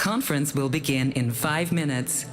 conference will begin in 5 minutes.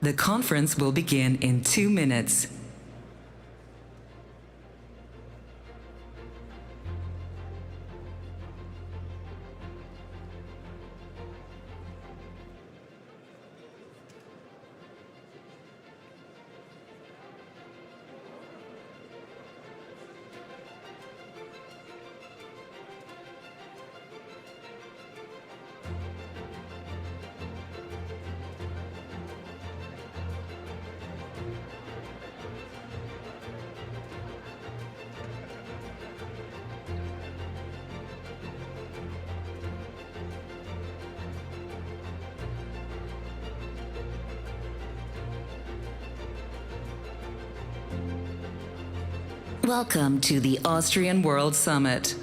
The conference will begin in 2 minutes. Welcome to the Austrian World Summit.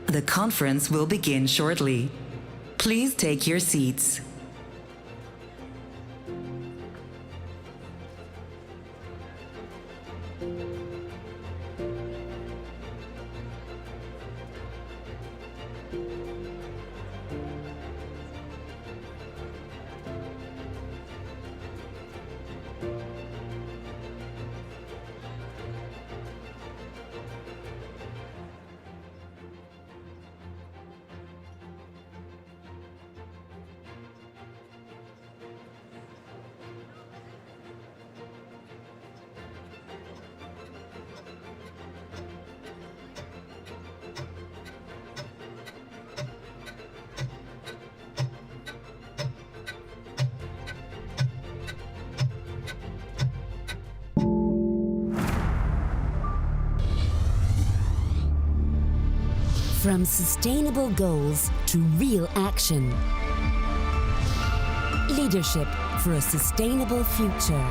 The conference will begin shortly. Please take your seats. From sustainable goals to real action. Leadership for a sustainable future.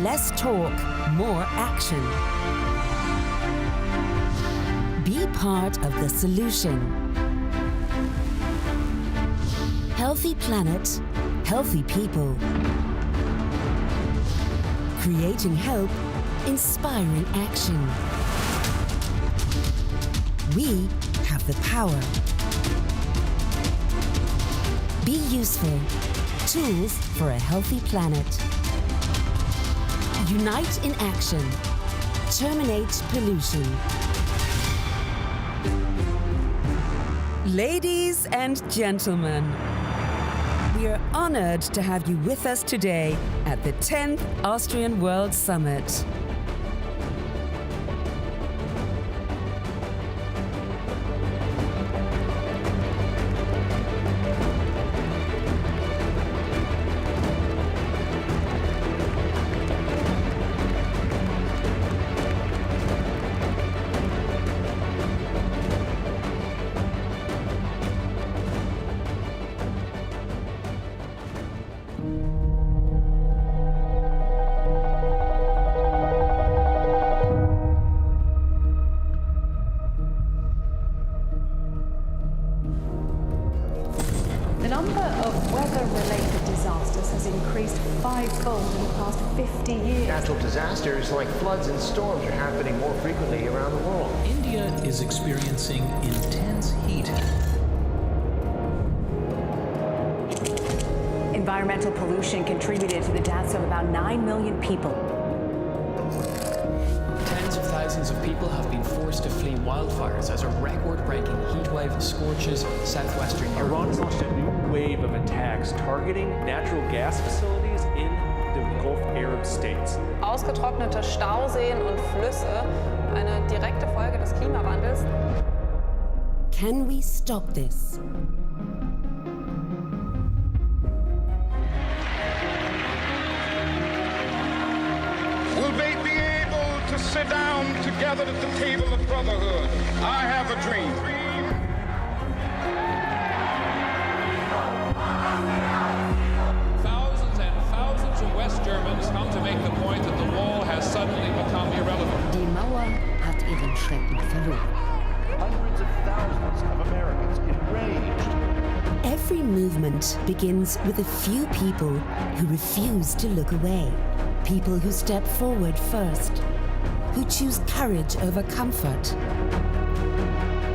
Less talk, more action. Be part of the solution. Healthy planet, healthy people. Creating hope, inspiring action. We have the power. Be useful. Tools for a healthy planet. Unite in action. Terminate pollution. Ladies and gentlemen, we are honored to have you with us today at the 10th Austrian World Summit. The number of weather-related disasters has increased fivefold in the past 50 years. Natural disasters like floods and storms are happening more frequently around the world. India is experiencing intense heat. Environmental pollution contributed to the deaths of about 9 million people. Tens of thousands of people have been forced to flee wildfires as a record-breaking heatwave scorches southwestern Europe. Iran has launched a new wave of attacks targeting natural gas facilities in the Gulf Arab states. Ausgetrocknete Stauseen und Flüsse, eine direkte Folge des Klimawandels. Can we stop this? Will they be able to sit down together at the table of brotherhood? I have a dream. Thousands and thousands of West Germans come to make the point that the wall has suddenly become irrelevant. Die Mauer hat ihren Schrecken verloren. Hundreds of thousands of Americans enraged. Every movement begins with a few people who refuse to look away. People who step forward first, who choose courage over comfort,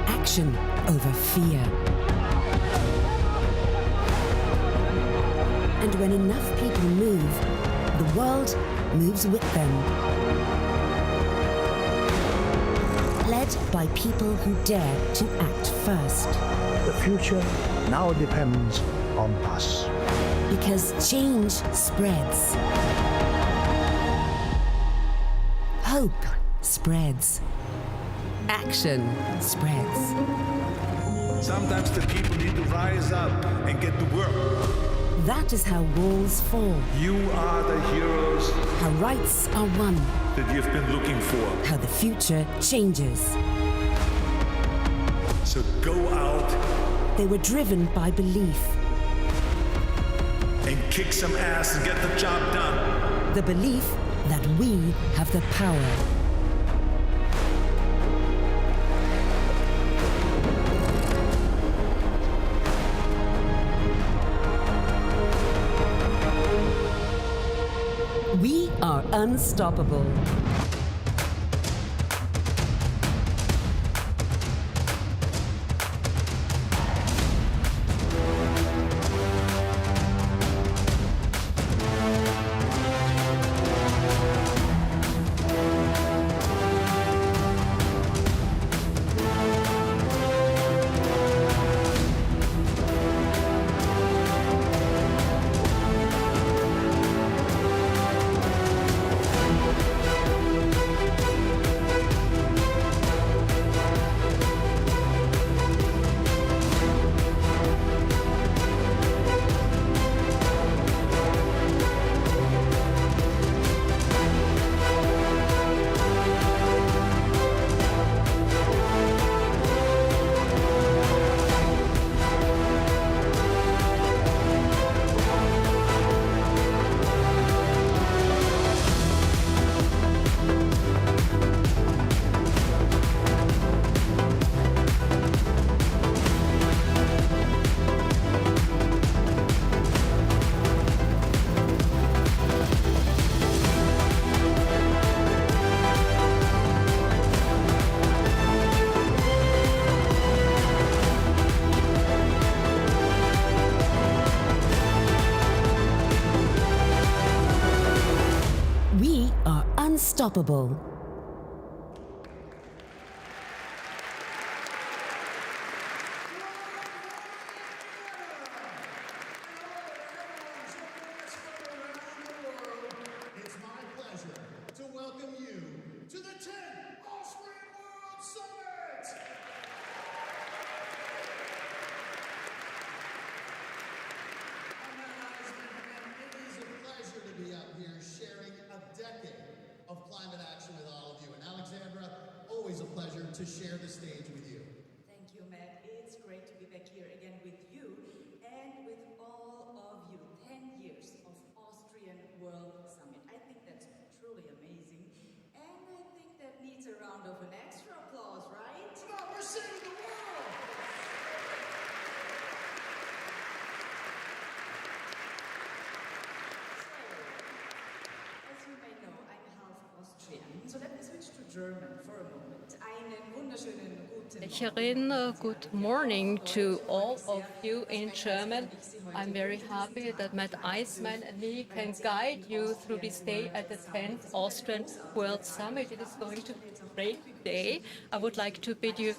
action over fear. And when enough people move, the world moves with them. Led by people who dare to act first. The future now depends on us. Because change spreads. Hope spreads. Action spreads. Sometimes the people need to rise up and get to work. That is how walls fall. You are the heroes How rights are won. that you've been looking for. How the future changes. So go out They were driven by belief. and kick some ass and get the job done. The belief that we have the power. We are unstoppable. unstoppable. It's my pleasure to welcome you to the 10th Austrian World Summit! It is a pleasure to be up here sharing a decade of climate action with all of you. And Alexandra, always a pleasure to share the stage with you. Thank you, Matt. It's great to be back here again with you and with all of you. 10 years of Austrian World Summit. I think that's truly amazing. And I think that needs a round of an extra applause, right? Come on, we're saving the world! As you may know, I'm half Austrian. So let me switch to German for a moment. Einen wunderschönen guten Schönen good morning to all of you in German. I'm very happy that Matt Eisman and me can guide you through this day at the 10th Austrian World Summit. It is going to be a great day. I would like to bid you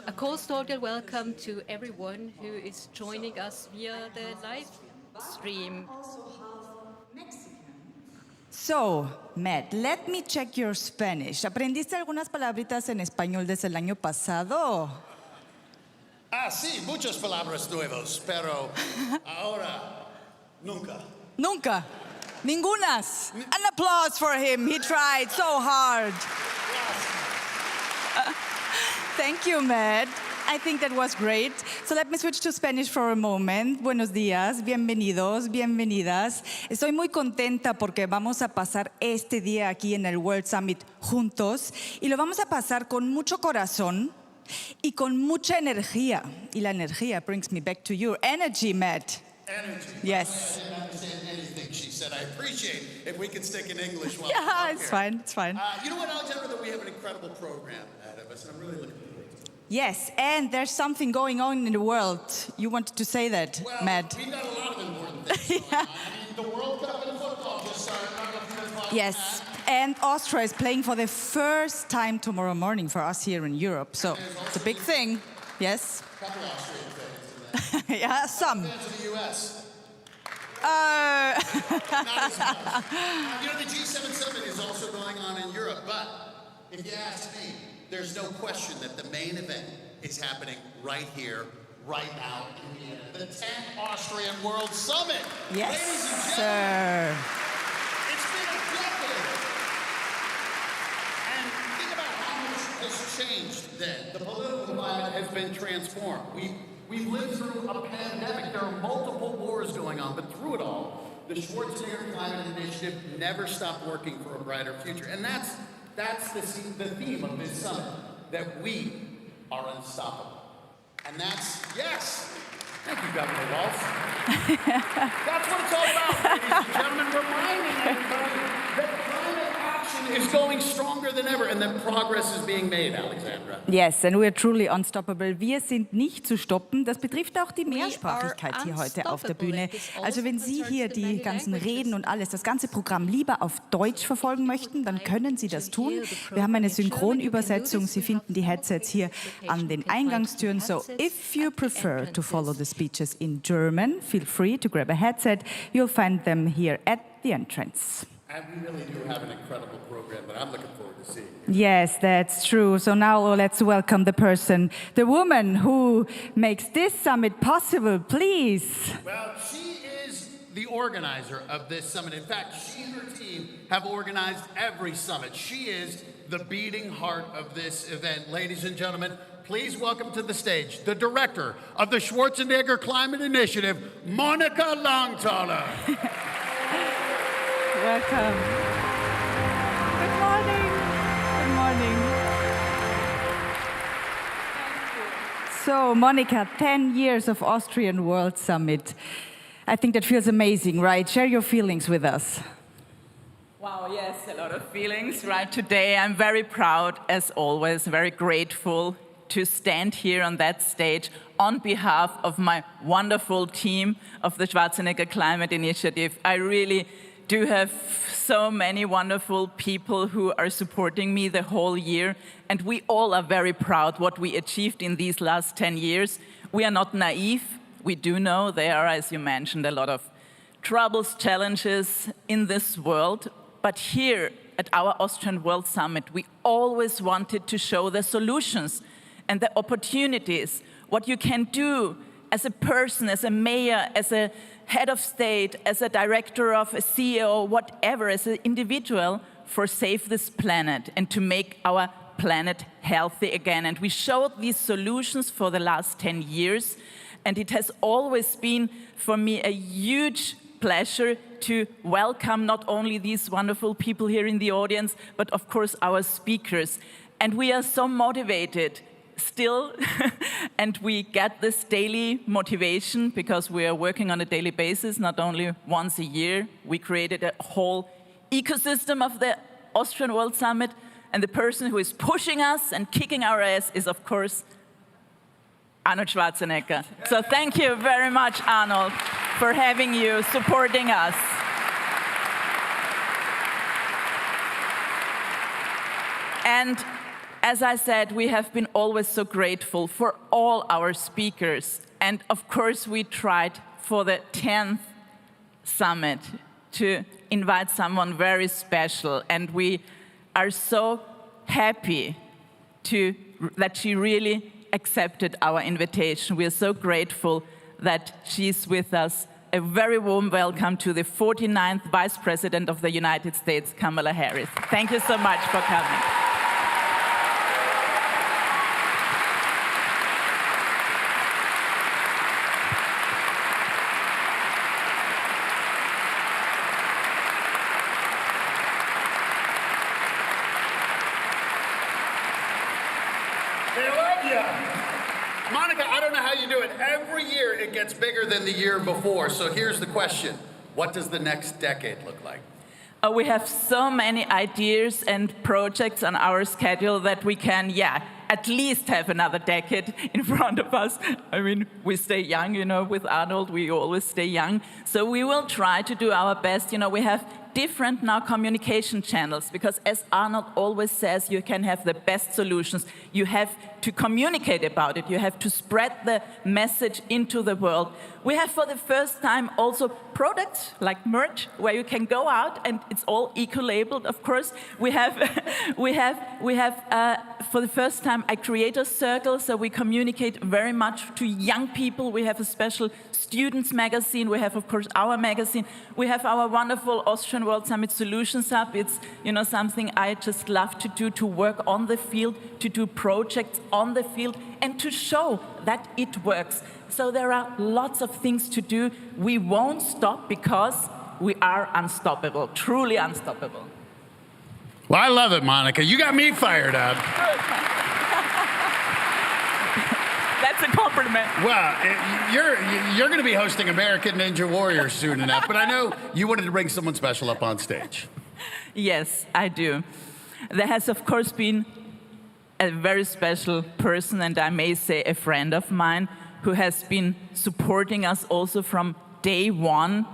a cordial welcome to everyone who is joining us via the live stream. Also half Mexican. So, Matt, let me check your Spanish. ¿Aprendiste algunas palabritas en español desde el año pasado? Ah, sí, muchas palabras nuevas, pero ahora, nunca. Nunca. Ningunas. An applause for him. He tried so hard. Thank you, Matt. I think that was great. So let me switch to Spanish for a moment. Buenos días, bienvenidos, bienvenidas. Estoy muy contenta porque vamos a pasar este día aquí en el World Summit juntos y lo vamos a pasar con mucho corazón y con mucha energía. Y la energía brings me back to you. Energy, Matt. Energy. Yes. I didn't understand anything she said. I appreciate if we could stick in English while Yeah, we're it's here. fine, it's fine. You know what, Alexandra, that we have an incredible program ahead of us, and I'm really looking forward to it. Yes, and there's something going on in the world. You wanted to say that, Well, Matt. we've got a lot of important things going on. I mean, the World Cup in football just started. I don't know if you guys watched Yes, that. and Austria is playing for the first time tomorrow morning for us here in Europe. So it's a big thing. Yes. A couple Austrian fans in that. Yeah, some. Fans of the U.S. Not as much. You know, the G7 summit is also going on in Europe, but if you ask me, there's no question that the main event is happening right here, right now in Vienna. The 10th Austrian World Summit. Yes, Ladies and gentlemen, sir. it's been a decade. And think about how much has changed then. The political climate has been transformed. We've lived through a pandemic. There are multiple wars going on, but through it all, the Schwarzenegger Climate Initiative never stopped working for a brighter future. And that's the theme of this summit, that we are unstoppable. And that's, yes, thank you, Governor Walsh. That's what it's all about, ladies and gentlemen, reminding everybody that climate action is going stronger than ever and that progress is being made, Alexandra. Yes, and we are truly unstoppable. Wir sind nicht zu stoppen. Das betrifft auch die Mehrsprachigkeit hier heute auf der Bühne. Also wenn Sie hier die ganzen Reden und alles, das ganze Programm lieber auf Deutsch verfolgen möchten, dann können Sie das tun. Wir haben eine Synchronübersetzung. Sie finden die Headsets hier an den Eingangstüren. So if you prefer to follow the speeches in German, feel free to grab a headset. You'll find them here at the entrance. And we really do have an incredible program that I'm looking forward to seeing. Yes, that's true. So now let's welcome the person, the woman who makes this summit possible, please. Well, she is the organizer of this summit. In fact, she and her team have organized every summit. She is the beating heart of this event. Ladies and gentlemen, please welcome to the stage the director of the Schwarzenegger Climate Initiative, Monika Langthaler. Welcome. Good morning. Good morning. So, Monika, 10 years of Austrian World Summit. I think that feels amazing, right? Share your feelings with us. Wow, yes, a lot of feelings, right? Today I'm very proud, as always, very grateful to stand here on that stage on behalf of my wonderful team of the Schwarzenegger Climate Initiative. I really do have so many wonderful people who are supporting me the whole year, and we all are very proud what we achieved in these last 10 years. We are not naive. We do know there are, as you mentioned, a lot of troubles, challenges in this world, but here at our Austrian World Summit, we always wanted to show the solutions and the opportunities, what you can do as a person, as a mayor, as a head of state, as a director of a CEO, whatever, as an individual, for save this planet and to make our planet healthy again. And we showed these solutions for the last 10 years, and it has always been for me a huge pleasure to welcome not only these wonderful people here in the audience, but of course our speakers. And we are so motivated still, and we get this daily motivation because we are working on a daily basis, not only once a year. We created a whole ecosystem of the Austrian World Summit, and the person who is pushing us and kicking our ass is, of course, Arnold Schwarzenegger. So thank you very much, Arnold, for having you, supporting us. And as I said, we have been always so grateful for all our speakers. And of course, we tried for the 10th summit to invite someone very special. And we are so happy that she really accepted our invitation. We are so grateful that she's with us. A very warm welcome to the 49th Vice President of the United States, Kamala Harris. Thank you so much for coming. Monica, I don't know how you do it. Every year it gets bigger than the year before. So here's the question. What does the next decade look like? We have so many ideas and projects on our schedule that we can, at least have another decade in front of us. I mean, we stay young, you know, with Arnold, we always stay young. So we will try to do our best. You know, we have different now communication channels, because as Arnold always says, you can have the best solutions. You have to communicate about it. You have to spread the message into the world. We have for the first time also products like merch, where you can go out and it's all eco-labeled, of course. We have for the first time a creator circle, so we communicate very much to young people. We have a special students magazine. We have, of course, our magazine. We have our wonderful Austrian World Summit Solutions Hub. It's, you know, something I just love to do, to work on the field, to do projects on the field, and to show that it works. So there are lots of things to do. We won't stop because we are unstoppable, truly unstoppable. Well, I love it, Monica. You got me fired up. That's a compliment. Well, you're going to be hosting American Ninja Warrior soon enough, but I know you wanted to bring someone special up on stage. Yes, I do. There has, of course, been a very special person, and I may say a friend of mine, who has been supporting us also from day one.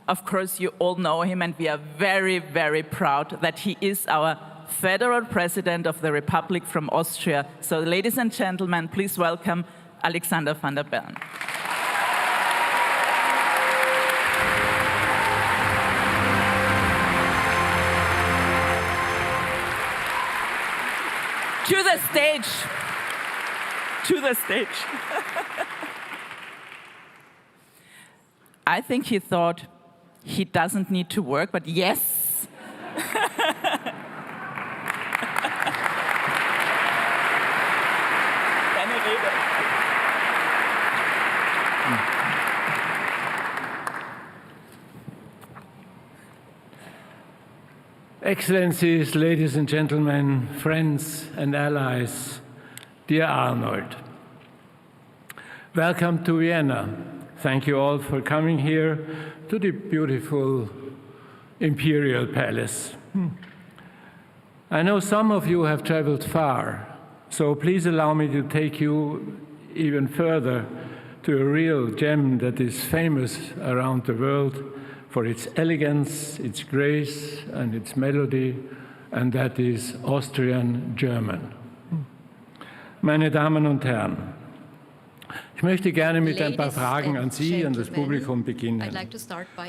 Of course, you all know him, and we are very, very proud that he is our Federal President of the Republic from Austria. So, ladies and gentlemen, please welcome Alexander van der Bellen. To the stage. To the stage. I think he thought he doesn't need to work, but yes. Excellencies, ladies and gentlemen, friends and allies, dear Arnold, welcome to Vienna. Thank you all for coming here to the beautiful Imperial Palace. I know some of you have traveled far, so please allow me to take you even further to a real gem that is famous around the world for its elegance, its grace and its melody, and that is Austrian German. Meine Damen und Herren, ich möchte gerne mit ein paar Fragen an Sie, an das Publikum beginnen.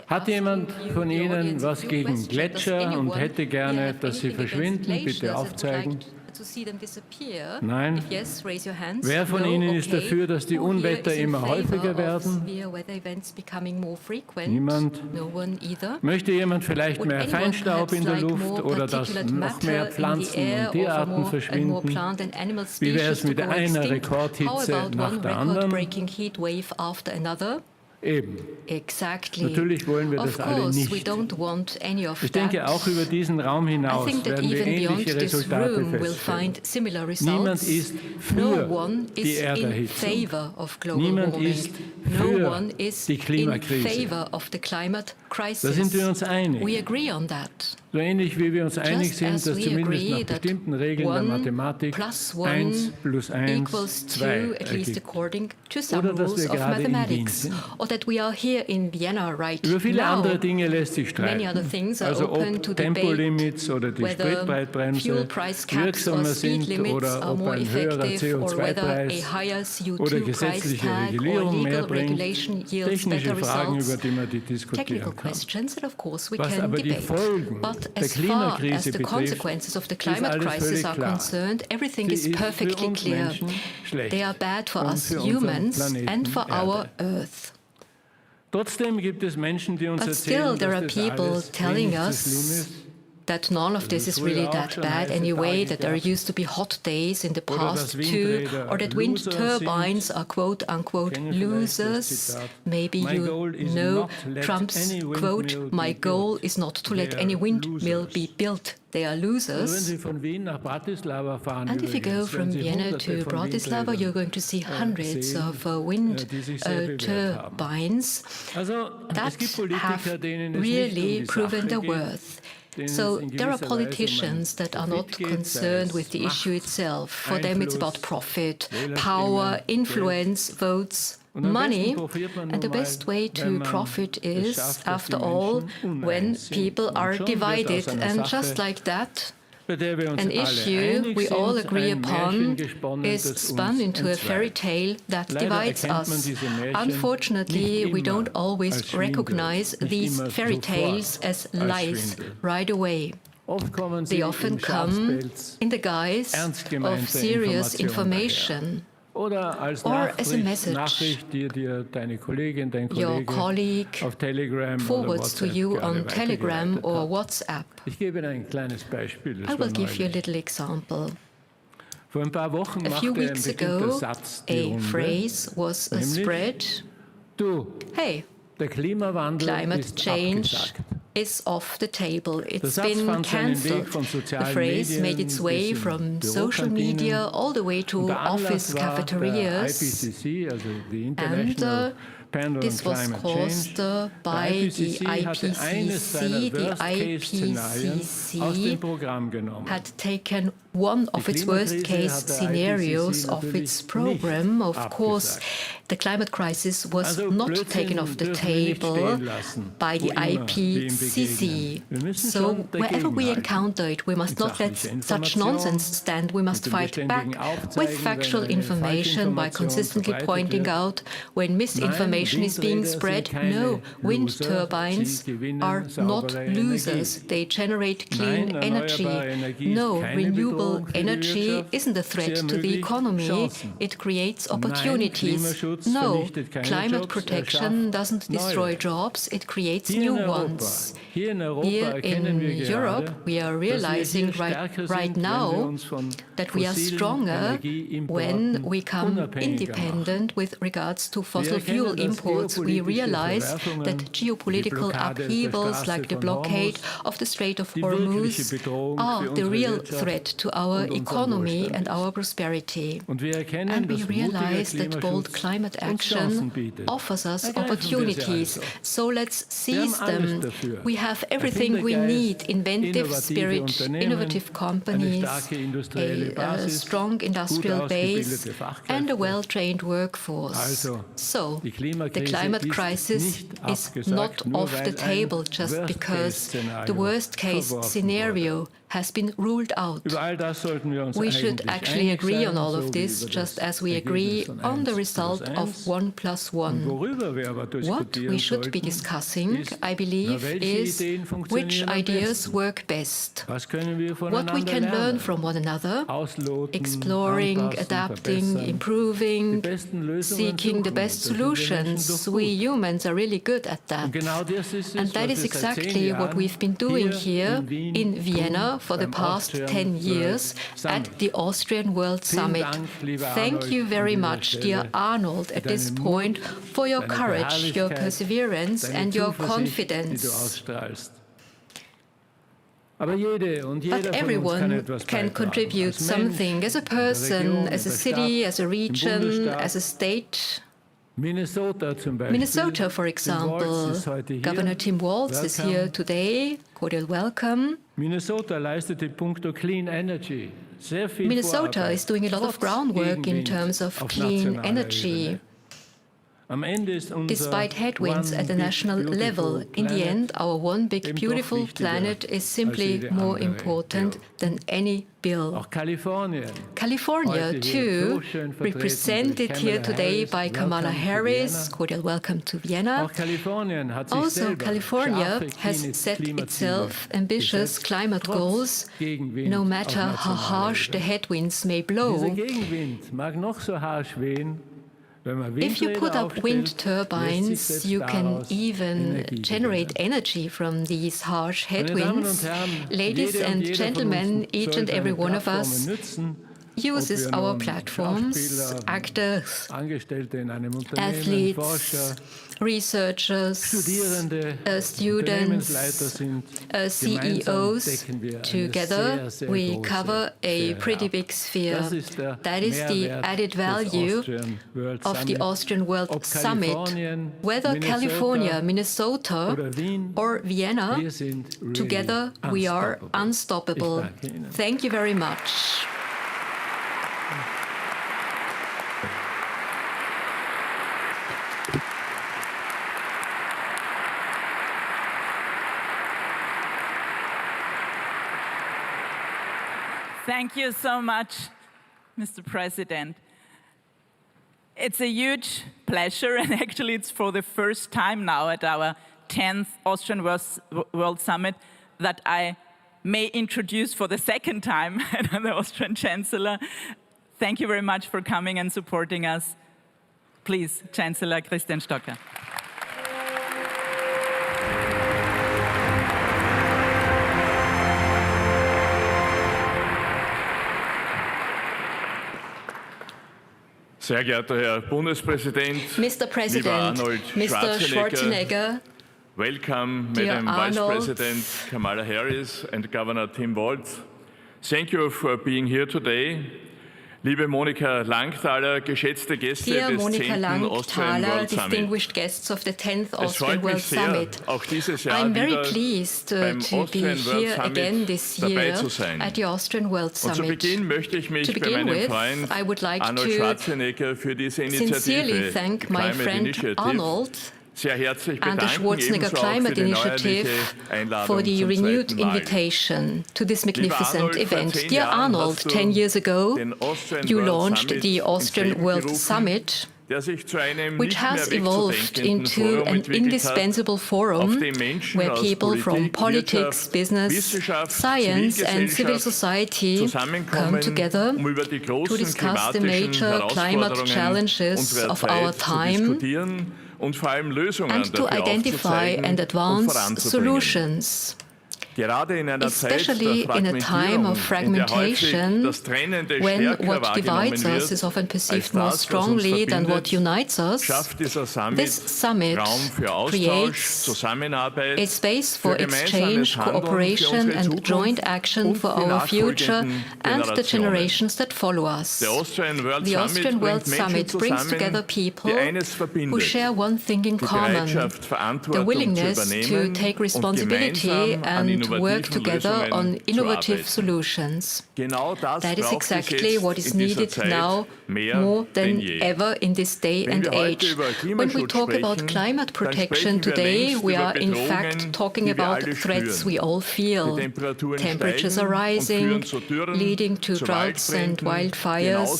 Hat jemand von Ihnen was gegen Gletscher und hätte gerne, dass sie verschwinden? Bitte aufzeigen. Nein. Wer von Ihnen ist dafür, dass die Unwetter immer häufiger werden? Niemand. Möchte jemand vielleicht mehr Feinstaub in der Luft oder dass noch mehr Pflanzen und Tierarten verschwinden? Wie wäre es mit einer Rekordhitze nach der anderen? Eben. Natürlich wollen wir das alle nicht. Ich denke, auch über diesen Raum hinaus werden wir ähnliche Resultate feststellen. Niemand ist für die Erderhitzung. Niemand ist für die Klimakrise. Da sind wir uns einig. So ähnlich wie wir uns einig sind, dass zumindest nach bestimmten Regeln der Mathematik 1 plus 1 2 ergibt. Oder dass wir gerade in Wien sind. Über viele andere Dinge lässt sich streiten. Also ob Tempolimits oder die Spritbreitbremse wirksamer sind oder ob ein höherer CO2-Preis oder gesetzliche Regulierung mehr bringt. Technische Fragen, über die man diskutieren kann. Was aber die Folgen der Klimakrise betrifft, ist alles völlig klar. Sie ist für uns Menschen schlecht und für unseren Planeten Erde. Trotzdem gibt es Menschen, die uns erzählen, dass das alles wenig so schlimm ist. That none of this is really that bad anyway, that there used to be hot days in the past too, or that wind turbines are quote-unquote losers. Maybe you know Trump's quote, "My goal is not to let any windmill be built. They are losers." And if you go from Vienna to Bratislava, you're going to see hundreds of wind turbines that have really proven their worth. So there are politicians that are not concerned with the issue itself. For them it's about profit, power, influence, votes, money. And the best way to profit is, after all, when people are divided. And just like that, an issue we all agree upon is spun into a fairy tale that divides us. Unfortunately, we don't always recognize these fairy tales as lies right away. They often come in the guise of serious information. Or as a message your colleague forwards to you on Telegram or WhatsApp. I will give you a little example. A few weeks ago, a phrase was spread, "Hey, climate change is off the table. It's been cancelled." The phrase made its way from social media all the way to office cafeterias, and this was caused by the IPCC. The IPCC had taken one of its worst-case scenarios of its program. Of course, the climate crisis was not taken off the table by the IPCC. So wherever we encounter it, we must not let such nonsense stand. We must fight back with factual information by consistently pointing out when misinformation is being spread. No, wind turbines are not losers. They generate clean energy. No, renewable energy isn't a threat to the economy. It creates opportunities. No, climate protection doesn't destroy jobs. It creates new ones. Here in Europe, we are realizing right now that we are stronger when we become independent with regards to fossil fuel imports. We realize that geopolitical upheavals like the blockade of the Strait of Hormuz are the real threat to our economy and our prosperity. And we realize that bold climate action offers us opportunities. So let's seize them. We have everything we need: inventive spirit, innovative companies, a strong industrial base, and a well-trained workforce. So the climate crisis is not off the table just because the worst-case scenario has been ruled out. We should actually agree on all of this, just as we agree on the result of 1 + 1. What we should be discussing, I believe, is which ideas work best, what we can learn from one another, exploring, adapting, improving, seeking the best solutions. We humans are really good at that. And that is exactly what we've been doing here in Vienna for the past 10 years at the Austrian World Summit. Thank you very much, dear Arnold, at this point, for your courage, your perseverance, and your confidence. But everyone can contribute something, as a person, as a city, as a region, as a state. Minnesota, for example. Governor Tim Walz is here today. Cordial welcome. Minnesota is doing a lot of groundwork in terms of clean energy. Despite headwinds at the national level, in the end, our one big, beautiful planet is simply more important than any bill. California, too, represented here today by Kamala Harris. Cordial welcome to Vienna. Also, California has set itself ambitious climate goals, no matter how harsh the headwinds may blow. If you put up wind turbines, you can even generate energy from these harsh headwinds. Ladies and gentlemen, each and every one of us uses our platforms, actors, athletes, researchers, students, CEOs. Together, we cover a pretty big sphere. That is the added value of the Austrian World Summit. Whether California, Minnesota, or Vienna, together we are unstoppable. Thank you very much. Thank you so much, Mr. President. It's a huge pleasure, and actually it's for the first time now at our 10th Austrian World Summit that I may introduce for the second time another Austrian Chancellor. Thank you very much for coming and supporting us. Please, Chancellor Christian Stocker. Sehr geehrter Herr Bundespräsident, Mr. President, lieber Arnold Mr. Schwarzenegger, welcome Madam Vice President Kamala Harris and Governor Tim Walz. Thank you for being here today. Liebe Monika Langthaler, geschätzte Gäste des 10. Austrian World Summit. Distinguished guests of the 10th Austrian World Summit. I'm very pleased to be here again this year at the Austrian World Summit. Und zu Beginn möchte ich mich bei meinem Freund Arnold Schwarzenegger für diese Initiative, die Climate Initiative, sehr herzlich and the Schwarzenegger Climate Initiative for the renewed invitation to this magnificent event. Dear Arnold, 10 years ago, you launched the Austrian World Summit, which has evolved into an indispensable forum where people from politics, business, science and civil society come together to discuss the major climate challenges of our time and to identify and advance solutions. especially in a time of fragmentation, when what divides us is often perceived more strongly than what unites us. This summit creates a space for exchange, cooperation, and joint action for our future and the generations that follow us. The Austrian World Summit brings together people who share one thing in common: the willingness to take responsibility and work together on innovative solutions. That is exactly what is needed now more than ever in this day and age. When we talk about climate protection today, we are in fact talking about threats we all feel. Temperatures are rising, leading to droughts and wildfires,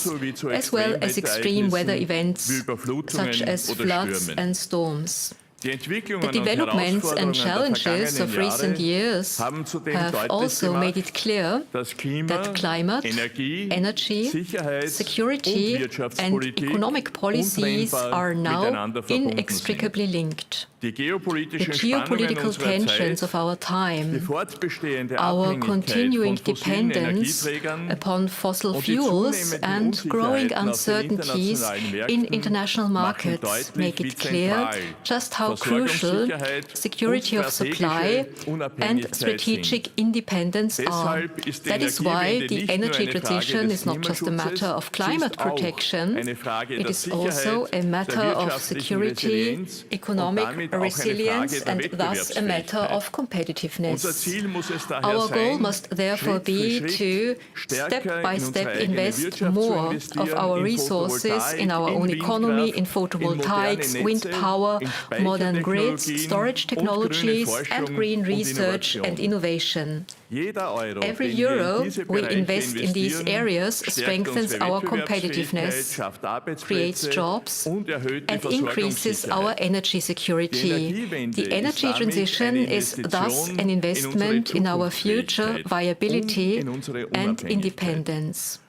as well as extreme weather events such as floods and storms. The developments and challenges of recent years have also made it clear that climate, energy, security, and economic policies are now inextricably linked. The geopolitical tensions of our time, our continuing dependence upon fossil fuels, and growing uncertainties in international markets make it clear just how crucial security of supply and strategic independence are. That is why the energy transition is not just a matter of climate protection, it is also a matter of security, economic resilience, and thus a matter of competitiveness. Our goal must therefore be to step by step invest more of our resources in our own economy, in photovoltaics, wind power, modern grids, storage technologies, and green research and innovation. Every euro we invest in these areas strengthens our competitiveness, creates jobs, and increases our energy security. The energy transition is thus an investment in our future viability and independence.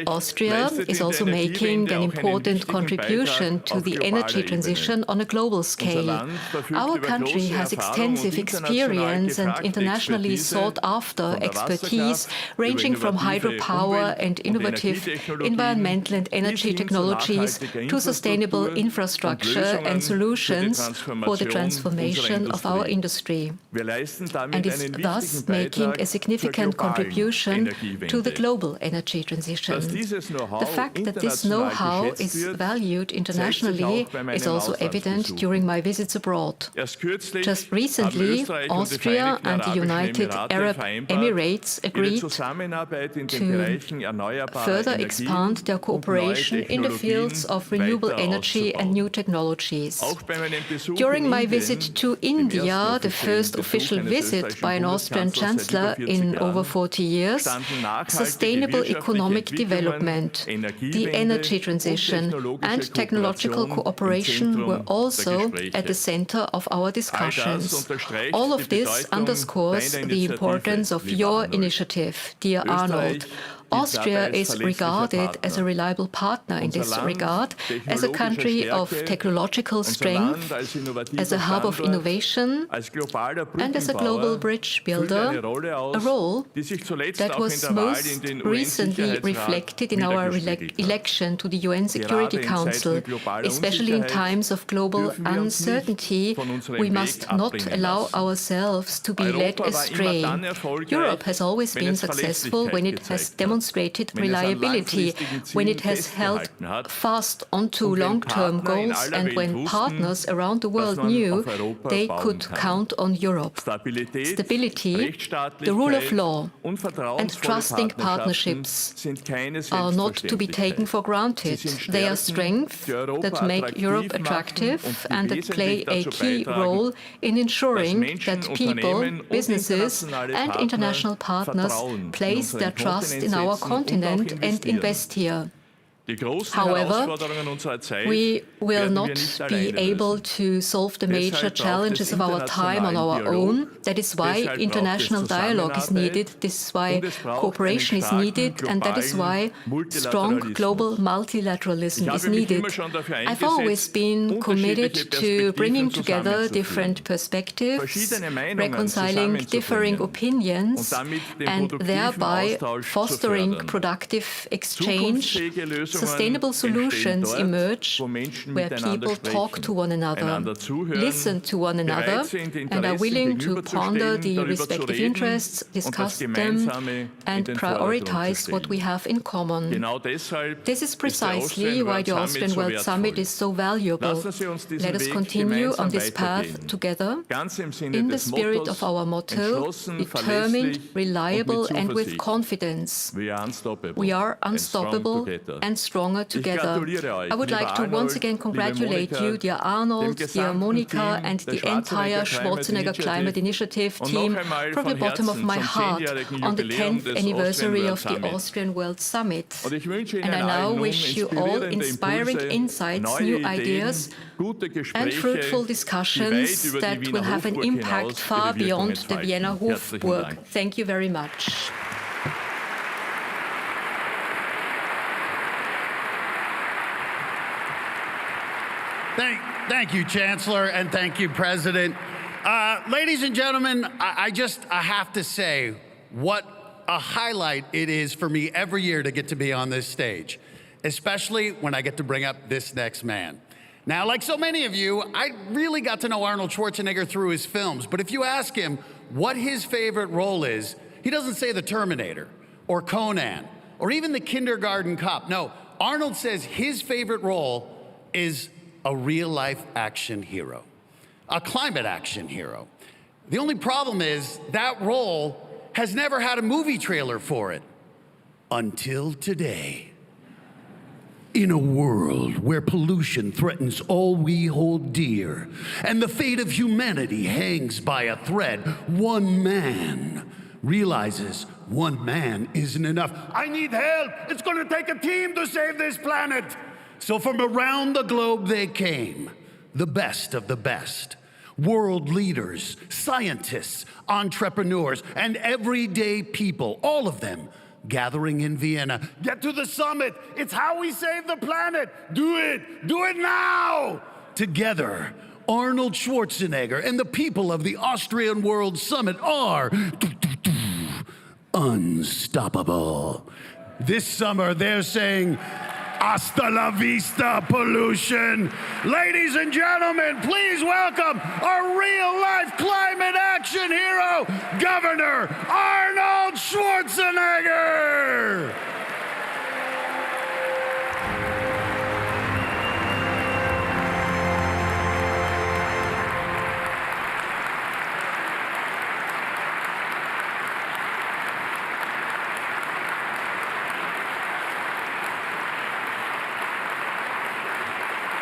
Austria is also making an important contribution to the energy transition on a global scale. Our country has extensive experience and internationally sought-after expertise ranging from hydropower and innovative environmental and energy technologies to sustainable infrastructure and solutions for the transformation of our industry, and is thus making a significant contribution to the global energy transition. The fact that this know-how is valued internationally is also evident during my visits abroad. Just recently, Austria and the United Arab Emirates agreed to further expand their cooperation in the fields of renewable energy and new technologies. During my visit to India, the first official visit by an Austrian chancellor in over 40 years, sustainable economic development, the energy transition, and technological cooperation were also at the center of our discussions. All of this underscores the importance of your initiative, dear Arnold. Austria is regarded as a reliable partner in this regard, as a country of technological strength, as a hub of innovation, and as a global bridge builder, a role that was most recently reflected in our election to the UN Security Council. Especially in times of global uncertainty, we must not allow ourselves to be led astray. Europe has always been successful when it has demonstrated reliability, when it has held fast onto long-term goals, and when partners around the world knew they could count on Europe. Stability, the rule of law, and trusting partnerships are not to be taken for granted. They are strengths that make Europe attractive and that play a key role in ensuring that people, businesses, and international partners place their trust in our continent and invest here. However, we will not be able to solve the major challenges of our time on our own. That is why international dialogue is needed, this is why cooperation is needed, and that is why strong global multilateralism is needed. I've always been committed to bringing together different perspectives, reconciling differing opinions, and thereby fostering productive exchange. Sustainable solutions emerge where people talk to one another, listen to one another, and are willing to ponder the respective interests, discuss them, and prioritize what we have in common. This is precisely why the Austrian World Summit is so valuable. Let us continue on this path together in the spirit of our motto, determined, reliable, and with confidence. We are unstoppable and stronger together. I would like to once again congratulate you, dear Arnold, dear Monica, and the entire Schwarzenegger Climate Initiative team from the bottom of my heart on the 10th anniversary of the Austrian World Summit. And I now wish you all inspiring insights, new ideas, and fruitful discussions that will have an impact far beyond the Vienna Hofburg. Thank you very much. Thank you, Chancellor, and thank you, President. Ladies and gentlemen, I have to say what a highlight it is for me every year to get to be on this stage, especially when I get to bring up this next man. Now, like so many of you, I really got to know Arnold Schwarzenegger through his films, but if you ask him what his favorite role is, he doesn't say The Terminator or Conan or even The Kindergarten Cop. No, Arnold says his favorite role is a real-life action hero, a climate action hero. The only problem is that role has never had a movie trailer for it until today. In a world where pollution threatens all we hold dear and the fate of humanity hangs by a thread, one man realizes one man isn't enough. I need help. It's going to take a team to save this planet. So from around the globe they came, the best of the best, world leaders, scientists, entrepreneurs, and everyday people, all of them gathering in Vienna. Get to the summit. It's how we save the planet. Do it now. Together, Arnold Schwarzenegger and the people of the Austrian World Summit are unstoppable. This summer, they're saying, hasta la vista, pollution. Ladies and gentlemen, please welcome our real-life climate action hero, Governor Arnold Schwarzenegger.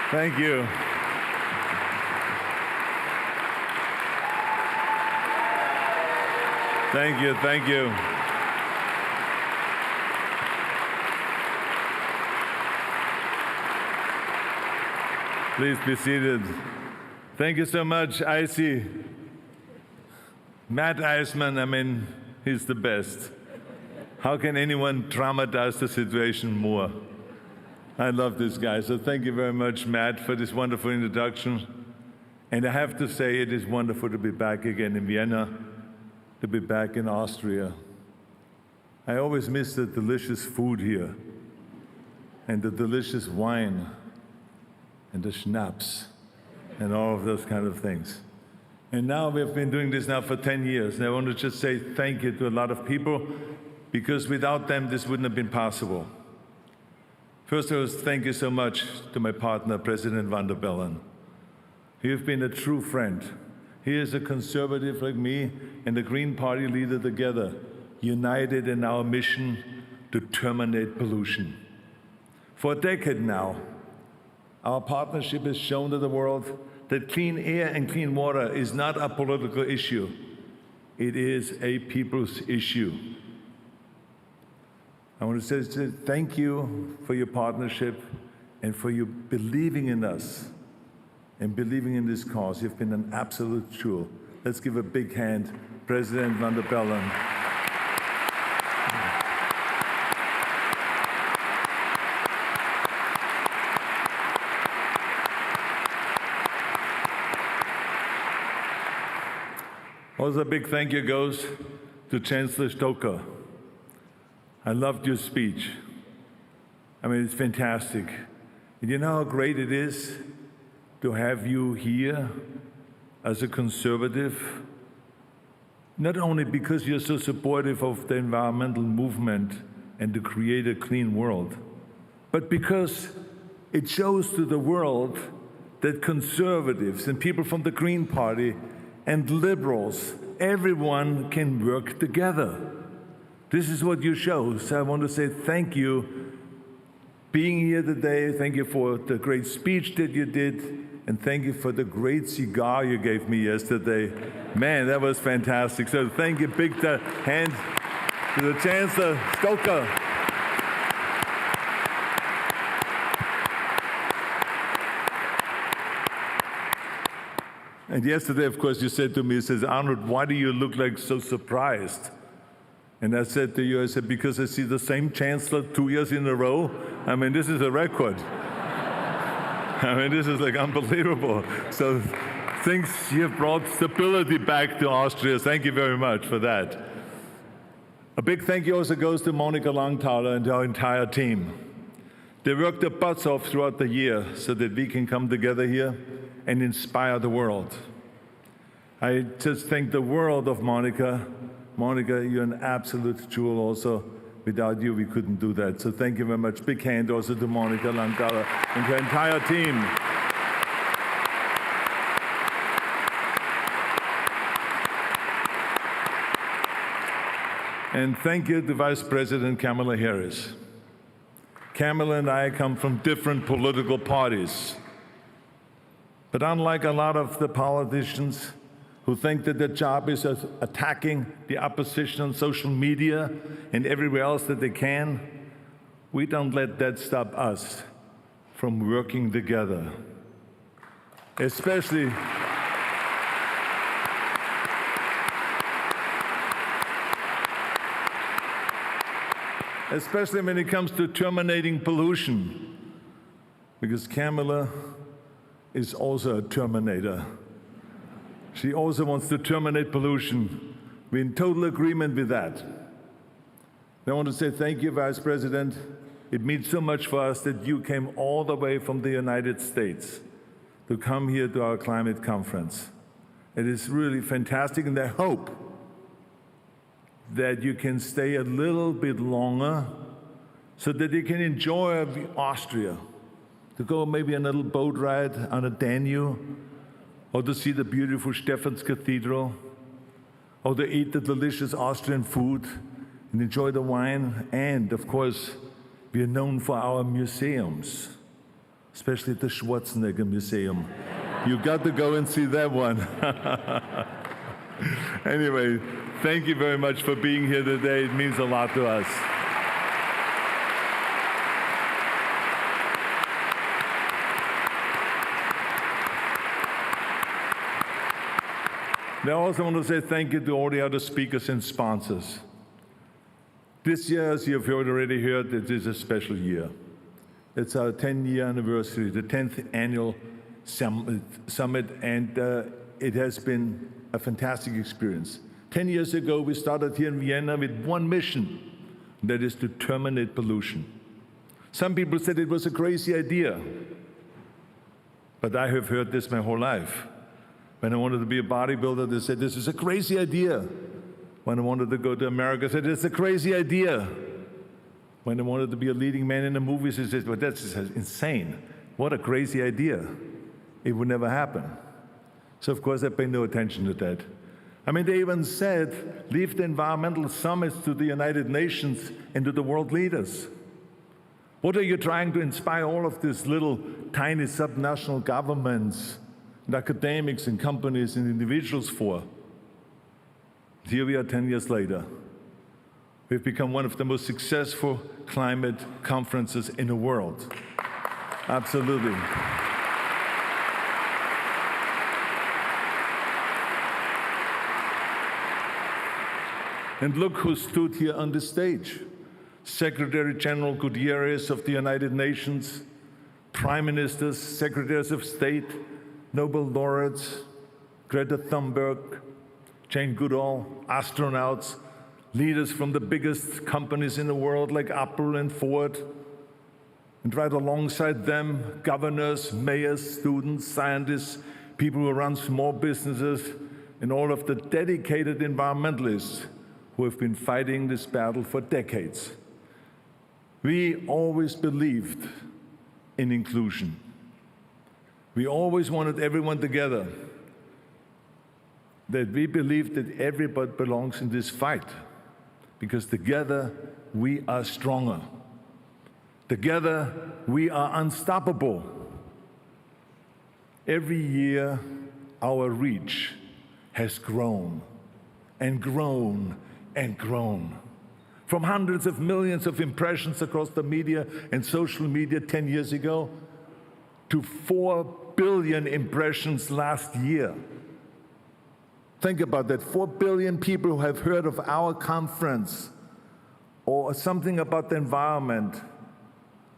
Thank you. Thank you, thank you. Please be seated. Thank you so much, Icy. Matt Eisman, I mean, he's the best. How can anyone dramatize the situation more? I love this guy, so thank you very much, Matt, for this wonderful introduction. And I have to say, it is wonderful to be back again in Vienna, to be back in Austria. I always miss the delicious food here, and the delicious wine, and the schnapps, and all of those kind of things. And now we've been doing this now for 10 years, and I want to just say thank you to a lot of people, because without them, this wouldn't have been possible. First of all, thank you so much to my partner, President van der Bellen. You've been a true friend. He is a conservative like me and the Green Party leader together, united in our mission to terminate pollution. For a decade now, our partnership has shown to the world that clean air and clean water is not a political issue. It is a people's issue. I want to say thank you for your partnership and for you believing in us and believing in this cause. You've been an absolute jewel. Let's give a big hand, President van der Bellen. Also, a big thank you goes to Chancellor Stoker. I loved your speech. I mean, it's fantastic. And you know how great it is to have you here as a conservative, not only because you're so supportive of the environmental movement and to create a clean world, but because it shows to the world that conservatives and people from the Green Party and liberals, everyone can work together. This is what you show. So I want to say thank you being here today. Thank you for the great speech that you did. And thank you for the great cigar you gave me yesterday. Man, that was fantastic. So thank you. Big hand to the Chancellor Stoker. And yesterday, of course, you said to me, you said, Arnold, why do you look like so surprised? And I said to you, I said, because I see the same chancellor 2 years in a row. I mean, this is a record. I mean, this is like unbelievable. So thanks, you have brought stability back to Austria. Thank you very much for that. A big thank you also goes to Monika Langthaler and our entire team. They worked their butts off throughout the year so that we can come together here and inspire the world. I just thank the world of Monika. Monika, you're an absolute jewel also. Without you, we couldn't do that. So thank you very much. Big hand also to Monika Langthaler and her entire team. And thank you to Vice President Kamala Harris. Kamala and I come from different political parties. But unlike a lot of the politicians who think that their job is attacking the opposition on social media and everywhere else that they can, we don't let that stop us from working together. Especially when it comes to terminating pollution, because Kamala is also a terminator. She also wants to terminate pollution. We're in total agreement with that. I want to say thank you, Vice President. It means so much for us that you came all the way from the United States to come here to our climate conference. It is really fantastic, and I hope that you can stay a little bit longer so that you can enjoy Austria, to go maybe on a little boat ride on a Danube, or to see the beautiful Stephan's Cathedral, or to eat the delicious Austrian food and enjoy the wine. And of course, we are known for our museums, especially the Schwarzenegger Museum. You got to go and see that one. Anyway, thank you very much for being here today. It means a lot to us. Now, I also want to say thank you to all the other speakers and sponsors. This year, as you've already heard, it is a special year. It's our 10-year anniversary, the 10th annual summit, and it has been a fantastic experience. 10 years ago, we started here in Vienna with one mission, that is to terminate pollution. Some people said it was a crazy idea, but I have heard this my whole life. When I wanted to be a bodybuilder, they said, this is a crazy idea. When I wanted to go to America, they said, it's a crazy idea. When I wanted to be a leading man in the movies, they said, well, that's insane. What a crazy idea. It would never happen. So, of course, I pay no attention to that. I mean, they even said, leave the environmental summits to the United Nations and to the world leaders. What are you trying to inspire all of these little, tiny subnational governments and academics and companies and individuals for? Here we are 10 years later. We've become one of the most successful climate conferences in the world. Absolutely. And look who stood here on the stage. Secretary General Gutierrez of the United Nations, Prime Ministers, Secretaries of State, Nobel laureates, Greta Thunberg, Jane Goodall, astronauts, leaders from the biggest companies in the world like Apple and Ford, and right alongside them, governors, mayors, students, scientists, people who run small businesses, and all of the dedicated environmentalists who have been fighting this battle for decades. We always believed in inclusion. We always wanted everyone together, that we believed that everybody belongs in this fight, because together we are stronger. Together we are unstoppable. Every year our reach has grown and grown and grown. From hundreds of millions of impressions across the media and social media 10 years ago to 4 billion impressions last year. Think about that, 4 billion people who have heard of our conference or something about the environment,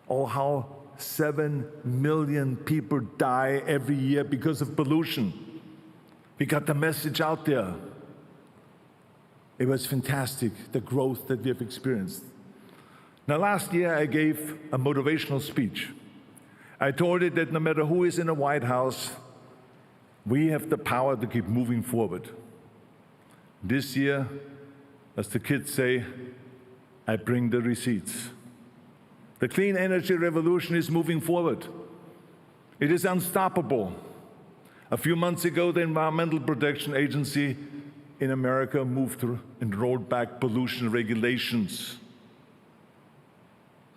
or how 7 million people die every year because of pollution. We got the message out there. It was fantastic, the growth that we have experienced. Now, last year I gave a motivational speech. I told it that no matter who is in the White House, we have the power to keep moving forward. This year, as the kids say, I bring the receipts. The clean energy revolution is moving forward. It is unstoppable. A few months ago, the Environmental Protection Agency in America moved and rolled back pollution regulations.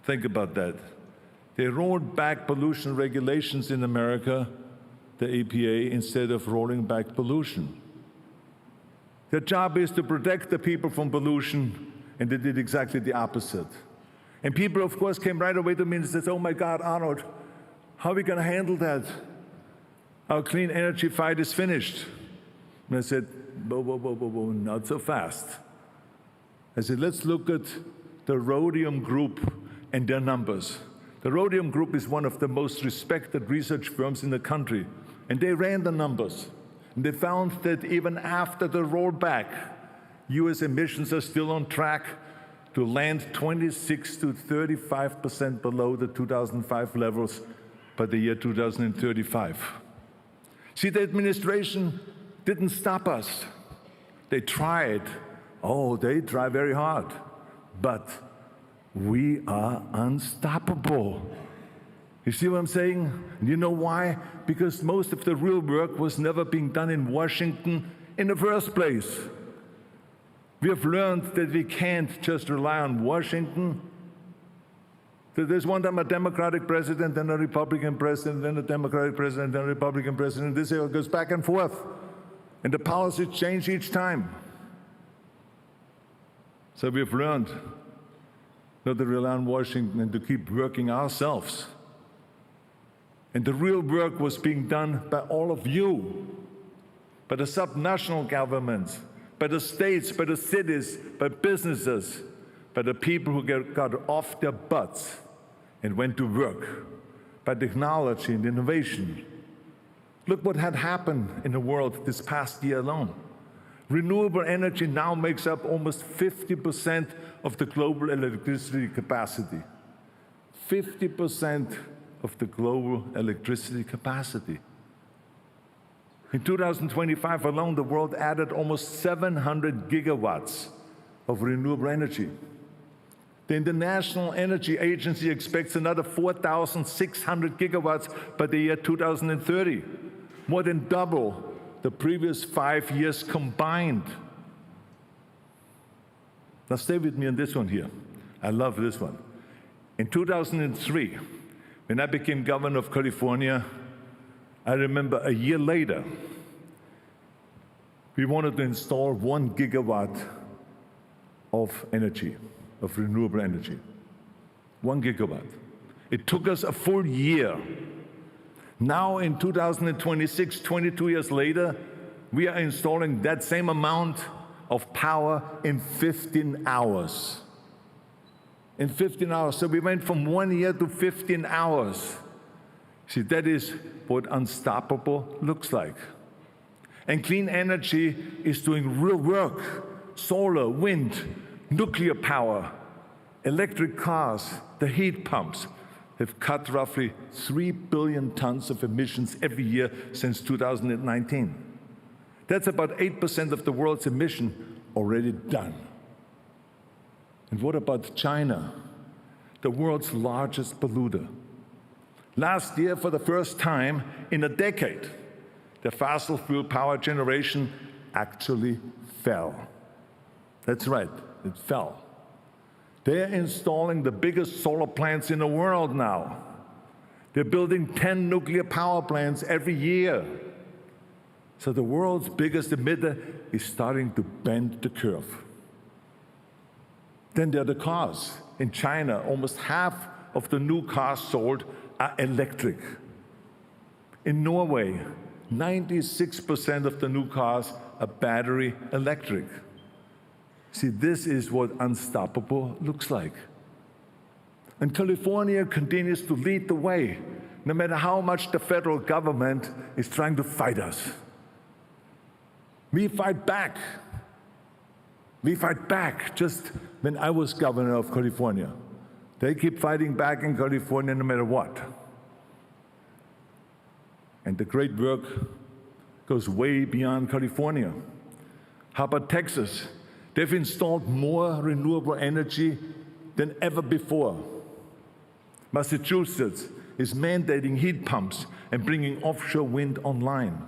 Think about that. They rolled back pollution regulations in America, the EPA, instead of rolling back pollution. Their job is to protect the people from pollution, and they did exactly the opposite. And people, of course, came right away to me and said, oh my God, Arnold, how are we going to handle that? Our clean energy fight is finished. And I said, whoa, not so fast. I said, let's look at the Rhodium Group and their numbers. The Rhodium Group is one of the most respected research firms in the country, and they ran the numbers. And they found that even after the rollback, US emissions are still on track to land 26 to 35% below the 2005 levels by the year 2035. See, the administration didn't stop us. They tried. Oh, they try very hard. But we are unstoppable. You see what I'm saying? You know why? Because most of the real work was never being done in Washington in the first place. We have learned that we can't just rely on Washington. That there's one time a Democratic president and a Republican president, and a Democratic president and a Republican president. This goes back and forth. And the policies change each time. So we've learned not to rely on Washington and to keep working ourselves. And the real work was being done by all of you, by the subnational governments, by the states, by the cities, by businesses, by the people who got off their butts and went to work, by technology and innovation. Look what had happened in the world this past year alone. Renewable energy now makes up almost 50% of the global electricity capacity. 50% of the global electricity capacity. In 2025 alone, the world added almost 700 gigawatts of renewable energy. The International Energy Agency expects another 4,600 gigawatts by the year 2030, more than double the previous 5 years combined. Now stay with me on this one here. I love this one. In 2003, when I became governor of California, I remember a year later, we wanted to install 1 gigawatt of energy, of renewable energy. 1 gigawatt. It took us a full year. Now in 2026, 22 years later, we are installing that same amount of power in 15 hours. In 15 hours. So we went from 1 year to 15 hours. See, that is what unstoppable looks like. And clean energy is doing real work. Solar, wind, nuclear power, electric cars, the heat pumps have cut roughly 3 billion tons of emissions every year since 2019. That's about 8% of the world's emission already done. And what about China, the world's largest polluter? Last year, for the first time in a decade, the fossil fuel power generation actually fell. That's right, it fell. They're installing the biggest solar plants in the world now. They're building 10 nuclear power plants every year. So the world's biggest emitter is starting to bend the curve. Then there are the cars. In China, almost half of the new cars sold are electric. In Norway, 96% of the new cars are battery electric. See, this is what unstoppable looks like. And California continues to lead the way, no matter how much the federal government is trying to fight us. We fight back. We fight back. Just when I was governor of California, they keep fighting back in California no matter what. And the great work goes way beyond California. How about Texas? They've installed more renewable energy than ever before. Massachusetts is mandating heat pumps and bringing offshore wind online.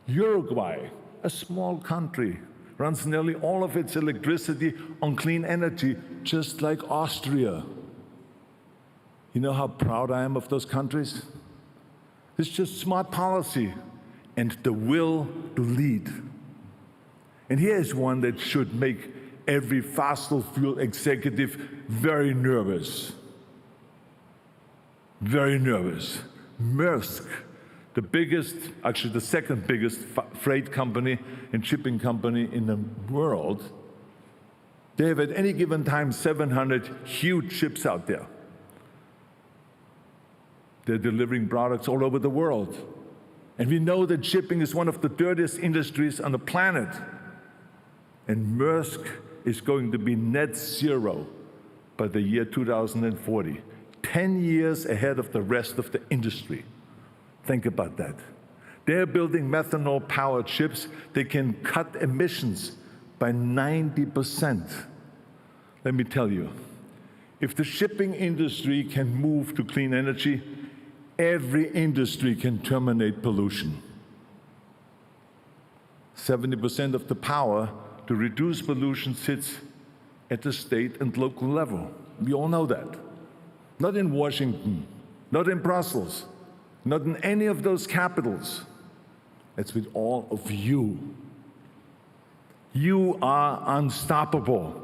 Uruguay, a small country, runs nearly all of its electricity on clean energy, just like Austria. You know how proud I am of those countries? It's just smart policy and the will to lead. And here is one that should make every fossil fuel executive very nervous. Very nervous. Maersk, the biggest, actually the second biggest freight company and shipping company in the world, they have at any given time 700 huge ships out there. They're delivering products all over the world. And we know that shipping is one of the dirtiest industries on the planet. And Maersk is going to be net zero by the year 2040, 10 years ahead of the rest of the industry. Think about that. They're building methanol-powered ships. They can cut emissions by 90%. Let me tell you, if the shipping industry can move to clean energy, every industry can terminate pollution. 70% of the power to reduce pollution sits at the state and local level. We all know that. Not in Washington, not in Brussels, not in any of those capitals. It's with all of you. You are unstoppable.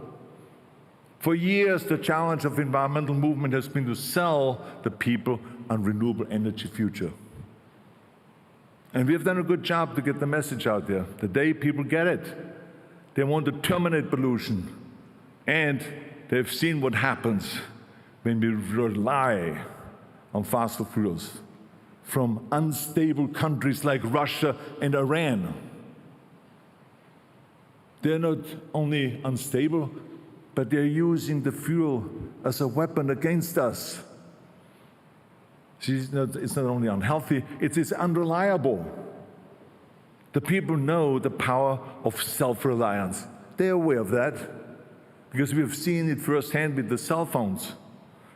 For years, the challenge of environmental movement has been to sell the people on renewable energy future. And we have done a good job to get the message out there. The day people get it, they want to terminate pollution. And they've seen what happens when we rely on fossil fuels from unstable countries like Russia and Iran. They're not only unstable, but they're using the fuel as a weapon against us. It's not only unhealthy, it is unreliable. The people know the power of self-reliance. They're aware of that because we've seen it firsthand with the cell phones.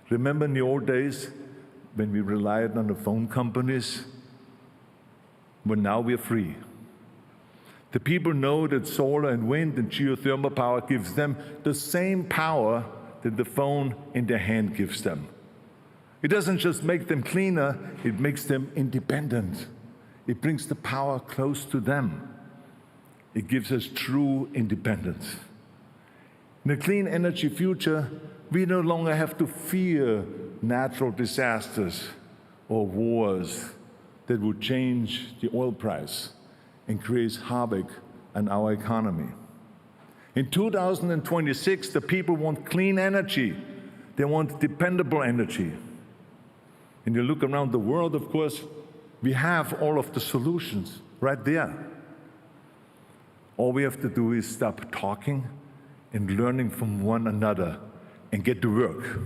Remember in the old days when we relied on the phone companies? Well, now we're free. The people know that solar and wind and geothermal power gives them the same power that the phone in their hand gives them. It doesn't just make them cleaner, it makes them independent. It brings the power close to them. It gives us true independence. In a clean energy future, we no longer have to fear natural disasters or wars that would change the oil price and create havoc in our economy. In 2026, the people want clean energy. They want dependable energy. And you look around the world, of course, we have all of the solutions right there. All we have to do is stop talking and learning from one another and get to work.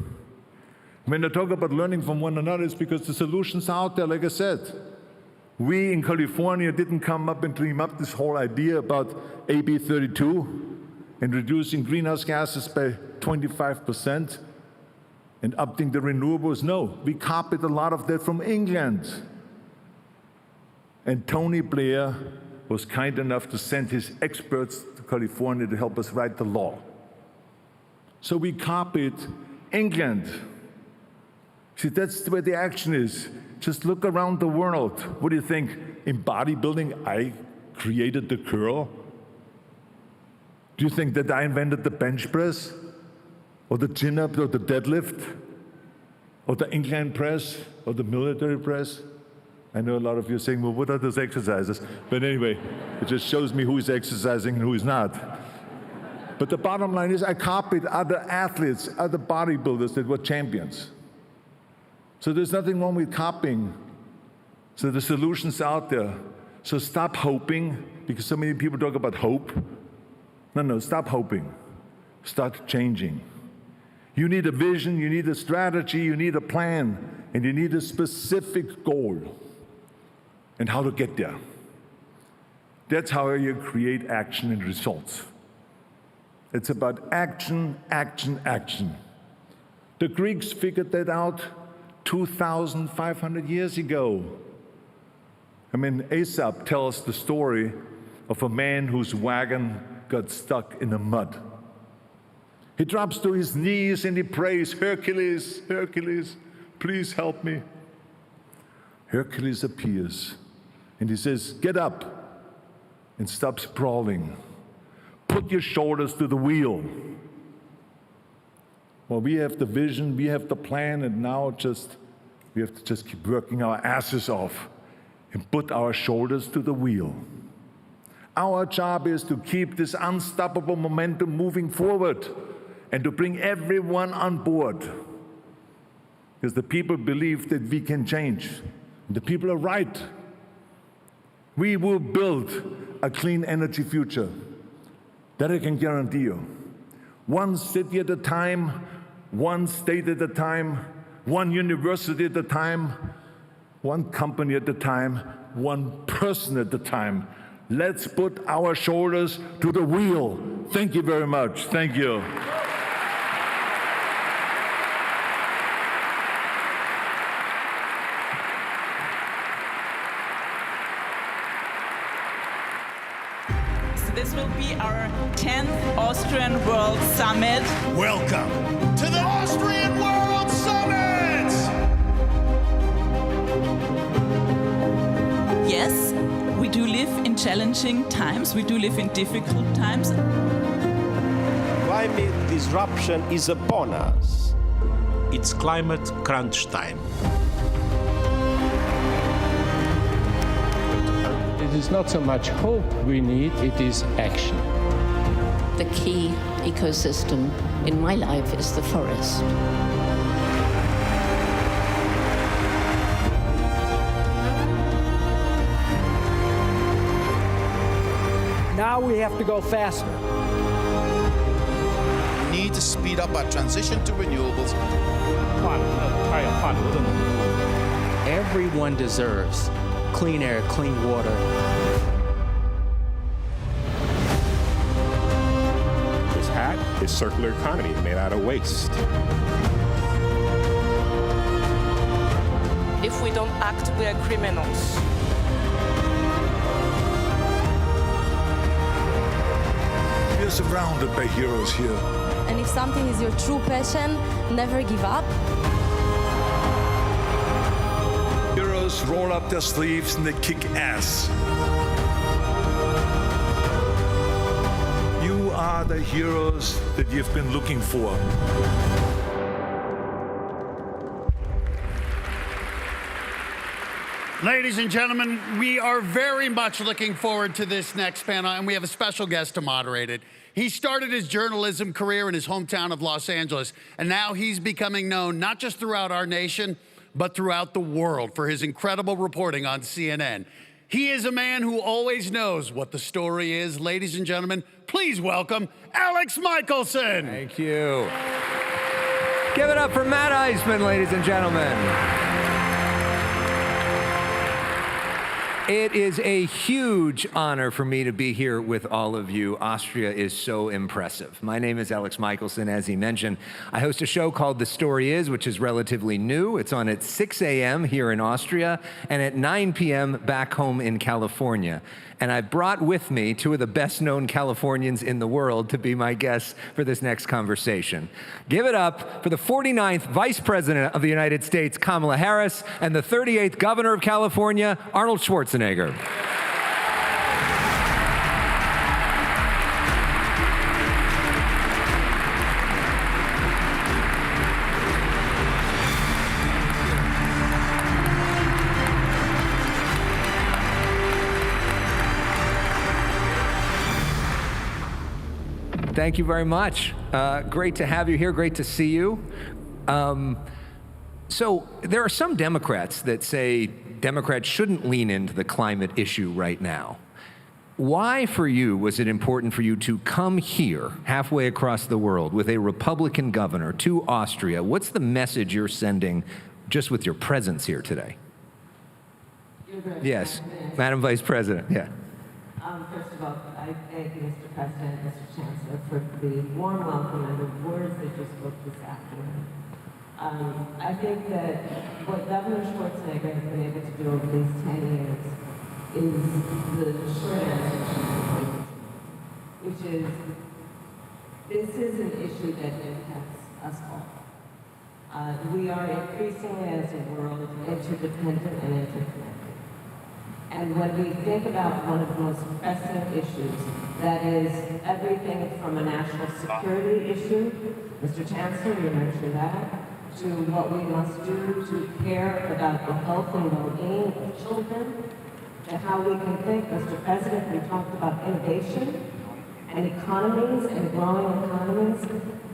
When I talk about learning from one another, it's because the solutions are out there, like I said. We in California didn't come up and dream up this whole idea about AB 32 and reducing greenhouse gases by 25% and upping the renewables. No, we copied a lot of that from England. And Tony Blair was kind enough to send his experts to California to help us write the law. So we copied England. See, that's where the action is. Just look around the world. What do you think? In bodybuilding, I created the curl? Do you think that I invented the bench press? Or the chin-up, or the deadlift? Or the incline press? Or the military press? I know a lot of you are saying, well, what are those exercises? But anyway, it just shows me who is exercising and who is not. But the bottom line is I copied other athletes, other bodybuilders that were champions. So there's nothing wrong with copying. So the solution's out there. So stop hoping, because so many people talk about hope. No, stop hoping. Start changing. You need a vision, you need a strategy, you need a plan, and you need a specific goal and how to get there. That's how you create action and results. It's about action, action, action. The Greeks figured that out 2,500 years ago. I mean, Aesop tells the story of a man whose wagon got stuck in the mud. He drops to his knees and he prays, Hercules, Hercules, please help me. Hercules appears and he says, get up and stop sprawling. Put your shoulders to the wheel. Well, we have the vision, we have the plan, and now we have to just keep working our asses off and put our shoulders to the wheel. Our job is to keep this unstoppable momentum moving forward and to bring everyone on board. Because the people believe that we can change. The people are right. We will build a clean energy future. That I can guarantee you. One city at a time, one state at a time, one university at a time, one company at a time, one person at a time. Let's put our shoulders to the wheel. Thank you very much. Thank you. This will be our 10th Austrian World Summit. Welcome to the Austrian World Summit! Yes, we do live in challenging times. We do live in difficult times. Climate disruption is upon us. It's climate crunch time. It is not so much hope we need, it is action. The key ecosystem in my life is the forest. Now we have to go faster. We need to speed up our transition to renewables. Everyone deserves clean air, clean water. This hat is circular economy made out of waste. If we don't act, we are criminals. We are surrounded by heroes here. And if something is your true passion, never give up. Heroes roll up their sleeves and they kick ass. You are are the heroes that you've been looking for. Ladies and gentlemen, we are very much looking forward to this next panel, and we have a special guest to moderate it. He started his journalism career in his hometown of Los Angeles, and now he's becoming known not just throughout our nation, but throughout the world for his incredible reporting on CNN. He is a man who always knows what the story is. Ladies and gentlemen, please welcome Alex Michelson. Thank you. Give it up for Matt Eisman, ladies and gentlemen. It is a huge honor for me to be here with all of you. Austria is so impressive. My name is Alex Michelson, as he mentioned. I host a show called The Story Is, which is relatively new. It's on at 6 a.m. here in Austria and at 9 p.m. back home in California. And I brought with me two of the best-known Californians in the world to be my guests for this next conversation. Give it up for the 49th Vice President of the United States, Kamala Harris, and the 38th Governor of California, Arnold Schwarzenegger. Thank you very much. Great to have you here. Great to see you. So there are some Democrats that say Democrats shouldn't lean into the climate issue right now. Why, for you, was it important for you to come here, halfway across the world, with a Republican governor to Austria? What's the message you're sending just with your presence here today? Yes, Madam Vice President, yeah. First of all, I thank you, Mr. President, Mr. Chancellor, for the warm welcome and the words that you spoke this afternoon. I think that what Governor Schwarzenegger has been able to do over these 10 years is the short answer to the question, which is, this is an issue that impacts us all. We are increasingly, as a world, interdependent and interconnected. And when we think about one of the most pressing issues, that is everything from a national security issue, Mr. Chancellor, you mentioned that, to what we must do to care about the health and well-being of children, to how we can think, Mr. President, we talked about innovation and economies and growing economies.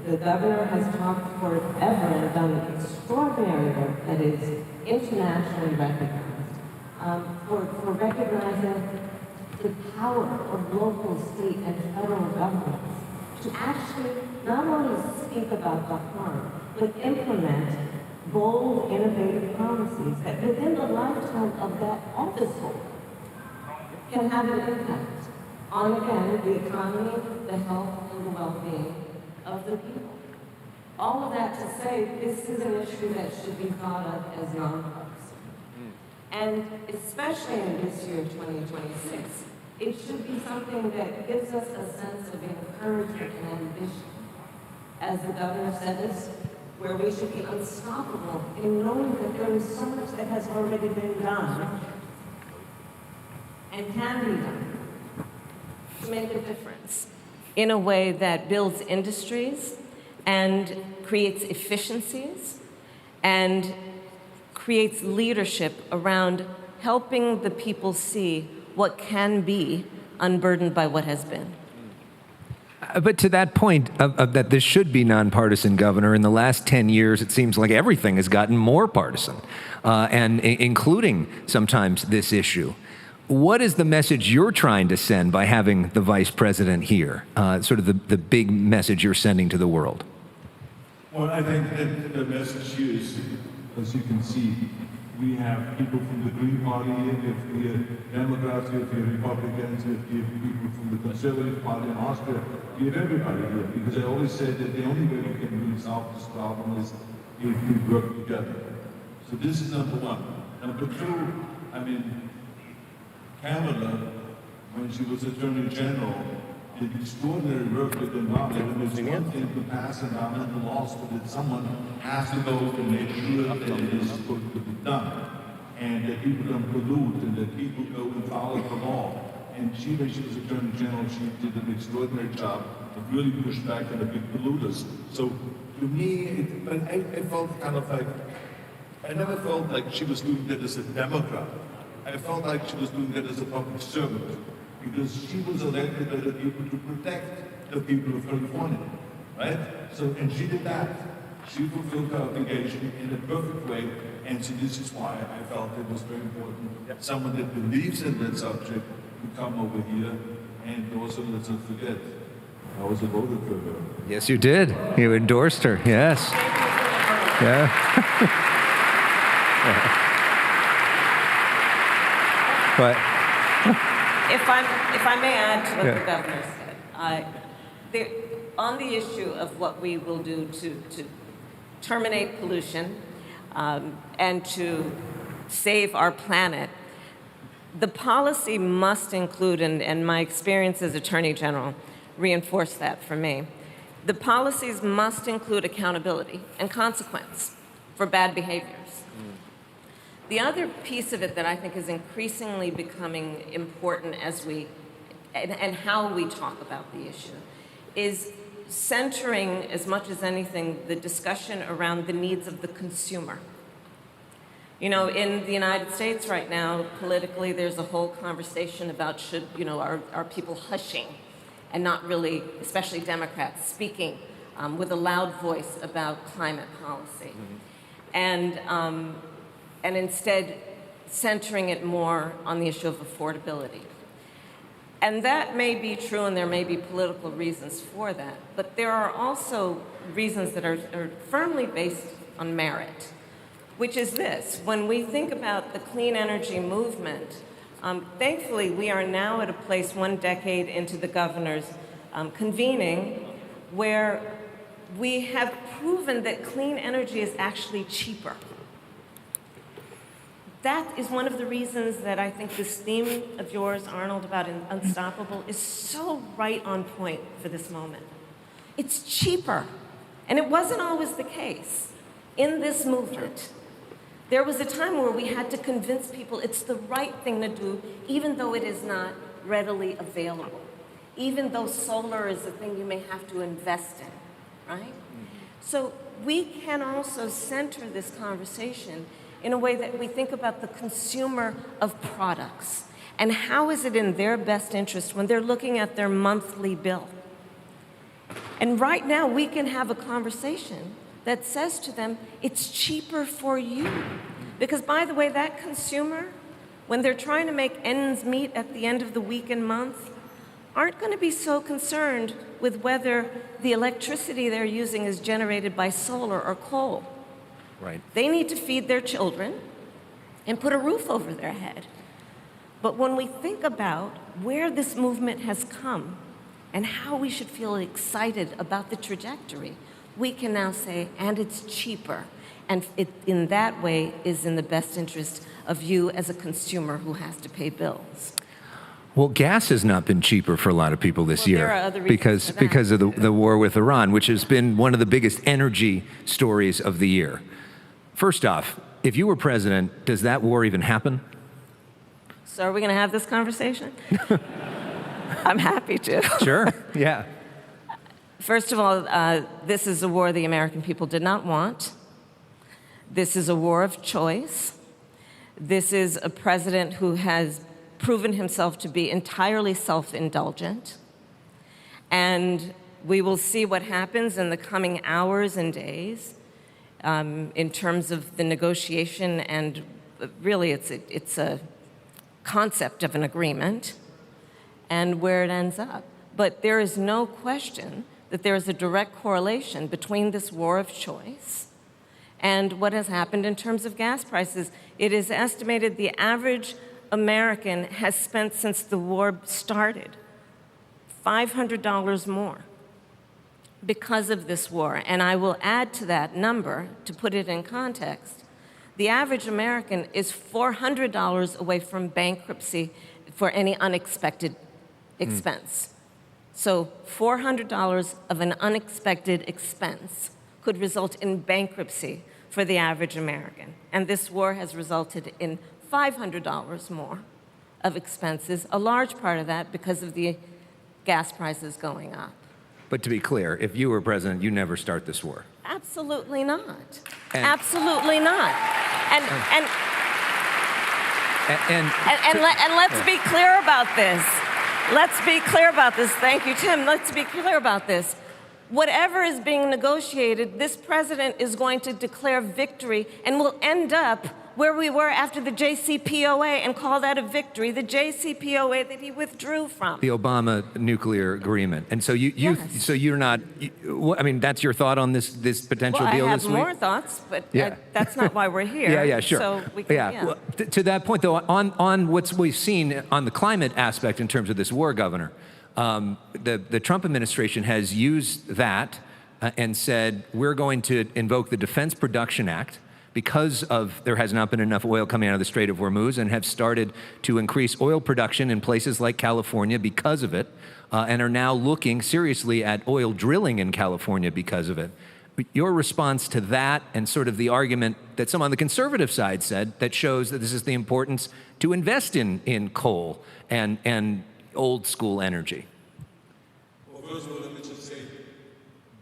The governor has talked forever and done extraordinary work that is internationally recognized. For recognizing the power of local, state, and federal governments to actually not only speak about the harm, but implement bold, innovative policies that within the lifetime of that office holder can have an impact on, again, the economy, the health, and the well-being of the people. All of that to say, this is an issue that should be thought of as nonpartisan. And especially in this year, 2026, it should be something that gives us a sense of encouragement and ambition. As the governor said this, where we should be unstoppable in knowing that there is so much that has already been done and can be done to make a difference in a way that builds industries and creates efficiencies and creates leadership around helping the people see what can be unburdened by what has been. But to that point of that this should be nonpartisan, Governor, in the last 10 years, it seems like everything has gotten more partisan, and including sometimes this issue. What is the message you're trying to send by having the Vice President here, sort of the big message you're sending to the world? Well, I think that the message here is, as you can see, we have people from the Green Party, we have Democrats, we have Republicans, we have people from the Conservative Party in Austria, we have everybody here, because I always said that the only way we can really solve this problem is if we work together. So this is number one. Number two, I mean, Kamala, when she was Attorney General, did extraordinary work with the environment. It's one thing to pass environmental laws, but that someone has to go and make sure that it is going to be done, and that people don't pollute, and that people go and follow the law. And she, when she was Attorney General, she did an extraordinary job really pushed back on the big polluters. So to me, I felt kind of like, I never felt like she was doing that as a Democrat. I felt like she was doing that as a public servant, because she was elected by the people to protect the people of California, right? So, and she did that. She fulfilled her obligation in a perfect way, and so this is why I felt it was very important that someone that believes in that subject would come over here, and also, let's not forget, I was a voter for her. Yes, you did. You endorsed her, yes. Yeah. But if I may add to what the governor said, on the issue of what we will do to terminate pollution and to save our planet, the policy must include, and my experience as Attorney General reinforced that for me, the policies must include accountability and consequence for bad behaviors. The other piece of it that I think is increasingly becoming important as and how we talk about the issue is centering, as much as anything, the discussion around the needs of the consumer. You know, in the United States right now, politically, there's a whole conversation about are people hushing and not really, especially Democrats, speaking with a loud voice about climate policy. And instead centering it more on the issue of affordability. And that may be true, and there may be political reasons for that, but there are also reasons that are firmly based on merit, which is this. When we think about the clean energy movement, thankfully we are now at a place 1 decade into the governor's convening where we have proven that clean energy is actually cheaper. That is one of the reasons that I think this theme of yours, Arnold, about Unstoppable is so right on point for this moment. It's cheaper, and it wasn't always the case in this movement. There was a time where we had to convince people it's the right thing to do, even though it is not readily available, even though solar is a thing you may have to invest in, right? So we can also center this conversation in a way that we think about the consumer of products and how is it in their best interest when they're looking at their monthly bill. And right now we can have a conversation that says to them, it's cheaper for you. Because by the way, that consumer, when they're trying to make ends meet at the end of the week and month, aren't going to be so concerned with whether the electricity they're using is generated by solar or coal. Right. They need to feed their children and put a roof over their head. But when we think about where this movement has come and how we should feel excited about the trajectory, we can now say, and it's cheaper. And it, in that way, is in the best interest of you as a consumer who has to pay bills. Well, gas has not been cheaper for a lot of people this year there are other reasons because of the war with Iran, which has been one of the biggest energy stories of the year. First off, if you were president, does that war even happen? So are we going to have this conversation? I'm happy to. Sure, yeah. First of all, this is a war the American people did not want. This is a war of choice. This is a president who has proven himself to be entirely self-indulgent. And we will see what happens in the coming hours and days in terms of the negotiation, and really it's a concept of an agreement and where it ends up. But there is no question that there is a direct correlation between this war of choice and what has happened in terms of gas prices. It is estimated the average American has spent, since the war started, $500 more because of this war. And I will add to that number, to put it in context, the average American is $400 away from bankruptcy for any unexpected expense. So $400 of an unexpected expense could result in bankruptcy for the average American. And this war has resulted in $500 more of expenses, a large part of that because of the gas prices going up. But to be clear, if you were president, you never start this war. Absolutely not. And- Absolutely not. And let's be clear about this. Let's be clear about this. Thank you, Tim. Let's be clear about this. Whatever is being negotiated, this president is going to declare victory and will end up where we were after the JCPOA and call that a victory, the JCPOA that he withdrew from. The Obama nuclear agreement. And so so you're not, I mean, that's your thought on this potential deal this week? I have more thoughts, but that's not why we're here. Yeah, sure. So we can, Well, to that point, though, on what we've seen on the climate aspect in terms of this war, Governor, the Trump administration has used that and said, we're going to invoke the Defense Production Act because there has not been enough oil coming out of the Strait of Hormuz, and have started to increase oil production in places like California because of it, and are now looking seriously at oil drilling in California because of it. Your response to that and sort of the argument that some on the conservative side said that shows that this is the importance to invest in coal and old school energy. Well, first of all, let me just say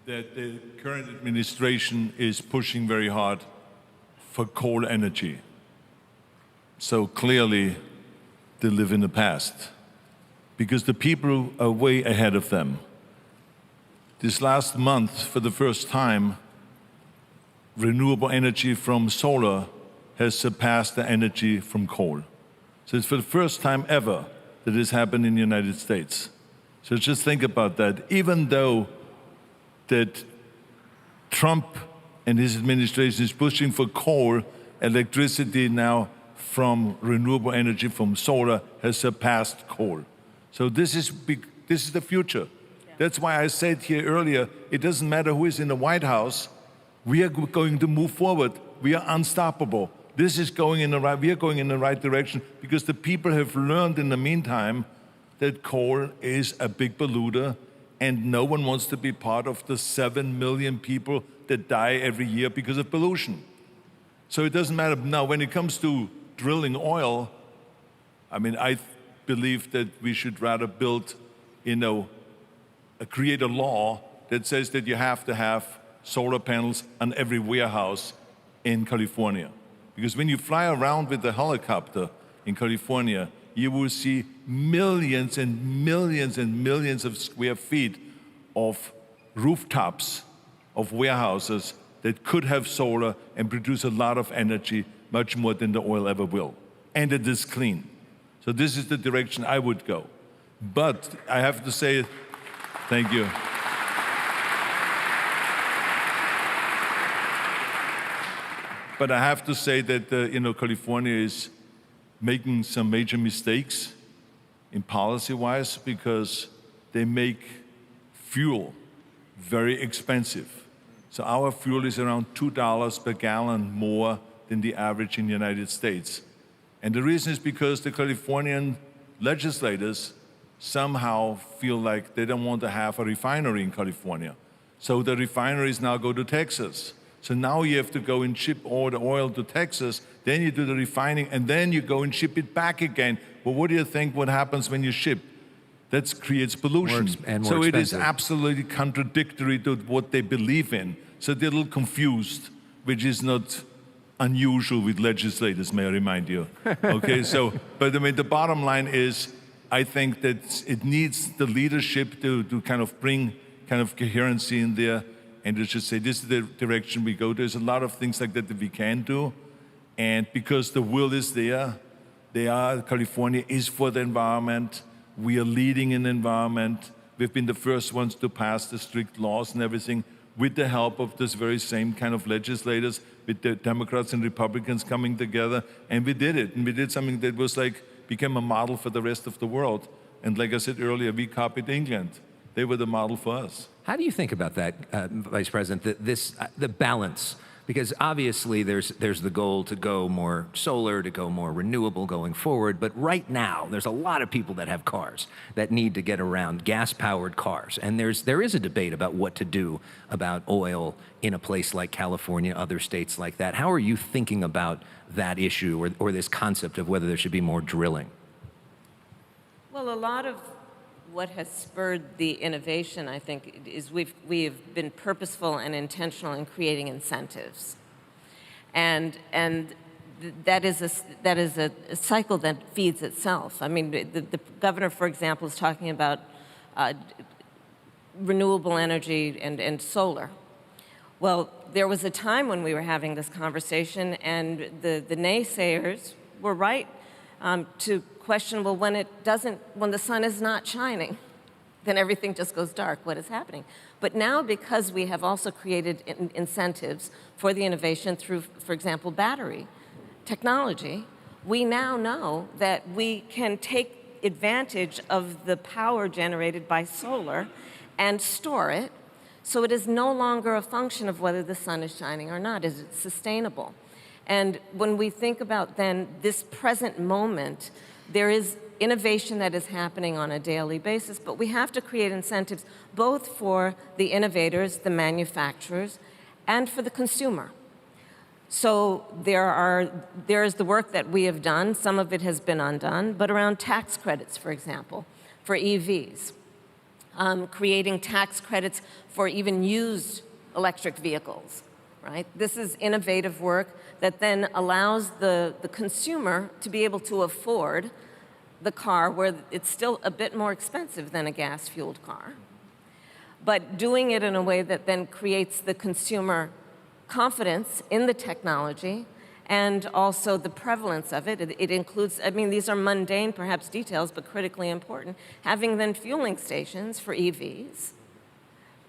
that the current administration is pushing very hard for coal energy. So clearly, they live in the past, because the people are way ahead of them. This last month, for the first time, renewable energy from solar has surpassed the energy from coal. So it's for the first time ever that this happened in the United States. So just think about that. Even though that Trump and his administration is pushing for coal, electricity now from renewable energy from solar has surpassed coal. So this is the future. That's why I said here earlier, it doesn't matter who is in the White House, we are going to move forward. We are unstoppable. We are going in the right direction, because the people have learned in the meantime that coal is a big polluter, and no one wants to be part of the 7 million people that die every year because of pollution. So it doesn't matter. Now, when it comes to drilling oil, I mean, I believe that we should rather build, create a law that says that you have to have solar panels on every warehouse in California. Because when you fly around with a helicopter in California, you will see millions and millions and millions of square feet of rooftops of warehouses that could have solar and produce a lot of energy, much more than the oil ever will. And it is clean. So this is the direction I would go. But I have to say, thank you. But I have to say that California is making some major mistakes in policy-wise, because they make fuel very expensive. So our fuel is around $2 per gallon more than the average in the United States. And the reason is because the Californian legislators somehow feel like they don't want to have a refinery in California. So the refineries now go to Texas. So now you have to go and ship all the oil to Texas, then you do the refining, and then you go and ship it back again. Well, what do you think what happens when you ship? That creates pollution. So it is absolutely contradictory to what they believe in. So they're a little confused, which is not unusual with legislators, may I remind you. Okay, but I mean, the bottom line is, I think that it needs the leadership to kind of bring kind of coherency in there, and to just say, this is the direction we go. There's a lot of things like that we can do, and because the will is there, California is for the environment. We are leading in the environment. We've been the first ones to pass the strict laws and everything, with the help of this very same kind of legislators, with the Democrats and Republicans coming together, and we did it. And we did something that was became a model for the rest of the world. And like I said earlier, we copied England. They were the model for us. How do you think about that, Vice President, the balance? Because obviously there's the goal to go more solar, to go more renewable going forward, but right now there's a lot of people that have cars that need to get around, gas-powered cars, and there is a debate about what to do about oil in a place like California, other states like that. How are you thinking about that issue, or this concept of whether there should be more drilling? Well, a lot of what has spurred the innovation, I think, is we've been purposeful and intentional in creating incentives. And that is a cycle that feeds itself. I mean, the governor, for example, is talking about renewable energy and solar. Well, there was a time when we were having this conversation, and the naysayers were right to question, well, when the sun is not shining, then everything just goes dark. What is happening? But now, because we have also created incentives for the innovation through, for example, battery technology, we now know that we can take advantage of the power generated by solar and store it, so it is no longer a function of whether the sun is shining or not. Is it sustainable? And when we think about then this present moment, there is innovation that is happening on a daily basis, but we have to create incentives both for the innovators, the manufacturers, and for the consumer. So there is the work that we have done. Some of it has been undone, but around tax credits, for example, for EVs, creating tax credits for even used electric vehicles, right? This is innovative work that then allows the consumer to be able to afford the car where it's still a bit more expensive than a gas-fueled car, but doing it in a way that then creates the consumer confidence in the technology and also the prevalence of it. It includes, I mean, these are mundane, perhaps details, but critically important, having then fueling stations for EVs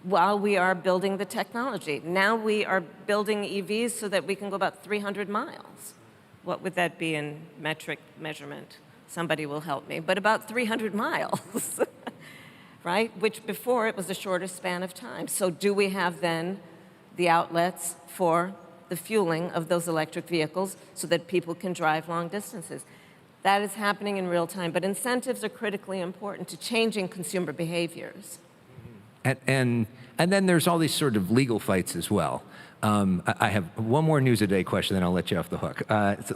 while we are building the technology. Now we are building EVs so that we can go about 300 miles. What would that be in metric measurement? Somebody will help me, but about 300 miles, right? Which before it was a shorter span of time. So do we have then the outlets for the fueling of those electric vehicles so that people can drive long distances? That is happening in real time, but incentives are critically important to changing consumer behaviors. And then there's all these sort of legal fights as well. I have one more News a Day question, then I'll let you off the hook.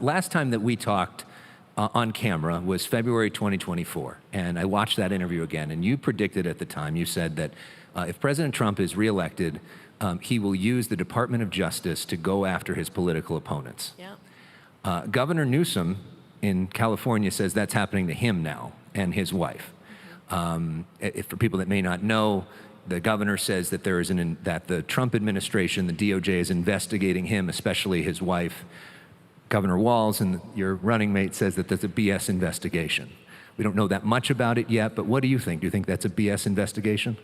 Last time that we talked on camera was February 2024, and I watched that interview again, and you predicted at the time, you said that if President Trump is reelected, he will use the Department of Justice to go after his political opponents. Yeah. Governor Newsom in California says that's happening to him now and his wife. For people that may not know, the governor says that that the Trump administration, the DOJ, is investigating him, especially his wife. Governor Walz and your running mate says that there's a BS investigation. We don't know that much about it yet, but what do you think? Do you think that's a BS investigation?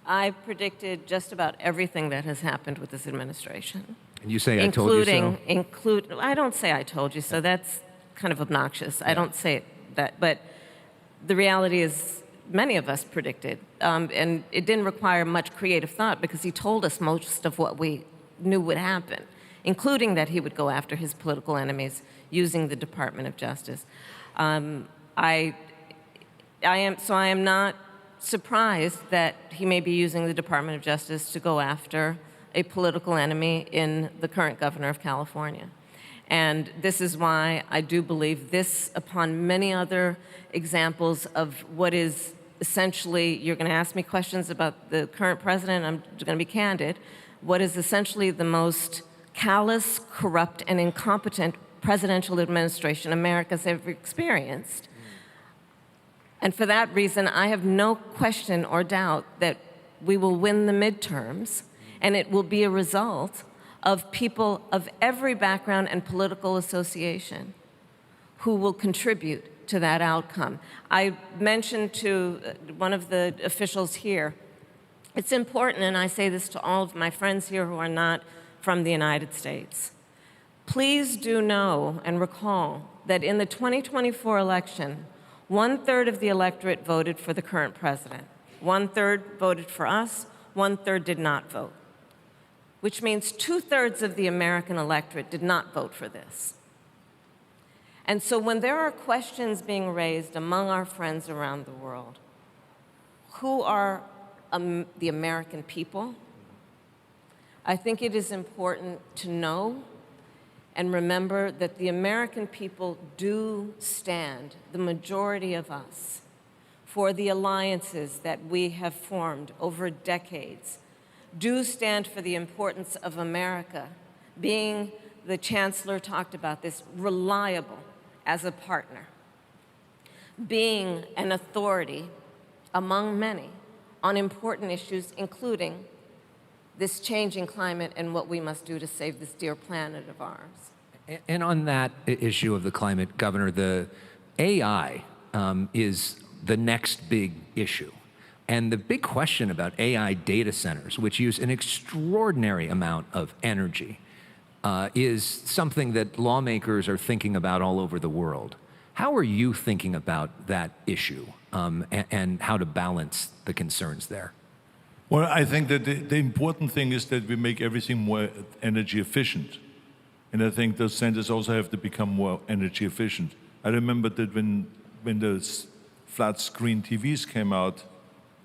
I predicted just about everything that has happened with this administration. And you say I told you so? I don't say I told you so. That's kind of obnoxious. I don't say that. But the reality is many of us predicted. And it didn't require much creative thought because he told us most of what we knew would happen, including that he would go after his political enemies using the Department of Justice. I am not surprised that he may be using the Department of Justice to go after a political enemy in the current governor of California. And this is why I do believe this, upon many other examples of what is essentially, you're going to ask me questions about the current president, I'm going to be candid, what is essentially the most callous, corrupt, and incompetent presidential administration America's ever experienced. And for that reason, I have no question or doubt that we will win the midterms, and it will be a result of people of every background and political association who will contribute to that outcome. I mentioned to one of the officials here, it's important, and I say this to all of my friends here who are not from the United States. Please do know and recall that in the 2024 election, 1/3 of the electorate voted for the current president. 1/3 voted for us, 1/3 did not vote, which means 2/3 of the American electorate did not vote for this. And so when there are questions being raised among our friends around the world, who are the American people, I think it is important to know and remember that the American people do stand, the majority of us, for the alliances that we have formed over decades do stand for the importance of America being, the Chancellor talked about this, reliable as a partner, being an authority among many on important issues, including this changing climate and what we must do to save this dear planet of ours. And on that issue of the climate, Governor, the AI is the next big issue. And the big question about AI data centers, which use an extraordinary amount of energy, is something that lawmakers are thinking about all over the world. How are you thinking about that issue and how to balance the concerns there? Well, I think that the important thing is that we make everything more energy efficient. And I think those centers also have to become more energy efficient. I remember that when the flat screen TVs came out,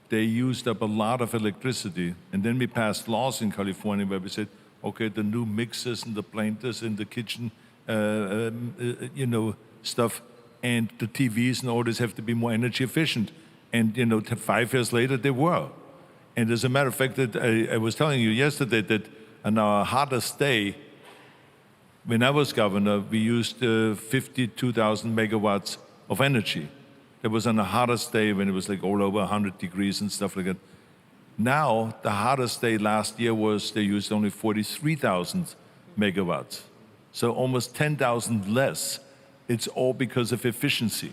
they used up a lot of electricity. And then we passed laws in California where we said, okay, the new mixers and the blenders in the kitchen, stuff, and the TVs and all this have to be more energy efficient. And 5 years later, they were. And as a matter of fact, that I was telling you yesterday that on our hottest day, when I was governor, we used 52,000 megawatts of energy. That was on the hottest day when it was like all over 100 degrees and stuff like that. Now, the hottest day last year was they used only 43,000 megawatts. So almost 10,000 less. It's all because of efficiency.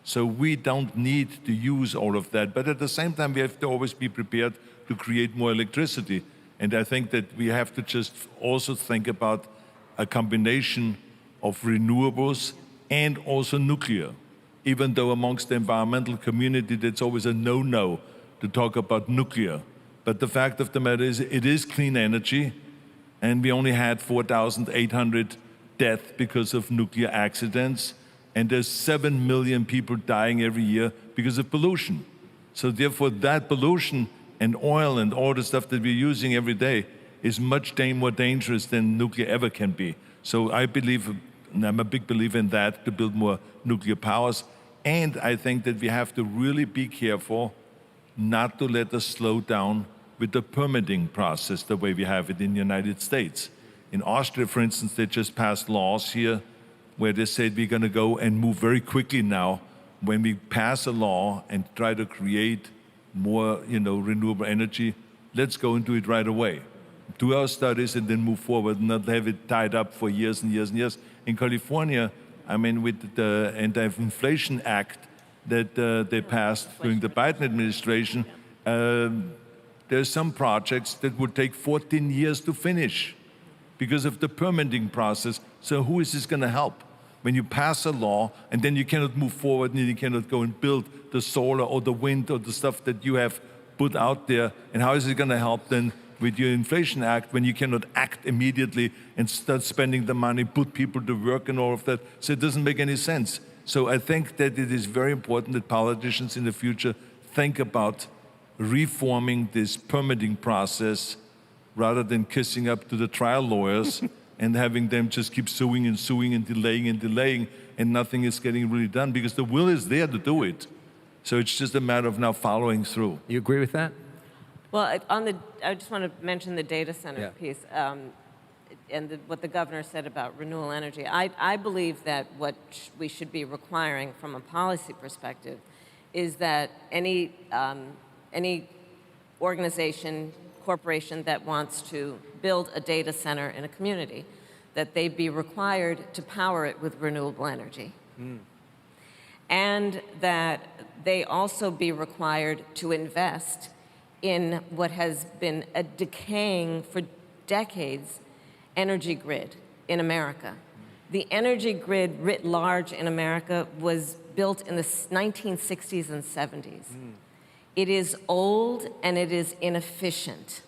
So we don't need to use all of that. But at the same time, we have to always be prepared to create more electricity. And I think that we have to just also think about a combination of renewables and also nuclear. Even though amongst the environmental community, that's always a no-no to talk about nuclear. But the fact of the matter is, it is clean energy, and we only had 4,800 deaths because of nuclear accidents, and there's 7 million people dying every year because of pollution. So therefore, that pollution and oil and all the stuff that we're using every day is much more dangerous than nuclear ever can be. So I believe, and I'm a big believer in that, to build more nuclear powers. And I think that we have to really be careful not to let us slow down with the permitting process the way we have it in the United States. In Austria, for instance, they just passed laws here where they said we're going to go and move very quickly now when we pass a law and try to create more, renewable energy. Let's go and do it right away. Do our studies and then move forward, and not have it tied up for years and years and years. In California, with the Anti-Inflation Act that they passed during the Biden administration, there's some projects that would take 14 years to finish because of the permitting process. So who is this going to help? When you pass a law and then you cannot move forward and you cannot go and build the solar or the wind or the stuff that you have put out there, and how is it going to help then with your Inflation Act when you cannot act immediately and start spending the money, put people to work and all of that? So it doesn't make any sense. So I think that it is very important that politicians in the future think about reforming this permitting process rather than kissing up to the trial lawyers and having them just keep suing and delaying, and nothing is getting really done because the will is there to do it. So it's just a matter of now following through. You agree with that? Well, I just want to mention the data center piece and what the governor said about renewable energy. I believe that what we should be requiring from a policy perspective is that any organization, corporation that wants to build a data center in a community, that they be required to power it with renewable energy. And that they also be required to invest in what has been a decaying for decades energy grid in America. The energy grid writ large in America was built in the 1960s and 70s. It is old and it is inefficient.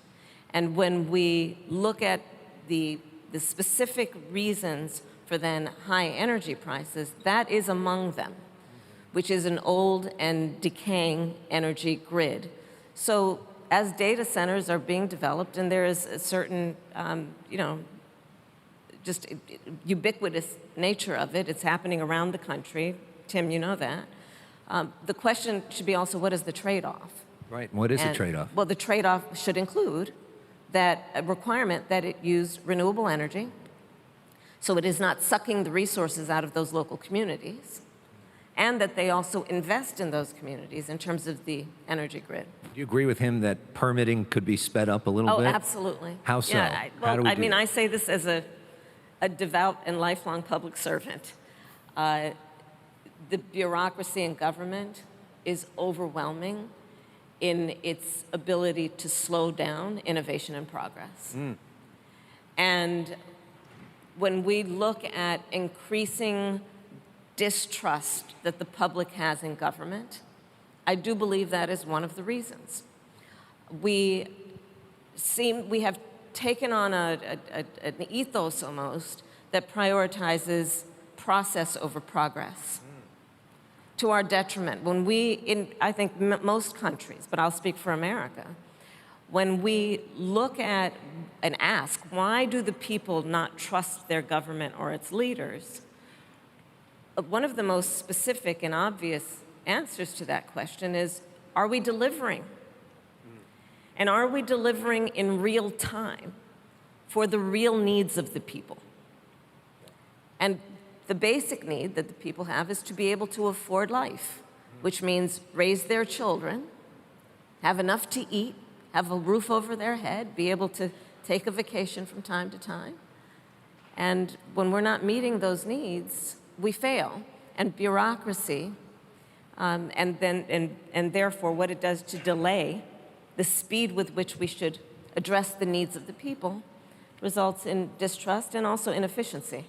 And when we look at the specific reasons for then high energy prices, that is among them, which is an old and decaying energy grid. So as data centers are being developed, and there is a certain, just ubiquitous nature of it, it's happening around the country. Tim, you know that. The question should be also, what is the trade-off? Right. What is the trade-off? Well, the trade-off should include that a requirement that it use renewable energy, so it is not sucking the resources out of those local communities, and that they also invest in those communities in terms of the energy grid. Do you agree with him that permitting could be sped up a little bit? Oh, absolutely. How so? Yeah, How do we do that? I say this as a devout and lifelong public servant. The bureaucracy in government is overwhelming in its ability to slow down innovation and progress. And when we look at increasing distrust that the public has in government, I do believe that is one of the reasons. We have taken on an ethos almost that prioritizes process over progress to our detriment. When I think most countries, but I'll speak for America, when we look at and ask, why do the people not trust their government or its leaders? One of the most specific and obvious answers to that question is, are we delivering? And are we delivering in real time for the real needs of the people? And the basic need that the people have is to be able to afford life, which means raise their children, have enough to eat, have a roof over their head, be able to take a vacation from time to time. And when we're not meeting those needs, we fail. And bureaucracy, and therefore what it does to delay the speed with which we should address the needs of the people, results in distrust and also inefficiency.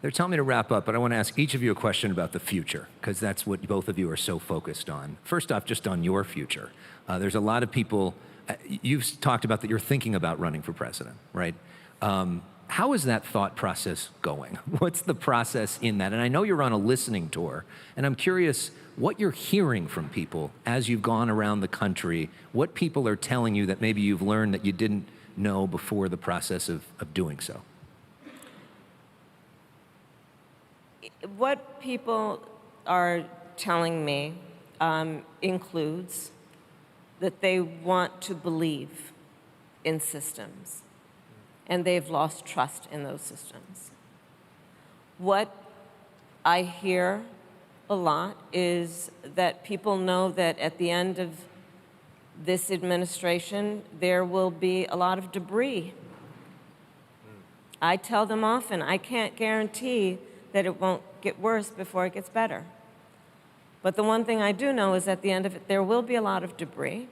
They're telling me to wrap up, but I want to ask each of you a question about the future, because that's what both of you are so focused on. First off, just on your future. There's a lot of people, you've talked about that you're thinking about running for president, right? How is that thought process going? What's the process in that? And I know you're on a listening tour, and I'm curious what you're hearing from people as you've gone around the country, what people are telling you that maybe you've learned that you didn't know before the process of doing so. What people are telling me includes that they want to believe in systems, and they've lost trust in those systems. What I hear a lot is that people know that at the end of this administration, there will be a lot of debris. I tell them often, I can't guarantee that it won't get worse before it gets better. But the one thing I do know is at the end of it, there will be a lot of debris,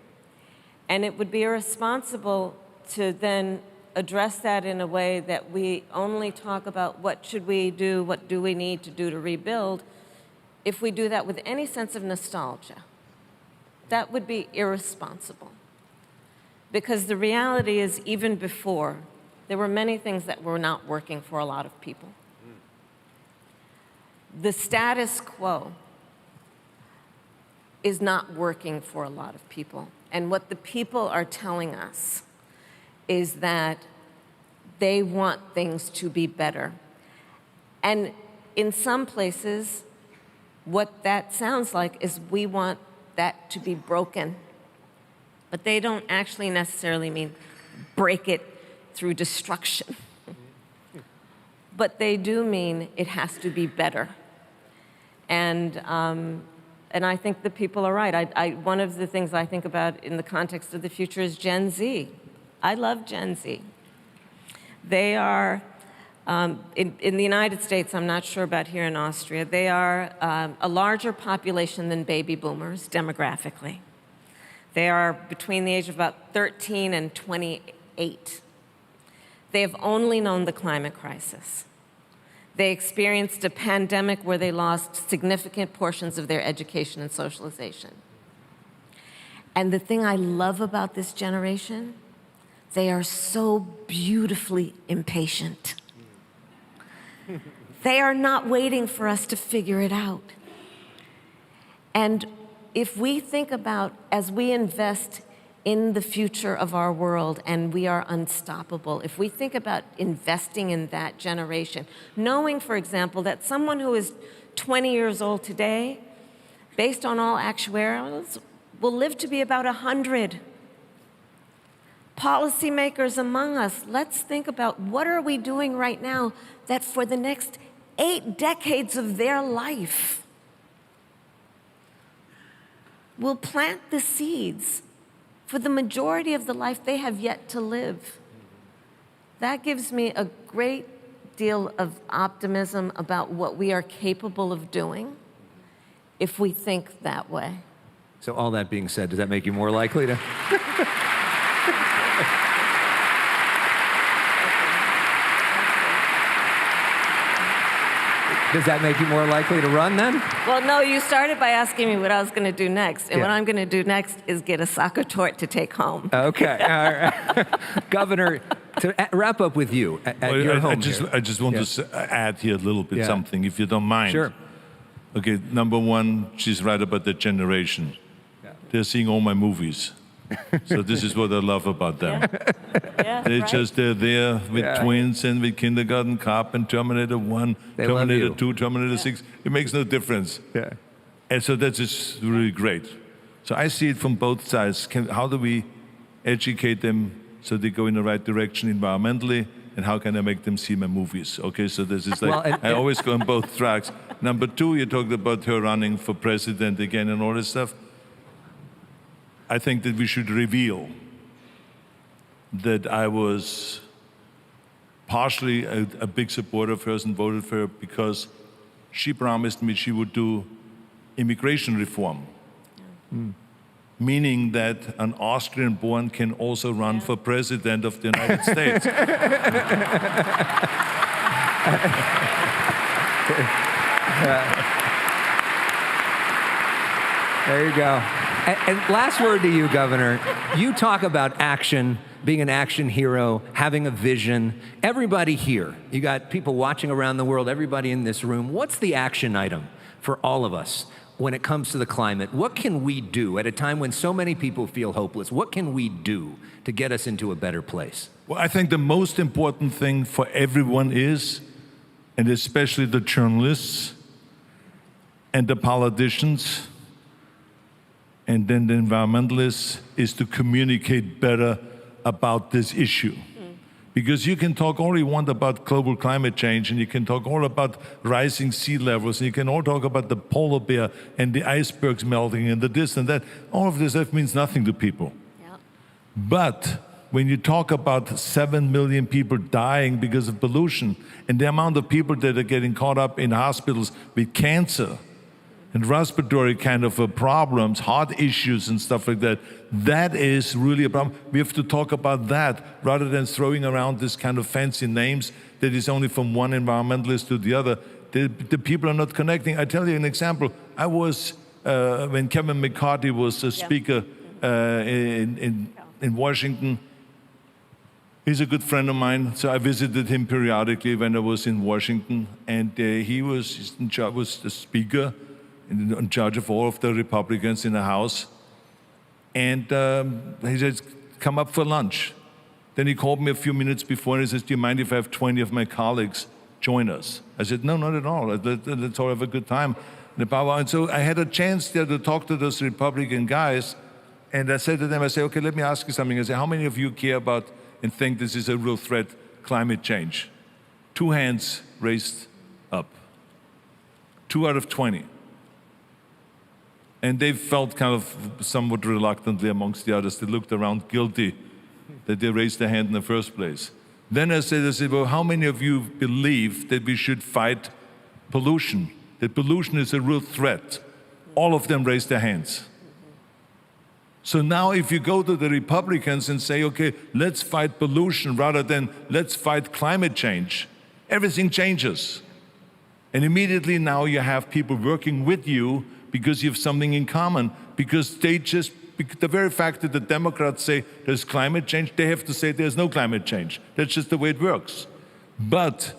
and it would be irresponsible to then address that in a way that we only talk about what should we do, what do we need to do to rebuild. If we do that with any sense of nostalgia, that would be irresponsible. Because the reality is, even before, there were many things that were not working for a lot of people. The status quo is not working for a lot of people. And what the people are telling us is that they want things to be better. And in some places, what that sounds like is we want that to be broken. But they don't actually necessarily mean break it through destruction. But they do mean it has to be better. And I think the people are right. One of the things I think about in the context of the future is Gen Z. I love Gen Z. They are, in the United States, I'm not sure about here in Austria, they are a larger population than baby boomers demographically. They are between the age of about 13 and 28. They have only known the climate crisis. They experienced a pandemic where they lost significant portions of their education and socialization. And the thing I love about this generation, they are so beautifully impatient. They are not waiting for us to figure it out. And if we think about, as we invest in the future of our world and we are unstoppable, if we think about investing in that generation, knowing, for example, that someone who is 20 years old today based on all actuarials, will live to be about 100. Policymakers among us, let's think about what are we doing right now that for the next 8 decades of their life will plant the seeds for the majority of the life they have yet to live. That gives me a great deal of optimism about what we are capable of doing if we think that way. So all that being said, does that make you more likely to? Does that make you more likely to run then? Well, no, you started by asking me what I was going to do next. And what I'm going to do next is get a soccer tort to take home. Okay. All right. Governor, to wrap up with you at your home I just want to add here a little bit something, if you don't mind. Sure. Okay, number one, she's right about the generation. They're seeing all my movies. So this is what I love about them. They're there with twins and with Kindergarten Cop and Terminator 1, Terminator 2, Terminator 6. It makes no difference. Yeah. And so that's just really great. So I see it from both sides. How do we educate them so they go in the right direction environmentally, and how can I make them see my movies? Okay, so this is like, I always go on both tracks. Number two, you talked about her running for president again and all this stuff. I think that we should reveal that I was partially a big supporter of hers and voted for her because she promised me she would do immigration reform. Meaning that an Austrian born can also run for president of the United States. There you go. And last word to you, Governor. You talk about action, being an action hero, having a vision. Everybody here, you got people watching around the world, everybody in this room. What's the action item for all of us when it comes to the climate? What can we do at a time when so many people feel hopeless? What can we do to get us into a better place? Well, I think the most important thing for everyone is, and especially the journalists and the politicians, and then the environmentalists, is to communicate better about this issue. Because you can talk all you want about global climate change, and you can talk all about rising sea levels, and you can all talk about the polar bear and the icebergs melting and the this and that. All of this stuff means nothing to people. But when you talk about 7 million people dying because of pollution, and the amount of people that are getting caught up in hospitals with cancer, and respiratory kind of problems, heart issues and stuff like that, that is really a problem. We have to talk about that rather than throwing around this kind of fancy names that is only from one environmentalist to the other. The people are not connecting. I tell you an example. I was, when Kevin McCarthy was a speaker in Washington, he's a good friend of mine, so I visited him periodically when I was in Washington, and he was the speaker in charge of all of the Republicans in the House. And he said, come up for lunch. Then he called me a few minutes before and he says, do you mind if I have 20 of my colleagues join us? I said, no, not at all. Let's all have a good time. And so I had a chance there to talk to those Republican guys. And I said to them, I said, okay, let me ask you something. I said, how many of you care about and think this is a real threat, climate change? 2 hands raised up. 2 out of 20. And they felt kind of somewhat reluctantly amongst the others. They looked around guilty that they raised their hand in the first place. Then I said, well, how many of you believe that we should fight pollution? That pollution is a real threat? All of them raised their hands. So now if you go to the Republicans and say, okay, let's fight pollution rather than let's fight climate change, everything changes. And immediately now you have people working with you because you have something in common, because the very fact that the Democrats say there's climate change, they have to say there's no climate change. That's just the way it works. But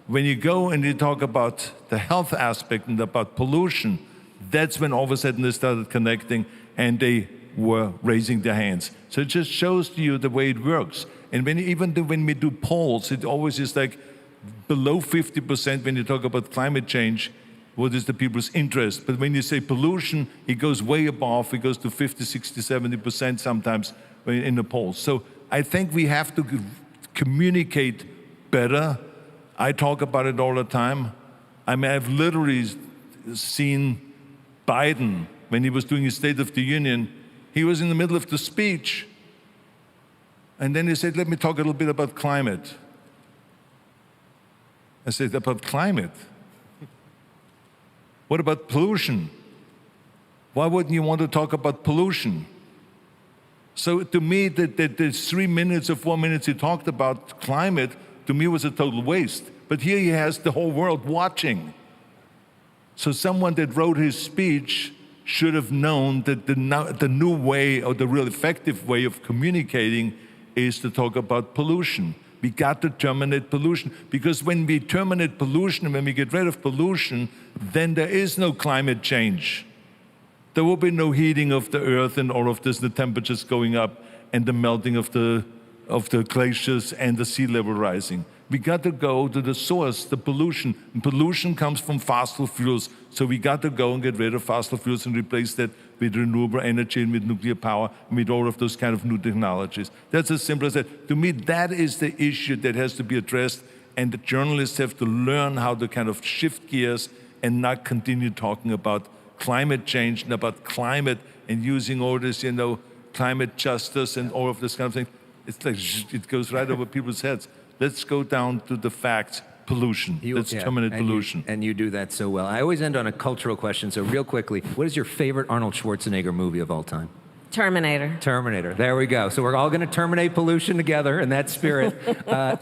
when you go and you talk about the health aspect and about pollution, that's when all of a sudden they started connecting and they were raising their hands. So it just shows to you the way it works. And when we do polls, it always is like below 50% when you talk about climate change, what is the people's interest. But when you say pollution, it goes way above. It goes to 50, 60, 70% sometimes in the polls. So I think we have to communicate better. I talk about it all the time. I mean, I've literally seen Biden, when he was doing his State of the Union, he was in the middle of the speech. And then he said, let me talk a little bit about climate. I said, about climate? What about pollution? Why wouldn't you want to talk about pollution? So to me, the 3 minutes or 4 minutes he talked about climate, to me was a total waste. But here he has the whole world watching. So someone that wrote his speech should have known that the new way, or the real effective way of communicating, is to talk about pollution. We got to terminate pollution, because when we terminate pollution and when we get rid of pollution, then there is no climate change. There will be no heating of the earth and all of this, the temperatures going up and the melting of the glaciers and the sea level rising. We got to go to the source, the pollution. And pollution comes from fossil fuels. So we got to go and get rid of fossil fuels and replace that with renewable energy and with nuclear power and with all of those kind of new technologies. That's as simple as that. To me, that is the issue that has to be addressed. And the journalists have to learn how to kind of shift gears and not continue talking about climate change and about climate and using all this, climate justice and all of this kind of thing. It's like it goes right over people's heads. Let's go down to the facts. Pollution. Let's terminate pollution. And you do that so well. I always end on a cultural question, so real quickly, what is your favorite Arnold Schwarzenegger movie of all time? Terminator. Terminator. There we go. So we're all going to terminate pollution together in that spirit.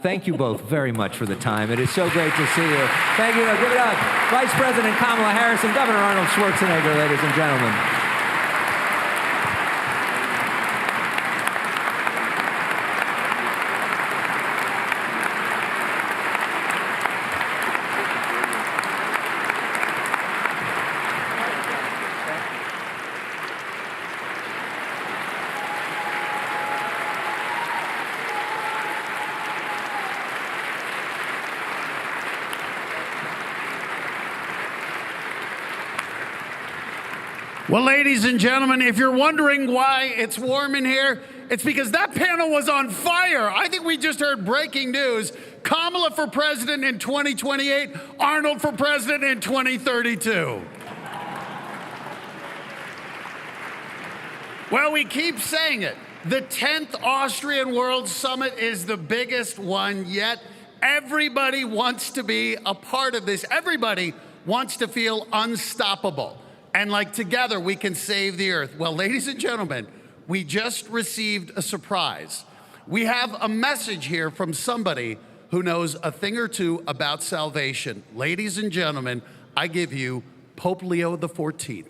Thank you both very much for the time. It is so great to see you. Thank you. Give it up. Vice President Kamala Harris and Governor Arnold Schwarzenegger, ladies and gentlemen. Well, ladies and gentlemen, if you're wondering why it's warm in here, it's because that panel was on fire. I think we just heard breaking news. Kamala for president in 2028, Arnold for president in 2032. Well, we keep saying it. The 10th Austrian World Summit is the biggest one yet. Everybody wants to be a part of this. Everybody wants to feel unstoppable. And like together we can save the earth. Well, ladies and gentlemen, we just received a surprise. We have a message here from somebody who knows a thing or two about salvation. Ladies and gentlemen, I give you Pope Leo XIV.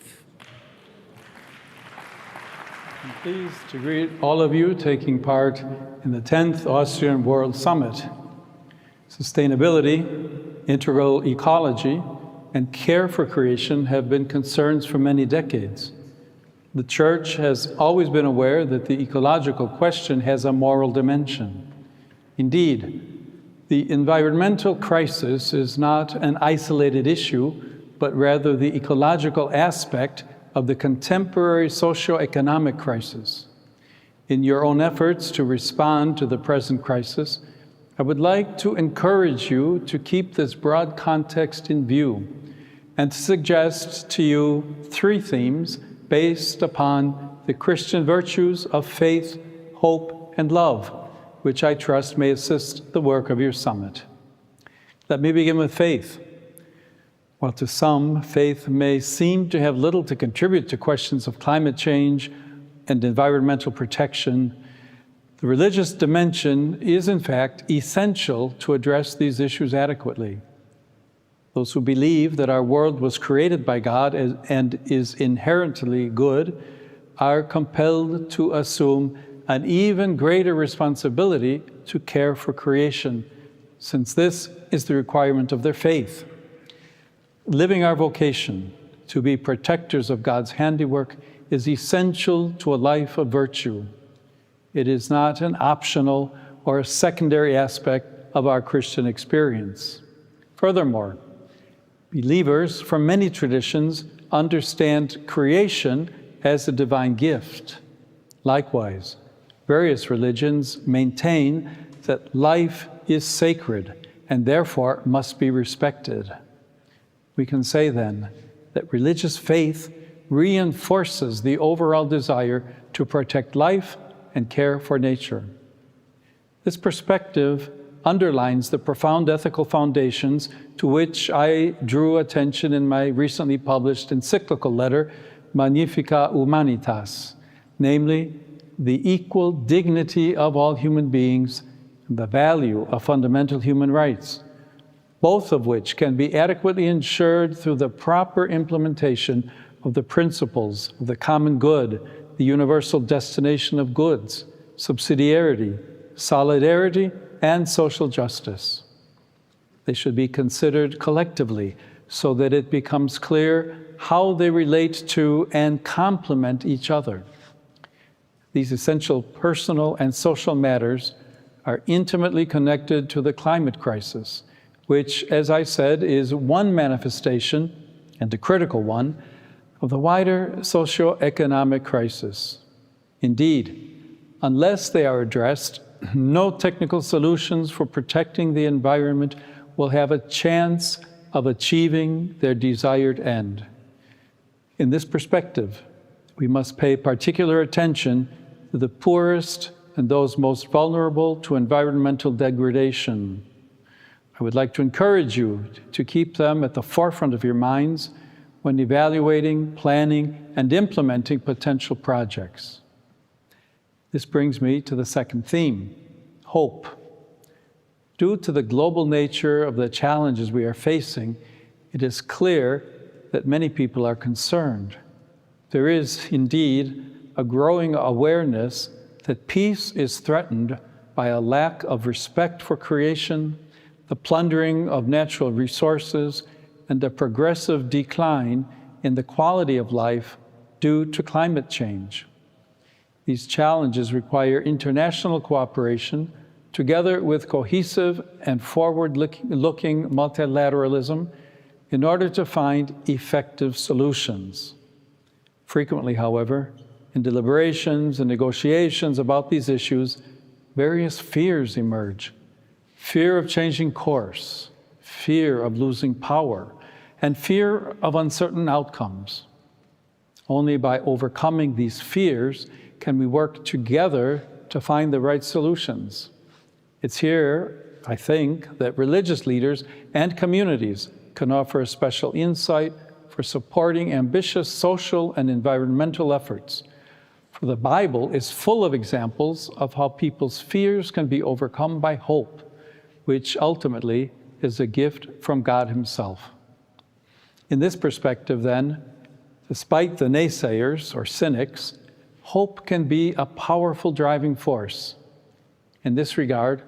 I'm pleased to greet all of you taking part in the 10th Austrian World Summit. Sustainability, integral ecology, and care for creation have been concerns for many decades. The Church has always been aware that the ecological question has a moral dimension. Indeed, the environmental crisis is not an isolated issue, but rather the ecological aspect of the contemporary socio-economic crisis. In your own efforts to respond to the present crisis, I would like to encourage you to keep this broad context in view and to suggest to you 3 themes based upon the Christian virtues of faith, hope, and love, which I trust may assist the work of your summit. Let me begin with faith. While to some, faith may seem to have little to contribute to questions of climate change and environmental protection, the religious dimension is in fact essential to address these issues adequately. Those who believe that our world was created by God and is inherently good are compelled to assume an even greater responsibility to care for creation, since this is the requirement of their faith. Living our vocation to be protectors of God's handiwork is essential to a life of virtue. It is not an optional or a secondary aspect of our Christian experience. Furthermore, Believers from many traditions understand creation as a divine gift. Likewise, various religions maintain that life is sacred and therefore must be respected. We can say then that religious faith reinforces the overall desire to protect life and care for nature. This perspective underlines the profound ethical foundations to which I drew attention in my recently published encyclical letter, Magnificat Humanitas, namely, the equal dignity of all human beings and the value of fundamental human rights, both of which can be adequately ensured through the proper implementation of the principles of the common good, the universal destination of goods, subsidiarity, solidarity, and social justice. They should be considered collectively so that it becomes clear how they relate to and complement each other. These essential personal and social matters are intimately connected to the climate crisis, which, as I said, is one manifestation, and a critical one, of the wider socio-economic crisis. Indeed, unless they are addressed, no technical solutions for protecting the environment will have a chance of achieving their desired end. In this perspective, we must pay particular attention to the poorest and those most vulnerable to environmental degradation. I would like to encourage you to keep them at the forefront of your minds when evaluating, planning, and implementing potential projects. This brings me to the second theme, hope. Due to the global nature of the challenges we are facing, it is clear that many people are concerned. There is indeed a growing awareness that peace is threatened by a lack of respect for creation, the plundering of natural resources, and a progressive decline in the quality of life due to climate change. These challenges require international cooperation, together with cohesive and forward-looking multilateralism, in order to find effective solutions. Frequently, however, in deliberations and negotiations about these issues, various fears emerge. Fear of changing course, fear of losing power, and fear of uncertain outcomes. Only by overcoming these fears can we work together to find the right solutions. It's here, I think, that religious leaders and communities can offer a special insight for supporting ambitious social and environmental efforts. For the Bible is full of examples of how people's fears can be overcome by hope, which ultimately is a gift from God Himself. In this perspective, then, despite the naysayers or cynics, hope can be a powerful driving force. In this regard,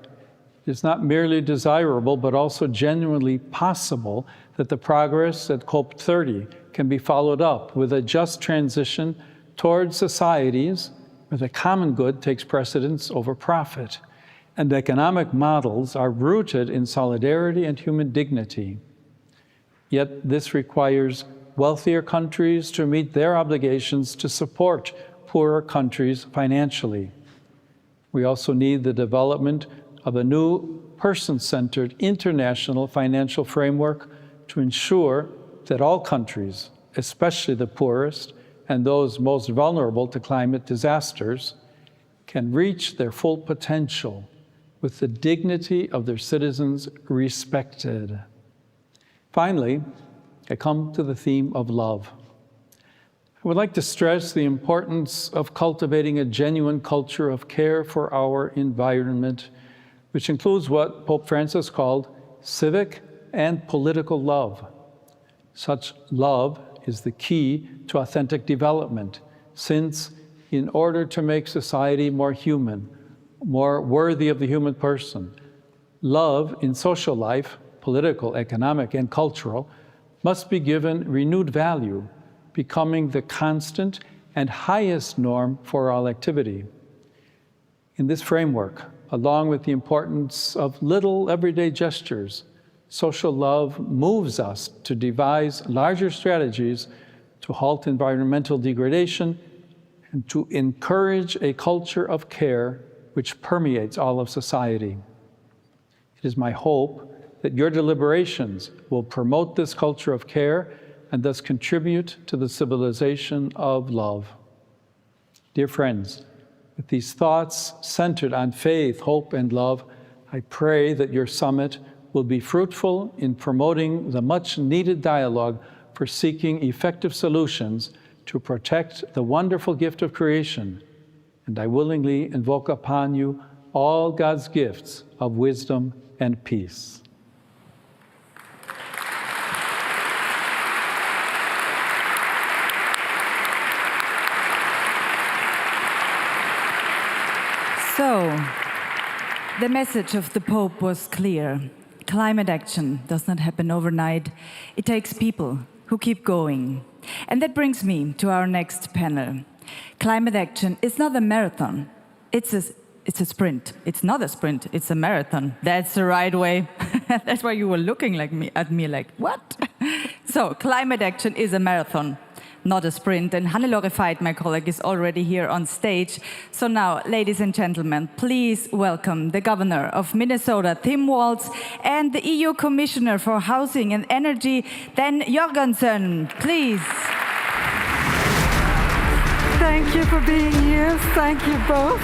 it is not merely desirable, but also genuinely possible that the progress at COP30 can be followed up with a just transition towards societies where the common good takes precedence over profit, and economic models are rooted in solidarity and human dignity. Yet this requires wealthier countries to meet their obligations to support poorer countries financially. We also need the development of a new person-centered international financial framework to ensure that all countries, especially the poorest and those most vulnerable to climate disasters, can reach their full potential with the dignity of their citizens respected. Finally, I come to the theme of love. I would like to stress the importance of cultivating a genuine culture of care for our environment, which includes what Pope Francis called civic and political love. Such love is the key to authentic development, since in order to make society more human, more worthy of the human person, love in social life, political, economic, and cultural, must be given renewed value, becoming the constant and highest norm for all activity. In this framework, along with the importance of little everyday gestures, Social love moves us to devise larger strategies to halt environmental degradation and to encourage a culture of care which permeates all of society. It is my hope that your deliberations will promote this culture of care and thus contribute to the civilization of love. Dear friends, with these thoughts centered on faith, hope, and love, I pray that your summit will be fruitful in promoting the much-needed dialogue for seeking effective solutions to protect the wonderful gift of creation. And I willingly invoke upon you all God's gifts of wisdom and peace. So, the message of the Pope was clear. Climate action does not happen overnight. It takes people who keep going. And that brings me to our next panel. Climate action is not a marathon. It's a sprint. It's not a sprint, it's a marathon. That's the right way. That's why you were looking at me like, what? So, climate action is a marathon, not a sprint. And Hannelore Veit, my colleague, is already here on stage. So now, ladies and gentlemen, please welcome the Governor of Minnesota, Tim Walz, and the EU Commissioner for Housing and Energy, Dan Jorgensen. Please. Thank you for being here. Thank you both.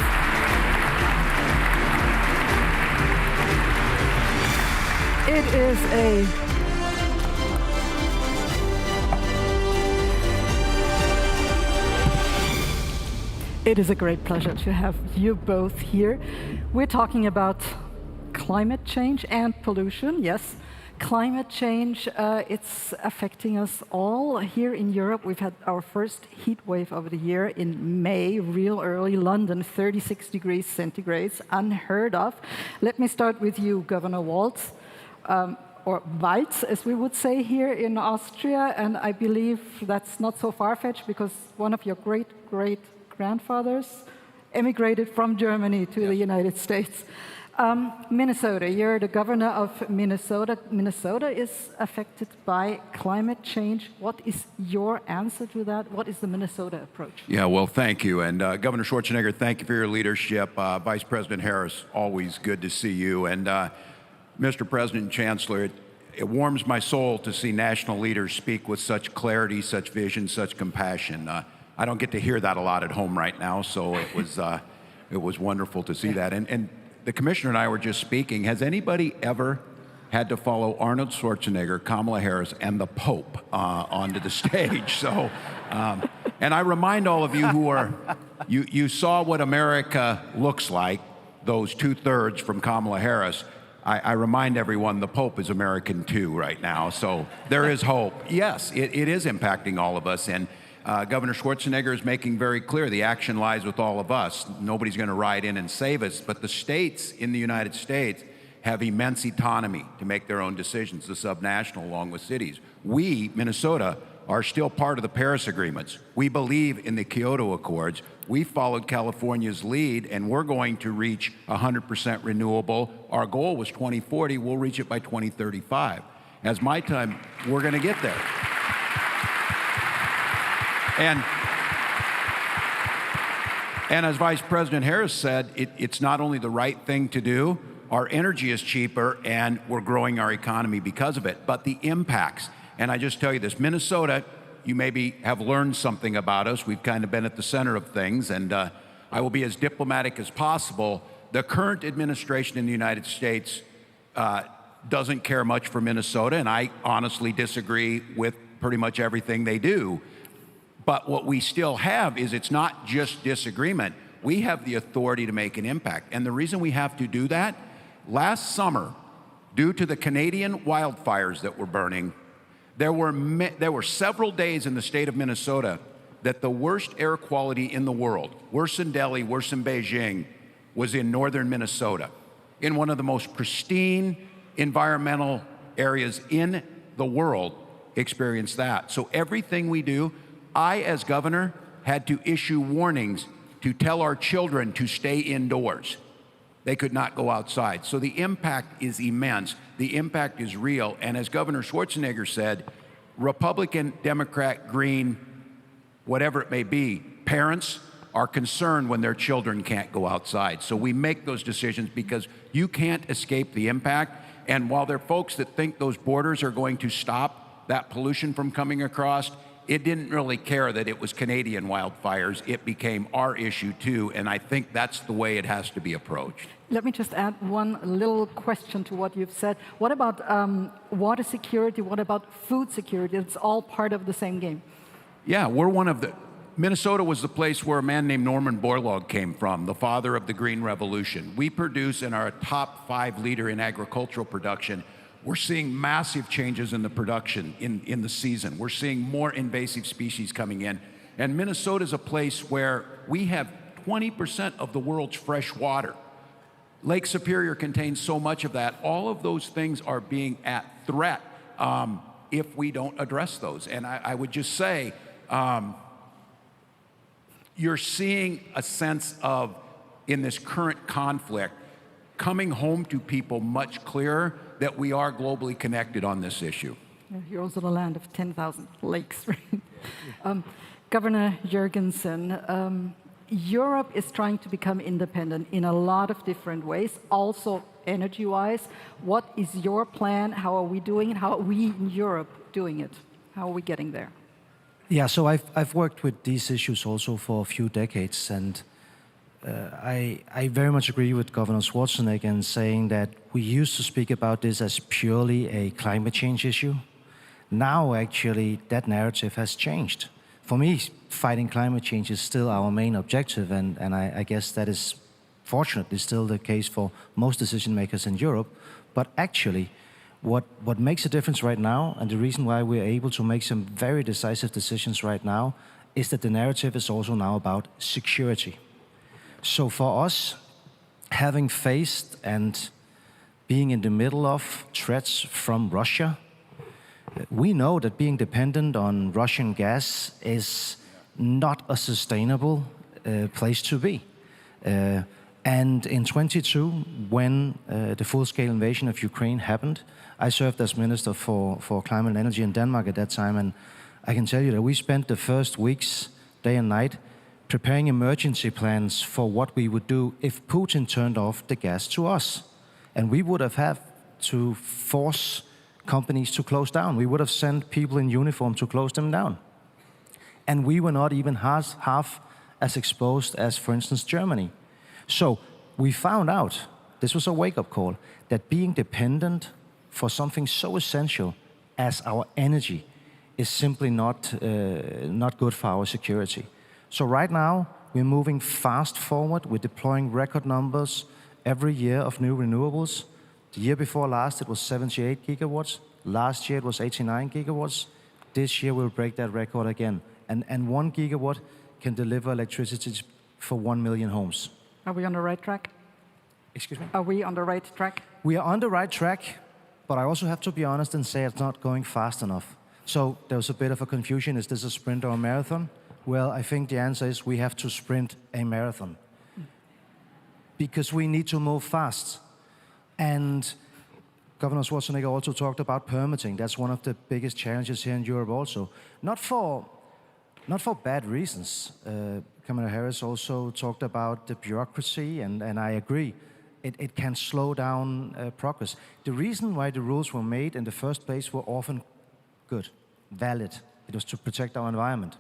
It is a great pleasure to have you both here. We're talking about climate change and pollution. Yes, climate change, it's affecting us all. Here in Europe, we've had our first heat wave of the year in May, real early. London, 36 degrees centigrade, unheard of. Let me start with you, Governor Walz. Or Walz, as we would say here in Austria, and I believe that's not so far-fetched because one of your great-great-grandfathers emigrated from Germany to the United States. Minnesota, you're the governor of Minnesota. Minnesota is affected by climate change. What is your answer to that? What is the Minnesota approach? Yeah, well, thank you. And Governor Schwarzenegger, thank you for your leadership. Vice President Harris, always good to see you. And Mr. President and Chancellor, it warms my soul to see national leaders speak with such clarity, such vision, such compassion. I don't get to hear that a lot at home right now, so it was wonderful to see that. And the Commissioner and I were just speaking. Has anybody ever had to follow Arnold Schwarzenegger, Kamala Harris, and the Pope onto the stage? So, and I remind all of you who are, you saw what America looks like, those 2/3 from Kamala Harris. I remind everyone the Pope is American too right now, so there is hope. Yes, it is impacting all of us, and Governor Schwarzenegger is making very clear the action lies with all of us. Nobody's going to ride in and save us, but the states in the United States have immense autonomy to make their own decisions, the subnational along with cities. We, Minnesota, are still part of the Paris agreements. We believe in the Kyoto Accords. We followed California's lead, and we're going to reach 100% renewable. Our goal was 2040. We'll reach it by 2035. As my time, we're going to get there. And as Vice President Harris said, it's not only the right thing to do, our energy is cheaper, and we're growing our economy because of it, but the impacts. And I just tell you this, Minnesota, you maybe have learned something about us. We've kind of been at the center of things, and I will be as diplomatic as possible. The current administration in the United States doesn't care much for Minnesota, and I honestly disagree with pretty much everything they do. But what we still have is it's not just disagreement. We have the authority to make an impact. And the reason we have to do that, last summer, due to the Canadian wildfires that were burning, there were several days in the state of Minnesota that the worst air quality in the world, worse than Delhi, worse than Beijing, was in northern Minnesota, in one of the most pristine environmental areas in the world, experienced that. So everything we do, I, as governor, had to issue warnings to tell our children to stay indoors. they could not go outside. So the impact is immense. The impact is real. And as Governor Schwarzenegger said, Republican, Democrat, Green, whatever it may be, parents are concerned when their children can't go outside. So we make those decisions because you can't escape the impact. And while there are folks that think those borders are going to stop that pollution from coming across, it didn't really care that it was Canadian wildfires. It became our issue too, and I think that's the way it has to be approached. Let me just add one little question to what you've said. What about water security? What about food security? It's all part of the same game. Yeah, we're one of the... Minnesota was the place where a man named Norman Borlaug came from, the father of the Green Revolution. We produce and are a top 5 leader in agricultural production. We're seeing massive changes in the production in the season. We're seeing more invasive species coming in. And Minnesota is a place where we have 20% of the world's fresh water. Lake Superior contains so much of that. All of those things are being at threat if we don't address those. And I would just say, you're seeing a sense of, in this current conflict, coming home to people much clearer that we are globally connected on this issue. You're also the land of 10,000 lakes, right? Governor Jurgensen, Europe is trying to become independent in a lot of different ways, also energy-wise. What is your plan? How are we doing it? How are we in Europe doing it? How are we getting there? Yeah, so I've worked with these issues also for a few decades, and I very much agree with Governor Schwarzenegger in saying that we used to speak about this as purely a climate change issue. Now, actually, that narrative has changed. For me, fighting climate change is still our main objective, and I guess that is fortunately still the case for most decision makers in Europe. But actually, what makes a difference right now, and the reason why we're able to make some very decisive decisions right now, is that the narrative is also now about security. So for us, having faced and being in the middle of threats from Russia, we know that being dependent on Russian gas is not a sustainable place to be. And in 22, when the full-scale invasion of Ukraine happened, I served as Minister for Climate and Energy in Denmark at that time, and I can tell you that we spent the first weeks, day and night, preparing emergency plans for what we would do if Putin turned off the gas to us. And we would have had to force companies to close down. We would have sent people in uniform to close them down. And we were not even half as exposed as, for instance, Germany. So we found out, this was a wake-up call, that being dependent for something so essential as our energy is simply not good for our security. So right now, we're moving fast forward. We're deploying record numbers every year of new renewables. The year before last, it was 78 gigawatts. Last year, it was 89 gigawatts. This year, we'll break that record again. And 1 gigawatt can deliver electricity for 1 million homes. Are we on the right track? Excuse me? Are we on the right track? We are on the right track, but I also have to be honest and say it's not going fast enough. So there was a bit of a confusion. Is this a sprint or a marathon? Well, I think the answer is we have to sprint a marathon because we need to move fast. And Governor Schwarzenegger also talked about permitting. That's one of the biggest challenges here in Europe also. Not for bad reasons. Kamala Harris also talked about the bureaucracy, and I agree. It can slow down progress. The reason why the rules were made in the first place were often good, valid. It was to protect our environment.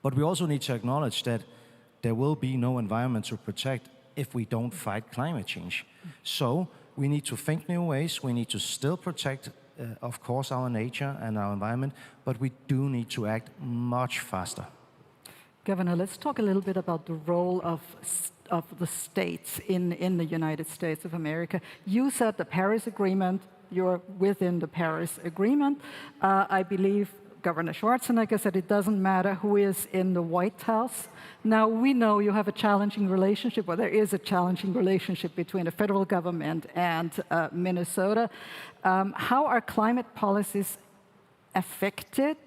But we also need to acknowledge that there will be no environment to protect if we don't fight climate change. So we need to think new ways. We need to still protect, of course, our nature and our environment, but we do need to act much faster. Governor, let's talk a little bit about the role of the states in the United States of America. You said the Paris Agreement, you're within the Paris Agreement. I believe Governor Schwarzenegger said it doesn't matter who is in the White House. Now, we know you have a challenging relationship, or there is a challenging relationship between the federal government and Minnesota. How are climate policies affected?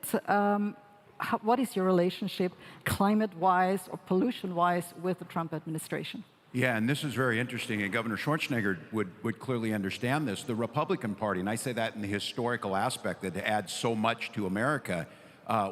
What is your relationship, climate-wise or pollution-wise, with the Trump administration? Yeah, and this is very interesting, and Governor Schwarzenegger would clearly understand this. The Republican Party, and I say that in the historical aspect that adds so much to America,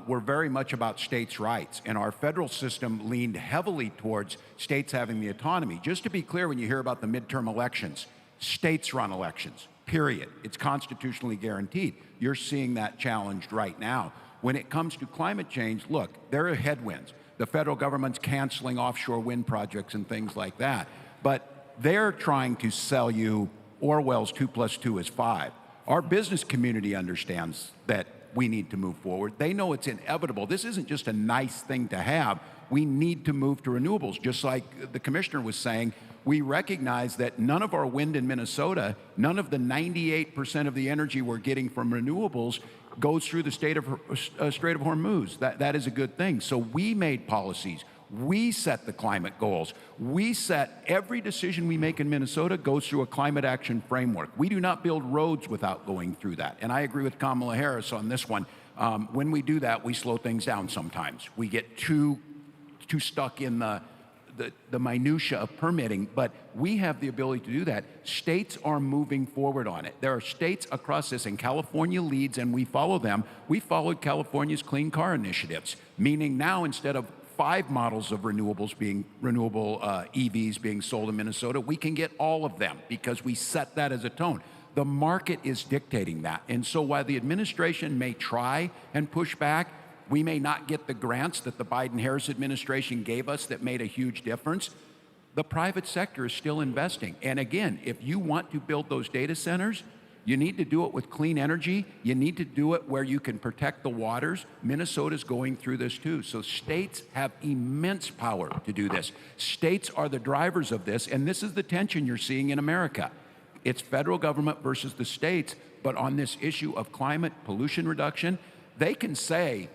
we're very much about states' rights, and our federal system leaned heavily towards states having the autonomy. Just to be clear, when you hear about the midterm elections, states run elections, period. It's constitutionally guaranteed. You're seeing that challenged right now. When it comes to climate change, look, there are headwinds. The federal government's canceling offshore wind projects and things like that. But they're trying to sell you Orwell's 2 + 2 is 5. Our business community understands that we need to move forward. They know it's inevitable. This isn't just a nice thing to have. We need to move to renewables. Just like the commissioner was saying, we recognize that none of our wind in Minnesota, none of the 98% of the energy we're getting from renewables goes through the Strait of Hormuz. That is a good thing. So we made policies. We set the climate goals. We set every decision we make in Minnesota goes through a climate action framework. We do not build roads without going through that. And I agree with Kamala Harris on this one. When we do that, we slow things down sometimes. We get too stuck in the minutia of permitting, but we have the ability to do that. States are moving forward on it. There are states across this, and California leads, and we follow them. We followed California's clean car initiatives, meaning now instead of 5 models of renewable EVs being sold in Minnesota, we can get all of them because we set that as a tone. The market is dictating that. And so while the administration may try and push back, we may not get the grants that the Biden-Harris administration gave us that made a huge difference. The private sector is still investing. And again, if you want to build those data centers, you need to do it with clean energy. You need to do it where you can protect the waters. Minnesota's going through this too. So states have immense power to do this. States are the drivers of this, and this is the tension you're seeing in America. It's federal government versus the states, but on this issue of climate pollution reduction, they can say,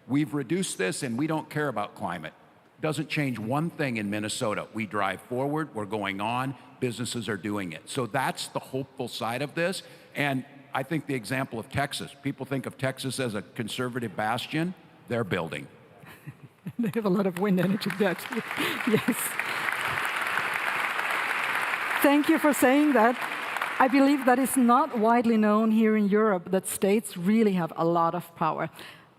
we've reduced this and we don't care about climate. Doesn't change one thing in Minnesota. We drive forward, we're going on, businesses are doing it. So that's the hopeful side of this. And I think the example of Texas, people think of Texas as a conservative bastion, they're building. They have a lot of wind energy, actually. Yes. Thank you for saying that. I believe that is not widely known here in Europe, that states really have a lot of power.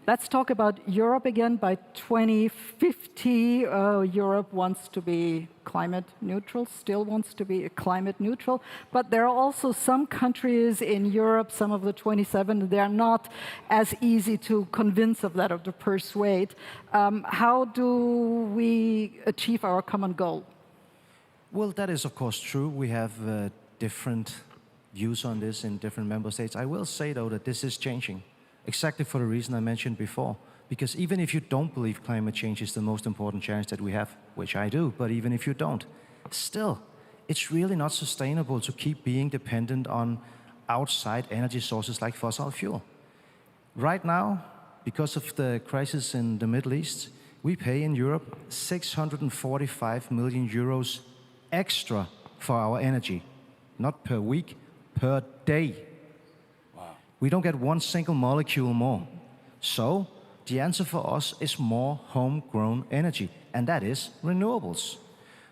Let's talk about Europe again. By 2050, Europe wants to be climate neutral, still wants to be climate neutral. But there are also some countries in Europe, some of the 27, they are not as easy to convince of that or to persuade. How do we achieve our common goal? Well, that is of course true. We have different views on this in different member states. I will say though that this is changing. Exactly for the reason I mentioned before. Because even if you don't believe climate change is the most important challenge that we have, which I do, but even if you don't, still, it's really not sustainable to keep being dependent on outside energy sources like fossil fuel. Right now, because of the crisis in the Middle East, we pay in Europe 645 million euros extra for our energy. Not per week, per day. We don't get one single molecule more. So the answer for us is more homegrown energy, and that is renewables.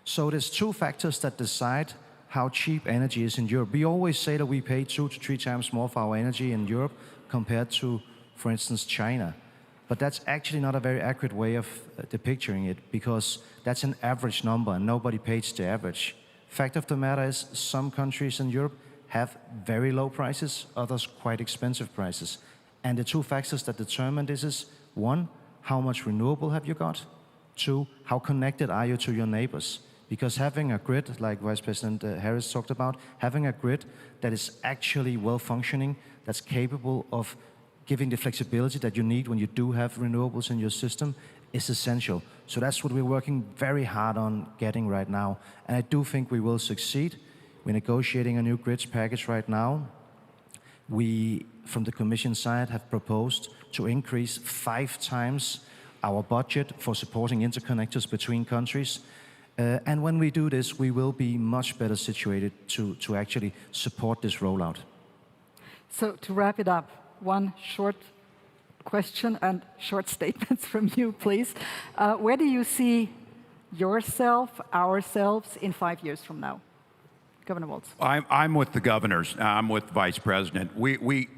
So there's 2 factors that decide how cheap energy is in Europe. We always say that we pay 2 to 3 times more for our energy in Europe compared to, for instance, China. But that's actually not a very accurate way of depicting it, because that's an average number and nobody pays the average. Fact of the matter is, some countries in Europe have very low prices, others quite expensive prices. And the 2 factors that determine this is, 1, how much renewable have you got? 2, how connected are you to your neighbors? Because having a grid, like Vice President Harris talked about, having a grid that is actually well-functioning, that's capable of giving the flexibility that you need when you do have renewables in your system, is essential. So that's what we're working very hard on getting right now. And I do think we will succeed. We're negotiating a new grids package right now. We, from the Commission side, have proposed to increase 5 times our budget for supporting interconnectors between countries. And when we do this, we will be much better situated to actually support this rollout. So to wrap it up, one short question and short statements from you, please. Where do you see yourself, ourselves in 5 years from now? Governor Walz. I'm with the governors. I'm with the Vice President.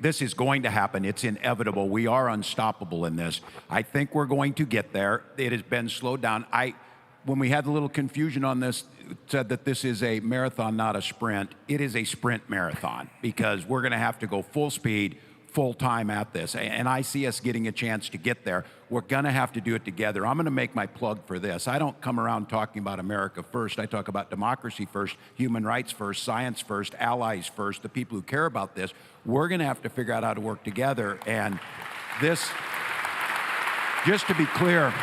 This is going to happen. It's inevitable. We are unstoppable in this. I think we're going to get there. It has been slowed down. When we had a little confusion on this, it said that this is a marathon, not a sprint. It is a sprint marathon because we're going to have to go full speed, full time at this. And I see us getting a chance to get there. We're going to have to do it together. I'm going to make my plug for this. I don't come around talking about America first. I talk about democracy first, human rights first, science first, allies first, the people who care about this. We're going to have to figure out how to work together. And this, just to be clear,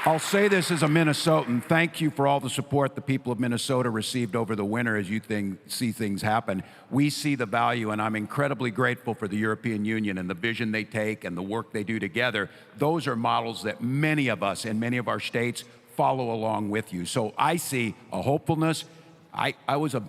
I'll say this as a Minnesotan. Thank you for all the support the people of Minnesota received over the winter as you see things happen. We see the value, and I'm incredibly grateful for the European Union and the vision they take and the work they do together. Those are models that many of us in many of our states follow along with you. So I see a hopefulness. I was a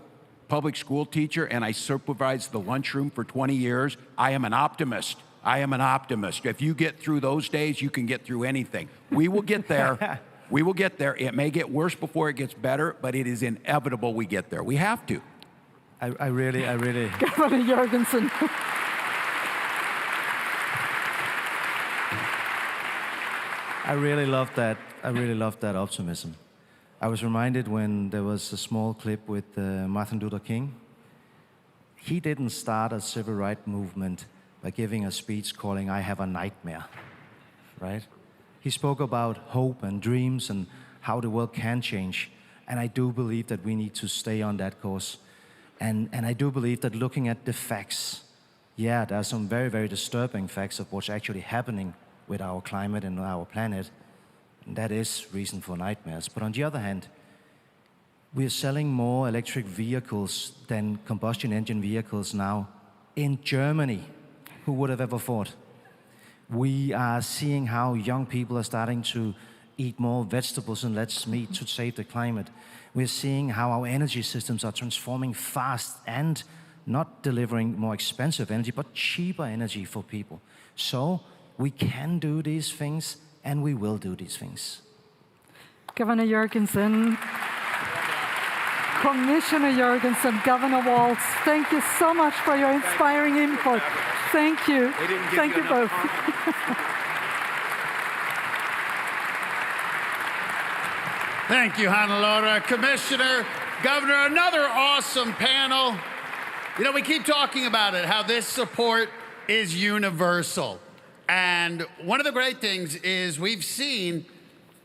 public school teacher, and I supervised the lunchroom for 20 years. I am an optimist. I am an optimist. If you get through those days, you can get through anything. We will get there. We will get there. It may get worse before it gets better, but it is inevitable we get there. We have to. I really. Governor Jorgensen. I really love that. I really love that optimism. I was reminded when there was a small clip with Martin Luther King. He didn't start a civil rights movement by giving a speech calling, "I have a nightmare," right? He spoke about hope and dreams and how the world can change. And I do believe that we need to stay on that course. And I do believe that looking at the facts, yeah, there are some very, very disturbing facts of what's actually happening with our climate and our planet. And that is reason for nightmares. But on the other hand, we are selling more electric vehicles than combustion engine vehicles now in Germany. Who would have ever thought? We are seeing how young people are starting to eat more vegetables and less meat to save the climate. We're seeing how our energy systems are transforming fast and not delivering more expensive energy, but cheaper energy for people. So we can do these things, and we will do these things. Governor Jorgensen, Commissioner Jorgensen, Governor Walz, thank you so much for your inspiring input. Thank you. Thank you both. Thank you, Hannelore. Commissioner, Governor, another awesome panel. You know, we keep talking about it, how this support is universal. And one of the great things is we've seen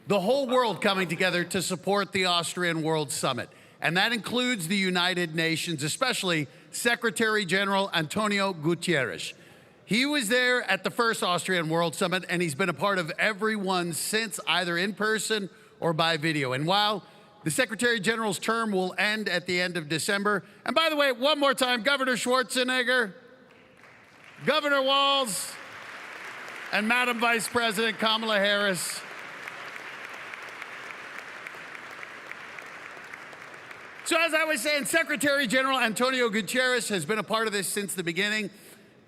the whole world coming together to support the Austrian World Summit. And that includes the United Nations, especially Secretary General Antonio Guterres. He was there at the first Austrian World Summit, and he's been a part of every one since, either in person or by video. And while the Secretary General's term will end at the end of December, and by the way, one more time, Governor Schwarzenegger, Governor Walz, and Madam Vice President Kamala Harris. So as I was saying, Secretary General Antonio Guterres has been a part of this since the beginning,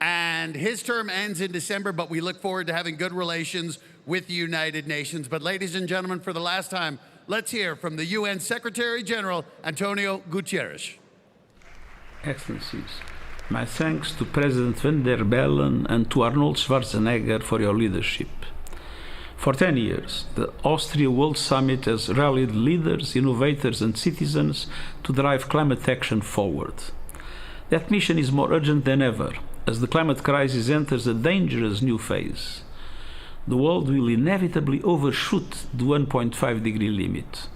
and his term ends in December, but we look forward to having good relations with the United Nations. But ladies and gentlemen, for the last time, let's hear from the UN Secretary General Antonio Guterres. Excellencies, my thanks to President van der Bellen and to Arnold Schwarzenegger for your leadership. For 10 years, the Austrian World Summit has rallied leaders, innovators and citizens to drive climate action forward. That mission is more urgent than ever, as the climate crisis enters a dangerous new phase. The world will inevitably overshoot the 1.5 degree limit.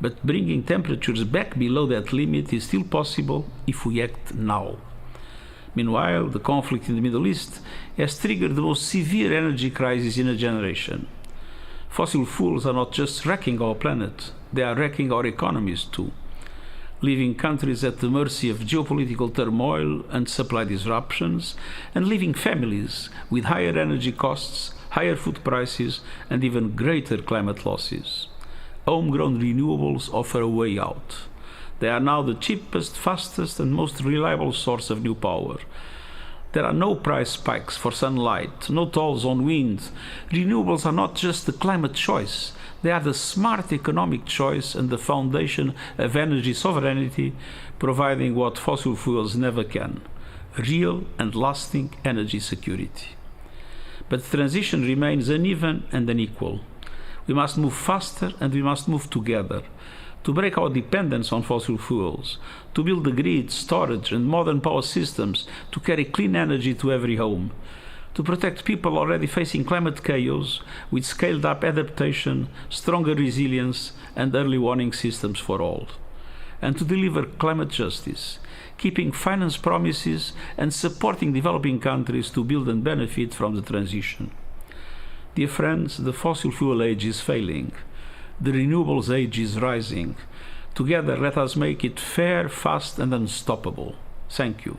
But bringing temperatures back below that limit is still possible if we act now. Meanwhile, the conflict in the Middle East has triggered the most severe energy crisis in a generation. Fossil fuels are not just wrecking our planet, they are wrecking our economies too, leaving countries at the mercy of geopolitical turmoil and supply disruptions, and leaving families with higher energy costs, higher food prices, and even greater climate losses. Homegrown renewables offer a way out. They are now the cheapest, fastest, and most reliable source of new power. There are no price spikes for sunlight, no tolls on wind. Renewables are not just the climate choice. They are the smart economic choice and the foundation of energy sovereignty, providing what fossil fuels never can: real and lasting energy security. But the transition remains uneven and unequal. We must move faster and we must move together to break our dependence on fossil fuels, to build the grid, storage and modern power systems to carry clean energy to every home, to protect people already facing climate chaos with scaled-up adaptation, stronger resilience and early warning systems for all, and to deliver climate justice, keeping finance promises and supporting developing countries to build and benefit from the transition. Dear friends, the fossil fuel age is failing. The renewables age is rising. Together, let us make it fair, fast and unstoppable. Thank you.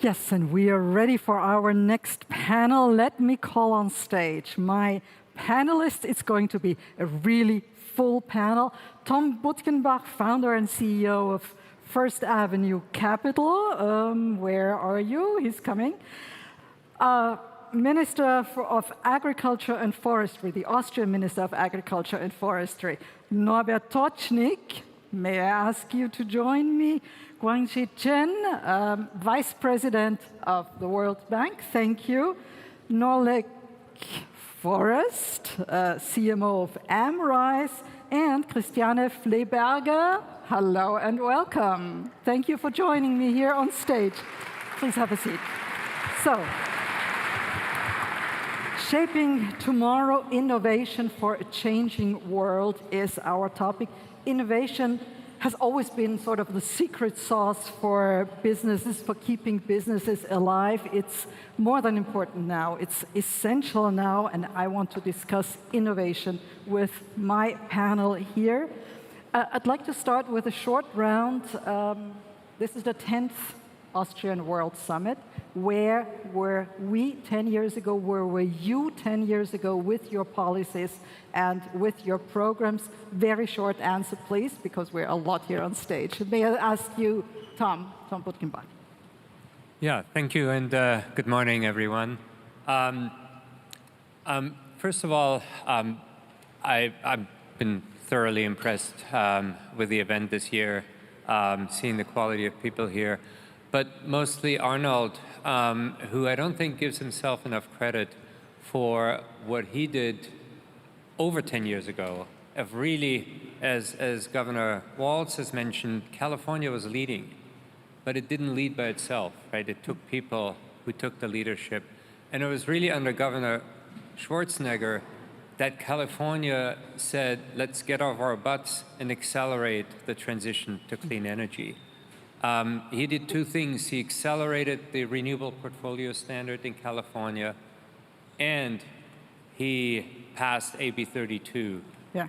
Yes, and we are ready for our next panel. Let me call on stage my panelists. It's going to be a really full panel. Tom Butkenbach, founder and CEO of First Avenue Capital. Where are you? He's coming. Minister of Agriculture and Forestry, the Austrian Minister of Agriculture and Forestry, Norbert Tocznik. May I ask you to join me? Guangxi Chen, Vice President of the World Bank, thank you. Norlek Forrest, CMO of Amrise, and Christiane Fleberger, hello and welcome. Thank you for joining me here on stage. Please have a seat. So, shaping tomorrow, innovation for a changing world is our topic. Innovation has always been sort of the secret sauce for businesses, for keeping businesses alive. It's more than important now. It's essential now, and I want to discuss innovation with my panel here. I'd like to start with a short round. This is the 10th Austrian World Summit. Where were we 10 years ago? Where were you 10 years ago with your policies and with your programs? Very short answer, please, because we're a lot here on stage. May I ask you, Tom Butkenbach? Yeah, thank you, and good morning, everyone. First of all, I've been thoroughly impressed with the event this year, seeing the quality of people here. But mostly Arnold, who I don't think gives himself enough credit for what he did over 10 years ago. Of really, as Governor Walz has mentioned, California was leading, but it didn't lead by itself, right? It took people who took the leadership. And it was really under Governor Schwarzenegger that California said, let's get off our butts and accelerate the transition to clean energy. He did two things. He accelerated the renewable portfolio standard in California, and he passed AB 32,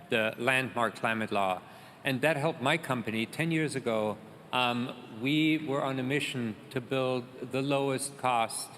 the landmark climate law. And that helped my company. 10 years ago, we were on a mission to build the lowest cost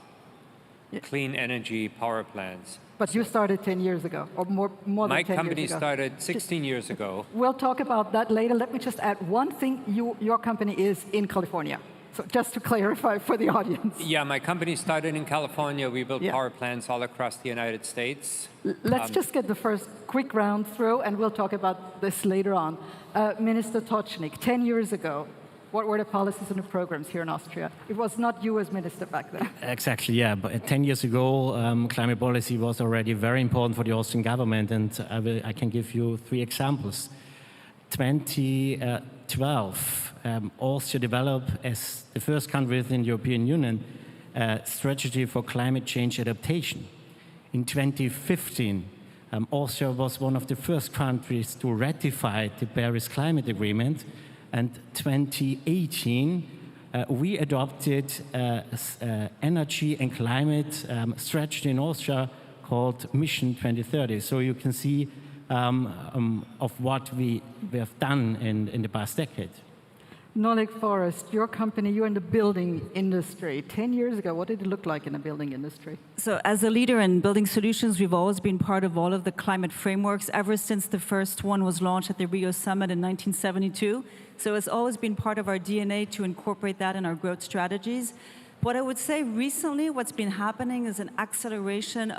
clean energy power plants. But you started 10 years ago, or more than 10 years ago. My company started 16 years ago. We'll talk about that later. Let me just add one thing. Your company is in California. So just to clarify for the audience. Yeah, my company started in California. We built power plants all across the United States. Let's just get the first quick round through, and we'll talk about this later on. Minister Tocznik, 10 years ago, what were the policies and the programs here in Austria? It was not you as minister back then. Exactly, yeah. But 10 years ago, climate policy was already very important for the Austrian government, and I can give you 3 examples. 2012, Austria developed, as the first country within the European Union, a strategy for climate change adaptation. In 2015, Austria was one of the first countries to ratify the Paris Climate Agreement. And 2018, we adopted energy and climate strategy in Austria called Mission 2030. So you can see of what we have done in the past decade. Nolik Forrest, your company, you're in the building industry. 10 years ago, what did it look like in the building industry? So as a leader in building solutions, we've always been part of all of the climate frameworks ever since the first one was launched at the Rio Summit in 1972. So it's always been part of our DNA to incorporate that in our growth strategies. What I would say recently, what's been happening is an acceleration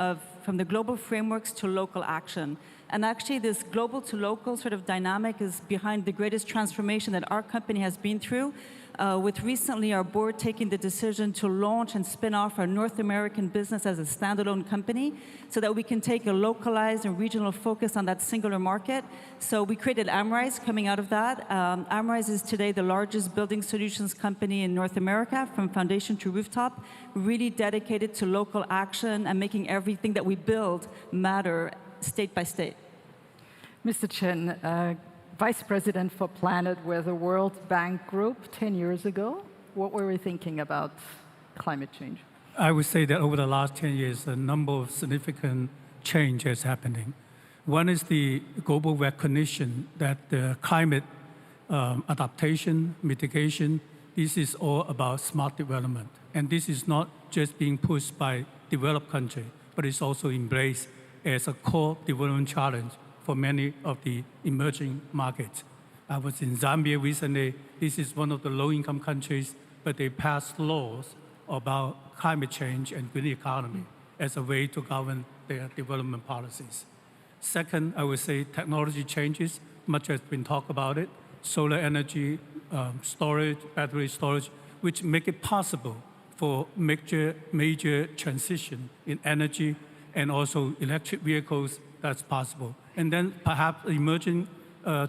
from the global frameworks to local action. And actually, this global to local sort of dynamic is behind the greatest transformation that our company has been through, with recently our board taking the decision to launch and spin off our North American business as a standalone company so that we can take a localized and regional focus on that singular market. So we created Amrise coming out of that. Amrise is today the largest building solutions company in North America, from foundation to rooftop, really dedicated to local action and making everything that we build matter state by state. Mr. Chen, Vice President for Planet with the World Bank Group 10 years ago. What were we thinking about climate change? I would say that over the last 10 years, a number of significant changes happening. One is the global recognition that the climate adaptation, mitigation, this is all about smart development. And this is not just being pushed by developed countries, but it's also embraced as a core development challenge for many of the emerging markets. I was in Zambia recently. This is one of the low-income countries, but they passed laws about climate change and green economy as a way to govern their development policies. Second, I would say technology changes, much has been talked about it, solar energy, storage, battery storage, which make it possible for major transition in energy and also electric vehicles. That's possible. And then perhaps emerging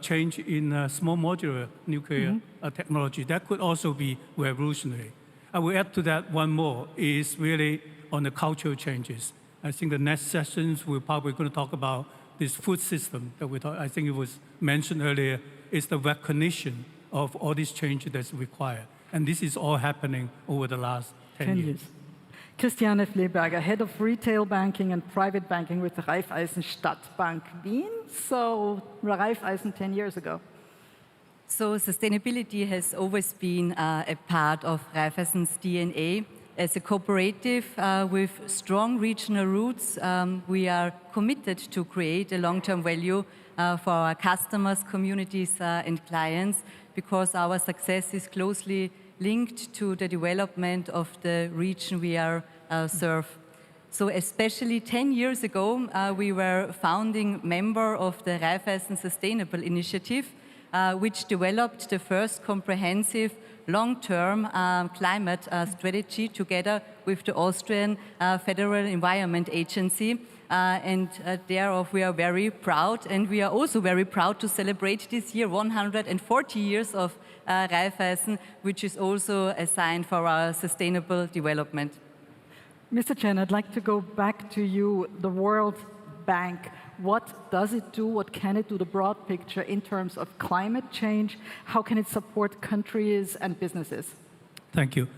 change in small modular nuclear technology. That could also be revolutionary. I will add to that one more, is really on the cultural changes. I think the next sessions we're probably going to talk about this food system that I think it was mentioned earlier, is the recognition of all these changes that's required. And this is all happening over the last 10 years. Christiane Fleberger, Head of Retail Banking and Private Banking with Raiffeisen Stadtbank Wien. So Raiffeisen 10 years ago. So sustainability has always been a part of Raiffeisen's DNA. As a cooperative with strong regional roots, we are committed to create a long-term value for our customers, communities, and clients, because our success is closely linked to the development of the region we are serve. So especially 10 years ago, we were founding member of the Raiffeisen Sustainable Initiative, which developed the first comprehensive long-term climate strategy together with the Austrian Federal Environment Agency. And thereof we are very proud, and we are also very proud to celebrate this year 140 years of Raiffeisen, which is also a sign for our sustainable development. Mr. Chen, I'd like to go back to you, the World Bank. What does it do? What can it do, the broad picture, in terms of climate change? How can it support countries and businesses? Thank you.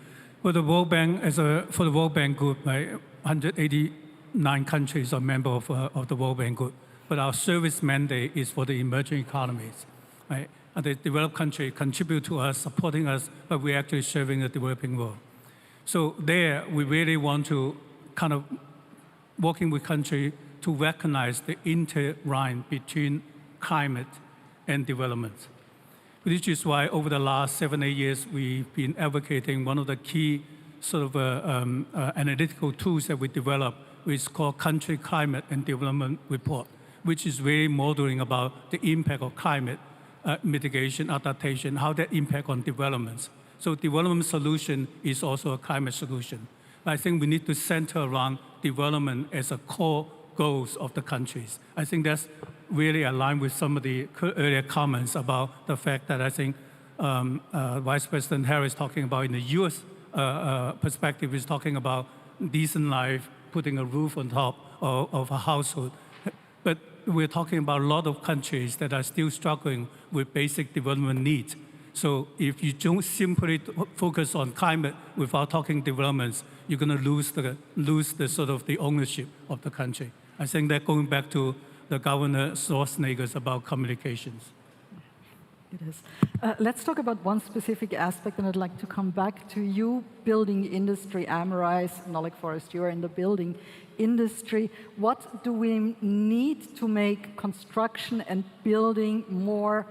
For the World Bank, for the World Bank Group, 189 countries are members of the World Bank Group. But our service mandate is for the emerging economies. Right? And the developed countries contribute to us, supporting us, but we're actually serving the developing world. So there, we really want to kind of working with countries to recognize the interline between climate and development. Which is why over the last 7-8 years, we've been advocating one of the key sort of analytical tools that we developed, which is called Country Climate and Development Report, which is really modeling about the impact of climate mitigation, adaptation, how that impact on developments. So development solution is also a climate solution. But I think we need to center around development as a core goals of the countries. I think that's really aligned with some of the earlier comments about the fact that I think Vice President Harris talking about in the U.S. Perspective is talking about decent life, putting a roof on top of a household. But we're talking about a lot of countries that are still struggling with basic development needs. So if you don't simply focus on climate without talking developments, you're going to lose the sort of the ownership of the country. I think that going back to the Governor Schwarzenegger's about communications. It is. Let's talk about one specific aspect, and I'd like to come back to you, building industry, Amrise, Nolik Forest, you are in the building industry. What do we need to make construction and building more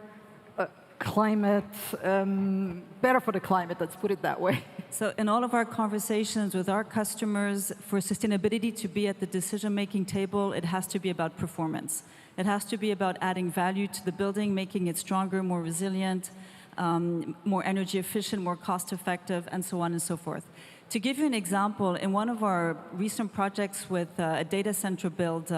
climate, better for the climate, let's put it that way? So in all of our conversations with our customers, for sustainability to be at the decision-making table, it has to be about performance. It has to be about adding value to the building, making it stronger, more resilient, more energy efficient, more cost effective, and so on and so forth. To give you an example, in one of our recent projects with a data center build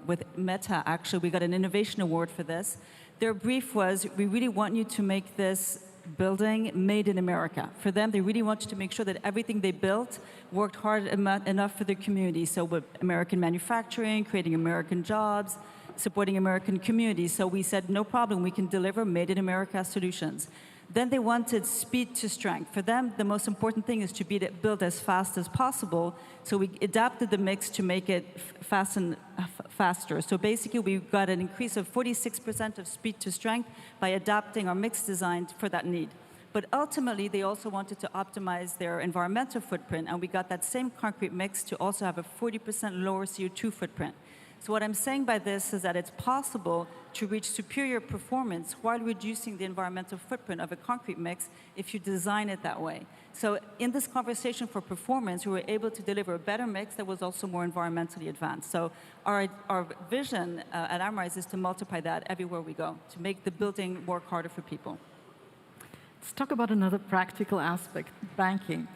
with Meta, actually, we got an innovation award for this. Their brief was, we really want you to make this building made in America. For them, they really wanted to make sure that everything they built worked hard enough for their community. So with American manufacturing, creating American jobs, supporting American communities. So we said, no problem, we can deliver made in America solutions. Then they wanted speed to strength. For them, the most important thing is to be built as fast as possible. So we adapted the mix to make it faster. So basically, we got an increase of 46% of speed to strength by adapting our mix design for that need. But ultimately, they also wanted to optimize their environmental footprint, and we got that same concrete mix to also have a 40% lower CO2 footprint. So what I'm saying by this is that it's possible to reach superior performance while reducing the environmental footprint of a concrete mix if you design it that way. So in this conversation for performance, we were able to deliver a better mix that was also more environmentally advanced. So our vision at Amrise is to multiply that everywhere we go, to make the building work harder for people. Let's talk about another practical aspect, banking.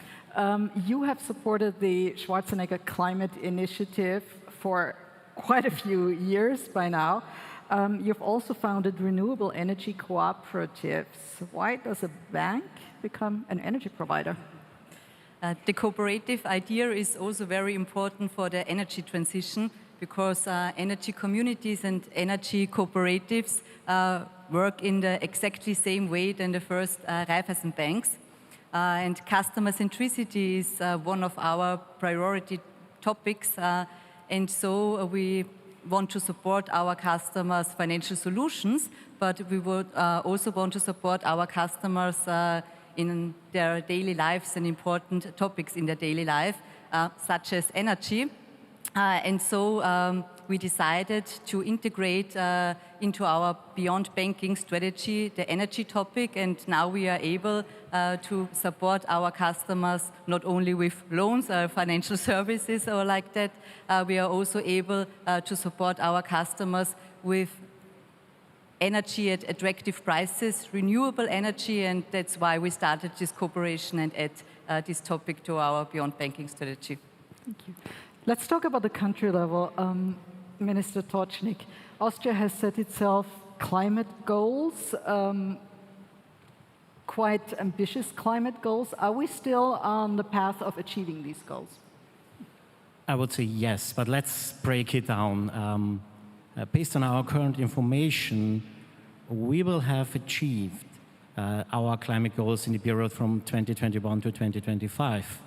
You have supported the Schwarzenegger Climate Initiative for quite a few years by now. You've also founded renewable energy cooperatives. Why does a bank become an energy provider? The cooperative idea is also very important for the energy transition because energy communities and energy cooperatives work in the exactly same way than the first Raiffeisen banks. And customer centricity is one of our priority topics. And so we want to support our customers' financial solutions, but we would also want to support our customers in their daily lives and important topics in their daily life, such as energy. And so we decided to integrate into our Beyond Banking strategy the energy topic, and now we are able to support our customers not only with loans or financial services or like that, we are also able to support our customers with energy at attractive prices, renewable energy, and that's why we started this cooperation and add this topic to our Beyond Banking strategy. Thank you. Let's talk about the country level. Minister Tocznik, Austria has set itself climate goals, quite ambitious climate goals. Are we still on the path of achieving these goals? I would say yes, but let's break it down. Based on our current information, we will have achieved our climate goals in the period from 2021 to 2025.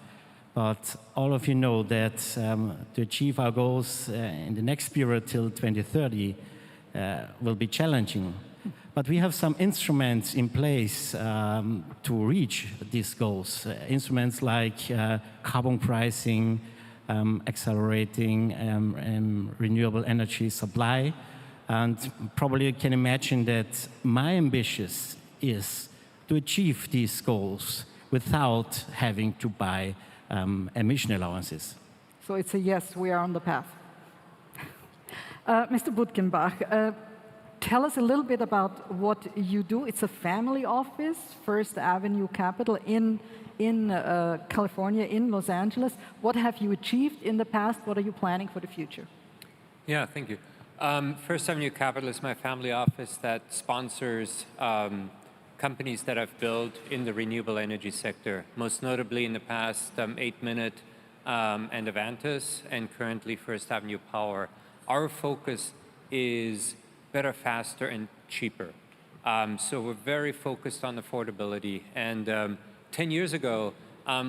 But all of you know that to achieve our goals in the next period till 2030 will be challenging. But we have some instruments in place to reach these goals. Instruments like carbon pricing, accelerating renewable energy supply. And probably you can imagine that my ambition is to achieve these goals without having to buy emission allowances. So it's a yes, we are on the path. Mr. Butgenbach, tell us a little bit about what you do. It's a family office, First Avenue Capital in California, in Los Angeles. What have you achieved in the past? What are you planning for the future? Yeah, thank you. First Avenue Capital is my family office that sponsors companies that I've built in the renewable energy sector, most notably in the past 8 Minute and Avantis, and currently First Avenue Power. Our focus is better, faster, and cheaper. So we're very focused on affordability. And 10 years ago,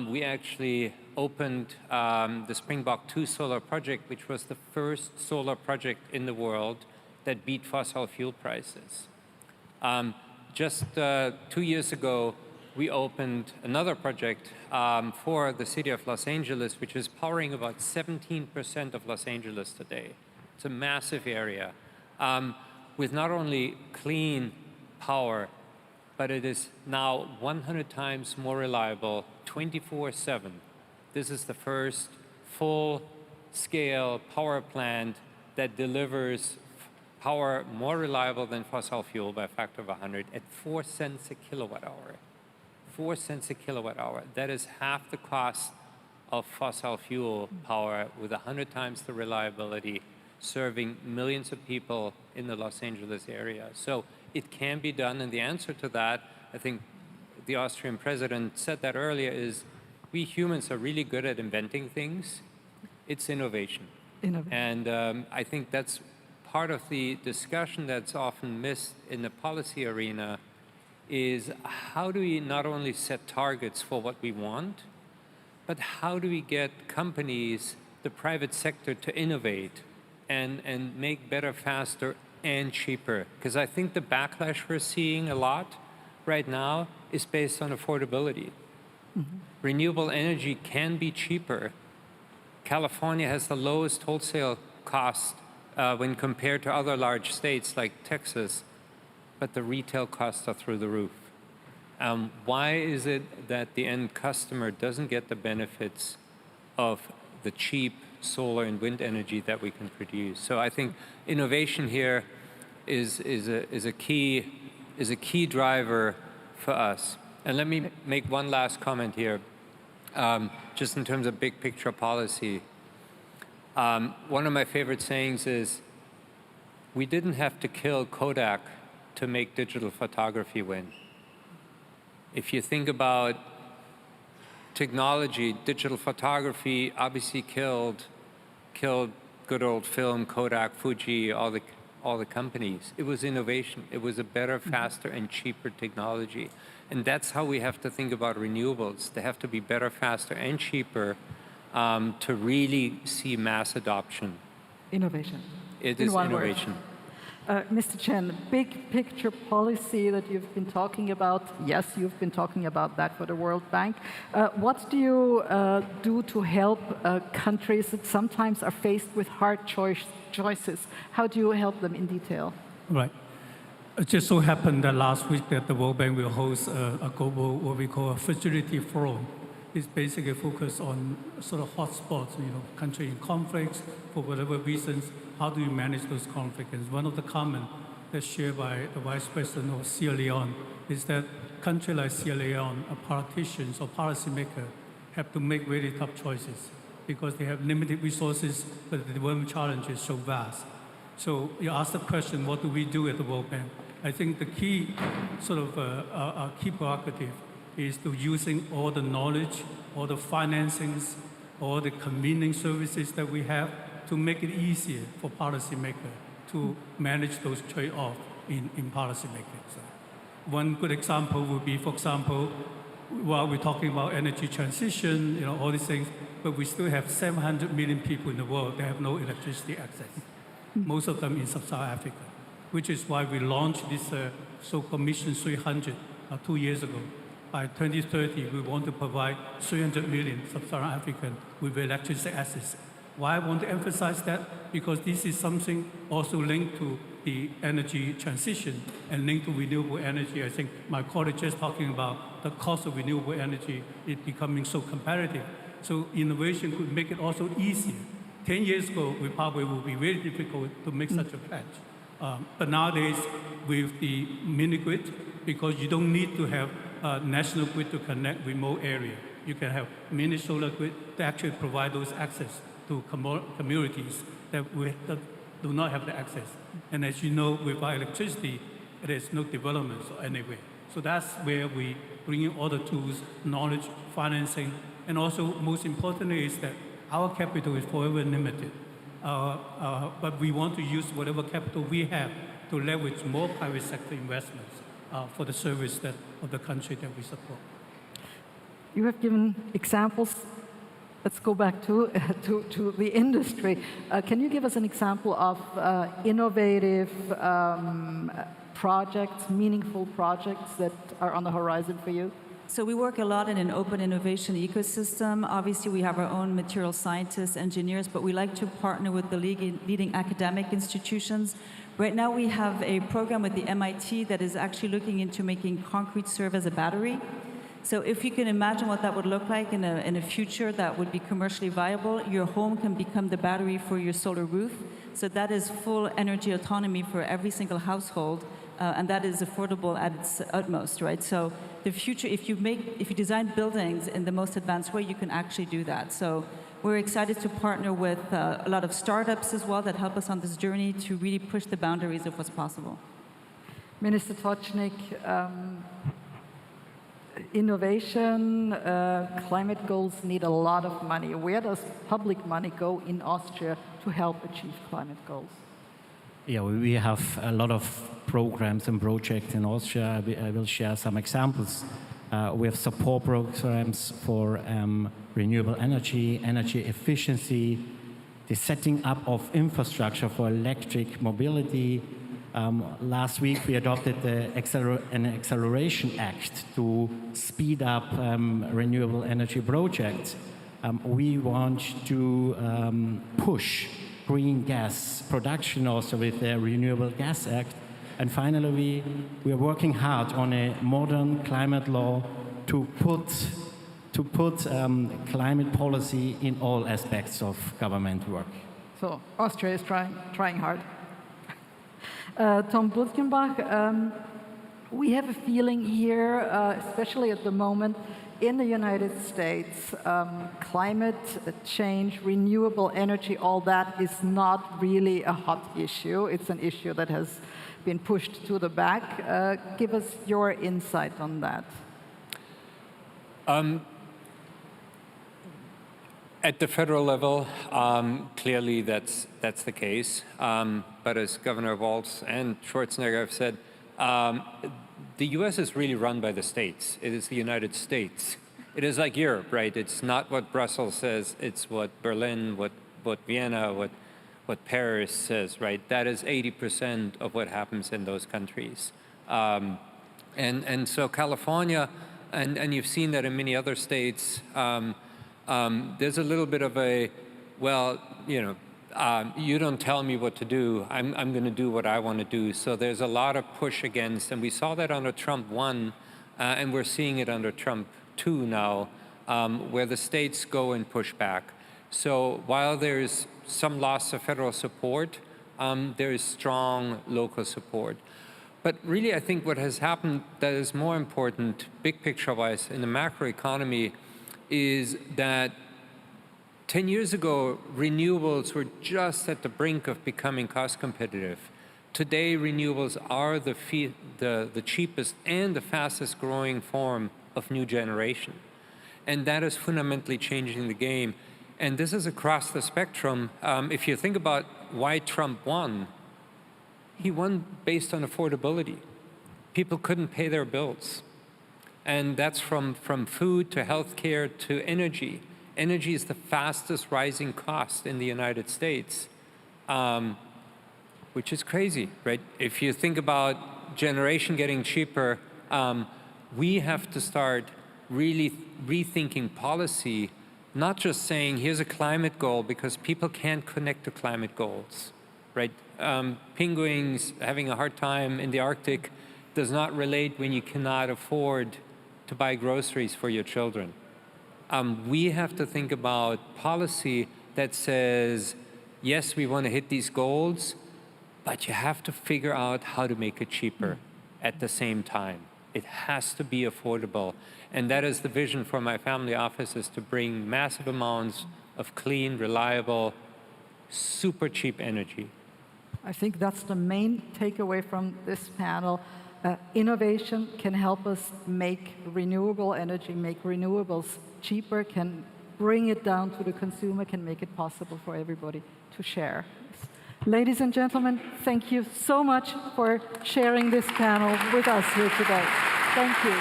we actually opened the Springbok 2 solar project, which was the first solar project in the world that beat fossil fuel prices. Just 2 years ago, we opened another project for the city of Los Angeles, which is powering about 17% of Los Angeles today. It's a massive area with not only clean power, but it is now 100 times more reliable 24/7. This is the first full-scale power plant that delivers power more reliable than fossil fuel by a factor of 100 at 4 cents a kilowatt hour. 4 cents a kilowatt hour. That is half the cost of fossil fuel power with 100 times the reliability, serving millions of people in the Los Angeles area. So it can be done, and the answer to that, I think the Austrian president said that earlier, is we humans are really good at inventing things. It's innovation. And I think that's part of the discussion that's often missed in the policy arena, is how do we not only set targets for what we want, but how do we get companies, the private sector, to innovate and make better, faster, and cheaper? Because I think the backlash we're seeing a lot right now is based on affordability. Renewable energy can be cheaper. California has the lowest wholesale cost when compared to other large states like Texas, but the retail costs are through the roof. Why is it that the end customer doesn't get the benefits of the cheap solar and wind energy that we can produce? So I think innovation here is a key driver for us. And let me make one last comment here, just in terms of big picture policy. One of my favorite sayings is, we didn't have to kill Kodak to make digital photography win. If you think about technology, digital photography obviously killed good old film, Kodak, Fuji, all the companies. It was innovation. It was a better, faster, and cheaper technology. And that's how we have to think about renewables. They have to be better, faster, and cheaper to really see mass adoption. Innovation. It is innovation. Mr. Chen, big picture policy that you've been talking about, yes, you've been talking about that for the World Bank. What do you do to help countries that sometimes are faced with hard choices? How do you help them in detail? Right. It just so happened that last week that the World Bank will host a global, what we call a fragility forum. It's basically focused on sort of hotspots, country in conflicts for whatever reasons. How do you manage those conflicts? And one of the comments that's shared by the Vice President of Sierra Leone is that countries like Sierra Leone, politicians or policymakers have to make really tough choices because they have limited resources, but the development challenge is so vast. So you ask the question, what do we do at the World Bank? I think the key key prerogative is to using all the knowledge, all the financings, all the convening services that we have to make it easier for policymakers to manage those trade-offs in policymaking. So one good example would be, for example, while we're talking about energy transition, all these things, but we still have 700 million people in the world that have no electricity access, most of them in Sub-Saharan Africa, which is why we launched this so-called Mission 300 2 years ago. By 2030, we want to provide 300 million Sub-Saharan Africans with electricity access. Why I want to emphasize that? Because this is something also linked to the energy transition and linked to renewable energy. I think my colleague just talking about the cost of renewable energy is becoming so competitive. So innovation could make it also easier. 10 years ago, we probably would be very difficult to make such a pledge. But nowadays, with the mini grid, because you don't need to have a national grid to connect remote area, you can have mini solar grid to actually provide those access to communities that do not have the access. And as you know, without electricity, there's no development anywhere. So that's where we bring in all the tools, knowledge, financing, and also most importantly is that our capital is forever limited. But we want to use whatever capital we have to leverage more private sector investments for the service of the country that we support. You have given examples. Let's go back to the industry. Can you give us an example of innovative projects, meaningful projects that are on the horizon for you? So we work a lot in an open innovation ecosystem. Obviously, we have our own material scientists, engineers, but we like to partner with the leading academic institutions. Right now, we have a program with the MIT that is actually looking into making concrete serve as a battery. So if you can imagine what that would look like in a future that would be commercially viable, your home can become the battery for your solar roof. So that is full energy autonomy for every single household. And that is affordable at its utmost, right? So the future, if you design buildings in the most advanced way, you can actually do that. So we're excited to partner with a lot of startups as well that help us on this journey to really push the boundaries of what's possible. Minister Tocznik, innovation, climate goals need a lot of money. Where does public money go in Austria to help achieve climate goals? Yeah, we have a lot of programs and projects in Austria. I will share some examples. We have support programs for renewable energy, energy efficiency, the setting up of infrastructure for electric mobility. Last week we adopted an acceleration act to speed up renewable energy projects. We want to push green gas production also with the Renewable Gas Act. And finally, we are working hard on a modern climate law to put climate policy in all aspects of government work. So Austria is trying hard. Tom Butgenbach, we have a feeling here, especially at the moment, in the United States, climate change, renewable energy, all that is not really a hot issue. It's an issue that has been pushed to the back. Give us your insight on that. At the federal level, clearly that's the case. But as Governor Walz and Schwarzenegger have said, the U.S. is really run by the states. It is the United States. It is like Europe, right? It's not what Brussels says. It's what Berlin, what Vienna, what Paris says, right? That is 80% of what happens in those countries. And so California, and you've seen that in many other states, there's a little bit of a, well, you don't tell me what to do. I'm going to do what I want to do. So there's a lot of push against, and we saw that under Trump 1, and we're seeing it under Trump 2 now, where the states go and push back. So while there's some loss of federal support, there is strong local support. But really, I think what has happened that is more important, big picture-wise, in the macroeconomy, is that 10 years ago, renewables were just at the brink of becoming cost competitive. Today, renewables are the cheapest and the fastest growing form of new generation. And that is fundamentally changing the game. And this is across the spectrum. If you think about why Trump won, he won based on affordability. People couldn't pay their bills. And that's from food to healthcare to energy. Energy is the fastest rising cost in the United States, which is crazy, right? If you think about generation getting cheaper, we have to start really rethinking policy, not just saying, here's a climate goal, because people can't connect to climate goals, right? Penguins having a hard time in the Arctic does not relate when you cannot afford to buy groceries for your children. We have to think about policy that says, yes, we want to hit these goals, but you have to figure out how to make it cheaper at the same time. It has to be affordable. And that is the vision for my family office, is to bring massive amounts of clean, reliable, super cheap energy. I think that's the main takeaway from this panel. Innovation can help us make renewable energy, make renewables cheaper, can bring it down to the consumer, can make it possible for everybody to share. Ladies and gentlemen, thank you so much for sharing this panel with us here today. Thank you.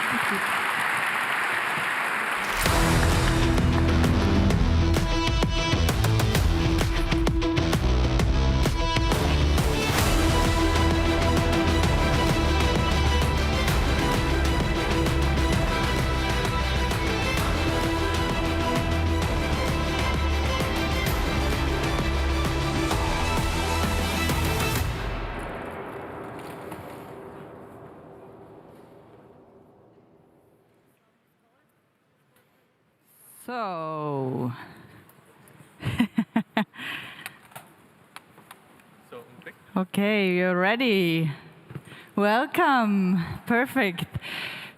Thank you. So, okay, you're ready. Welcome. Perfect.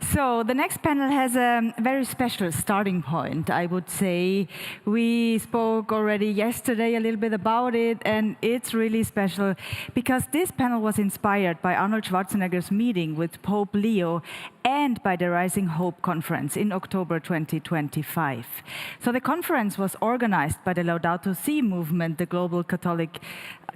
So the next panel has a very special starting point, I would say. We spoke already yesterday a little bit about it, and it's really special because this panel was inspired by Arnold Schwarzenegger's meeting with Pope Leo and by the Rising Hope Conference in October 2025. So the conference was organized by the Laudato Si movement, the global Catholic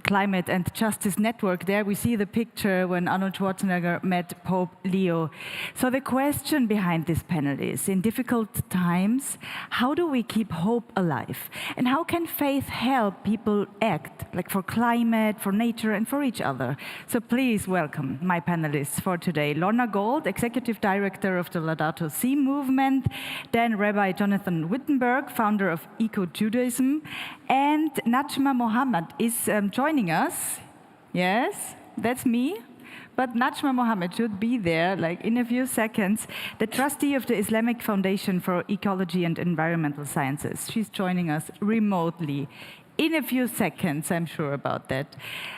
Climate and Justice Network. There we see the picture when Arnold Schwarzenegger met Pope Leo. So the question behind this panel is, in difficult times, how do we keep hope alive? And how can faith help people act, like for climate, for nature, and for each other? So please welcome my panelists for today. Lorna Gold, Executive Director of the Laudato Si movement, then Rabbi Jonathan Wittenberg, founder of Eco-Judaism, and Najma Mohammed is joining us. Yes, that's me. But Najma Mohammed should be there, like in a few seconds, the trustee of the Islamic Foundation for Ecology and Environmental Sciences. She's joining us remotely. In a few seconds, I'm sure about that.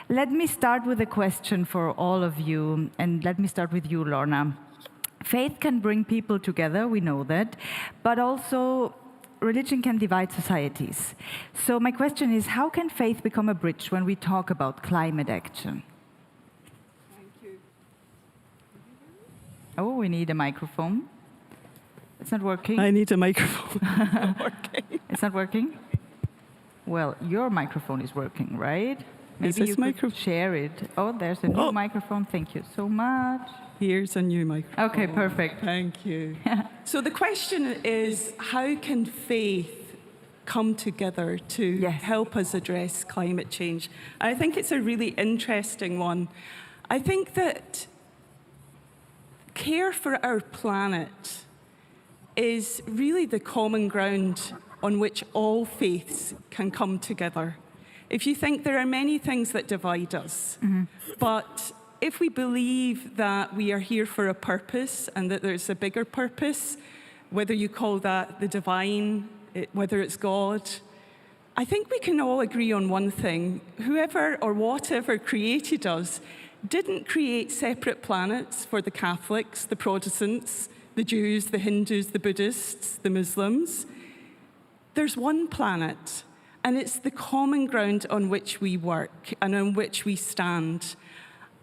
Let me start with a question for all of you, and let me start with you, Lorna. Faith can bring people together, we know that, but also religion can divide societies. So my question is, how can faith become a bridge when we talk about climate action? Thank you. Oh, we need a microphone. It's not working. I need a microphone. It's not working. It's not working? Well, your microphone is working, right? Maybe you could share it. Oh, there's a new microphone. Thank you so much. Here's a new microphone. Okay, perfect. Thank you. So the question is, how can faith come together to help us address climate change? I think it's a really interesting one. I think that care for our planet is really the common ground on which all faiths can come together. If you think there are many things that divide us, but if we believe that we are here for a purpose and that there's a bigger purpose, whether you call that the divine, whether it's God, I think we can all agree on one thing. Whoever or whatever created us didn't create separate planets for the Catholics, the Protestants, the Jews, the Hindus, the Buddhists, the Muslims. There's one planet, and it's the common ground on which we work and on which we stand.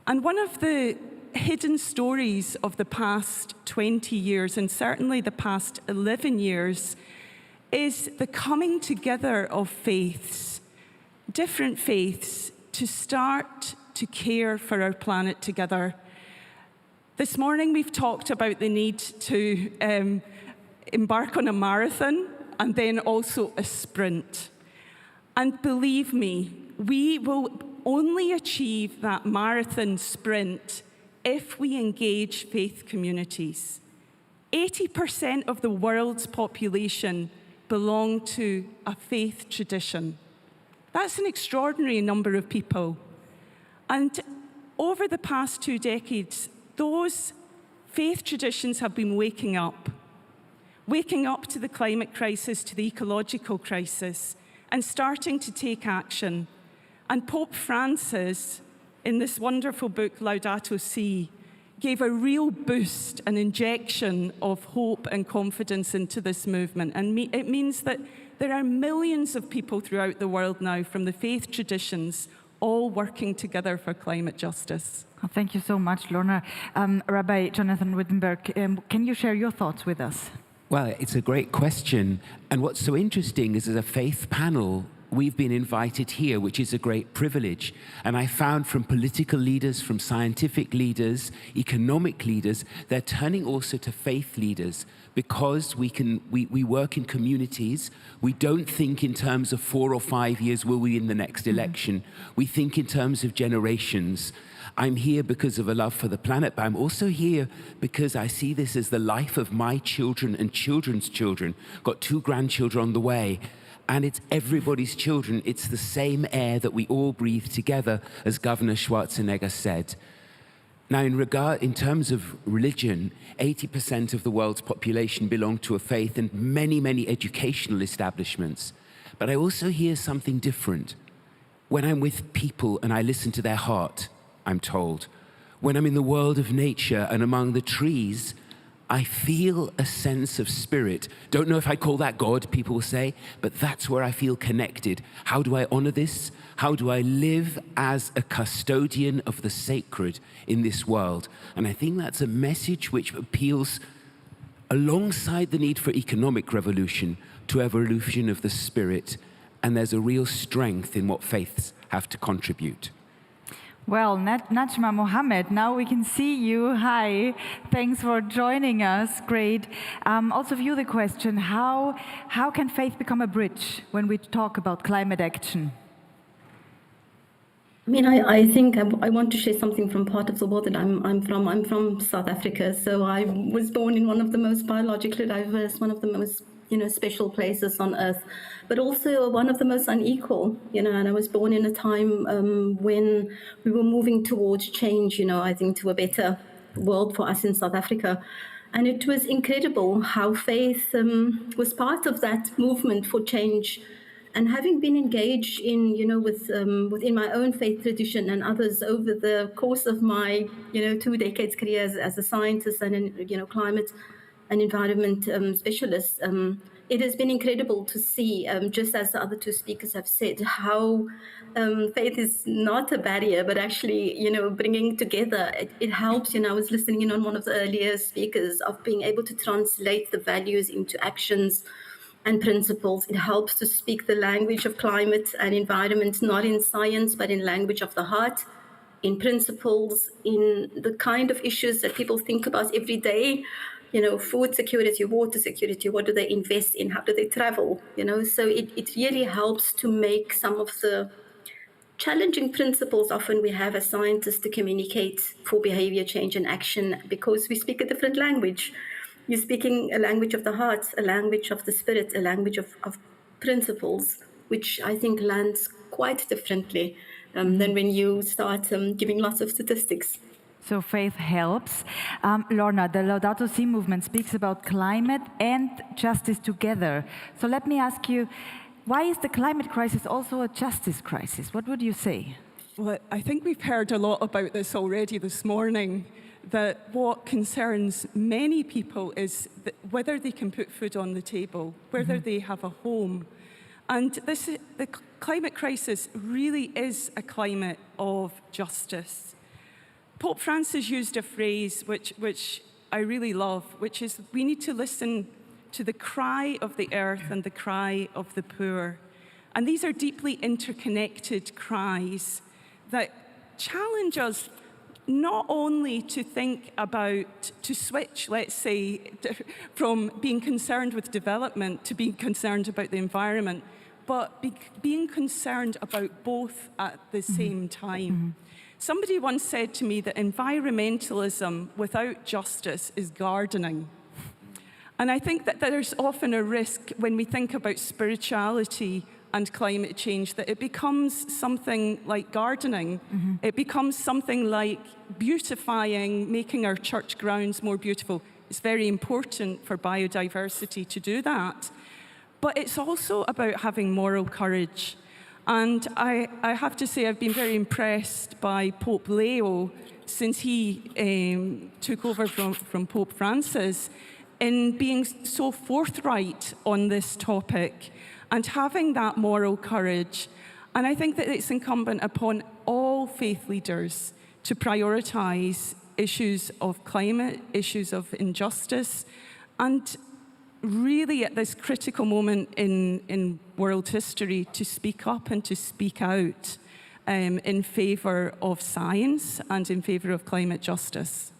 And one of the hidden stories of the past 20 years, and certainly the past 11 years, is the coming together of faiths, different faiths, to start to care for our planet together. This morning we've talked about the need to embark on a marathon and then also a sprint. And believe me, we will only achieve that marathon sprint if we engage faith communities. 80% of the world's population belong to a faith tradition. That's an extraordinary number of people. And over the past 2 decades, those faith traditions have been waking up to the climate crisis, to the ecological crisis, and starting to take action. And Pope Francis, in this wonderful book, Laudato Si, gave a real boost, an injection of hope and confidence into this movement. And it means that there are millions of people throughout the world now from the faith traditions all working together for climate justice. Oh, thank you so much, Lorna. Rabbi Jonathan Wittenberg, can you share your thoughts with us? Well, it's a great question. And what's so interesting is, as a faith panel, we've been invited here, which is a great privilege. And I found from political leaders, from scientific leaders, economic leaders, they're turning also to faith leaders, because we work in communities. We don't think in terms of 4 or 5 years, will we in the next election? We think in terms of generations. I'm here because of a love for the planet, but I'm also here because I see this as the life of my children and children's children. Got 2 grandchildren on the way, and it's everybody's children. It's the same air that we all breathe together, as Governor Schwarzenegger said. Now, in terms of religion, 80% of the world's population belong to a faith, and many, many educational establishments. But I also hear something different. When I'm with people and I listen to their heart, I'm told, when I'm in the world of nature and among the trees, I feel a sense of spirit. Don't know if I call that God, people will say, but that's where I feel connected. How do I honor this? How do I live as a custodian of the sacred in this world? And I think that's a message which appeals alongside the need for economic revolution to evolution of the spirit. And there's a real strength in what faiths have to contribute. Well, Najma Mohammed, now we can see you. Hi, thanks for joining us. Great. Also, for you the question, how can faith become a bridge when we talk about climate action? I mean, I think I want to share something from part of the world that I'm from. I'm from South Africa, so I was born in one of the most biologically diverse, one of the most special places on earth, but also one of the most unequal, and I was born in a time when we were moving towards change, I think to a better world for us in South Africa. And it was incredible how faith was part of that movement for change. And having been engaged in, within my own faith tradition and others over the course of my, 2 decades career as a scientist and, climate and environment specialist, it has been incredible to see, just as the other 2 speakers have said, how faith is not a barrier, but actually, bringing together. It helps. I was listening in on one of the earlier speakers of being able to translate the values into actions and principles. It helps to speak the language of climate and environment, not in science, but in language of the heart, in principles, in the kind of issues that people think about every day. Food security, water security, what do they invest in? How do they travel? So it really helps to make some of the challenging principles often we have as scientists to communicate for behavior change and action, because we speak a different language. You're speaking a language of the heart, a language of the spirit, a language of principles, which I think lands quite differently than when you start giving lots of statistics. So faith helps. Lorna, the Laudato Si movement speaks about climate and justice together. So let me ask you, why is the climate crisis also a justice crisis? What would you say? Well, I think we've heard a lot about this already this morning, that what concerns many people is whether they can put food on the table, whether they have a home. And the climate crisis really is a climate of justice. Pope Francis used a phrase which I really love, which is we need to listen to the cry of the earth and the cry of the poor. And these are deeply interconnected cries that challenge us not only to think about, to switch, let's say, from being concerned with development to being concerned about the environment, but being concerned about both at the same time. Somebody once said to me that environmentalism without justice is gardening. And I think that there's often a risk when we think about spirituality and climate change that it becomes something like gardening. It becomes something like beautifying, making our church grounds more beautiful. It's very important for biodiversity to do that. But it's also about having moral courage. And I have to say I've been very impressed by Pope Leo since he took over from Pope Francis in being so forthright on this topic and having that moral courage. And I think that it's incumbent upon all faith leaders to prioritize issues of climate, issues of injustice, and really at this critical moment in world history to speak up and to speak out in favor of science and in favor of climate justice.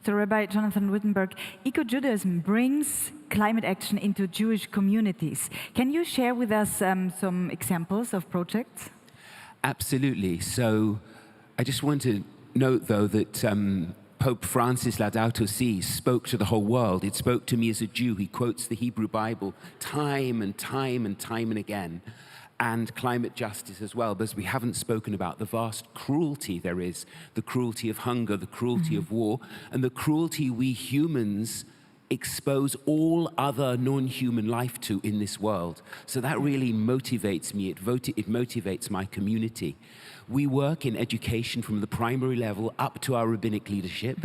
So Rabbi Jonathan Wittenberg, eco-Judaism brings climate action into Jewish communities. Can you share with us some examples of projects? Absolutely. So I just want to note, though, that Pope Francis Laudato Si spoke to the whole world. It spoke to me as a Jew. He quotes the Hebrew Bible time and time and time and again. And climate justice as well, because we haven't spoken about the vast cruelty there is, the cruelty of hunger, the cruelty of war, and the cruelty we humans expose all other non-human life to in this world. So that really motivates me, it motivates my community. We work in education from the primary level up to our rabbinic leadership.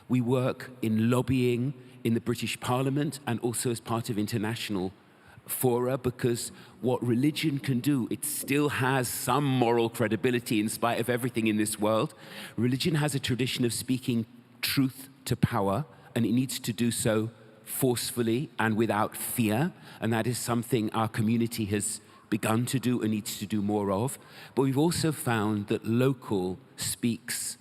We work in lobbying in the British Parliament and also as part of international fora, because what religion can do, it still has some moral credibility in spite of everything in this world. Religion has a tradition of speaking truth to power, and it needs to do so forcefully and without fear, and that is something our community has begun to do and needs to do more of. But we've also found that local speaks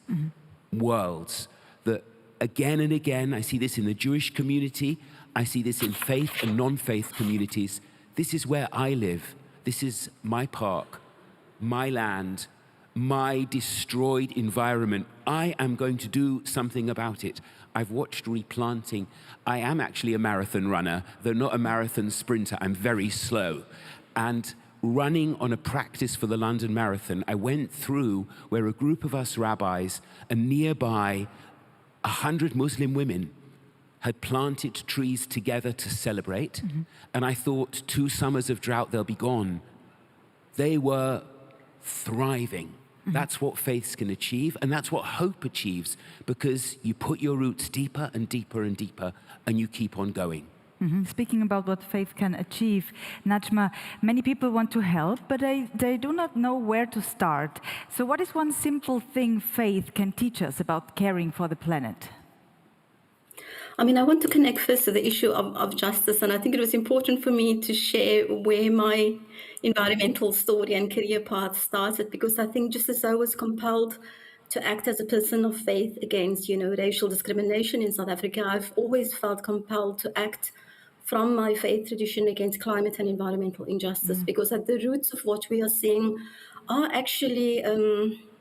worlds, that again and again, I see this in the Jewish community, I see this in faith and non-faith communities. This is where I live. This is my park, my land, my destroyed environment. I am going to do something about it. I've watched replanting. I am actually a marathon runner, though not a marathon sprinter. I'm very slow. And running on a practice for the London Marathon, I went through where a group of us rabbis and nearby 100 Muslim women had planted trees together to celebrate. And I thought, 2 summers of drought, they'll be gone. They were thriving. That's what faiths can achieve, and that's what hope achieves, because you put your roots deeper and deeper and deeper, and you keep on going. Speaking about what faith can achieve, Najma, many people want to help, but they do not know where to start. So what is one simple thing faith can teach us about caring for the planet? I mean, I want to connect first to the issue of justice, and I think it was important for me to share where my environmental story and career path started, because I think just as I was compelled to act as a person of faith against, racial discrimination in South Africa, I've always felt compelled to act from my faith tradition against climate and environmental injustice, because at the roots of what we are seeing are actually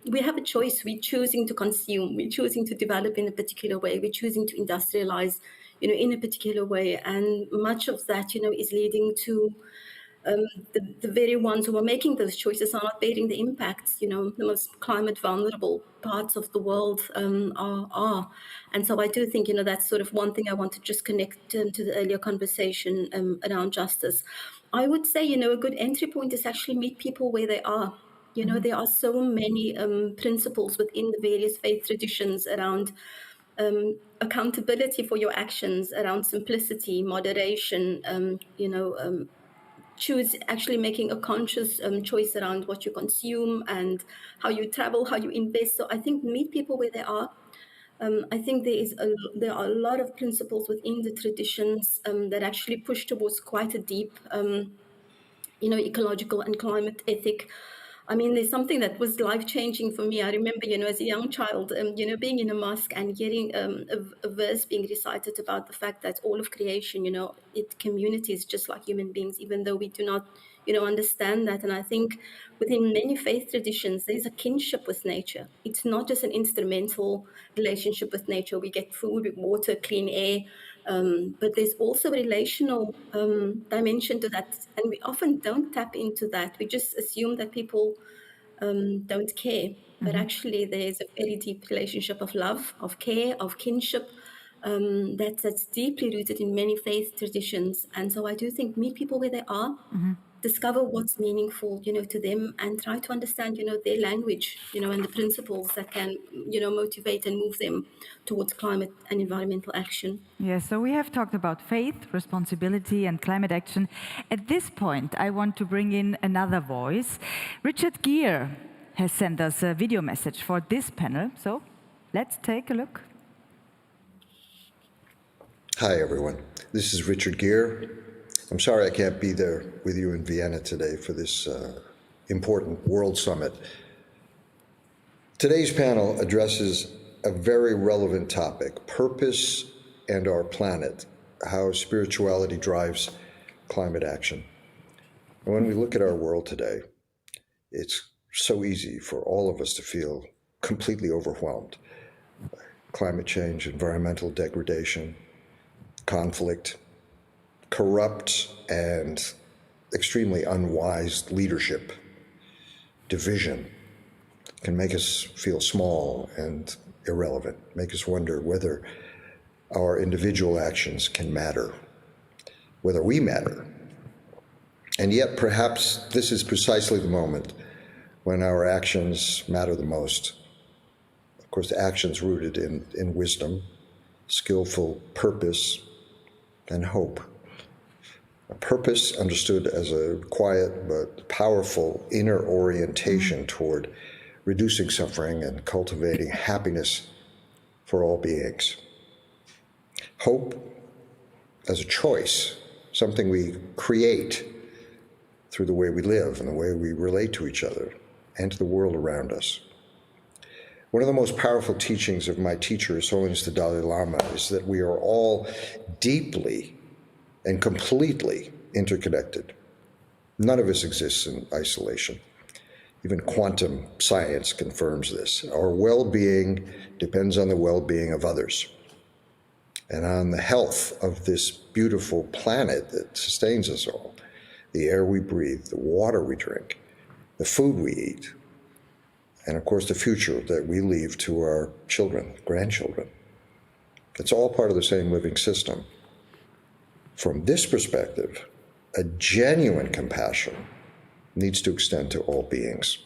we have a choice. We're choosing to consume. We're choosing to develop in a particular way. We're choosing to industrialize, in a particular way. And much of that, is leading to the very ones who are making those choices are not bearing the impacts. The most climate vulnerable parts of the world are. And so I do think, that's sort of one thing I want to just connect to the earlier conversation around justice. I would say, a good entry point is actually meet people where they are. There are so many principles within the various faith traditions around accountability for your actions, around simplicity, moderation, actually making a conscious choice around what you consume and how you travel, how you invest. So I think meet people where they are. I think there are a lot of principles within the traditions that actually push towards quite a deep, ecological and climate ethic. I mean, there's something that was life-changing for me. I remember, as a young child, being in a mosque and hearing a verse being recited about the fact that all of creation, it communities just like human beings, even though we do not, understand that. And I think within many faith traditions, there's a kinship with nature. It's not just an instrumental relationship with nature. We get food, water, clean air, but there's also a relational dimension to that, and we often don't tap into that. We just assume that people don't care, but actually there's a very deep relationship of love, of care, of kinship that's deeply rooted in many faith traditions. And so I do think meet people where they are, discover what's meaningful, to them, and try to understand, their language, and the principles that can, motivate and move them towards climate and environmental action. Yes, so we have talked about faith, responsibility, and climate action. At this point, I want to bring in another voice. Richard Gere has sent us a video message for this panel, so let's take a look. Hi, everyone. This is Richard Gere. I'm sorry I can't be there with you in Vienna today for this important World Summit. Today's panel addresses a very relevant topic, purpose and our planet, how spirituality drives climate action. And when we look at our world today, it's so easy for all of us to feel completely overwhelmed. Climate change, environmental degradation, conflict, corrupt and extremely unwise leadership, division can make us feel small and irrelevant, make us wonder whether our individual actions can matter, whether we matter. And yet, perhaps this is precisely the moment when our actions matter the most. Of course, actions rooted in wisdom, skillful purpose, and hope. A purpose understood as a quiet but powerful inner orientation toward reducing suffering and cultivating happiness for all beings. Hope as a choice, something we create through the way we live and the way we relate to each other and to the world around us. One of the most powerful teachings of my teacher, His Holiness the Dalai Lama, is that we are all deeply and completely interconnected. None of us exists in isolation. Even quantum science confirms this. Our well-being depends on the well-being of others and on the health of this beautiful planet that sustains us all. The air we breathe, the water we drink, the food we eat, and of course the future that we leave to our children, grandchildren. It's all part of the same living system. From this perspective, a genuine compassion needs to extend to all beings,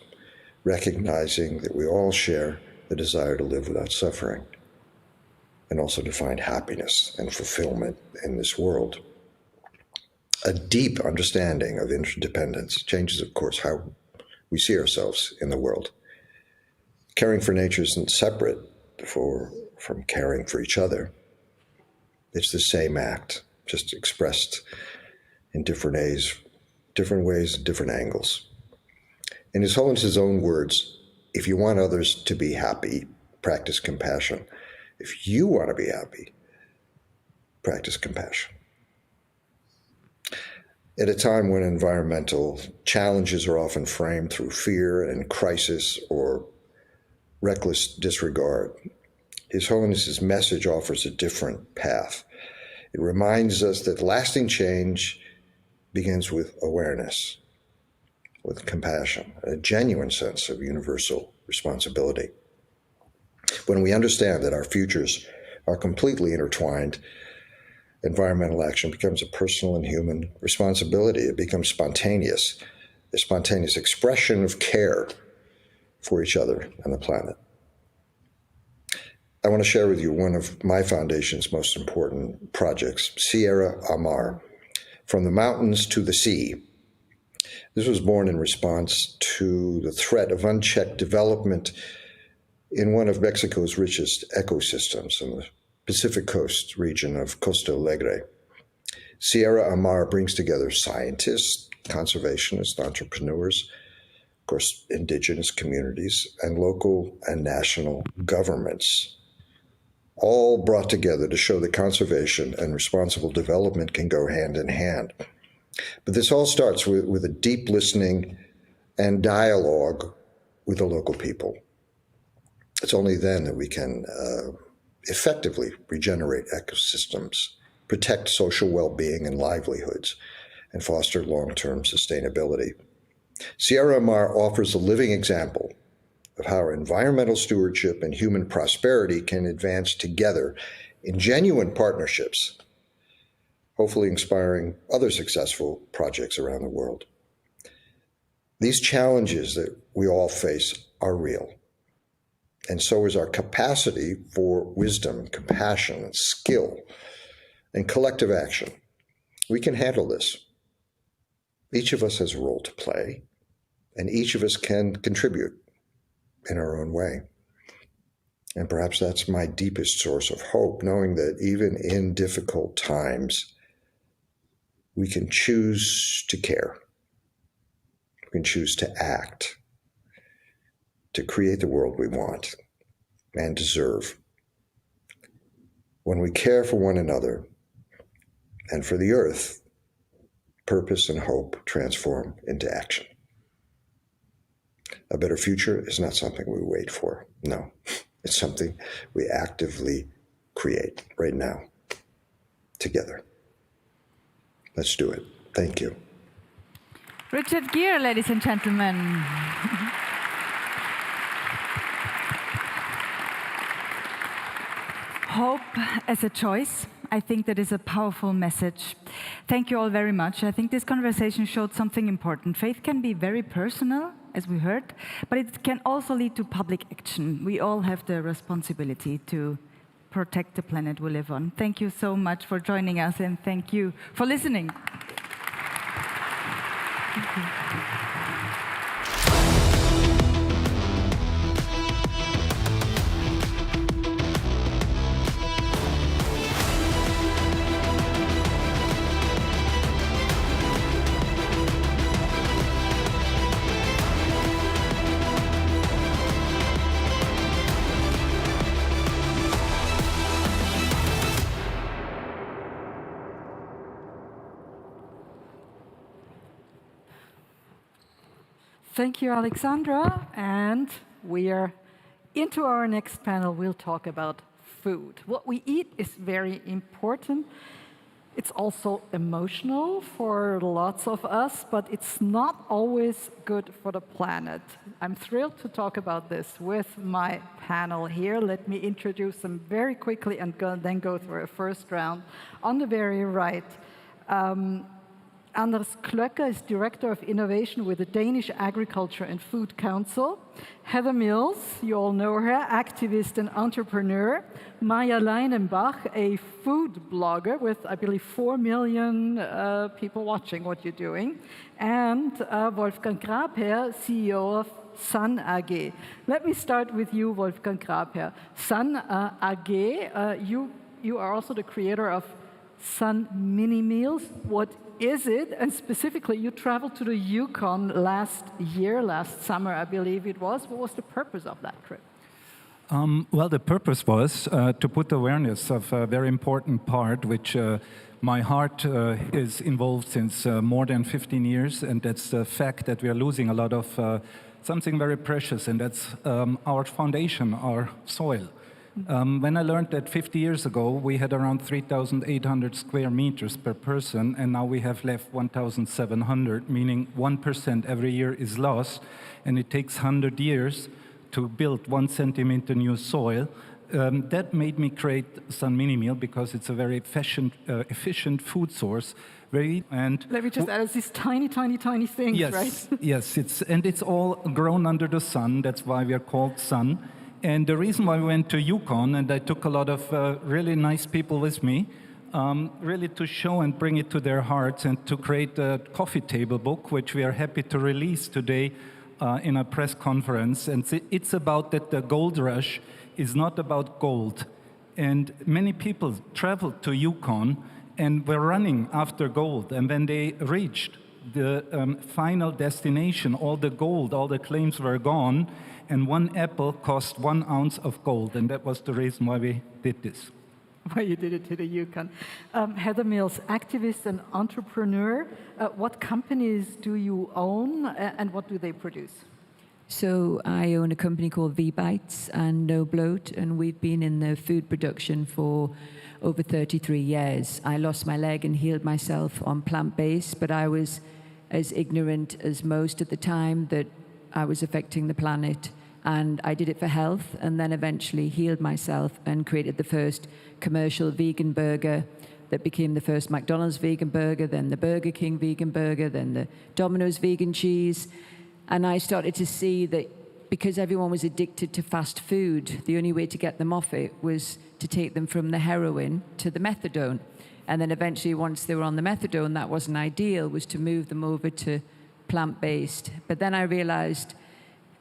recognizing that we all share the desire to live without suffering and also to find happiness and fulfillment in this world. A deep understanding of interdependence changes, of course, how we see ourselves in the world. Caring for nature isn't separate from caring for each other. It's the same act, just expressed in different ways, different angles. In His Holiness's own words, if you want others to be happy, practice compassion. If you want to be happy, practice compassion. At a time when environmental challenges are often framed through fear and crisis or reckless disregard, His Holiness's message offers a different path. It reminds us that lasting change begins with awareness, with compassion, a genuine sense of universal responsibility. When we understand that our futures are completely intertwined, environmental action becomes a personal and human responsibility. It becomes spontaneous, a spontaneous expression of care for each other and the planet. I want to share with you one of my foundation's most important projects, Sierra Amar, From the Mountains to the Sea. This was born in response to the threat of unchecked development in one of Mexico's richest ecosystems in the Pacific Coast region of Costa Alegre. Sierra Amar brings together scientists, conservationists, entrepreneurs, of course, indigenous communities, and local and national governments, all brought together to show that conservation and responsible development can go hand in hand. But this all starts with a deep listening and dialogue with the local people. It's only then that we can effectively regenerate ecosystems, protect social well-being and livelihoods, and foster long-term sustainability. Sierra Amar offers a living example of how environmental stewardship and human prosperity can advance together in genuine partnerships, hopefully inspiring other successful projects around the world. These challenges that we all face are real, and so is our capacity for wisdom, compassion, and skill, and collective action. We can handle this. Each of us has a role to play, and each of us can contribute in our own way. And perhaps that's my deepest source of hope, knowing that even in difficult times, we can choose to care. We can choose to act, to create the world we want and deserve. When we care for one another and for the earth, purpose and hope transform into action. A better future is not something we wait for. No, it's something we actively create right now, together. Let's do it. Thank you. Richard Gere, ladies and gentlemen. Hope as a choice. I think that is a powerful message. Thank you all very much. I think this conversation showed something important. Faith can be very personal, as we heard, but it can also lead to public action. We all have the responsibility to protect the planet we live on. Thank you so much for joining us, and thank you for listening. Thank you. Thank you, Alexandra. And we are into our next panel. We'll talk about food. What we eat is very important. It's also emotional for lots of us, but it's not always good for the planet. I'm thrilled to talk about this with my panel here. Let me introduce them very quickly and then go through a first round. On the very right, Anders Klöcker is Director of Innovation with the Danish Agriculture and Food Council. Heather Mills, you all know her, activist and entrepreneur. Maya Leinenbach, a food blogger with, I believe, 4 million people watching what you're doing. And Wolfgang Grabherr, CEO of Sun AG. Let me start with you, Wolfgang Grabherr. Sun AG, you are also the creator of Sun Mini Meals. What is it? And specifically, you traveled to the Yukon last summer, I believe it was. What was the purpose of that trip? Well, the purpose was to put awareness of a very important part, which my heart is involved since more than 15 years, and that's the fact that we are losing a lot of something very precious, and that's our foundation, our soil. When I learned that 50 years ago, we had around 3,800 square meters per person, and now we have left 1,700, meaning 1% every year is lost, and it takes 100 years to build 1 centimeter new soil. That made me create Sun Mini Meal because it's a very efficient food source. And let me just add, it's these tiny, tiny, tiny things, yes, right? Yes, it's all grown under the sun. That's why we are called Sun. And the reason why we went to Yukon, and I took a lot of really nice people with me, really to show and bring it to their hearts and to create a coffee table book, which we are happy to release today in a press conference. And it's about that the gold rush is not about gold. And many people traveled to Yukon and were running after gold. And when they reached the final destination, all the gold, all the claims were gone, and 1 apple cost 1 ounce of gold, and that was the reason why we did this. Why you did it to the Yukon. Heather Mills, activist and entrepreneur. What companies do you own, and what do they produce? So I own a company called V-Bites and No Bloat, and we've been in the food production for over 33 years. I lost my leg and healed myself on plant-based, but I was as ignorant as most at the time that I was affecting the planet, and I did it for health, and then eventually healed myself and created the first commercial vegan burger that became the first McDonald's vegan burger, then the Burger King vegan burger, then the Domino's vegan cheese. And I started to see that because everyone was addicted to fast food, the only way to get them off it was to take them from the heroin to the methadone. And then eventually, once they were on the methadone, that wasn't ideal, was to move them over to plant-based. But then I realized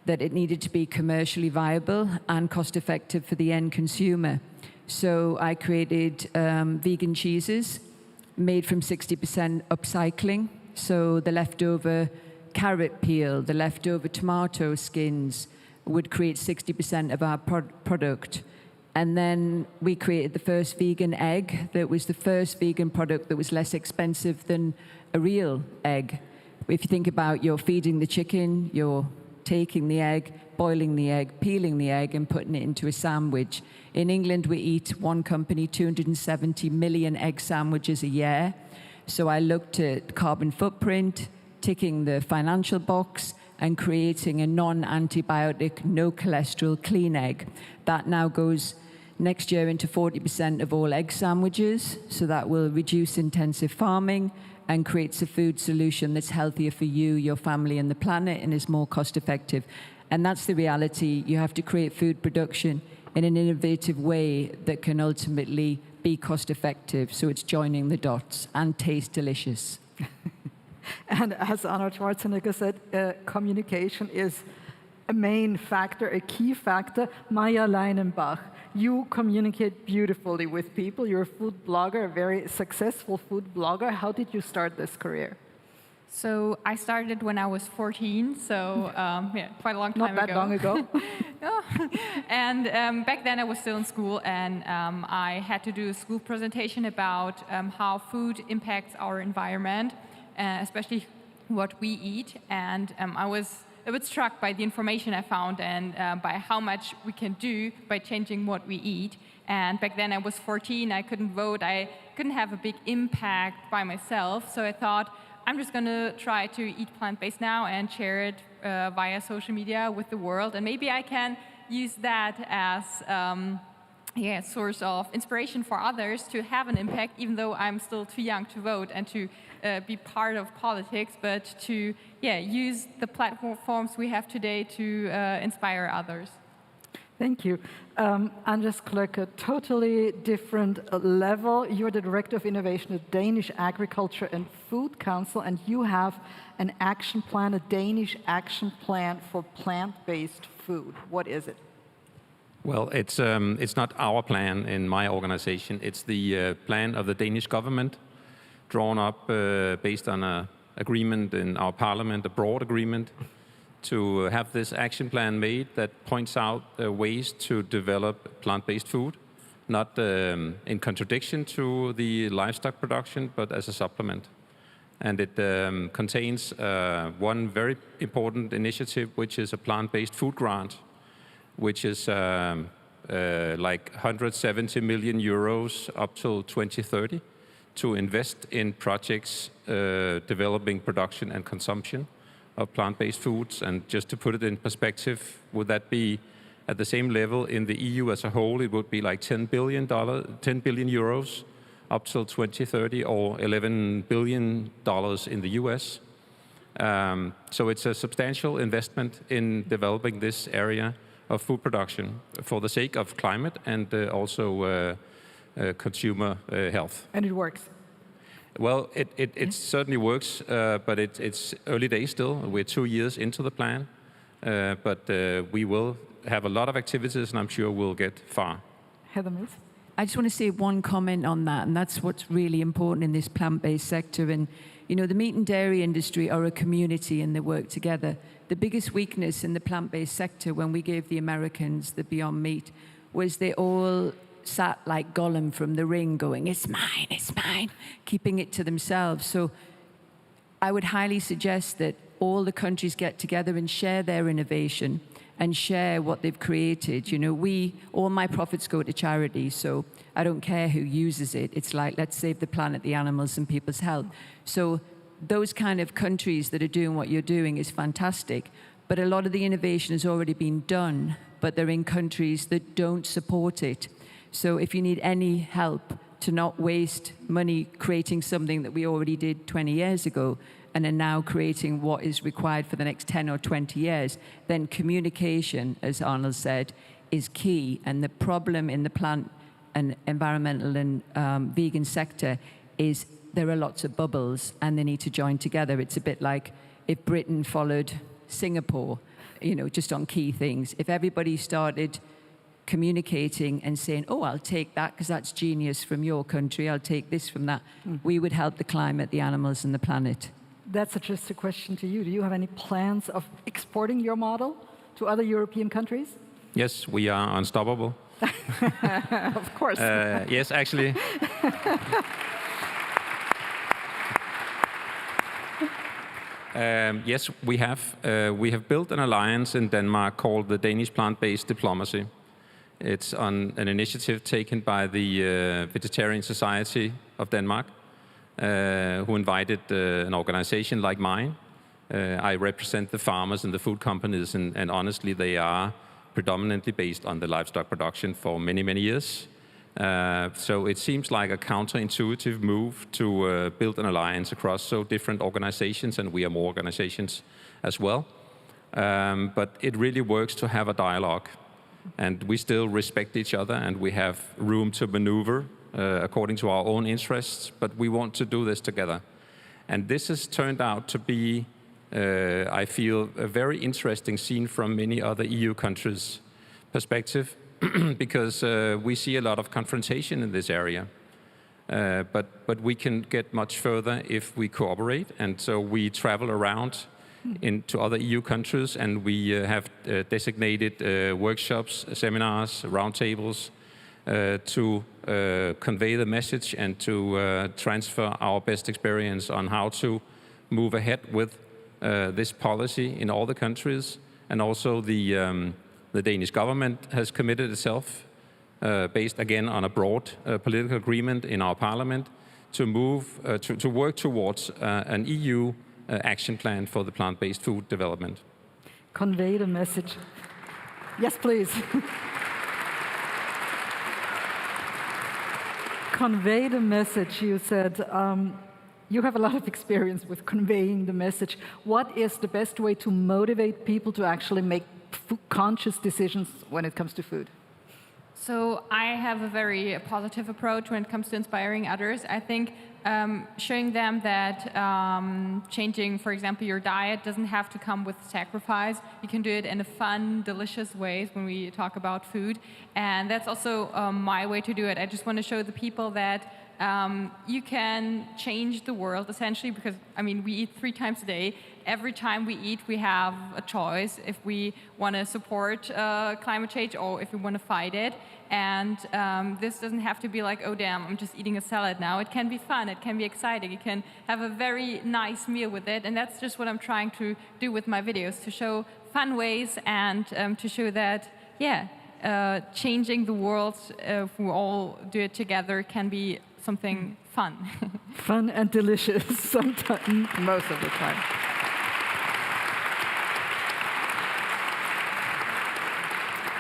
that it needed to be commercially viable and cost effective for the end consumer. So I created vegan cheeses made from 60% upcycling. So the leftover carrot peel, the leftover tomato skins would create 60% of our product. And then we created the first vegan egg that was the first vegan product that was less expensive than a real egg. If you think about you're feeding the chicken, you're taking the egg, boiling the egg, peeling the egg, and putting it into a sandwich. In England, we eat, one company, 270 million egg sandwiches a year. So I looked at carbon footprint, ticking the financial box, and creating a non-antibiotic, no cholesterol, clean egg. That now goes next year into 40% of all egg sandwiches. So that will reduce intensive farming and creates a food solution that's healthier for you, your family, and the planet, and is more cost effective. And that's the reality. You have to create food production in an innovative way that can ultimately be cost effective. So it's joining the dots and taste delicious. And as Arnold Schwarzenegger said, communication is a main factor, a key factor. Maya Leinenbach, you communicate beautifully with people. You're a food blogger, a very successful food blogger. How did you start this career? So I started when I was 14, so yeah, quite a long time ago. Not that long ago. And back then I was still in school, and I had to do a school presentation about how food impacts our environment, especially what we eat. And I was a bit struck by the information I found and by how much we can do by changing what we eat. And back then I was 14, I couldn't vote, I couldn't have a big impact by myself, so I thought, I'm just going to try to eat plant-based now and share it via social media with the world. And maybe I can use that as a source of inspiration for others to have an impact, even though I'm still too young to vote and to be part of politics, but to use the platforms we have today to inspire others. Thank you. Anders Klöcke, totally different level. You're the Director of Innovation at Danish Agriculture and Food Council, and you have an action plan, a Danish action plan for plant-based food. What is it? Well, it's not our plan in my organization. It's the plan of the Danish government, drawn up based on an agreement in our parliament, a broad agreement, to have this action plan made that points out ways to develop plant-based food, not in contradiction to the livestock production, but as a supplement. And it contains one very important initiative, which is a plant-based food grant, which is like 170 million euros up till 2030 to invest in projects developing production and consumption of plant-based foods. And just to put it in perspective, would that be at the same level in the EU as a whole? It would be like $10 billion euros up till 2030, or $11 billion in the US. So it's a substantial investment in developing this area of food production for the sake of climate and also consumer health. And it works. Well, it certainly works, but it's early days still. We're 2 years into the plan, but we will have a lot of activities, and I'm sure we'll get far. Heather Mills? I just want to say one comment on that, and that's what's really important in this plant-based sector. And, you know, the meat and dairy industry are a community and they work together. The biggest weakness in the plant-based sector when we gave the Americans the Beyond Meat was they all sat like Gollum from The Ring going, it's mine, keeping it to themselves. So I would highly suggest that all the countries get together and share their innovation and share what they've created. You know, all my profits go to charity, so I don't care who uses it. It's like, let's save the planet, the animals, and people's health. So those kind of countries that are doing what you're doing is fantastic. But a lot of the innovation has already been done, but they're in countries that don't support it. So if you need any help to not waste money creating something that we already did 20 years ago and are now creating what is required for the next 10 or 20 years, then communication, as Arnold said, is key. And the problem in the plant and environmental and vegan sector is there are lots of bubbles and they need to join together. It's a bit like if Britain followed Singapore. just on key things. If everybody started communicating and saying, oh, I'll take that because that's genius from your country, I'll take this from that, we would help the climate, the animals, and the planet. That's just a question to you. Do you have any plans of exporting your model to other European countries? Yes, we are unstoppable. Of course. Yes, actually. Yes, we have. We have built an alliance in Denmark called the Danish Plant-Based Diplomacy. It's on an initiative taken by the Vegetarian Society of Denmark, who invited an organization like mine. I represent the farmers and the food companies, and honestly, they are predominantly based on the livestock production for many, many years. So it seems like a counterintuitive move to build an alliance across so different organizations, and we are more organizations as well. But it really works to have a dialogue, and we still respect each other, and we have room to maneuver according to our own interests, but we want to do this together. And this has turned out to be, I feel, a very interesting scene from many other EU countries' perspective, because we see a lot of confrontation in this area. But we can get much further if we cooperate, and so we travel around into other EU countries, and we have designated workshops, seminars, roundtables to convey the message and to transfer our best experience on how to move ahead with this policy in all the countries. And also the Danish government has committed itself, based again on a broad political agreement in our parliament, to move to work towards an EU action plan for the plant-based food development. Convey the message. Yes, please. Convey the message, you said. You have a lot of experience with conveying the message. What is the best way to motivate people to actually make conscious decisions when it comes to food? So I have a very positive approach when it comes to inspiring others. I think showing them that changing, for example, your diet doesn't have to come with sacrifice. You can do it in a fun, delicious ways when we talk about food. And that's also my way to do it. I just want to show the people that you can change the world, essentially, because, I mean, we eat 3 times a day. Every time we eat, we have a choice if we want to support climate change or if we want to fight it. And this doesn't have to be like, oh, damn, I'm just eating a salad now. It can be fun. It can be exciting. You can have a very nice meal with it. And that's just what I'm trying to do with my videos, to show fun ways and to show that, yeah, changing the world, if we all do it together, can be something fun. Fun and delicious, sometimes, most of the time.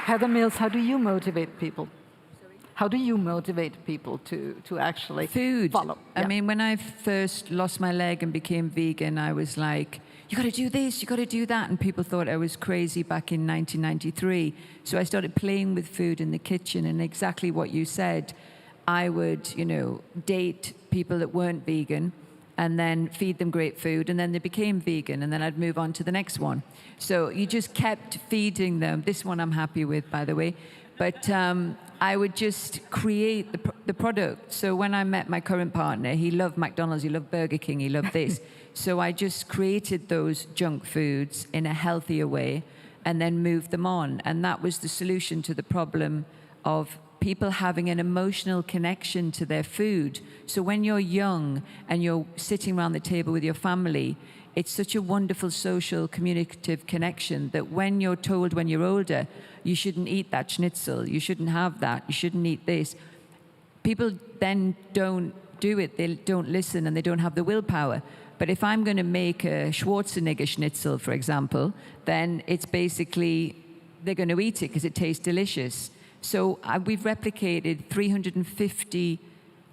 Heather Mills, how do you motivate people? How do you motivate people to actually follow? I mean, when I first lost my leg and became vegan, I was like, you got to do this, you got to do that. And people thought I was crazy back in 1993. So I started playing with food in the kitchen, and exactly what you said. I would, date people that weren't vegan and then feed them great food, and then they became vegan, and then I'd move on to the next one. So you just kept feeding them. This one I'm happy with, by the way. But I would just create the product. So when I met my current partner, he loved McDonald's, he loved Burger King, he loved this. So I just created those junk foods in a healthier way and then moved them on. And that was the solution to the problem of people having an emotional connection to their food. So when you're young and you're sitting around the table with your family, it's such a wonderful social communicative connection that when you're told when you're older, you shouldn't eat that schnitzel, you shouldn't have that, you shouldn't eat this, people then don't do it, they don't listen, and they don't have the willpower. But if I'm going to make a Schwarzenegger schnitzel, for example, then it's basically, they're going to eat it because it tastes delicious. So we've replicated 350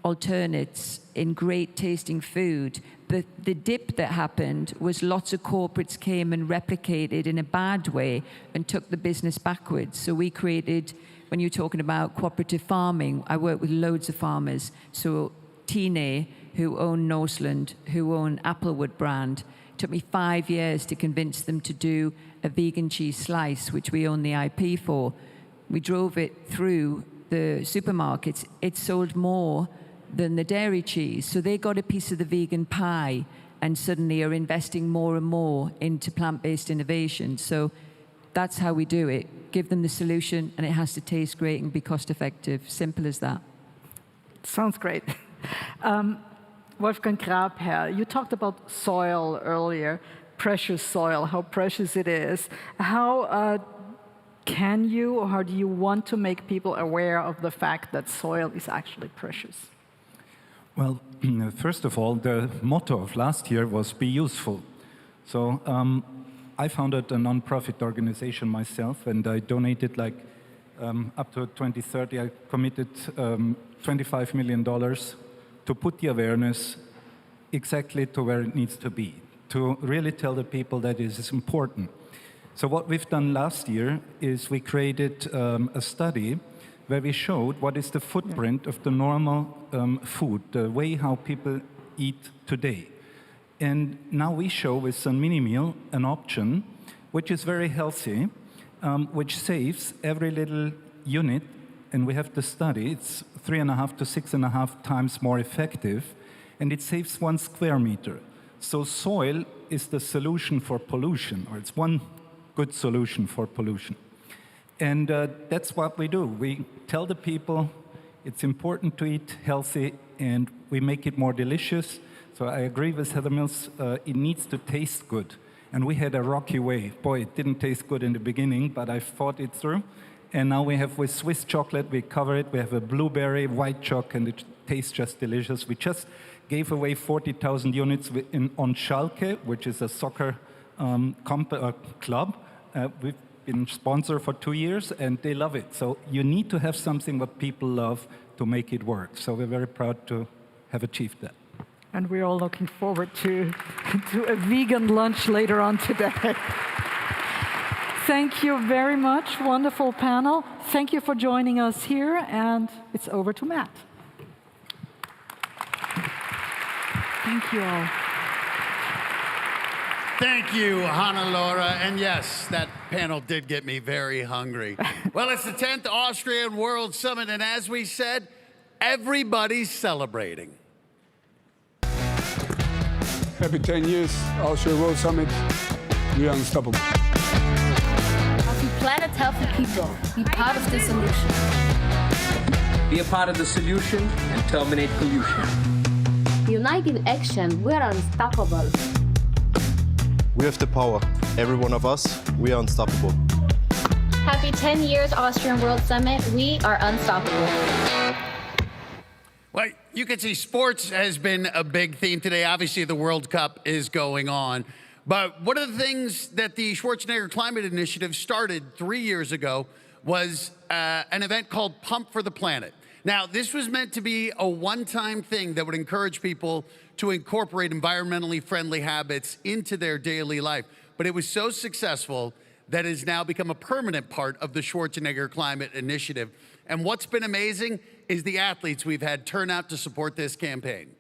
alternates in great tasting food. But the dip that happened was lots of corporates came and replicated in a bad way and took the business backwards. So we created, when you're talking about cooperative farming, I work with loads of farmers. So Tine who own Norseland, who own Applewood brand. It took me 5 years to convince them to do a vegan cheese slice, which we own the IP for. We drove it through the supermarkets. It sold more than the dairy cheese. So they got a piece of the vegan pie and suddenly are investing more and more into plant-based innovation. So that's how we do it. Give them the solution, and it has to taste great and be cost-effective. Simple as that. Sounds great. Wolfgang Grabherr, you talked about soil earlier, precious soil, how precious it is. How can you, or how do you want to make people aware of the fact that soil is actually precious? Well, first of all, the motto of last year was be useful. So I founded a non-profit organization myself, and I donated up to 2030, I committed $25 million to put the awareness exactly to where it needs to be, to really tell the people that it is important. So what we've done last year is we created a study where we showed what is the footprint of the normal food, the way how people eat today. And now we show with Sun Mini Meal an option which is very healthy, which saves every little unit, and we have the study, it's 3.5 to 6.5 times more effective, and it saves 1 square meter. So soil is the solution for pollution, or it's one good solution for pollution. And that's what we do. We tell the people it's important to eat healthy, and we make it more delicious. So I agree with Heather Mills, it needs to taste good. And we had a rocky way. Boy, it didn't taste good in the beginning, but I fought it through. And now we have with Swiss chocolate, we cover it. We have a blueberry white choc, and it tastes just delicious. We just gave away 40,000 units on Schalke, which is a soccer club. We've been sponsored for 2 years, and they love it. So you need to have something that people love to make it work. So we're very proud to have achieved that. And we're all looking forward to a vegan lunch later on today. Thank you very much. Wonderful panel. Thank you for joining us here, and it's over to Matt. Thank you all. Thank you, Hannah-Laura. And yes, that panel did get me very hungry. Well, it's the 10th Austrian World Summit, and as we said, everybody's celebrating. Happy 10 years, Austrian World Summit. We are unstoppable. Healthy planet, healthy people. Be part of the solution. Be a part of the solution and terminate pollution. Unite in action, we are unstoppable. We have the power. Every one of us, we are unstoppable. Happy 10 years, Austrian World Summit. We are unstoppable. Well, you can see sports has been a big theme today. Obviously, the World Cup is going on. But one of the things that the Schwarzenegger Climate Initiative started 3 years ago was an event called Pump for the Planet. Now, this was meant to be a one-time thing that would encourage people to incorporate environmentally friendly habits into their daily life. But it was so successful that it has now become a permanent part of the Schwarzenegger Climate Initiative. And what's been amazing is the athletes we've had turn out to support this campaign.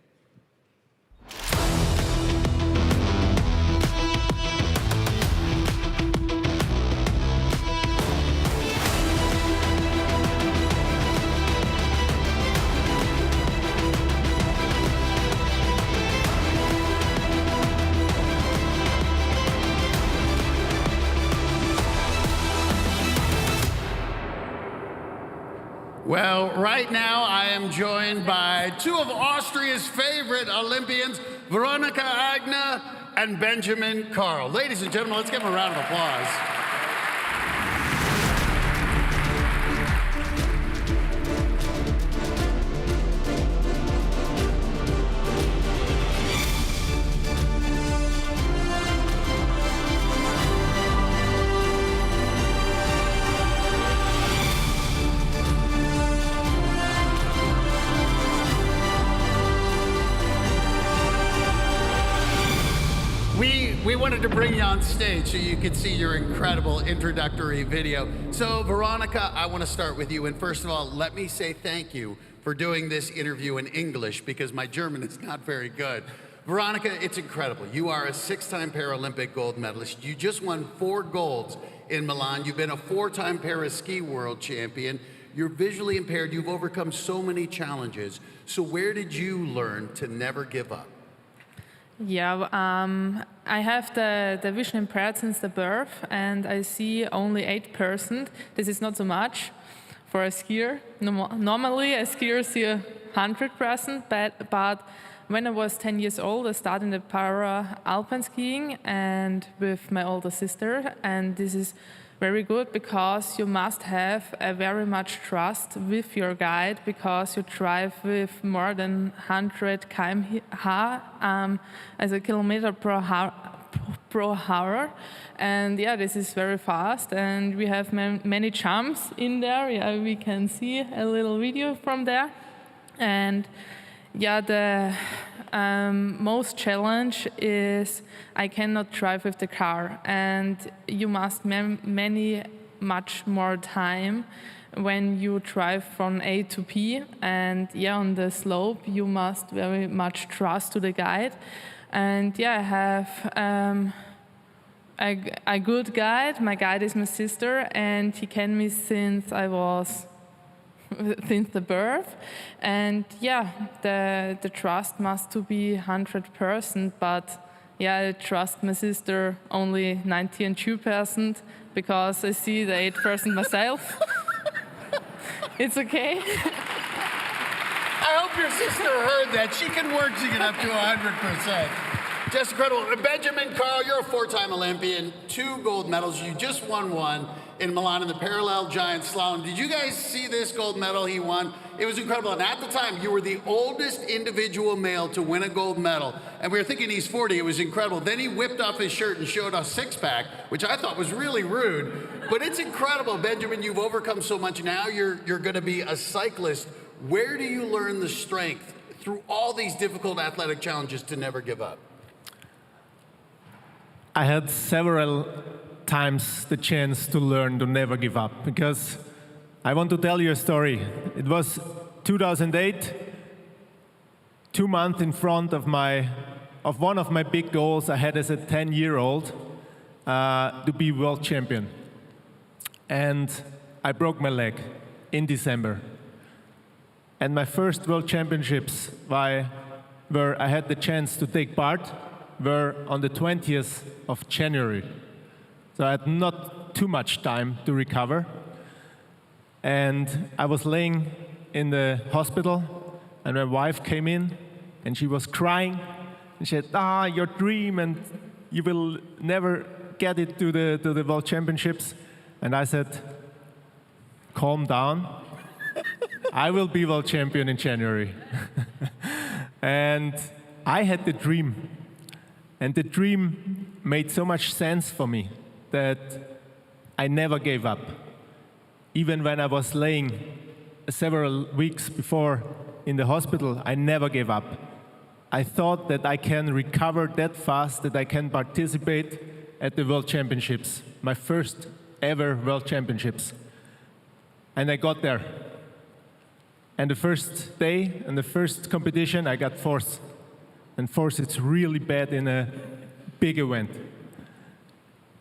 Well, right now I am joined by two of Austria's favorite Olympians, Veronika Agner and Benjamin Karl. Ladies and gentlemen, let's give them a round of applause. We we wanted to bring you on stage so you could see your incredible introductory video. So Veronica, I want to start with you. And first of all, let me say thank you for doing this interview in English because my German is not very good. Veronica, it's incredible. You are a 6-time Paralympic gold medalist. You just won 4 golds in Milan. You've been a 4-time Paraski world champion. You're visually impaired. You've overcome so many challenges. So where did you learn to never give up? Yeah, I have the vision impaired since the birth, and I see only 8%. This is not so much for a skier. Normally, a skier sees 100%, but when I was 10 years old, I started in the para-alpine skiing and with my older sister, and this is very good because you must have a very much trust with your guide because you drive with more than 100 km/h as a kilometer per hour, and yeah, this is very fast, and we have many jumps in there. Yeah, we can see a little video from there, and yeah, the most challenge is I cannot drive with the car, and you must much more time when you drive from A to B, and yeah, on the slope you must very much trust to the guide, and yeah, I have a good guide. My guide is my sister, and he can me since the birth, and yeah, the trust must to be 100%, but yeah, I trust my sister only 92% because I see the 8% myself. It's okay. I hope your sister heard that. She can work to get up to 100%. Just incredible. Benjamin, Carl, you're a 4-time Olympian, 2 gold medals. You just won 1 in Milan in the parallel giant slalom. Did you guys see this gold medal he won? It was incredible. And at the time, you were the oldest individual male to win a gold medal. And we were thinking he's 40. It was incredible. Then he whipped off his shirt and showed a 6-pack, which I thought was really rude. But it's incredible. Benjamin, you've overcome so much. Now you're going to be a cyclist. Where do you learn the strength through all these difficult athletic challenges to never give up? I had several times the chance to learn to never give up, because I want to tell you a story. It was 2008, 2 months in front of one of my big goals I had as a 10-year-old to be world champion. And I broke my leg in December. And my first world championships where I had the chance to take part were on the 20th of January. So I had not too much time to recover. And I was laying in the hospital, and my wife came in, and she was crying. And she said, your dream, and you will never get it to the World Championships. And I said, calm down. I will be world champion in January. And I had the dream. And the dream made so much sense for me that I never gave up. Even when I was laying several weeks before in the hospital, I never gave up. I thought that I can recover that fast, that I can participate at the World Championships, my first ever World Championships. And I got there. And the first day, and the first competition, I got fourth. And fourth, it's really bad in a big event.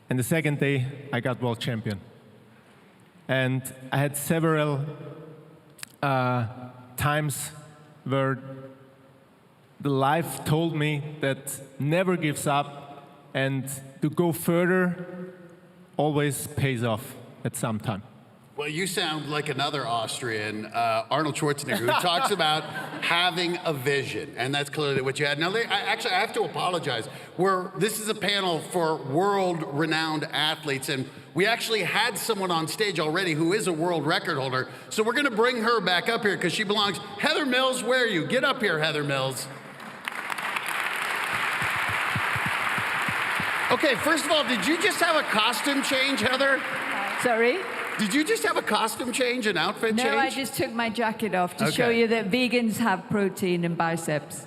And the second day, I got world champion. And I had several times where the life told me that never gives up, and to go further always pays off at some time. Well, you sound like another Austrian, Arnold Schwarzenegger, who talks about having a vision, and that's clearly what you had. Now, actually, I have to apologize. This is a panel for world-renowned athletes, and we actually had someone on stage already who is a world record holder, so we're going to bring her back up here because she belongs. Heather Mills, where are you? Get up here, Heather Mills. Okay, first of all, did you just have a costume change, Heather? Sorry? Did you just have a costume change, an outfit change? No, I just took my jacket off to show you that vegans have protein and biceps.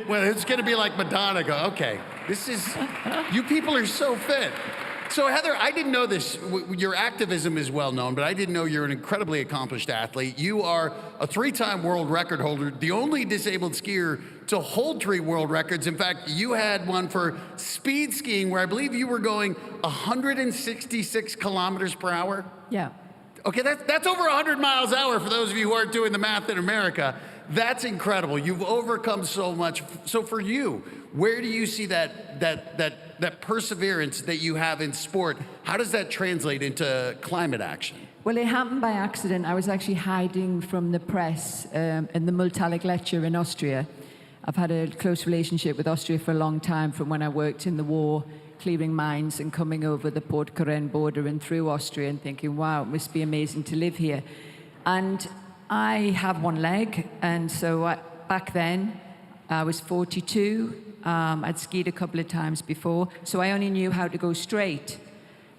Well, it's going to be like Madonna. Okay. You people are so fit. So Heather, I didn't know this. Your activism is well known, but I didn't know you're an incredibly accomplished athlete. You are a 3-time world record holder, the only disabled skier to hold 3 world records. In fact, you had one for speed skiing where I believe you were going 166 kilometers per hour. Yeah. Okay, that's over 100 miles an hour for those of you who aren't doing the math in America. That's incredible. You've overcome so much. So for you, where do you see that perseverance that you have in sport? How does that translate into climate action? Well, it happened by accident. I was actually hiding from the press in the Multale Gletscher in Austria. I've had a close relationship with Austria for a long time, from when I worked in the war, clearing mines and coming over the Port-Carène border and through Austria and thinking, wow, it must be amazing to live here. And I have one leg, and so back then, I was 42. I'd skied a couple of times before, so I only knew how to go straight.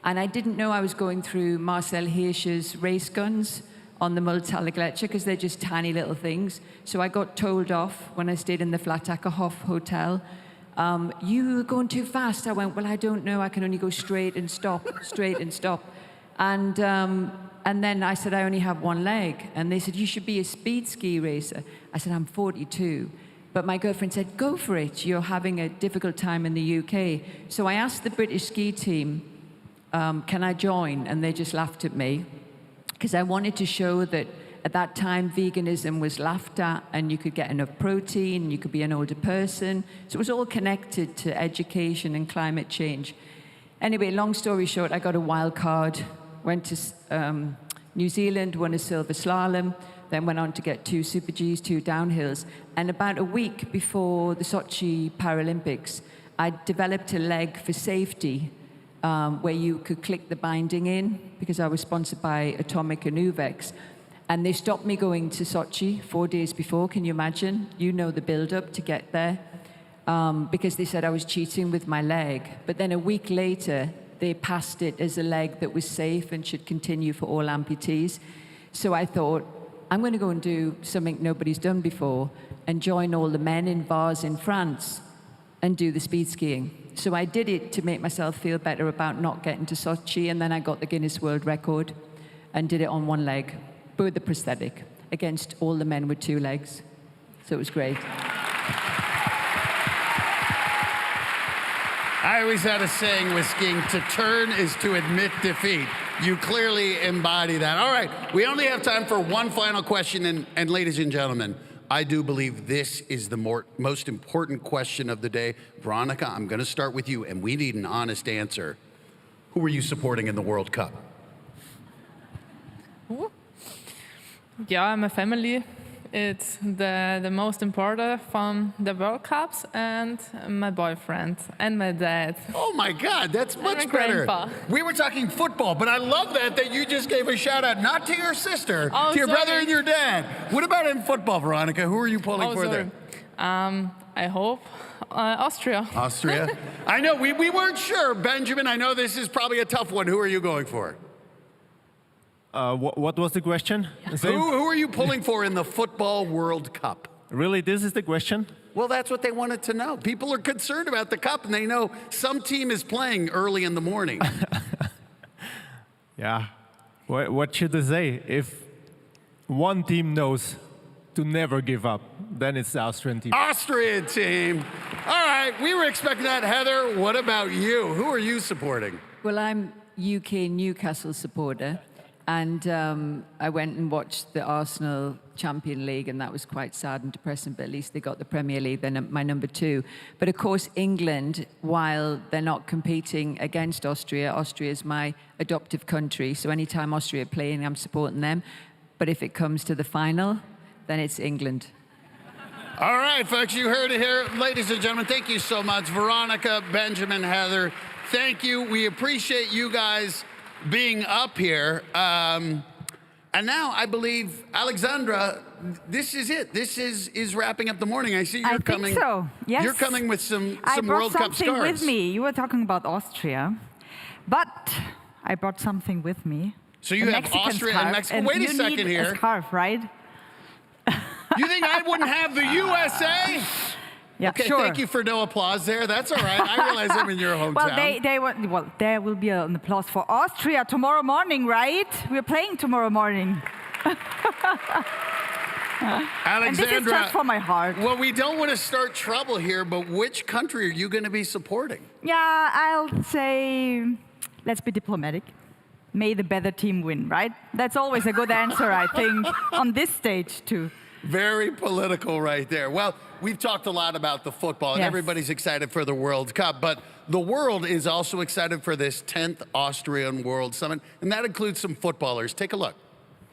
And I didn't know I was going through Marcel Hirsch's race guns on the Multale Gletscher, because they're just tiny little things. So I got told off when I stayed in the Flatackerhof Hotel. You're going too fast. I went, well, I don't know. I can only go straight and stop, straight and stop. And then I said, I only have one leg. And they said, you should be a speed ski racer. I said, I'm 42. But my girlfriend said, go for it. You're having a difficult time in the UK. So I asked the British ski team, can I join? And they just laughed at me, because I wanted to show that at that time, veganism was laughed at, and you could get enough protein, and you could be an older person. So it was all connected to education and climate change. Anyway, long story short, I got a wild card, went to New Zealand, won a silver slalom, then went on to get 2 Super Gs, 2 downhills. And about a week before the Sochi Paralympics, I developed a leg for safety, where you could click the binding in, because I was sponsored by Atomic and Uvex. And they stopped me going to Sochi 4 days before. Can you imagine? You know the build-up to get there. Because they said I was cheating with my leg. But then a week later, they passed it as a leg that was safe and should continue for all amputees. So I thought, I'm going to go and do something nobody's done before and join all the men in Vars in France and do the speed skiing. So I did it to make myself feel better about not getting to Sochi, and then I got the Guinness World Record and did it on one leg, but with the prosthetic, against all the men with 2 legs. So it was great. I always had a saying with skiing, to turn is to admit defeat. You clearly embody that. All right, we only have time for one final question, and ladies and gentlemen, I do believe this is the most important question of the day. Veronica, I'm going to start with you, and we need an honest answer. Who are you supporting in the World Cup? Yeah, my family. It's the most important from the World Cups, and my boyfriend and my dad. Oh my God, that's much better. Grandpa. We were talking football, but I love that you just gave a shout out, not to your sister, Oh, to your sorry. brother and your dad. What about in football, Veronica? Who are you pulling for sorry. there? I hope Austria. Austria? I know, we weren't sure. Benjamin, I know this is probably a tough one. Who are you going for? What was the question? Who are you pulling for in the Football World Cup? Really, this is the question? Well, that's what they wanted to know. People are concerned about the cup, and they know some team is playing early in the morning. Yeah. What should I say? If one team knows to never give up, then it's the Austrian team. Austrian team. All right, we were expecting that. Heather, what about you? Who are you supporting? Well, I'm UK Newcastle supporter. And I went and watched the Arsenal Champions League, and that was quite sad and depressing, but at least they got the Premier League, they're my number 2. But of course, England, while they're not competing against Austria, Austria is my adoptive country, so anytime Austria are playing, I'm supporting them. But if it comes to the final, then it's England. All right, folks, you heard it here. Ladies and gentlemen, thank you so much. Veronica, Benjamin, Heather, thank you. We appreciate you guys being up here. And now I believe, Alexandra, this is it. This is wrapping up the morning. I see you're coming. I think so, yes. You're coming with some I brought World Cup something scarves. with me. You were talking about Austria, but I brought something with me. So you have Mexican Austria scarf, and Mexico. Wait a you second need here. A scarf, right? You think I wouldn't have the USA? Yeah, okay, sure. thank you for no applause there. That's all right. I realize I'm in your hometown. Well, there will be an applause for Austria tomorrow morning, right? We're playing tomorrow morning. Alexandra, and this is just for my heart. Well, we don't want to start trouble here, but which country are you going to be supporting? Yeah, I'll say, let's be diplomatic. May the better team win, right? That's always a good answer, I think, on this stage, too. Very political right there. Well, we've talked a lot about the football, and everybody's excited for the World Cup, but the world is also excited for this 10th Austrian World Summit, and that includes some footballers. Take a look.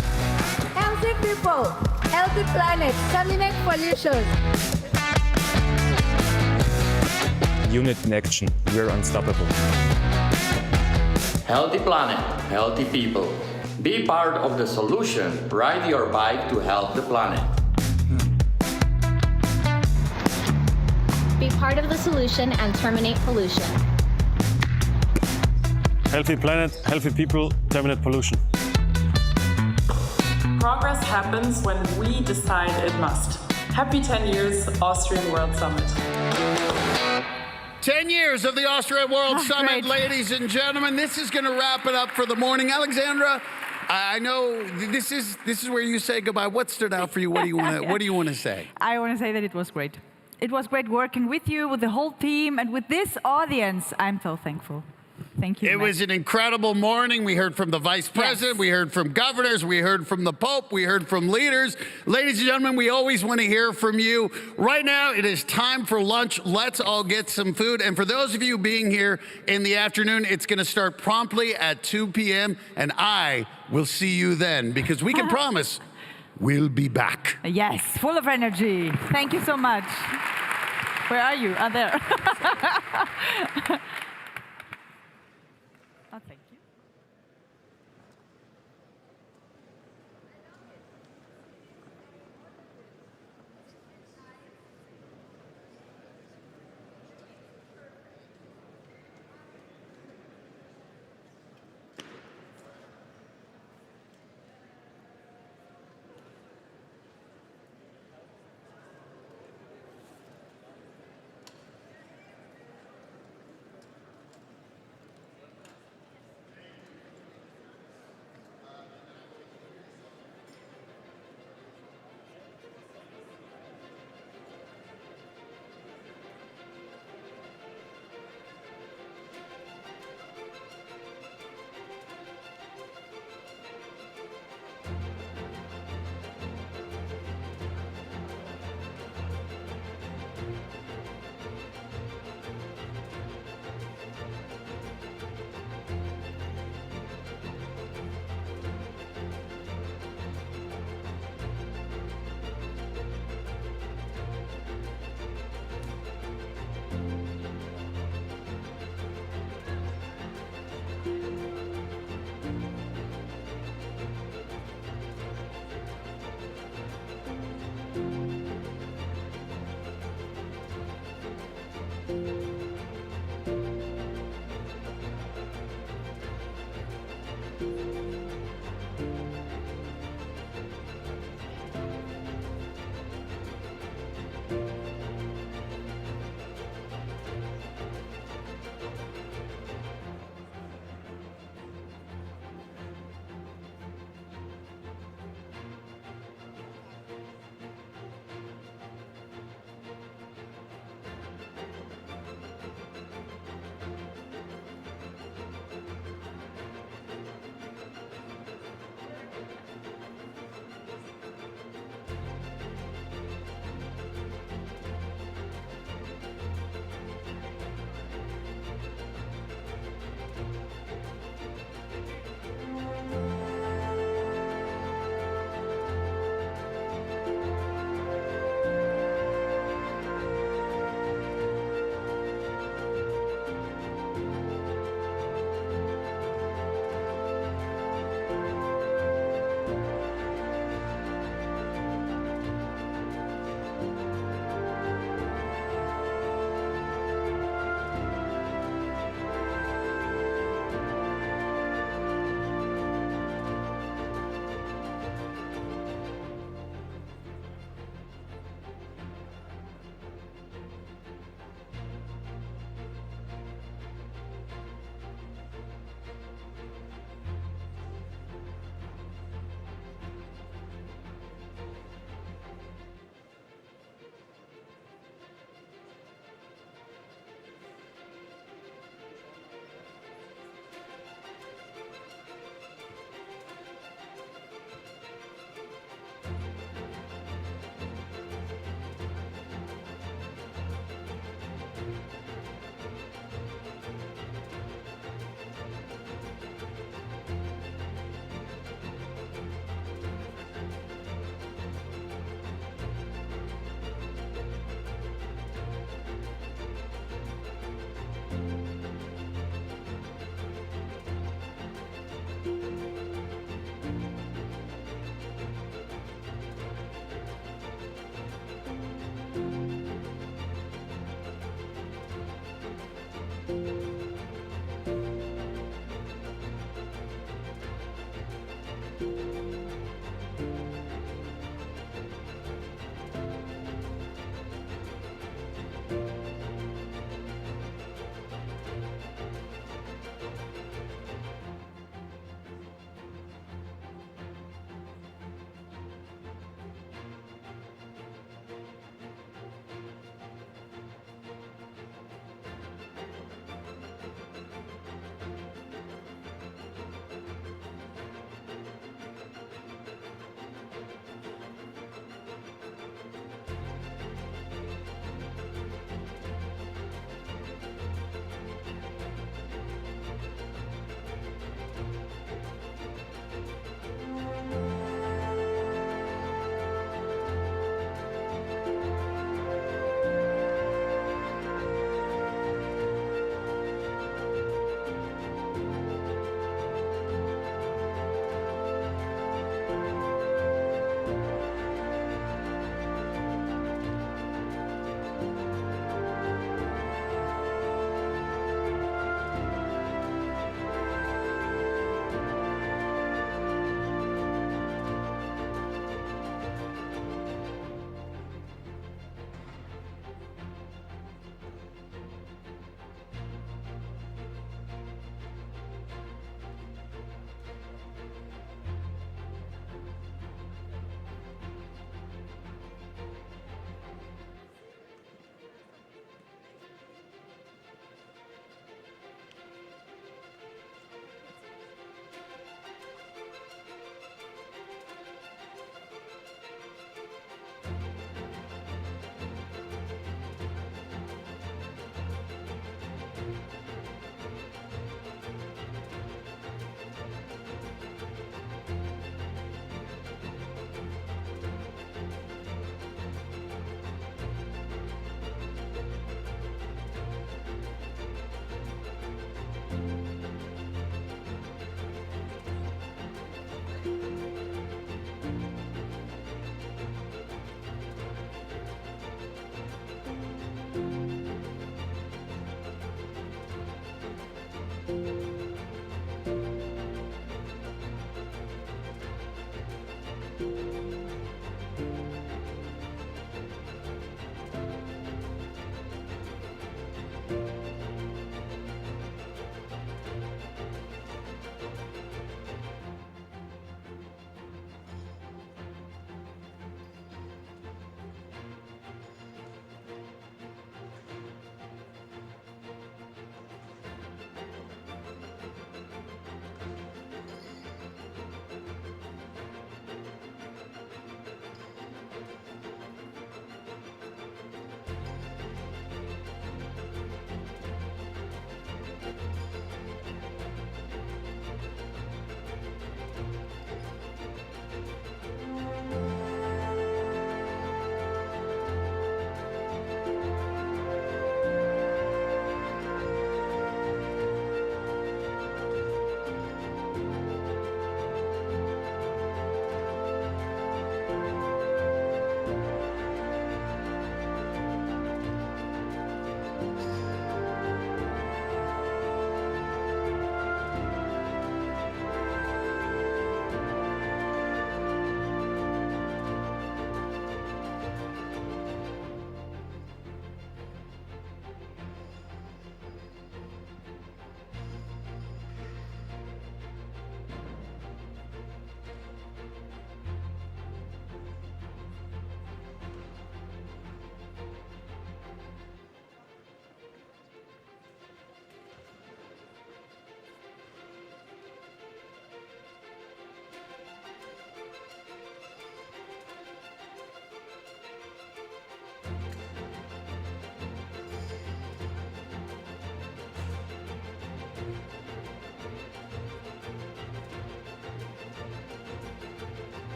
Healthy people, healthy planet, eliminate pollution. Unit in action, we're unstoppable. Healthy planet, healthy people. Be part of the solution. Ride your bike to help the planet. Be part of the solution and terminate pollution. Healthy planet, healthy people, terminate pollution. Progress happens when we decide it must. Happy 10 years, Austrian World Summit. 10 years of the Austrian World Summit, ladies and gentlemen. This is going to wrap it up for the morning. Alexandra, I know this is where you say goodbye. What stood out for you? What do you want to say? I want to say that it was great. It was great working with you, with the whole team, and with this audience. I'm so thankful. Thank you. It was an incredible morning. We heard from the vice president. We heard from governors. We heard from the Pope. We heard from leaders. Ladies and gentlemen, we always want to hear from you. Right now, it is time for lunch. Let's all get some food. And for those of you being here in the afternoon, it's going to start promptly at 2 p.m. And I will see you then, because we can promise we'll be back. Yes, full of energy. Thank you so much. Where are you? There. Oh, thank you.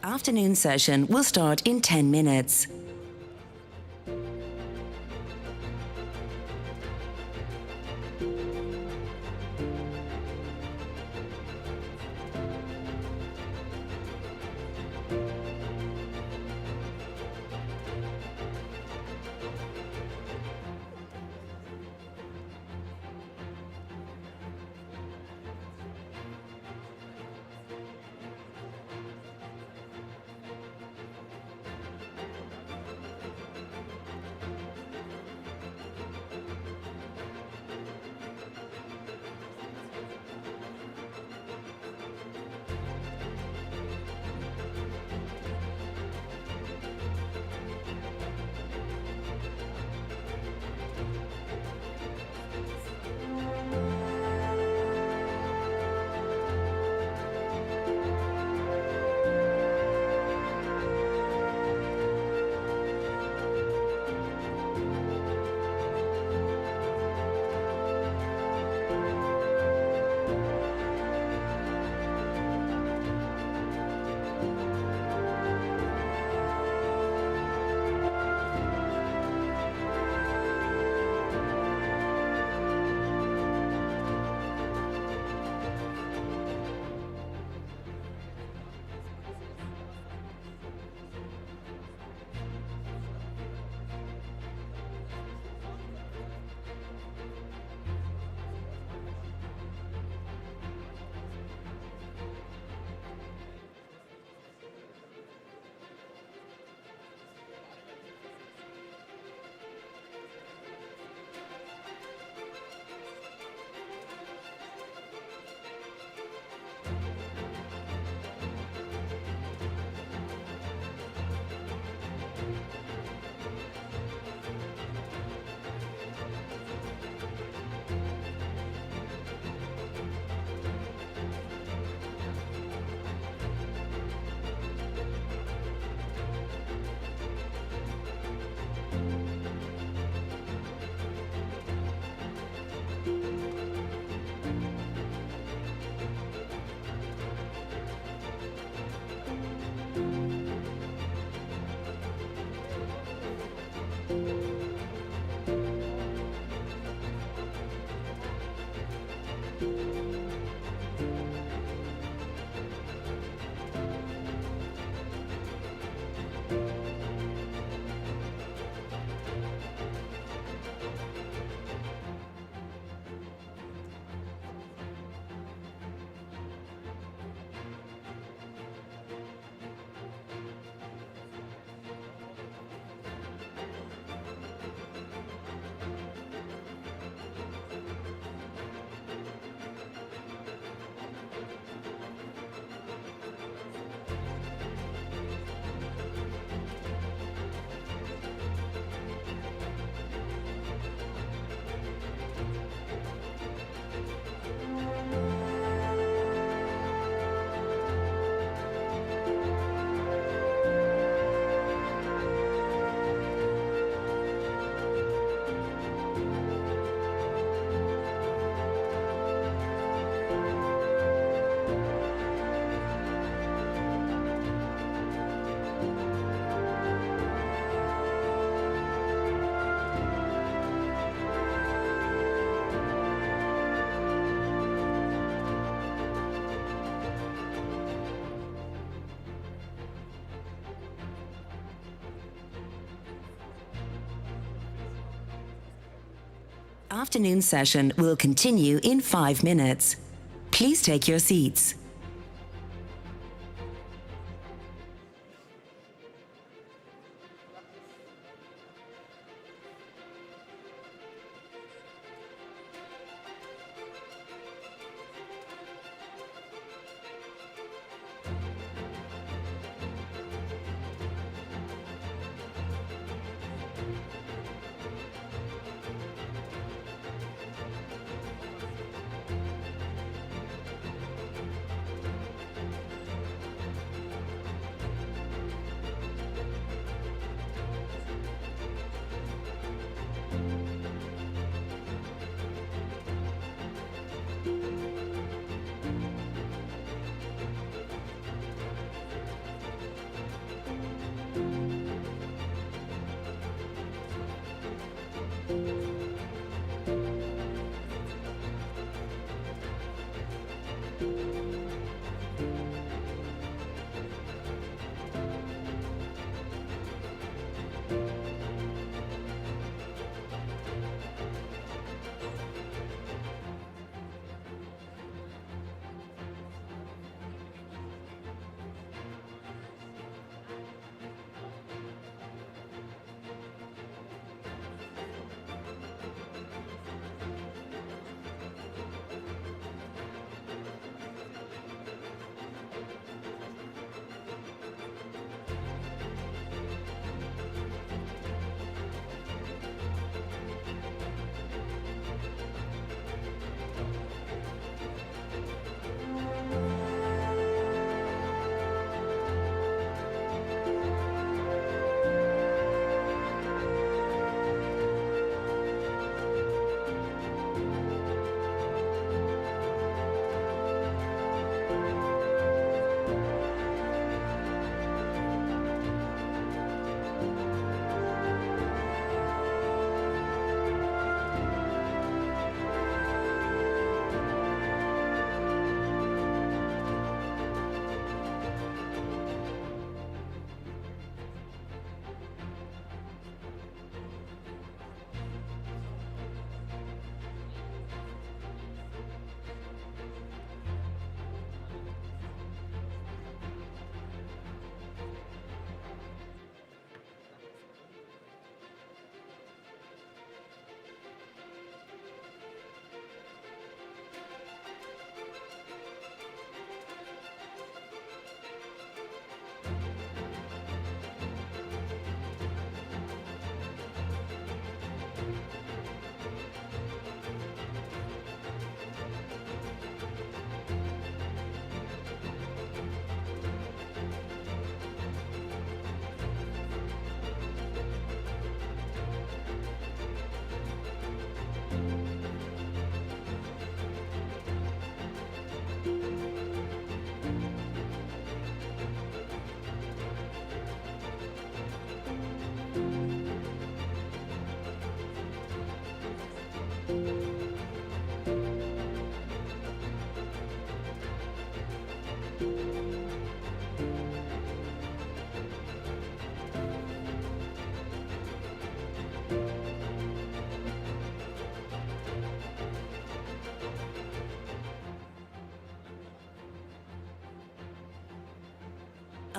Afternoon session will start in 10 minutes. Afternoon session will continue in 5 minutes. Please take your seats.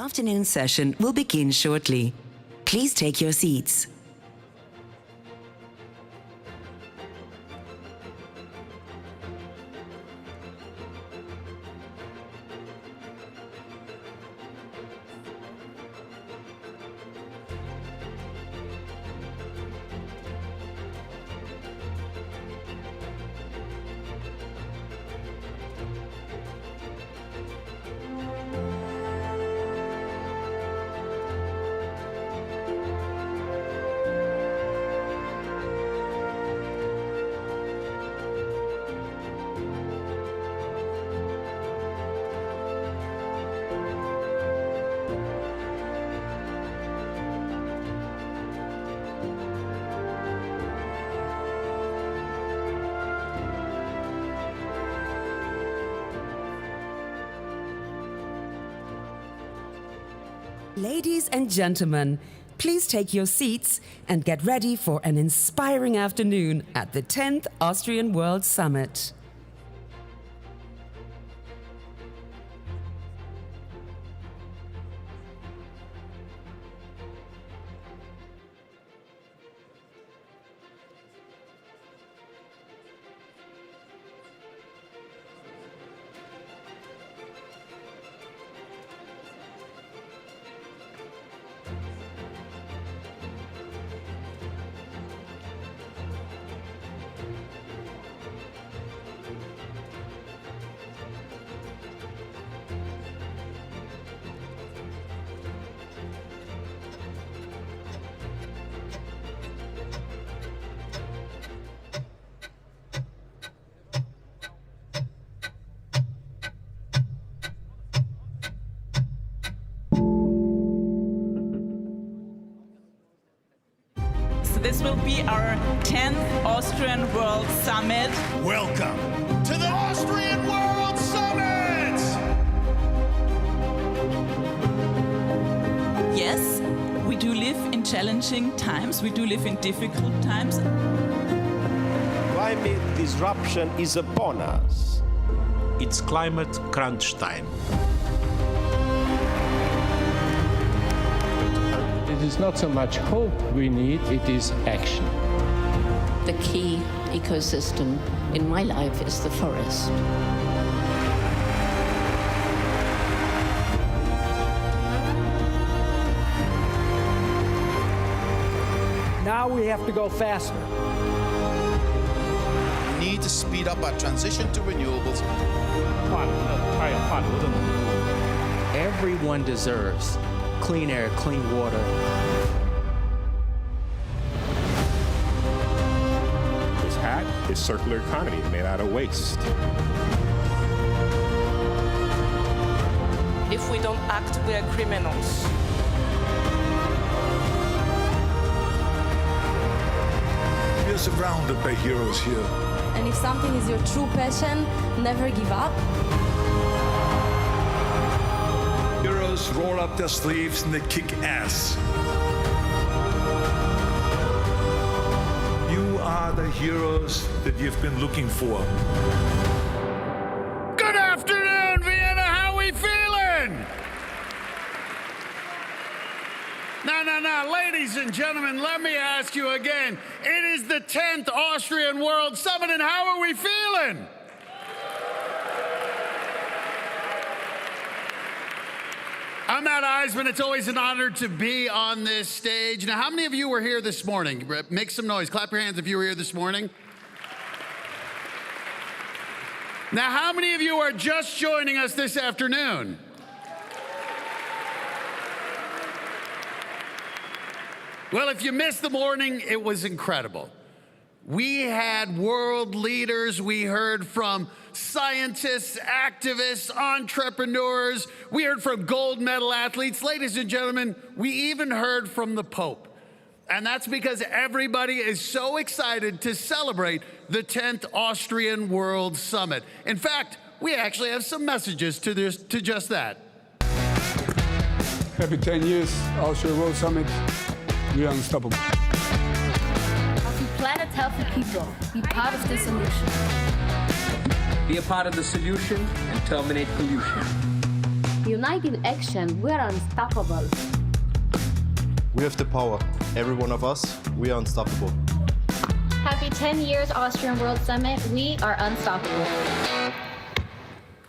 Afternoon session will begin shortly. Please take your seats. Ladies and gentlemen, Please take your seats and get ready for an inspiring afternoon at the 10th Austrian World Summit. This will be our 10th Austrian World Summit. Welcome to the Austrian World Summit! Yes, we do live in challenging times. We do live in difficult times. Climate disruption is upon us. It's climate crunch time. It is not so much hope we need, it is action. The key ecosystem in my life is the forest. Now we have to go faster. We need to speed up our transition to renewables. Everyone deserves clean air, clean water. This hat is circular economy made out of waste. If we don't act, we are criminals. We are surrounded by heroes here. And if something is your true passion, never give up. Heroes roll up their sleeves and they kick ass. You are the heroes that you've been looking for. Good afternoon, Vienna. How we feeling? Now, ladies and gentlemen, let me ask you again. It is the 10th Austrian World Summit, and how are we feeling? I'm Matt Eisman. It's always an honor to be on this stage. Now, how many of you were here this morning? Make some noise. Clap your hands if you were here this morning. Now, how many of you are just joining us this afternoon? Well, if you missed the morning, it was incredible. We had world leaders. We heard from scientists, activists, entrepreneurs. We heard from gold medal athletes. Ladies and gentlemen, we even heard from the Pope. And that's because everybody is so excited to celebrate the 10th Austrian World Summit. In fact, we actually have some messages to just that. Happy 10 years, Austrian World Summit. We are unstoppable. Healthy planet, healthy people. Be part of the solution. Be a part of the solution and terminate pollution. Unite in action, we are unstoppable. We have the power. Every one of us, we are unstoppable. Happy 10 years Austrian World Summit, we are unstoppable.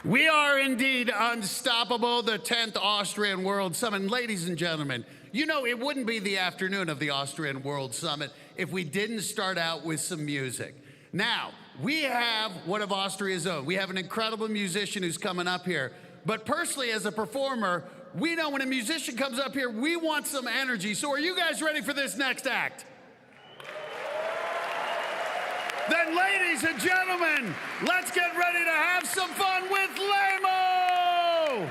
We are indeed unstoppable, the 10th Austrian World Summit. Ladies and gentlemen, you know, it wouldn't be the afternoon of the Austrian World Summit if we didn't start out with some music. Now, we have one of Austria's own. We have an incredible musician who's coming up here. But personally, as a performer, we know when a musician comes up here, we want some energy. So are you guys ready for this next act? Then, ladies and gentlemen, let's get ready to have some fun with Lamo!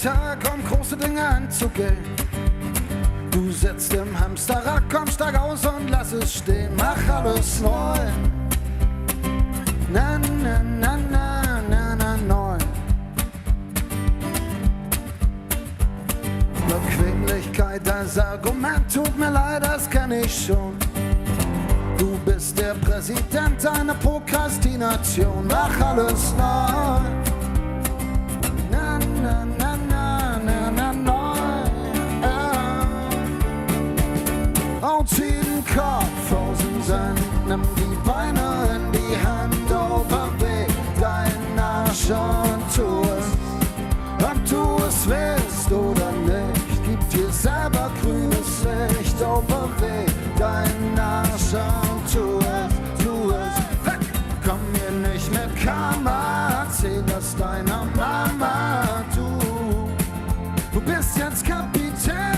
Tag, um große Dinge anzugehen. Du sitzt im Hamsterrad, komm stark aus und lass es stehen. Mach alles neu. Na, na, na, na, na, na, neu. Bequemlichkeit als Argument, tut mir leid, das kenn ich schon. Du bist der Präsident einer Prokrastination, mach alles neu. Na, na, na, na, na, na, neu. Zieh den Kopf aus dem Sand, nimm die Beine in die Hand, overweg deinen Arsch und tu es. Ob du es willst oder nicht, gib dir selber grünes Licht, overweg deinen Arsch und tu es. Hey! Komm mir nicht mit Karma, erzähl das deiner Mama, du bist jetzt Kapitän.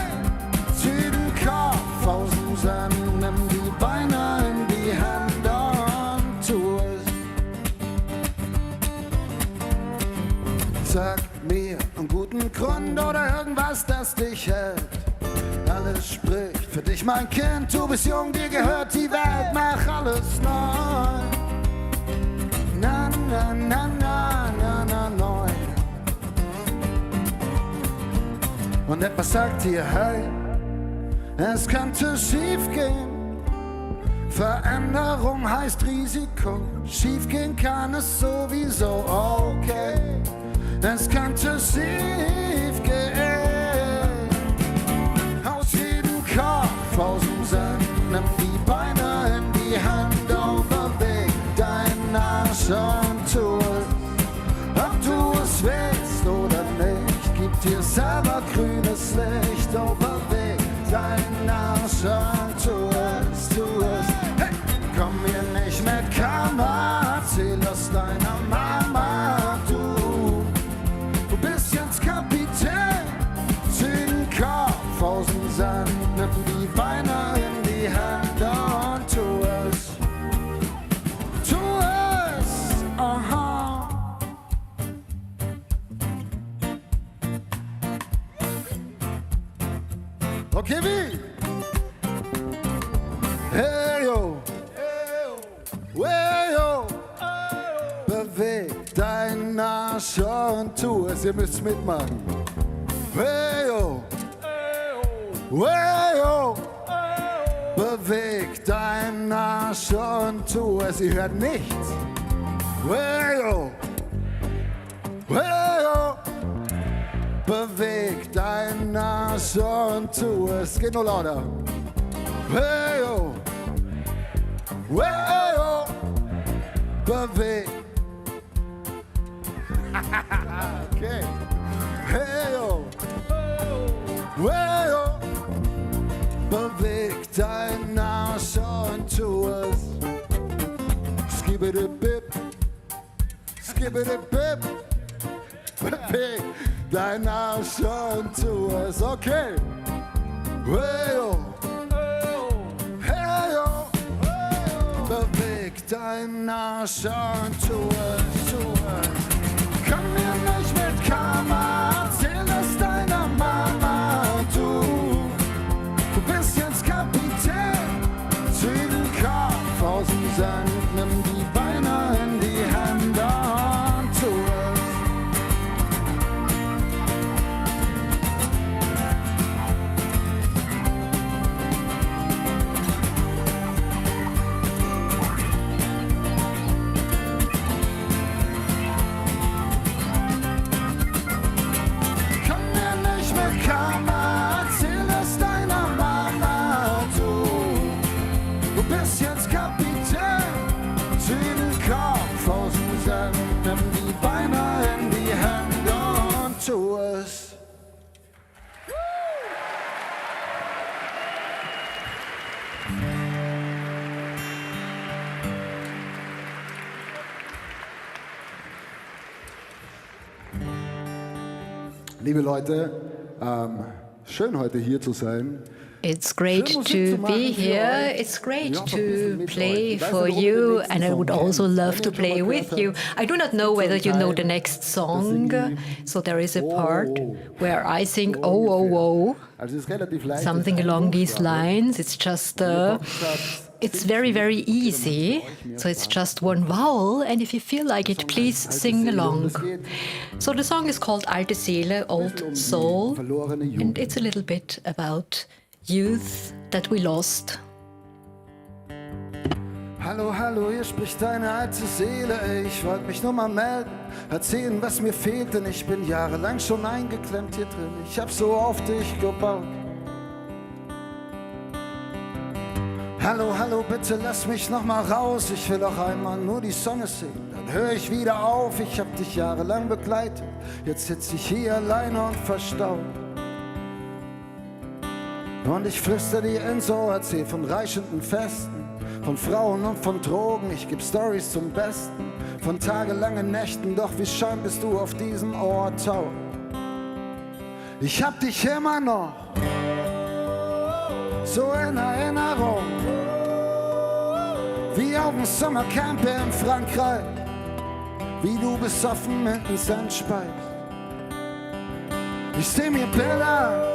Zieh den Kopf aus dem Sand, nimm die Beine in die Hand und tu es. Sag mir einen guten Grund oder irgendwas, das dich hält. Alles spricht für dich, mein Kind, du bist jung, dir gehört die Welt, mach alles neu. Na, na, na, na, na, na, neu. Und etwas sagt dir, hey, es könnte schief gehen. Veränderung heißt Risiko. Schief gehen kann es sowieso, okay. Es könnte schief gehen. Aus jedem Kopf, aus dem Sand, nimm die Beine in die Hand, overweg deinen Arsch und tu es. Ob du es willst oder nicht, gib dir selber grünes Licht, overweg deinen Arsch und tu es. Hey! Komm mir nicht mit Karma, erzähl das deiner Mama, du bist jetzt Kapitän. Zieh den Kopf aus dem Sand, nimm die Beine in die Hand und tu es. Tu es, aha. Okay, wie? Hey yo, hey yo, beweg deinen Arsch und tu es, ihr müsst mitmachen. Hey yo, hey yo, beweg deinen Arsch und tu es, ihr hört nichts. Hey yo, hey yo, beweg deinen Arsch und tu es, geht nur lauter. Hey yo, hey yo, beweg. Okay. Hey yo, hey yo, beweg deinen Arsch und tu es. Skibbidi-bip, skibbidi-bip, beweg deinen Arsch und tu es. Okay. Hey yo, hey yo, beweg deinen Arsch und tu es, tu es. Komm mir nicht mit Karma, erzähl das deiner Mama, du bist jetzt Kapitän. Zieh den Kopf aus dem Sand, nimm die Beine in die Hand und tu es. Karma, erzähl es deiner Mama, du bist jetzt Kapitän. Zieh den Kopf aus dem Sand, nimm die Beine in die Hand und tu es. Liebe Leute, schön heute hier zu sein. It's great to be here. It's great to play for you, and I would also love to play with you. I do not know whether you know the next song. So there is a part where I sing oh, oh, oh, something along these lines. It's just, it's very, very easy. So it's just one vowel, and if you feel like it, please sing along. So the song is called Alte Seele, Old Soul, and it's a little bit about youth that we lost. Hallo, hallo, hier spricht deine alte Seele. Ich wollte mich nur mal melden, erzählen, was mir fehlt, denn ich bin jahrelang schon eingeklemmt hier drin. Ich hab so auf dich gebaut. Hallo, hallo, bitte lass mich noch mal raus. Ich will auch einmal nur die Sonne sehen. Dann höre ich wieder auf. Ich hab dich jahrelang begleitet. Jetzt sitz ich hier alleine und verstaut. Und ich flüster dir ins Ohr, erzähl von reichenden Festen, von Frauen und von Drogen. Ich geb Storys zum Besten, von tagelangen Nächten. Doch wie scheint bist du auf diesem Ort taub. Ich hab dich immer noch so in Erinnerung, wie auf dem Sommercamp in Frankreich, wie du besoffen mit dem Sand speist. Ich seh mir Bilder,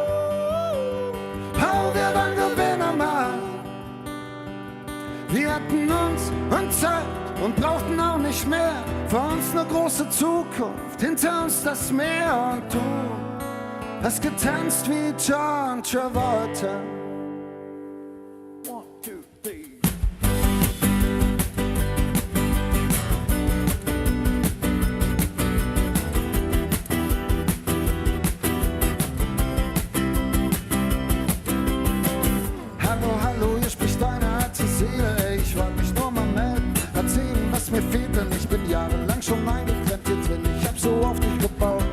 wir waren Gewinner mal. Wir hatten uns und Zeit und brauchten auch nicht mehr. Vor uns eine große Zukunft, hinter uns das Meer. Und du hast getanzt wie John Travolta. Mir fehlt, denn ich bin jahrelang schon eingeklemmt hier drin. Ich hab so auf dich gebaut.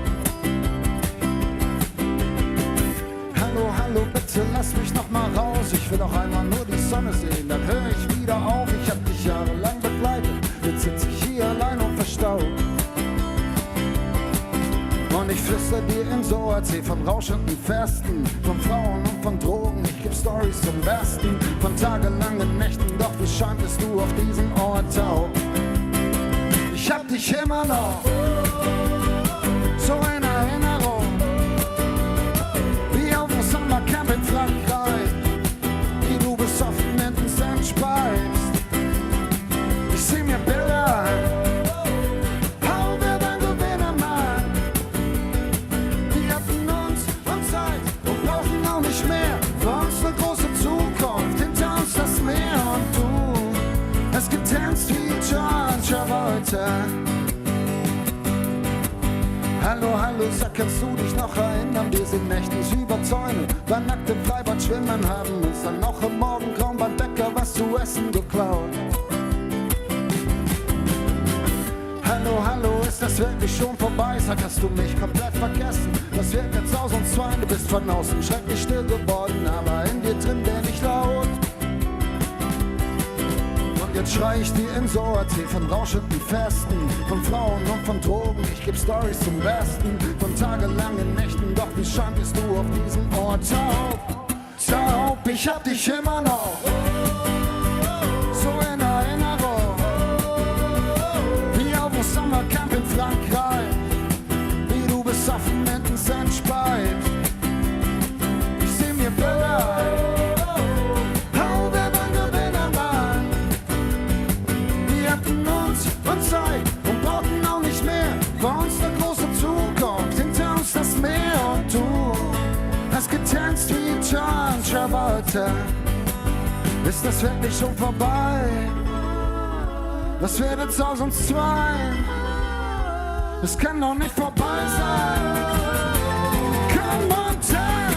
Hallo, hallo, bitte lass mich noch mal raus. Ich will auch einmal nur die Sonne sehen, dann höre ich wieder auf. Ich hab dich jahrelang begleitet, jetzt sitz ich hier allein und verstaut. Und ich flüster dir ins Ohr, erzähl von rauschenden Festen, von Frauen und von Drogen. Ich geb Storys zum Besten, von tagelangen Nächten. Doch wie scheint bist du auf diesem Ort taub. Ich hab dich immer noch so in Erinnerung, wie auf dem Sommercamp in Frankreich, wie du besoffen in den Sand speist. Ich seh mir Bilder, hau wir dann Gewinner mal. Wir hatten uns und Zeit und brauchen auch nicht mehr. Vor uns eine große Zukunft, hinter uns das Meer. Und du hast getanzt wie John Travolta. Hallo, hallo, sag, kannst du dich noch erinnern? Wir sind nächtens über Zäune, beim nackt im Freibad schwimmen, haben uns dann noch im Morgengrauen beim Bäcker was zu essen geklaut. Hallo, hallo, ist das wirklich schon vorbei? Sag, hast du mich komplett vergessen? Das wird jetzt aus uns zwei, du bist von außen schrecklich still geworden, aber in dir drin bin ich laut. Jetzt schrei ich dir ins Ohr, erzähl von rauschenden Festen, von Frauen und von Drogen. Ich geb Storys zum Besten, von tagelangen Nächten. Doch wie scheint bist du auf diesem Ort taub, taub. Ich hab dich immer noch so in Erinnerung, wie auf dem Sommercamp in Frankreich, wie du besoffen mit dem Sand speist. Ich seh mir Bilder, und Zeit und brauchten auch nicht mehr. Vor uns eine große Zukunft, hinter uns das Meer. Und du hast getanzt wie John Travolta. Ist das wirklich schon vorbei? Was wird jetzt aus uns zwei? Es kann doch nicht vorbei sein. Come on, dance.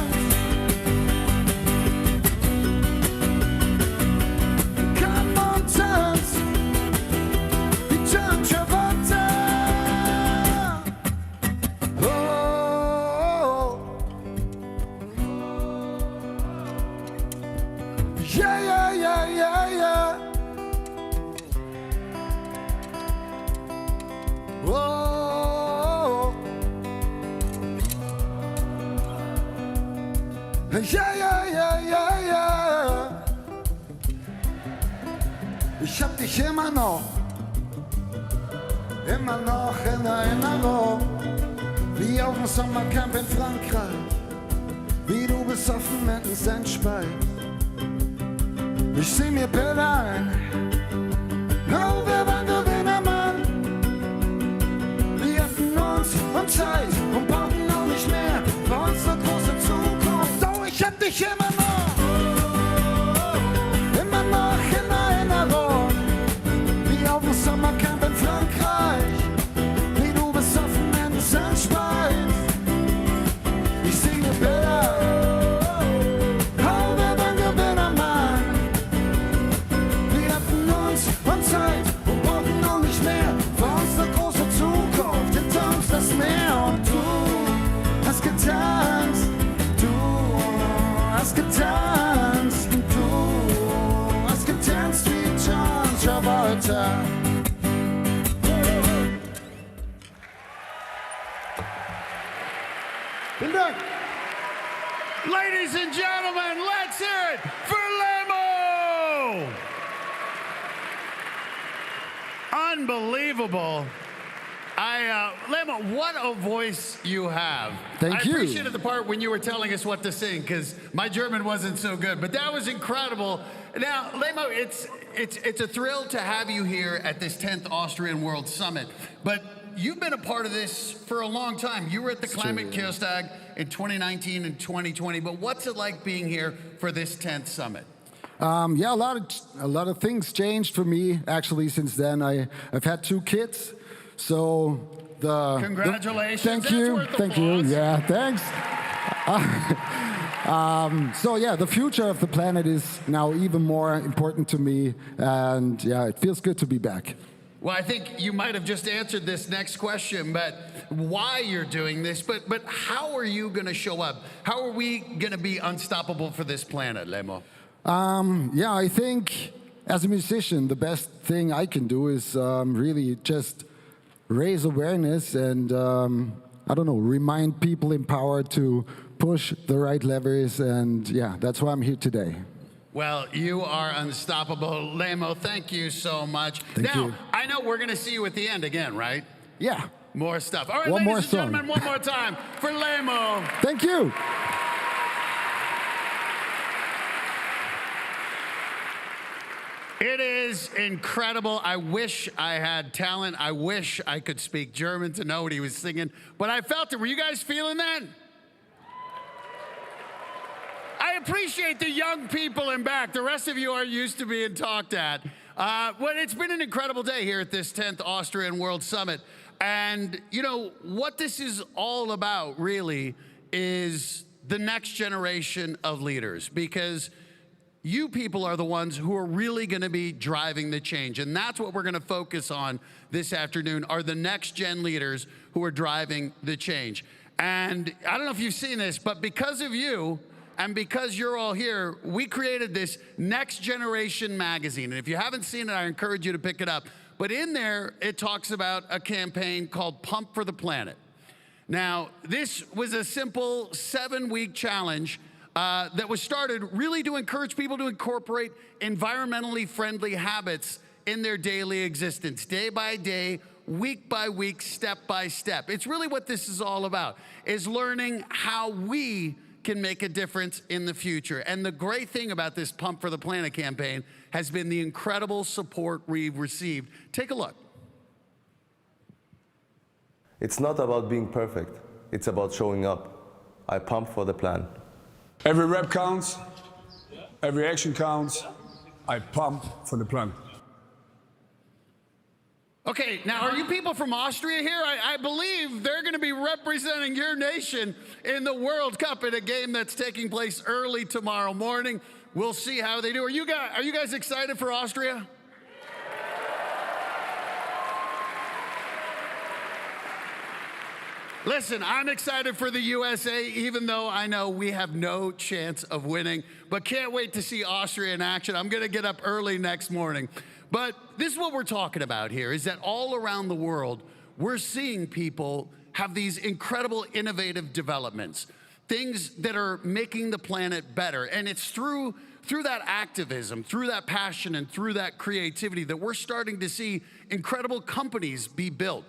Come on, dance. John Travolta. Oh, yeah, yeah, yeah, yeah, yeah. Oh, yeah, yeah, yeah, yeah, yeah. Ich hab dich immer noch in Erinnerung. Wie auf dem Sommercamp in Frankreich, wie du besoffen mit dem Senfspalt. Ich seh mir Bilder ein, oh, wer war Gewinnermann? Wir hatten uns und Zeit und brauchten auch nicht mehr für unsere große Zukunft. Oh, ich hab dich immer noch in Erinnerung. Wie auf dem Sommercamp in Frankreich, wie du besoffen in den Sand speist. Ich seh mir Bilder, oh, wer war Gewinnermann? Wir hatten uns und Zeit und brauchten auch nicht mehr für unsere große Zukunft. Hinter uns das Meer und du hast getanzt, du hast getanzt und du hast getanzt wie John Travolta. Vielen Dank. Ladies and gentlemen, let's hear it for Lemo! Unbelievable. Lemo, what a voice you have. Thank you. I appreciated the part when you were telling us what to sing, because my German wasn't so good, but that was incredible. Now, Lemo, it's a thrill to have you here at this 10th Austrian World Summit, but you've been a part of this for a long time. You were at the Climate Kirstag in 2019 and 2020, but what's it like being here for this 10th summit? Yeah, a lot of things changed for me actually since then. I've had 2 kids, so congratulations. Thank you. Yeah, thanks. So yeah, the future of the planet is now even more important to me, and yeah, it feels good to be back. Well, I think you might have just answered this next question, but why you're doing this, but how are you going to show up? How are we going to be unstoppable for this planet, Lemo? Yeah, I think as a musician, the best thing I can do is really just raise awareness and, I don't know, remind people in power to push the right levers, and yeah, that's why I'm here today. Well, you are unstoppable. Lemo, thank you so much. Thank you. I know we're going to see you at the end again, right? Yeah. More stuff. All right, One more ladies and song. gentlemen, one more time for Lemo. Thank you. It is incredible. I wish I had talent. I wish I could speak German to know what he was singing, but I felt it. Were you guys feeling that? I appreciate the young people in back. The rest of you are used to being talked at. Well, it's been an incredible day here at this 10th Austrian World Summit. And, you know, what this is all about, really, is the next generation of leaders. Because you people are the ones who are really going to be driving the change. And that's what we're going to focus on this afternoon, are the next gen leaders who are driving the change. And I don't know if you've seen this, but because of you, and because you're all here, we created this Next Generation magazine. And if you haven't seen it, I encourage you to pick it up. But in there, it talks about a campaign called Pump for the Planet. Now, this was a simple 7-week challenge that was started really to encourage people to incorporate environmentally friendly habits in their daily existence, day by day, week by week, step by step. It's really what this is all about, is learning how we can make a difference in the future. And the great thing about this Pump for the Planet campaign has been the incredible support we've received. Take a look. It's not about being perfect. It's about showing up. I pump for the plan. Every rep counts. Every action counts. I pump for the plan. Okay, now are you people from Austria here? I believe they're going to be representing your nation in the World Cup in a game that's taking place early tomorrow morning. We'll see how they do. Are you guys excited for Austria? Listen, I'm excited for the USA, even though I know we have no chance of winning, but can't wait to see Austria in action. I'm going to get up early next morning. But this is what we're talking about here, is that all around the world, we're seeing people have these incredible innovative developments. things that are making the planet better. And it's through that activism, through that passion, and through that creativity that we're starting to see incredible companies be built.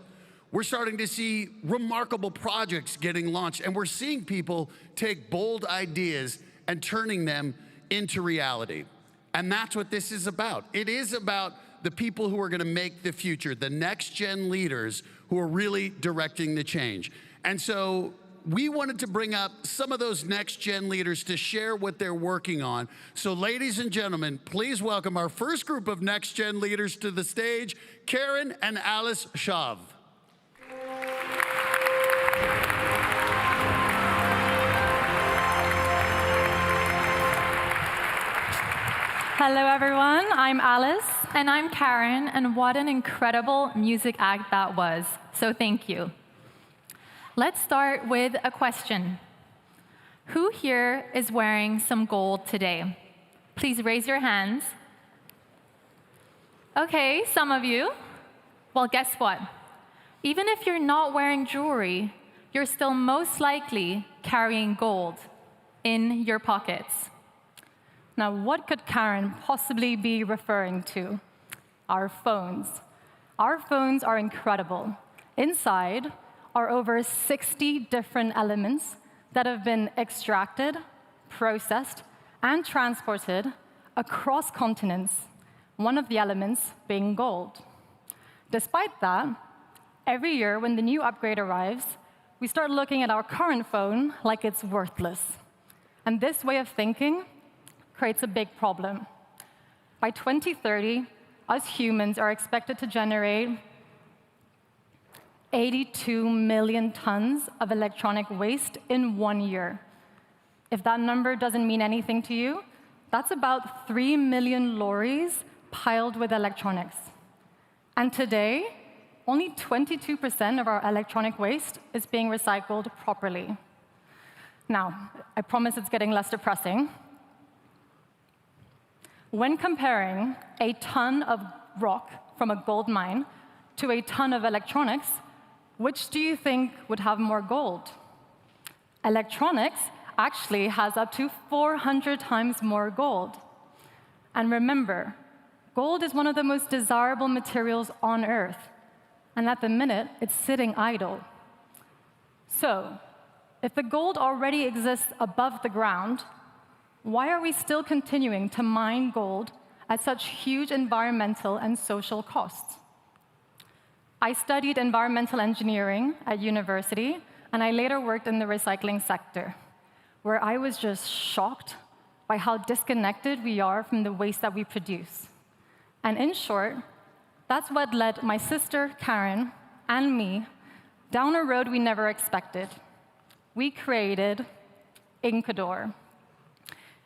We're starting to see remarkable projects getting launched, and we're seeing people take bold ideas and turning them into reality. And that's what this is about. It is about the people who are going to make the future, the next gen leaders who are really directing the change. And so we wanted to bring up some of those next gen leaders to share what they're working on. So ladies and gentlemen, please welcome our first group of next gen leaders to the stage, Karen and Alice Shav. Hello everyone, I'm Alice. And I'm Karen, and what an incredible music act that was. So thank you. Let's start with a question. Who here is wearing some gold today? Please raise your hands. Okay, some of you. Well, guess what? Even if you're not wearing jewelry, you're still most likely carrying gold in your pockets. Now, what could Karen possibly be referring to? Our phones. Our phones are incredible. Inside are over 60 different elements that have been extracted, processed, and transported across continents, one of the elements being gold. Despite that, every year when the new upgrade arrives, we start looking at our current phone like it's worthless. And this way of thinking creates a big problem. By 2030, us humans are expected to generate 82 million tons of electronic waste in 1 year. If that number doesn't mean anything to you, that's about 3 million lorries piled with electronics. And today, only 22% of our electronic waste is being recycled properly. Now, I promise it's getting less depressing. When comparing a ton of rock from a gold mine to a ton of electronics, which do you think would have more gold? Electronics actually has up to 400 times more gold. And remember, gold is one of the most desirable materials on Earth. And at the minute, it's sitting idle. So, if the gold already exists above the ground, why are we still continuing to mine gold at such huge environmental and social costs? I studied environmental engineering at university, and I later worked in the recycling sector, where I was just shocked by how disconnected we are from the waste that we produce. And in short, that's what led my sister, Karen, and me down a road we never expected. We created Inkador,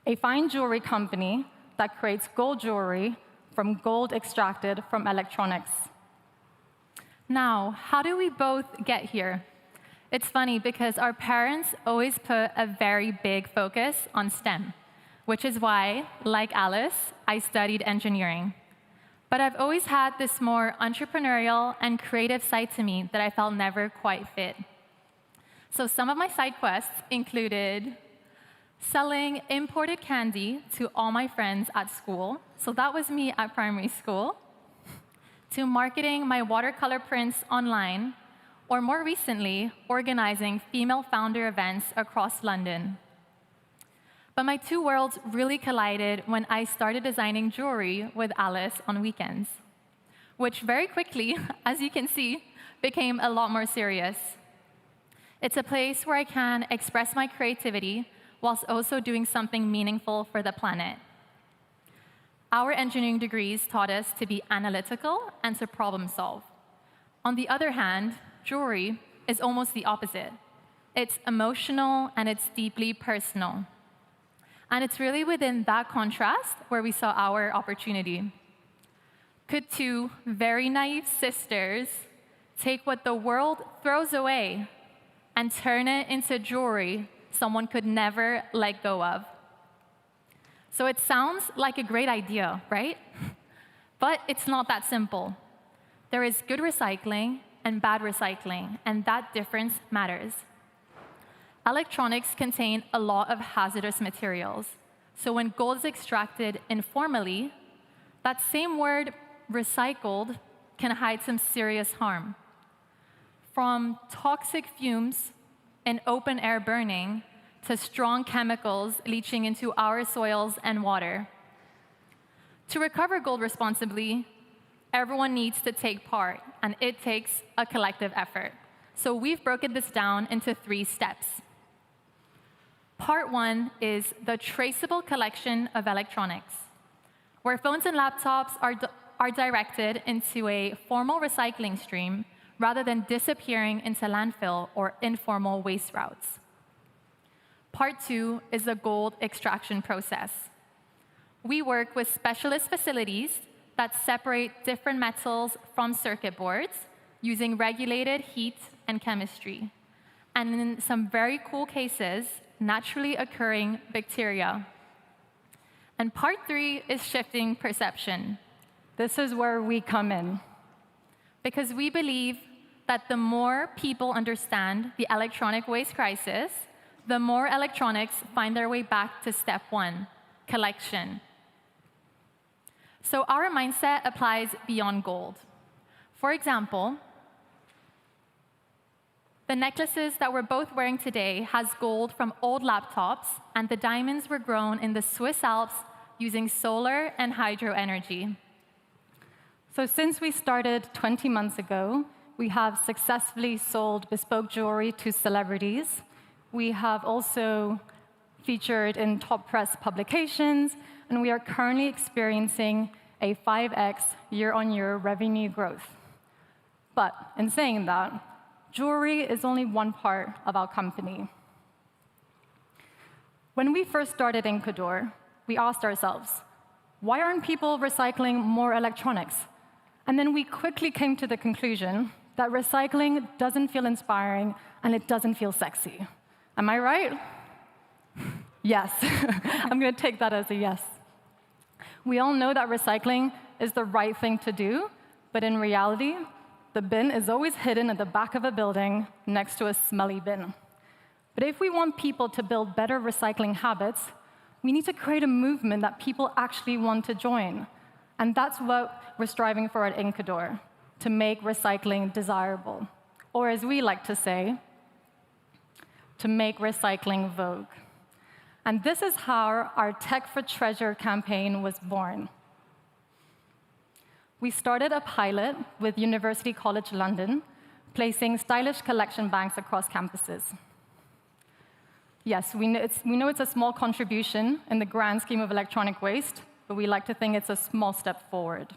a fine jewelry company that creates gold jewelry from gold extracted from electronics. Now, how do we both get here? It's funny because our parents always put a very big focus on STEM, which is why, like Alice, I studied engineering. But I've always had this more entrepreneurial and creative side to me that I felt never quite fit. So some of my side quests included selling imported candy to all my friends at school. So that was me at primary school. To marketing my watercolor prints online, or more recently, organizing female founder events across London. But my two worlds really collided when I started designing jewelry with Alice on weekends, which very quickly, as you can see, became a lot more serious. It's a place where I can express my creativity whilst also doing something meaningful for the planet. Our engineering degrees taught us to be analytical and to problem solve. On the other hand, jewelry is almost the opposite. It's emotional and it's deeply personal. And it's really within that contrast where we saw our opportunity. Could two very naive sisters take what the world throws away and turn it into jewelry someone could never let go of? So it sounds like a great idea, right? But it's not that simple. There is good recycling and bad recycling, and that difference matters. Electronics contain a lot of hazardous materials. So when gold is extracted informally, that same word, recycled, can hide some serious harm. From toxic fumes and open-air burning to strong chemicals leaching into our soils and water. To recover gold responsibly, everyone needs to take part, and it takes a collective effort. So we've broken this down into 3 steps. Part 1 is the traceable collection of electronics, where phones and laptops are directed into a formal recycling stream rather than disappearing into landfill or informal waste routes. Part 2 is the gold extraction process. We work with specialist facilities that separate different metals from circuit boards using regulated heat and chemistry, and in some very cool cases, naturally occurring bacteria. And part 3 is shifting perception. This is where we come in. Because we believe that the more people understand the electronic waste crisis, the more electronics find their way back to step 1, collection. So our mindset applies beyond gold. For example, the necklaces that we're both wearing today has gold from old laptops, and the diamonds were grown in the Swiss Alps using solar and hydro energy. So since we started 20 months ago, we have successfully sold bespoke jewelry to celebrities. We have also featured in top press publications, and we are currently experiencing a 5x year-on-year revenue growth. But in saying that, jewelry is only one part of our company. When we first started Incador, we asked ourselves, why aren't people recycling more electronics? And then we quickly came to the conclusion that recycling doesn't feel inspiring and it doesn't feel sexy. Am I right? Yes. I'm going to take that as a yes. We all know that recycling is the right thing to do, but in reality, the bin is always hidden at the back of a building next to a smelly bin. But if we want people to build better recycling habits, we need to create a movement that people actually want to join. And that's what we're striving for at Incador, to make recycling desirable. Or as we like to say, to make recycling vogue. And this is how our Tech for Treasure campaign was born. We started a pilot with University College London, placing stylish collection banks across campuses. Yes, we know it's a small contribution in the grand scheme of electronic waste, but we like to think it's a small step forward.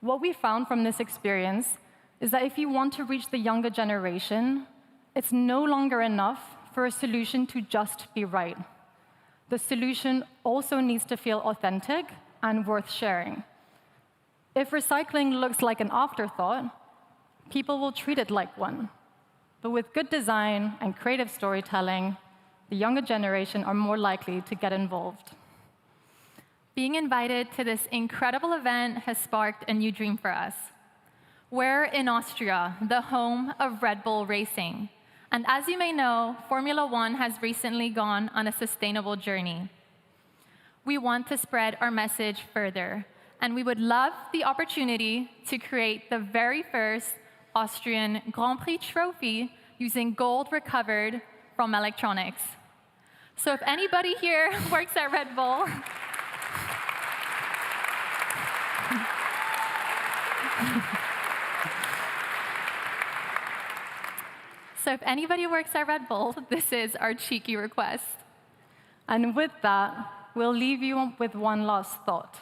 What we found from this experience is that if you want to reach the younger generation, it's no longer enough for a solution to just be right. The solution also needs to feel authentic and worth sharing. If recycling looks like an afterthought, people will treat it like one. But with good design and creative storytelling, the younger generation are more likely to get involved. Being invited to this incredible event has sparked a new dream for us. We're in Austria, the home of Red Bull racing. And as you may know, Formula One has recently gone on a sustainable journey. We want to spread our message further, and we would love the opportunity to create the very first Austrian Grand Prix trophy using gold recovered from electronics. So if anybody here works at Red Bull, this is our cheeky request. And with that, we'll leave you with one last thought.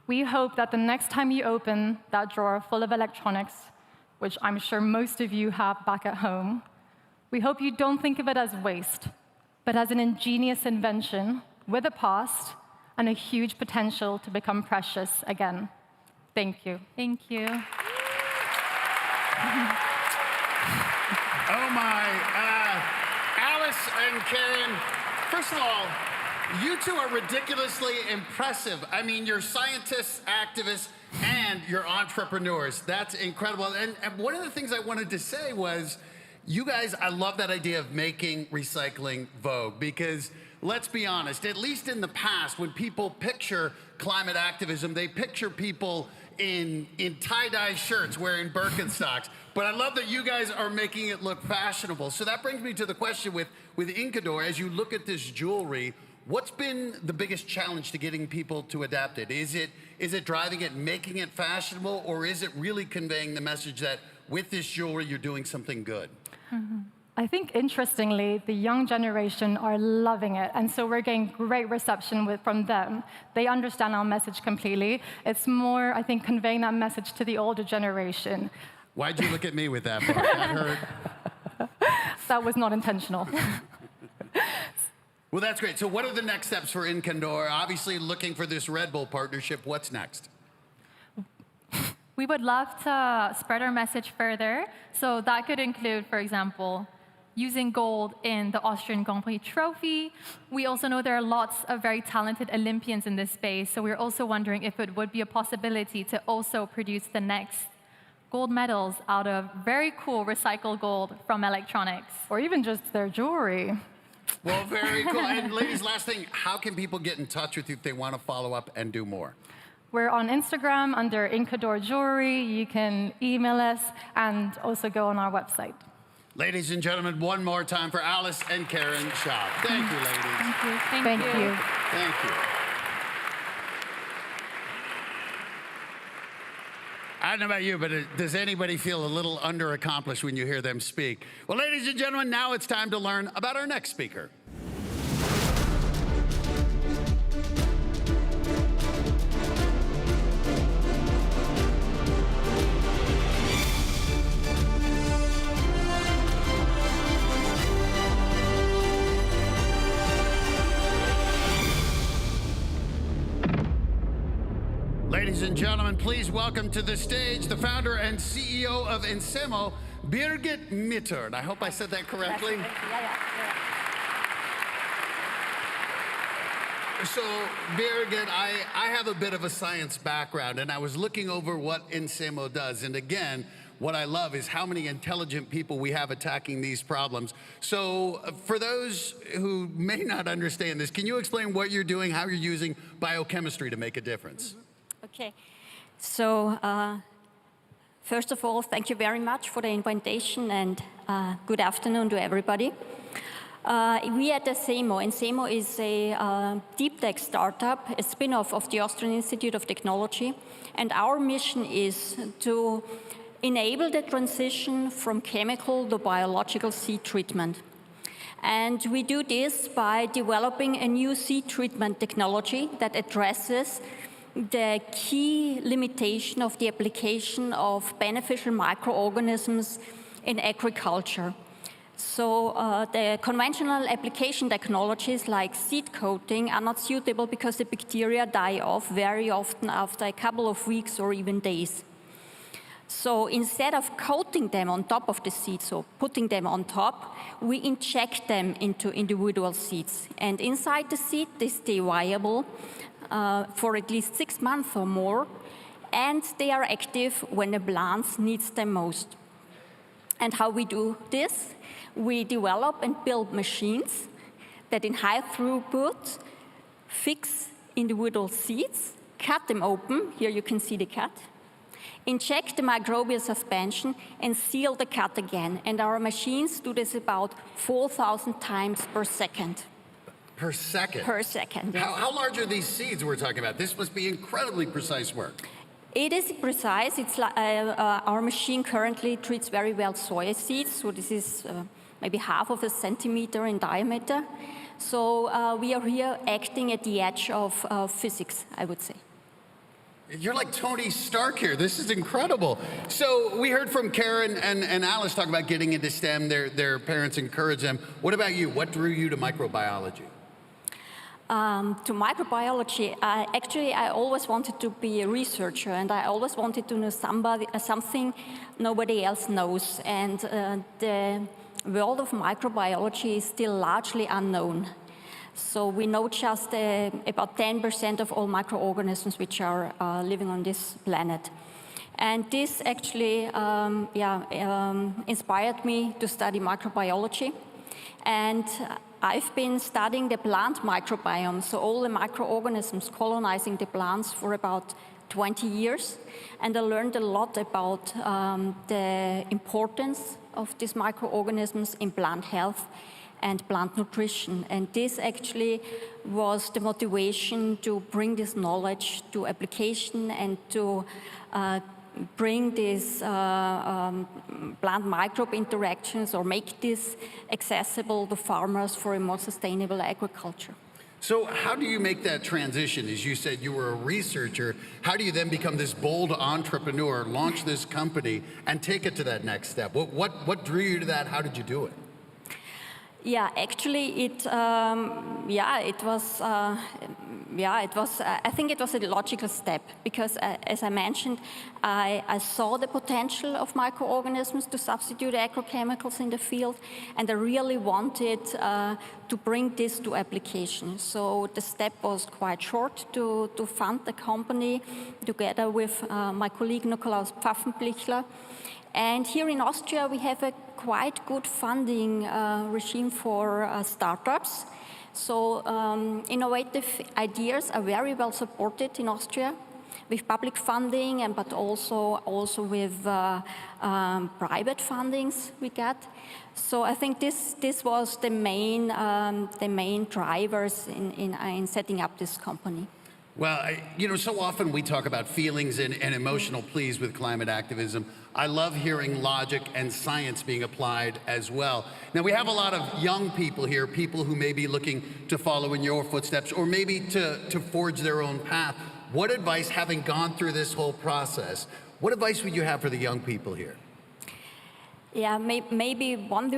We hope that the next time you open that drawer full of electronics, which I'm sure most of you have back at home, we hope you don't think of it as waste, but as an ingenious invention with a past and a huge potential to become precious again. Thank you. Thank you. Oh my, Alice and Karen, first of all, you two are ridiculously impressive. I mean, you're scientists, activists, and you're entrepreneurs. That's incredible. And one of the things I wanted to say was, You guys, I love that idea of making recycling vogue because let's be honest, at least in the past, when people picture climate activism, they picture people in tie-dye shirts wearing Birkenstocks. But I love that you guys are making it look fashionable. So that brings me to the question with Inkador, as you look at this jewelry, what's been the biggest challenge to getting people to adapt it? Is it driving it, making it fashionable, or is it really conveying the message that with this jewelry, you're doing something good? Mm-hmm. I think, interestingly, the young generation are loving it, and so we're getting great reception from them. They understand our message completely. It's more, I think, conveying that message to the older generation. Why'd you look at me with that part? That hurt. That was not intentional. Well, that's great. So what are the next steps for Inkador? Obviously, looking for this Red Bull partnership. What's next? We would love to spread our message further. So that could include, for example, using gold in the Austrian Grand Prix trophy. We also know there are lots of very talented Olympians in this space. So we're also wondering if it would be a possibility to also produce the next gold medals out of very cool recycled gold from electronics. Or even just their jewelry. Well, very cool. And ladies, last thing, how can people get in touch with you if they want to follow up and do more? We're on Instagram under Inkador Jewelry. You can email us and also go on our website. Ladies and gentlemen, one more time for Alice and Karen Schaub. Thank you, ladies. Thank you. Thank you. Thank you. I don't know about you, but does anybody feel a little underaccomplished when you hear them speak? Well, ladies and gentlemen, now it's time to learn about our next speaker. Ladies and gentlemen, please welcome to the stage the founder and CEO of Ensemo, Birgit Mittern. I hope I said that correctly. So, Birgit, I have a bit of a science background, and I was looking over what Ensemo does. And again, what I love is how many intelligent people we have attacking these problems. So, for those who may not understand this, can you explain what you're doing, how you're using biochemistry to make a difference? Okay, so first of all, thank you very much for the invitation and good afternoon to everybody. We at Ensemo is a deep tech startup, a spin-off of the Austrian Institute of Technology, and our mission is to enable the transition from chemical to biological seed treatment. And we do this by developing a new seed treatment technology that addresses the key limitation of the application of beneficial microorganisms in agriculture. So the conventional application technologies like seed coating are not suitable because the bacteria die off very often after a couple of weeks or even days. So instead of coating them on top of the seeds, or putting them on top, we inject them into individual seeds. And inside the seed, they stay viable for at least 6 months or more, and they are active when the plant needs them most. And how we do this? We develop and build machines that in high throughput fix individual seeds, cut them open, here you can see the cut, inject the microbial suspension and seal the cut again. And our machines do this about 4,000 times per second. Per second? Per second, yes. How large are these seeds we're talking about? This must be incredibly precise work. It is precise. It's like, our machine currently treats very well soy seeds, so this is maybe half of a centimeter in diameter. So we are here acting at the edge of physics, I would say. You're like Tony Stark here. This is incredible. So we heard from Karen and Alice talk about getting into STEM. Their parents encourage them. What about you? What drew you to microbiology? To microbiology, I always wanted to be a researcher, and I always wanted to know something nobody else knows. And the world of microbiology is still largely unknown. So we know just about 10% of all microorganisms which are living on this planet. And this actually inspired me to study microbiology. And I've been studying the plant microbiome, so all the microorganisms colonizing the plants for about 20 years. And I learned a lot about the importance of these microorganisms in plant health and plant nutrition. And this actually was the motivation to bring this knowledge to application and to bring these plant microbe interactions or make this accessible to farmers for a more sustainable agriculture. So how do you make that transition? As you said, you were a researcher. How do you then become this bold entrepreneur, launch this company, and take it to that next step? What drew you to that? How did you do it? Yeah, actually, I think it was a logical step because, as I mentioned, I saw the potential of microorganisms to substitute agrochemicals in the field, and I really wanted to bring this to application. So the step was quite short to fund the company together with my colleague Nikolaus Pfaffenblichler. And here in Austria, we have a quite good funding regime for startups. So innovative ideas are very well supported in Austria with public funding, but also with private fundings we get. So I think this was the main drivers in setting up this company. Well, so often we talk about feelings and emotional pleas with climate activism. I love hearing logic and science being applied as well. Now, we have a lot of young people here, people who may be looking to follow in your footsteps or maybe to forge their own path. What advice, having gone through this whole process, what advice would you have for the young people here? Yeah, maybe one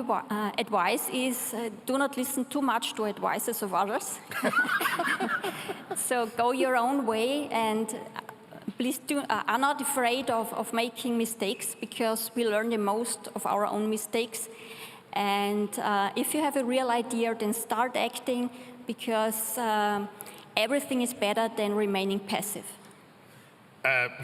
advice is do not listen too much to advices of others. So go your own way, and please are not afraid of making mistakes, because we learn the most of our own mistakes. And if you have a real idea, then start acting, because everything is better than remaining passive.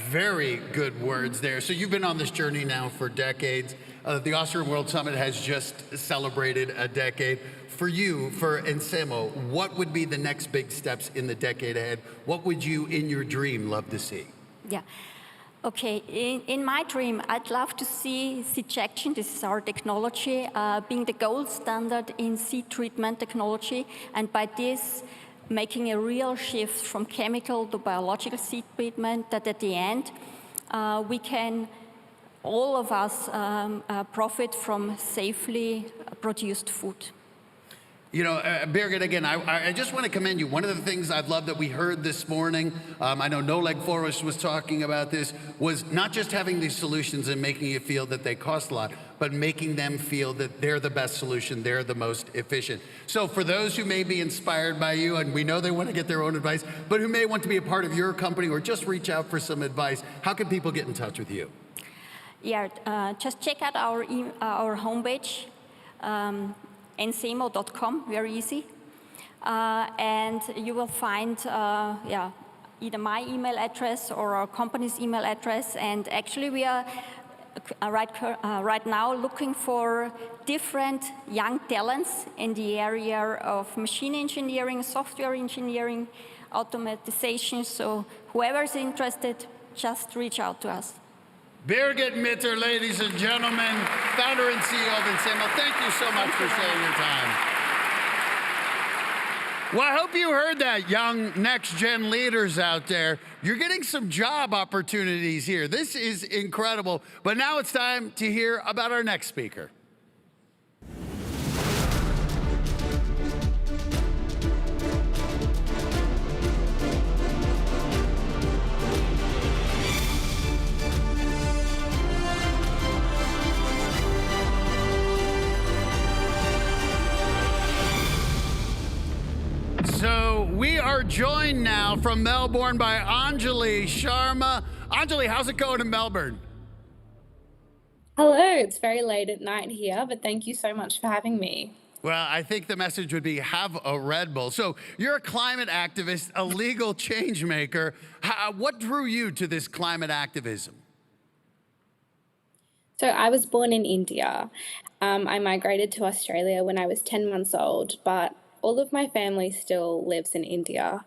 Very good words there. So you've been on this journey now for decades. The Austrian World Summit has just celebrated a decade. For you, for Ensemo, what would be the next big steps in the decade ahead? What would you, in your dream, love to see? Yeah. Okay, in my dream, I'd love to see seed-jection, this is our technology, being the gold standard in seed treatment technology, and by this, making a real shift from chemical to biological seed treatment, that at the end, we can, all of us, profit from safely produced food. You know, Birgit, again, I just want to commend you. One of the things I've loved that we heard this morning, I know Noleg Forrest was talking about this, was not just having these solutions and making you feel that they cost a lot, but making them feel that they're the best solution, they're the most efficient. So for those who may be inspired by you, and we know they want to get their own advice, but who may want to be a part of your company or just reach out for some advice, how can people get in touch with you? Yeah, just check out our homepage. Ensemo.com, very easy. And you will find either my email address or our company's email address. And actually we are right now looking for different young talents in the area of machine engineering, software engineering, automatization. So whoever is interested, just reach out to us. Birgit Mitter, ladies and gentlemen, founder and CEO of Ensemo, thank you so much for sharing your time. Well, I hope you heard that, young next-gen leaders out there. You're getting some job opportunities here. This is incredible. But now it's time to hear about our next speaker. So we are joined now from Melbourne by Anjali Sharma. Anjali, how's it going in Melbourne? Hello, it's very late at night here, but thank you so much for having me. Well, I think the message would be have a Red Bull. So you're a climate activist, a legal change maker. What drew you to this climate activism? So I was born in India. I migrated to Australia when I was 10 months old, but all of my family still lives in India.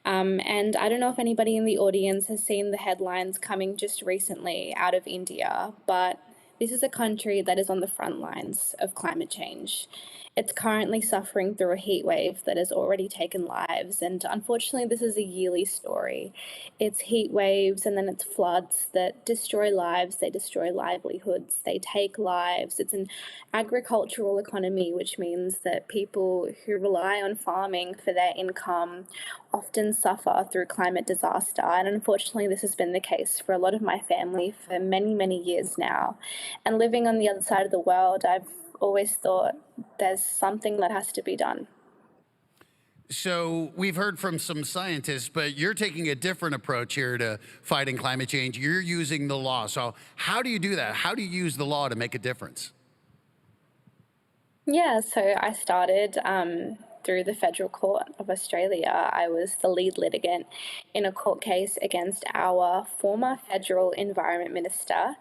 And I don't know if anybody in the audience has seen the headlines coming just recently out of India, but this is a country that is on the front lines of climate change. It's currently suffering through a heat wave that has already taken lives, and unfortunately, this is a yearly story. It's heat waves and then it's floods that destroy lives, they destroy livelihoods, they take lives. It's an agricultural economy, which means that people who rely on farming for their income often suffer through climate disaster. And unfortunately, this has been the case for a lot of my family for many, many years now. And living on the other side of the world, I've always thought there's something that has to be done. So we've heard from some scientists, but you're taking a different approach here to fighting climate change. You're using the law. So how do you do that? How do you use the law to make a difference? Yeah, so I started through the Federal Court of Australia. I was the lead litigant in a court case against our former Federal Environment Minister,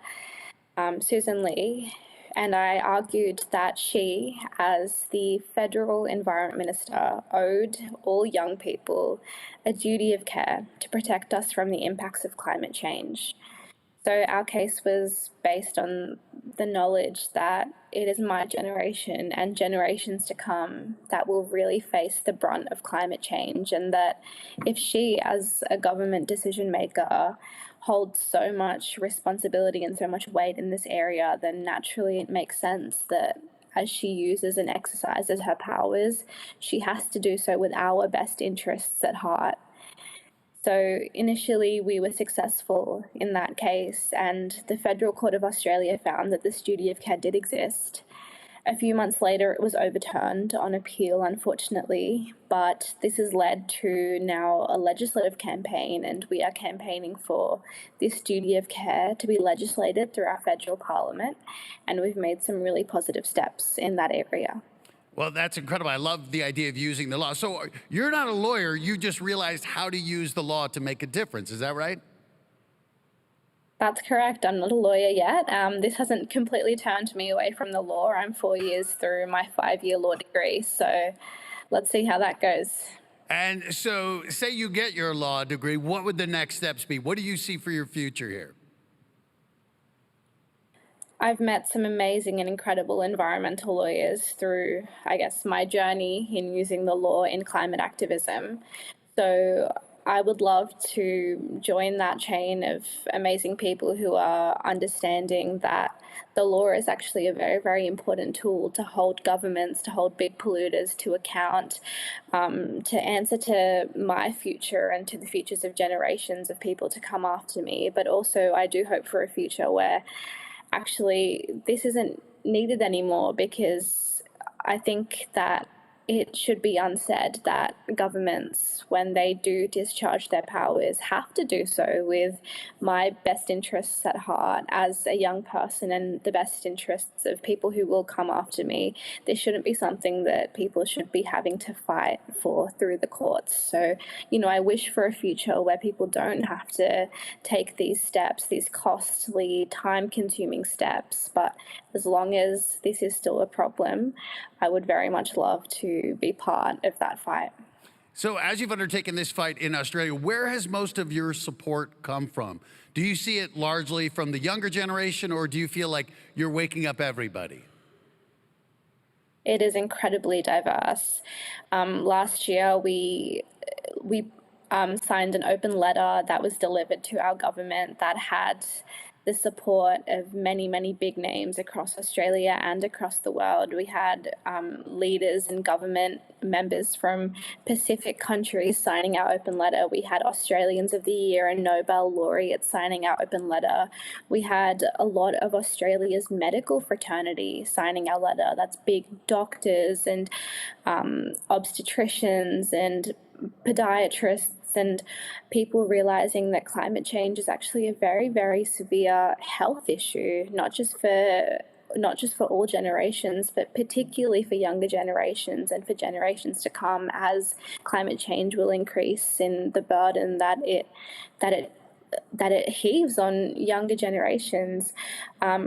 Susan Lee, and I argued that she, as the Federal Environment Minister, owed all young people a duty of care to protect us from the impacts of climate change. So our case was based on the knowledge that it is my generation and generations to come that will really face the brunt of climate change, and that if she, as a government decision maker, holds so much responsibility and so much weight in this area, then naturally it makes sense that as she uses and exercises her powers, she has to do so with our best interests at heart. So initially we were successful in that case, and the Federal Court of Australia found that this duty of care did exist. A few months later, it was overturned on appeal, unfortunately, but this has led to now a legislative campaign, and we are campaigning for this duty of care to be legislated through our federal parliament, and we've made some really positive steps in that area. Well, that's incredible. I love the idea of using the law. So you're not a lawyer. You just realized how to use the law to make a difference. Is that right? That's correct. I'm not a lawyer yet. This hasn't completely turned me away from the law. I'm 4 years through my 5-year law degree, so let's see how that goes. And so say you get your law degree, what would the next steps be? What do you see for your future here? I've met some amazing and incredible environmental lawyers through, I guess, my journey in using the law in climate activism. So I would love to join that chain of amazing people who are understanding that the law is actually a very, very important tool to hold governments, to hold big polluters to account, to answer to my future and to the futures of generations of people to come after me. But also I do hope for a future where actually this isn't needed anymore, because I think that it should be unsaid that governments, when they do discharge their powers, have to do so with my best interests at heart as a young person and the best interests of people who will come after me. This shouldn't be something that people should be having to fight for through the courts. So, I wish for a future where people don't have to take these steps, these costly, time-consuming steps. But as long as this is still a problem, I would very much love to be part of that fight. So as you've undertaken this fight in Australia, where has most of your support come from? Do you see it largely from the younger generation, or do you feel like you're waking up everybody? It is incredibly diverse. Last year, we signed an open letter that was delivered to our government that had the support of many, many big names across Australia and across the world. We had leaders and government members from Pacific countries signing our open letter. We had Australians of the Year and Nobel laureates signing our open letter. We had a lot of Australia's medical fraternity signing our letter. That's big doctors and obstetricians and podiatrists, and people realizing that climate change is actually a very, very severe health issue, not just for all generations, but particularly for younger generations and for generations to come, as climate change will increase in the burden that it that it heaves on younger generations.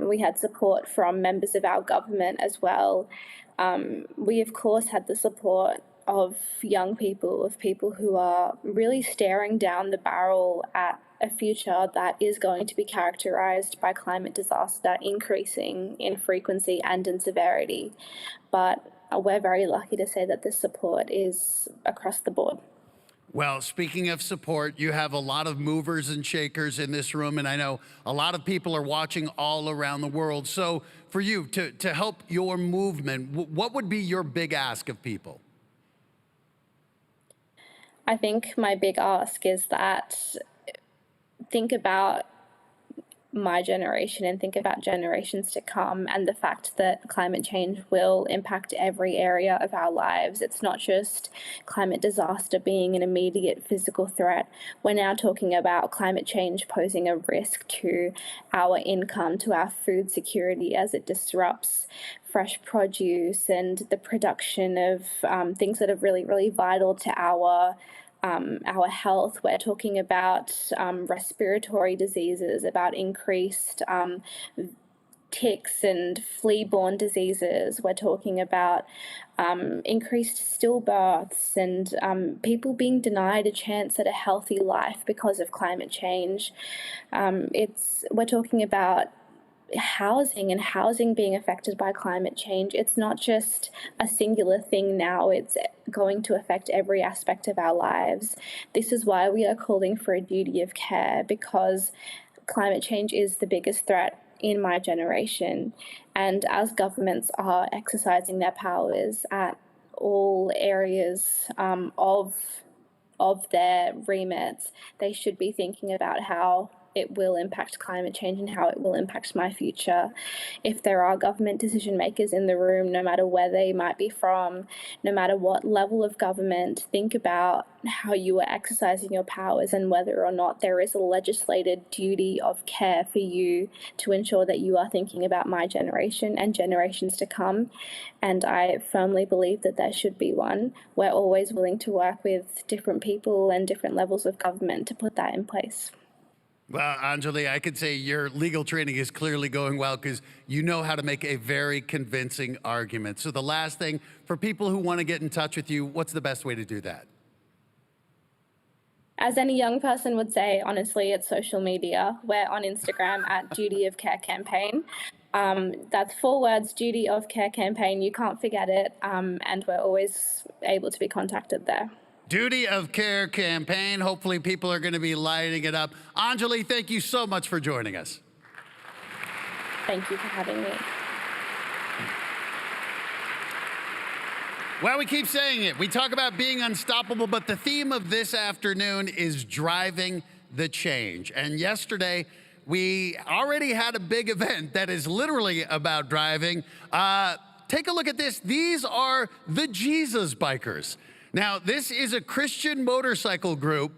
We had support from members of our government as well. We, of course, had the support of young people, of people who are really staring down the barrel at a future that is going to be characterized by climate disaster increasing in frequency and in severity. But we're very lucky to say that this support is across the board. Well, speaking of support, you have a lot of movers and shakers in this room, and I know a lot of people are watching all around the world. So for you, to help your movement, what would be your big ask of people? I think my big ask is that think about my generation and think about generations to come, and the fact that climate change will impact every area of our lives. It's not just climate disaster being an immediate physical threat. We're now talking about climate change posing a risk to our income, to our food security, as it disrupts fresh produce and the production of things that are really, really vital to our health. We're talking about respiratory diseases, about increased ticks and flea-borne diseases. We're talking about increased stillbirths and people being denied a chance at a healthy life because of climate change. We're talking about housing and housing being affected by climate change. It's not just a singular thing now, it's going to affect every aspect of our lives. This is why we are calling for a duty of care, because climate change is the biggest threat in my generation. And as governments are exercising their powers at all areas of their remits, they should be thinking about how it will impact climate change and how it will impact my future. If there are government decision makers in the room, no matter where they might be from, no matter what level of government, think about how you are exercising your powers and whether or not there is a legislated duty of care for you to ensure that you are thinking about my generation and generations to come. And I firmly believe that there should be one. We're always willing to work with different people and different levels of government to put that in place. Well, Anjali, I could say your legal training is clearly going well because you know how to make a very convincing argument. So the last thing, for people who want to get in touch with you, what's the best way to do that? As any young person would say, honestly, it's social media. We're on Instagram at Duty of Care Campaign. That's 4 words, Duty of Care Campaign. You can't forget it. And we're always able to be contacted there. Duty of Care Campaign. Hopefully people are going to be lighting it up. Anjali, thank you so much for joining us. Thank you for having me. Well, we keep saying it. We talk about being unstoppable, but the theme of this afternoon is driving the change. And yesterday, we already had a big event that is literally about driving. Take a look at this. These are the Jesus Bikers. Now, this is a Christian motorcycle group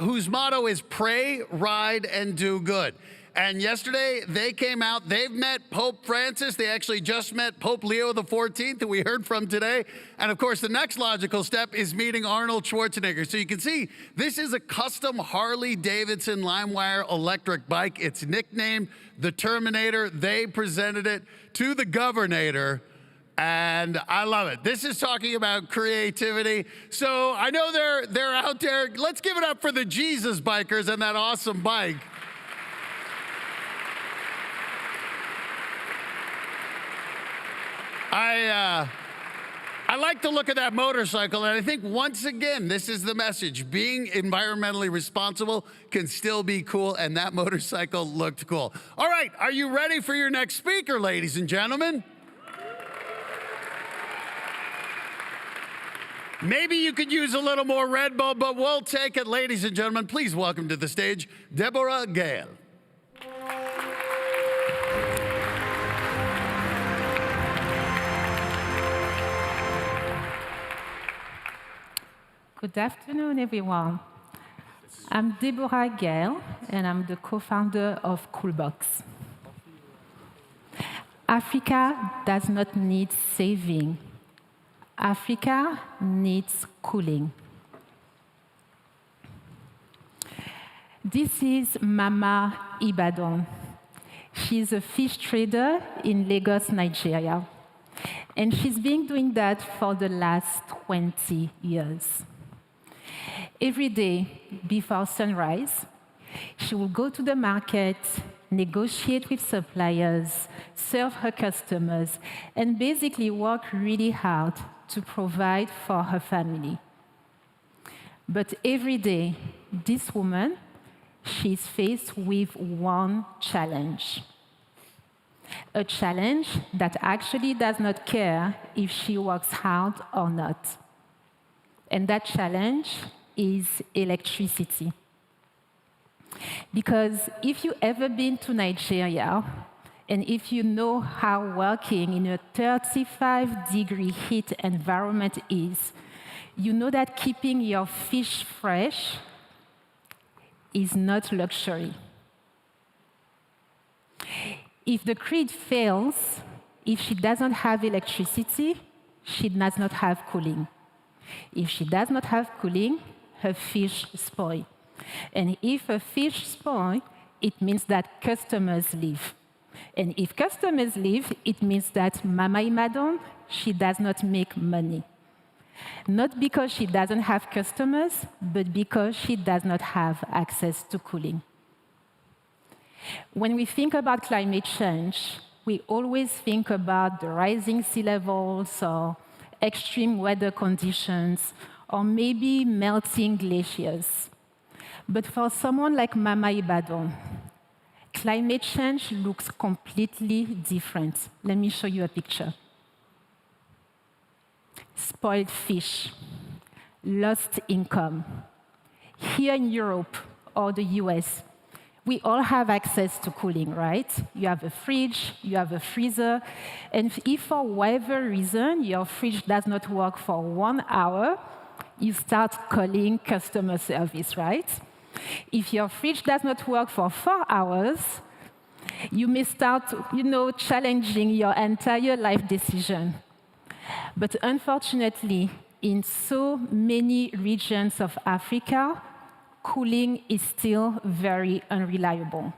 whose motto is pray, ride, and do good. And yesterday, they came out. They've met Pope Francis. They actually just met Pope Leo XIV, who we heard from today. And of course, the next logical step is meeting Arnold Schwarzenegger. So you can see, this is a custom Harley-Davidson LimeWire electric bike. It's nicknamed the Terminator. They presented it to the Governator. And I love it. This is talking about creativity. So I know they're out there. Let's give it up for the Jesus Bikers and that awesome bike. I like the look of that motorcycle, and I think once again, this is the message. Being environmentally responsible can still be cool, and that motorcycle looked cool. All right, are you ready for your next speaker, ladies and gentlemen? Maybe you could use a little more Red Bull, but we'll take it. Ladies and gentlemen, please welcome to the stage, Deborah Gale. Good afternoon, everyone. I'm Deborah Gale, and I'm the co-founder of Coolbox. Africa does not need saving. Africa needs cooling. This is Mama Ibadan. She's a fish trader in Lagos, Nigeria. And she's been doing that for the last 20 years. Every day before sunrise, she will go to the market, negotiate with suppliers, serve her customers, and basically work really hard to provide for her family. But every day, this woman, she's faced with one challenge. A challenge that actually does not care if she works hard or not. And that challenge is electricity. Because if you've ever been to Nigeria, and if you know how working in a 35-degree heat environment is, you know that keeping your fish fresh is not luxury. If the grid fails, if she doesn't have electricity, she does not have cooling. If she does not have cooling, her fish spoil. And if her fish spoil, it means that customers leave. And if customers leave, it means that Mama Ibadan, she does not make money. Not because she doesn't have customers, but because she does not have access to cooling. When we think about climate change, we always think about the rising sea levels or extreme weather conditions, or maybe melting glaciers. But for someone like Mama Ibadan, climate change looks completely different. Let me show you a picture. Spoiled fish, lost income. Here in Europe or the US, we all have access to cooling, right? You have a fridge, you have a freezer, and if for whatever reason your fridge does not work for 1 hour, you start calling customer service, right? If your fridge does not work for 4 hours, you may start, challenging your entire life decision. But unfortunately, in so many regions of Africa, cooling is still very unreliable.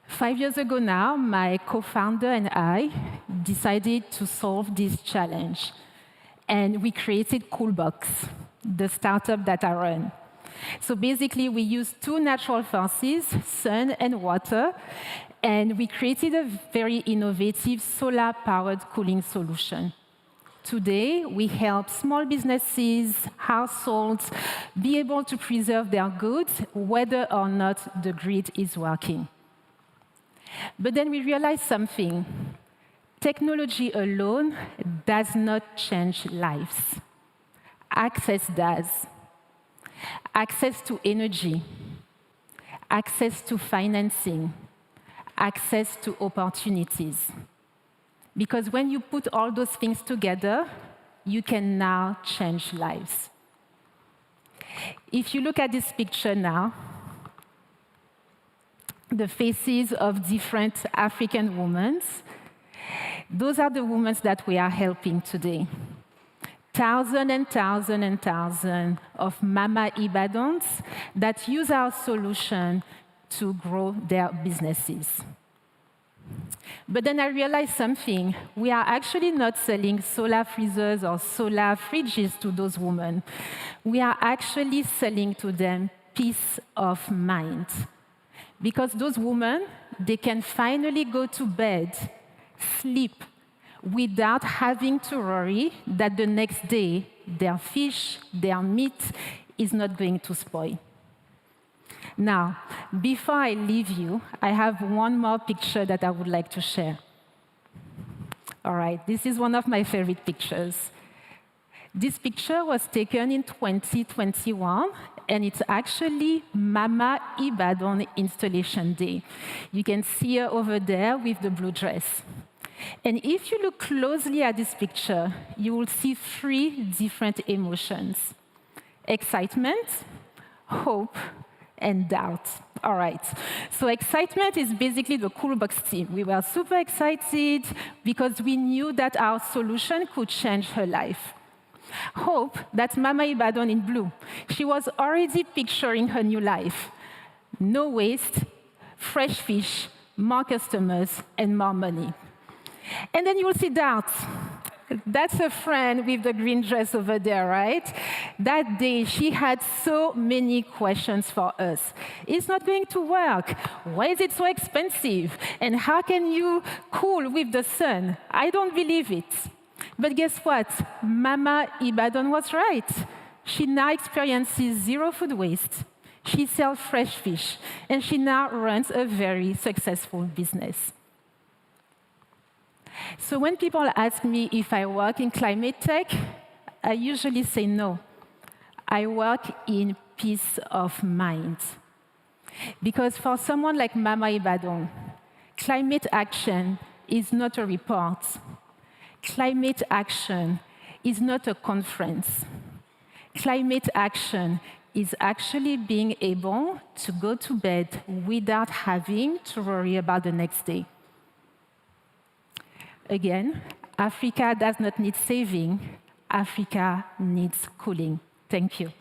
5 years ago now, my co-founder and I decided to solve this challenge. And we created Coolbox, the startup that I run. So basically, we use 2 natural forces, sun and water, and we created a very innovative solar-powered cooling solution. Today, we help small businesses, households, be able to preserve their goods, whether or not the grid is working. But then we realized something. Technology alone does not change lives. Access does. Access to energy, access to financing, access to opportunities. Because when you put all those things together, you can now change lives. If you look at this picture now, the faces of different African women, those are the women that we are helping today. Thousands and thousands and thousands of Mama Ibadans that use our solution to grow their businesses. But then I realized something. We are actually not selling solar freezers or solar fridges to those women. We are actually selling to them peace of mind. Because those women, they can finally go to bed, sleep, without having to worry that the next day their fish, their meat is not going to spoil. Now, before I leave you, I have one more picture that I would like to share. All right, this is one of my favorite pictures. This picture was taken in 2021, and it's actually Mama Ibadan Installation Day. You can see her over there with the blue dress. And if you look closely at this picture, you will see 3 different emotions: excitement, hope, and doubt. All right, so excitement is basically the Coolbox team. We were super excited because we knew that our solution could change her life. Hope, that's Mama Ibadan in blue. She was already picturing her new life. No waste, fresh fish, more customers, and more money. And then you will see Dart. That's a friend with the green dress over there, right? That day, she had so many questions for us. It's not going to work. Why is it so expensive? And how can you cool with the sun? I don't believe it. But guess what? Mama Ibadan was right. She now experiences zero food waste. She sells fresh fish, and she now runs a very successful business. So when people ask me if I work in climate tech, I usually say no. I work in peace of mind. Because for someone like Mama Ibadan, climate action is not a report. Climate action is not a conference. Climate action is actually being able to go to bed without having to worry about the next day. Again, Africa does not need saving. Africa needs cooling. Thank you.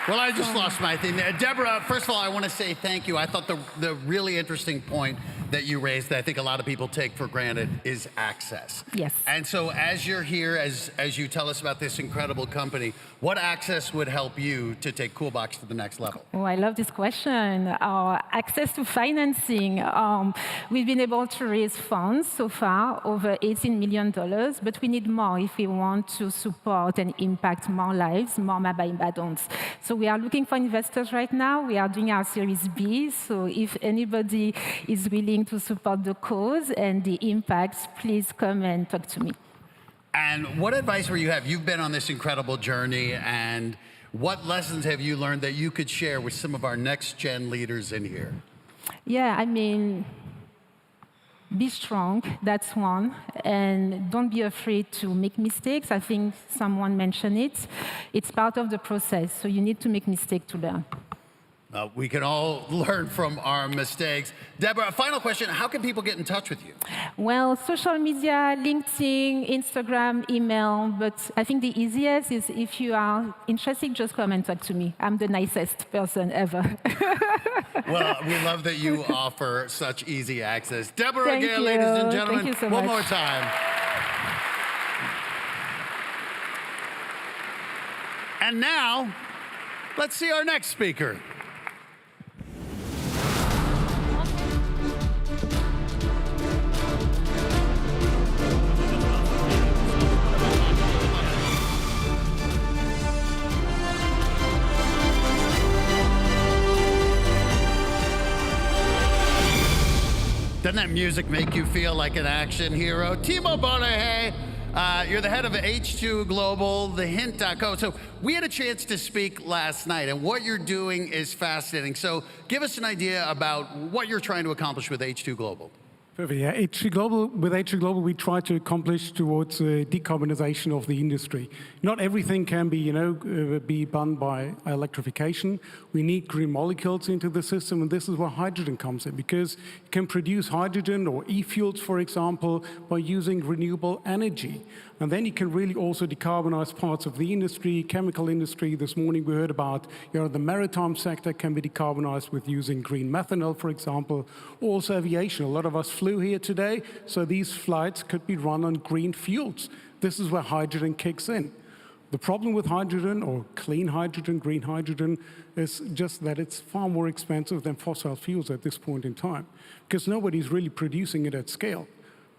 Well, I just lost my thing. Deborah, first of all, I want to say thank you. I thought the really interesting point that you raised that I think a lot of people take for granted is access. Yes. And so as you're here, as you tell us about this incredible company, what access would help you to take Coolbox to the next level? Oh, I love this question. Access to financing. We've been able to raise funds so far, over $18 million, but we need more if we want to support and impact more lives, more Mama Ibadans. So we are looking for investors right now. We are doing our Series B. So if anybody is willing to support the cause and the impacts, please come and talk to me. And what advice would you have? You've been on this incredible journey, and what lessons have you learned that you could share with some of our next-gen leaders in here? Yeah, I mean, be strong, that's one, and don't be afraid to make mistakes. I think someone mentioned it. It's part of the process, so you need to make mistakes to learn. We can all learn from our mistakes. Deborah, final question. How can people get in touch with you? Well, social media, LinkedIn, Instagram, email, but I think the easiest is if you are interested, just come and talk to me. I'm the nicest person ever. Well, we love that you offer such easy access. Deborah Thank Gale, you. ladies and gentlemen, Thank you so one much. more time. And now, let's see our next speaker. Doesn't that music make you feel like an action hero? Timo Bonahay, you're the head of H2 Global, the Hint.co. So we had a chance to speak last night, and what you're doing is fascinating. So give us an idea about what you're trying to accomplish with H2 Global. Perfect. Yeah, H2 Global, with H2 Global, we try to accomplish towards decarbonization of the industry. Not everything can be, be done by electrification. We need green molecules into the system, and this is where hydrogen comes in, because you can produce hydrogen or e-fuels, for example, by using renewable energy. And then you can really also decarbonize parts of the industry, chemical industry. This morning we heard about, the maritime sector can be decarbonized with using green methanol, for example. Also aviation. A lot of us flew here today, so these flights could be run on green fuels. This is where hydrogen kicks in. The problem with hydrogen, or clean hydrogen, green hydrogen, is just that it's far more expensive than fossil fuels at this point in time, because nobody's really producing it at scale.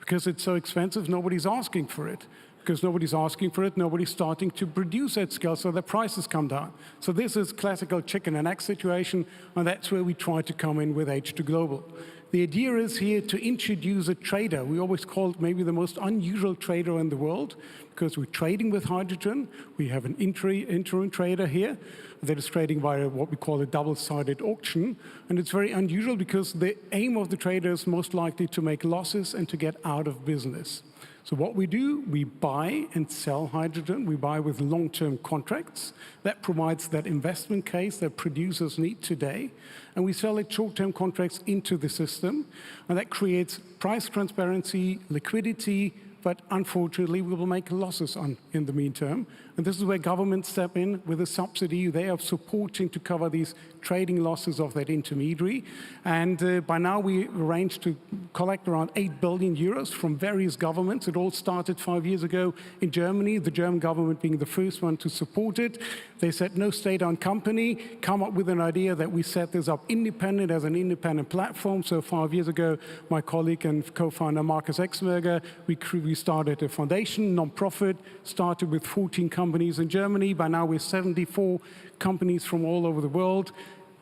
Because it's so expensive, nobody's asking for it. Because nobody's asking for it, nobody's starting to produce at scale, so the prices come down. So this is classical chicken and egg situation, and that's where we try to come in with H2 Global. The idea is here to introduce a trader. We always call it maybe the most unusual trader in the world, because we're trading with hydrogen. We have an interim trader here that is trading via what we call a double-sided auction. And it's very unusual because the aim of the trader is most likely to make losses and to get out of business. So what we do, we buy and sell hydrogen. We buy with long-term contracts. That provides that investment case that producers need today. And we sell it short-term contracts into the system. And that creates price transparency, liquidity, but unfortunately, we will make losses in the meantime. And this is where governments step in with a subsidy. They are supporting to cover these trading losses of that intermediary. And by now, we arranged to collect around 8 billion euros from various governments. It all started 5 years ago in Germany, the German government being the first one to support it. They said, no state-owned company, come up with an idea that we set this up independent as an independent platform. So 5 years ago, my colleague and co-founder Markus Exmerger, we started a foundation, non-profit, started with 14 companies in Germany. By now, we're 74 companies from all over the world.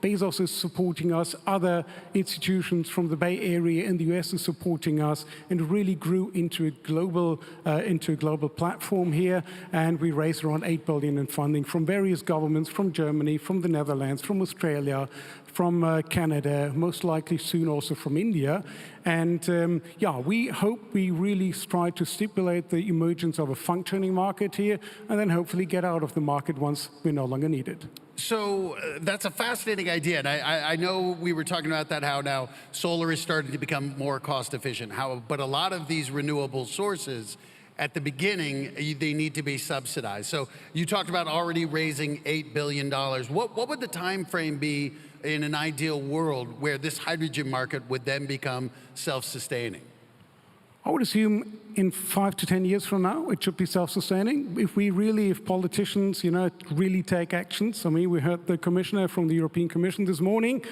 Bezos is supporting us, other institutions from the Bay Area in the US are supporting us, and it really grew into a global platform here. And we raised around 8 billion in funding from various governments, from Germany, from the Netherlands, from Australia, from Canada, most likely soon also from India. And yeah, we hope we really try to stipulate the emergence of a functioning market here, and then hopefully get out of the market once we're no longer needed. So that's a fascinating idea. And I know we were talking about that, how now solar is starting to become more cost efficient. But a lot of these renewable sources, at the beginning, they need to be subsidized. So you talked about already raising $8 billion. What would the time frame be in an ideal world where this hydrogen market would then become self-sustaining? I would assume in 5 to 10 years from now, it should be self-sustaining. If politicians, really take actions. I mean, we heard the commissioner from the European Commission this morning.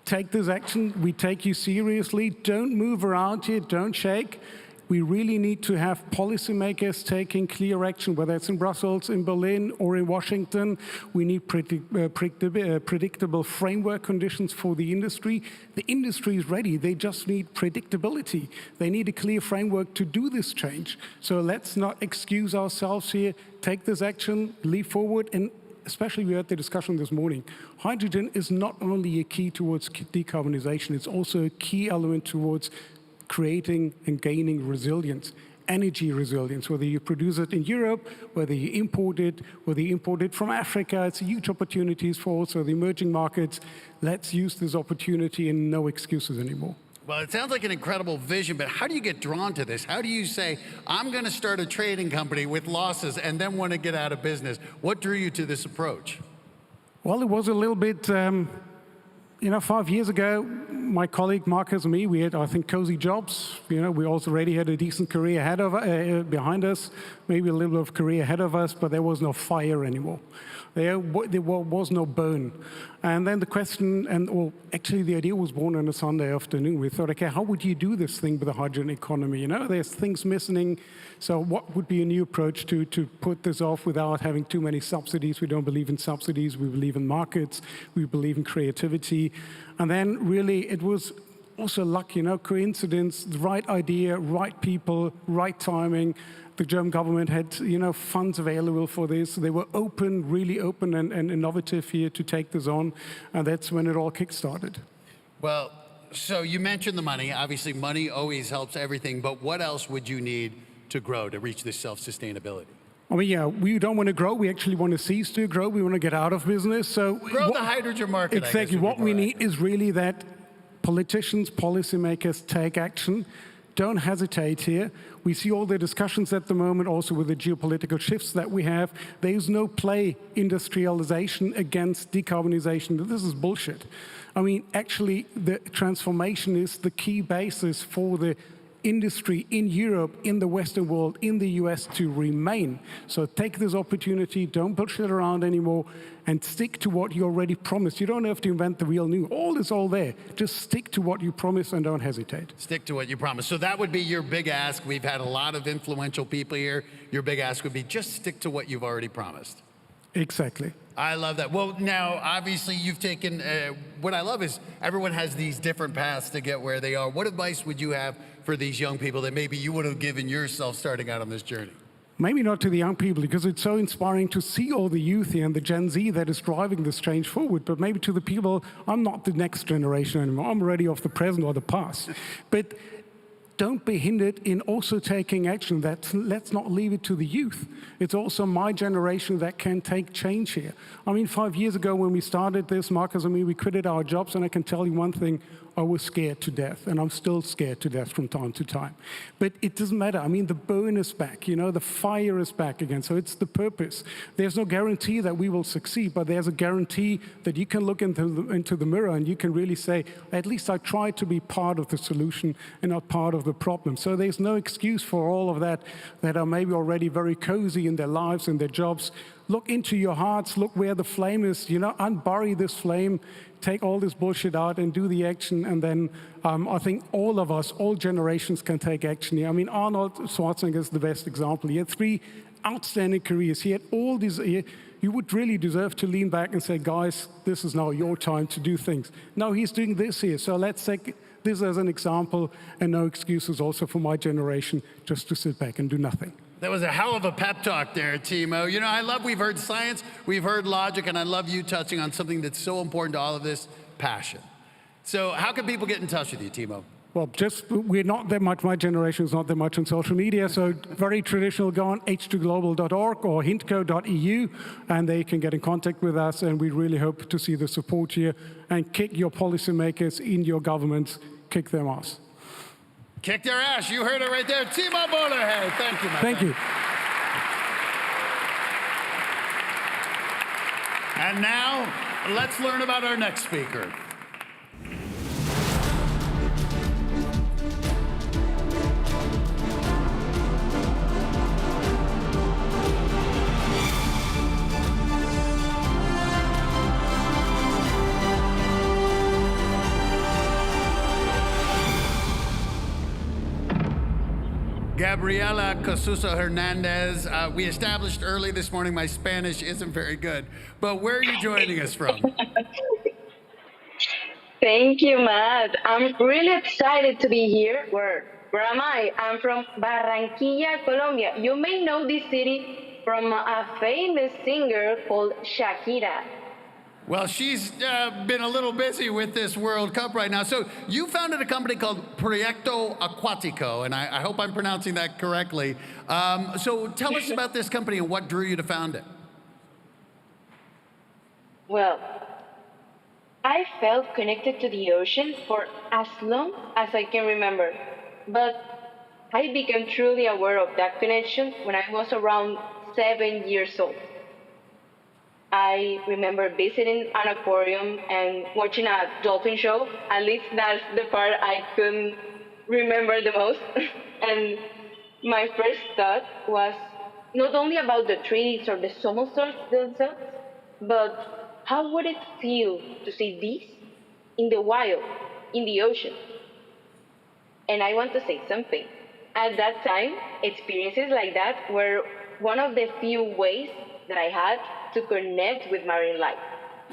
Take this action. We take you seriously. Don't move around here. Don't shake. We really need to have policymakers taking clear action, whether it's in Brussels, in Berlin, or in Washington. We need predictable framework conditions for the industry. The industry is ready. They just need predictability. They need a clear framework to do this change. So let's not excuse ourselves here. Take this action, leap forward, and especially we had the discussion this morning. Hydrogen is not only a key towards decarbonization, it's also a key element towards creating and gaining resilience, energy resilience, whether you produce it in Europe, whether you import it from Africa. It's huge opportunities for also the emerging markets. Let's use this opportunity and no excuses anymore. Well, it sounds like an incredible vision, but how do you get drawn to this? How do you say, I'm going to start a trading company with losses and then want to get out of business? What drew you to this approach? Well, it was a little bit 5 years ago, my colleague Marcus and me, we had, I think, cozy jobs. We also already had a decent career behind us, maybe a little bit of career ahead of us, but there was no fire anymore. There was no burn. And then the question, actually the idea was born on a Sunday afternoon. We thought, okay, how would you do this thing with the hydrogen economy? There's things missing. So what would be a new approach to put this off without having too many subsidies? We don't believe in subsidies. We believe in markets. We believe in creativity. And then really it was also luck, coincidence, the right idea, right people, right timing. The German government had, funds available for this. They were open, really open and innovative here to take this on. And that's when it all kick-started. Well, so you mentioned the money. Obviously, money always helps everything. But what else would you need to grow to reach this self-sustainability? I mean, yeah, we don't want to grow. We actually want to cease to grow. We want to get out of business. So grow the hydrogen market. Exactly. What we need is really that politicians, policymakers take action. Don't hesitate here. We see all the discussions at the moment, also with the geopolitical shifts that we have. There's no play industrialization against decarbonization. This is bullshit. I mean, actually, the transformation is the key basis for the industry in Europe, in the Western world, in the US to remain. So take this opportunity, don't bullshit around anymore, and stick to what you already promised. You don't have to invent the wheel new. All is all there. Just stick to what you promised and don't hesitate. Stick to what you promised. So that would be your big ask. We've had a lot of influential people here. Your big ask would be just stick to what you've already promised. Exactly. I love that. Well, now, obviously, you've taken, what I love is everyone has these different paths to get where they are. What advice would you have for these young people that maybe you would have given yourself starting out on this journey? Maybe not to the young people, because it's so inspiring to see all the youth here and the Gen Z that is driving this change forward, but maybe to the people, I'm not the next generation anymore. I'm already of the present or the past. But don't be hindered in also taking action. Let's not leave it to the youth. It's also my generation that can take change here. I mean, 5 years ago when we started this, Marcus and me, we quitted our jobs, and I can tell you one thing, I was scared to death, and I'm still scared to death from time to time. But it doesn't matter. I mean, the burn is back, you know, the fire is back again, so it's the purpose. There's no guarantee that we will succeed, but there's a guarantee that you can look into the mirror and you can really say, at least I tried to be part of the solution and not part of the problem. So there's no excuse for all of that are maybe already very cozy in their lives and their jobs. Look into your hearts, look where the flame is, you know, unbury this flame, take all this bullshit out and do the action, and then I think all of us, all generations can take action here. I mean, Arnold Schwarzenegger is the best example. He had 3 outstanding careers. He had all these, you would really deserve to lean back and say, guys, this is now your time to do things. No, he's doing this here, so let's take this as an example, and no excuses also for my generation just to sit back and do nothing. That was a hell of a pep talk there, Timo. You know, we've heard science, we've heard logic, and I love you touching on something that's so important to all of this, passion. So how can people get in touch with you, Timo? Well, we're not that much, my generation is not that much on social media, so very traditional, go on h2global.org or hintco.eu, and they can get in contact with us, and we really hope to see the support here, and kick your policymakers in your governments, kick their ass. Kick their ass. You heard it right there. Timo Bowlerhead. Thank you, my friend. Thank you. And now, let's learn about our next speaker. Gabriela Cosuso Hernandez. We established early this morning my Spanish isn't very good, but where are you joining us from? Thank you, Matt. I'm really excited to be here. Where am I? I'm from Barranquilla, Colombia. You may know this city from a famous singer called Shakira. Well, she's been a little busy with this World Cup right now. So you founded a company called Proyecto Acuático, and I hope I'm pronouncing that correctly. So tell us about this company and what drew you to found it. Well, I felt connected to the ocean for as long as I can remember. But I became truly aware of that connection when I was around 7 years old. I remember visiting an aquarium and watching a dolphin show. At least that's the part I couldn't remember the most. And my first thought was not only about the trees or the somersaults themselves, but how would it feel to see this in the wild, in the ocean? And I want to say something. At that time, experiences like that were one of the few ways that I had to connect with marine life.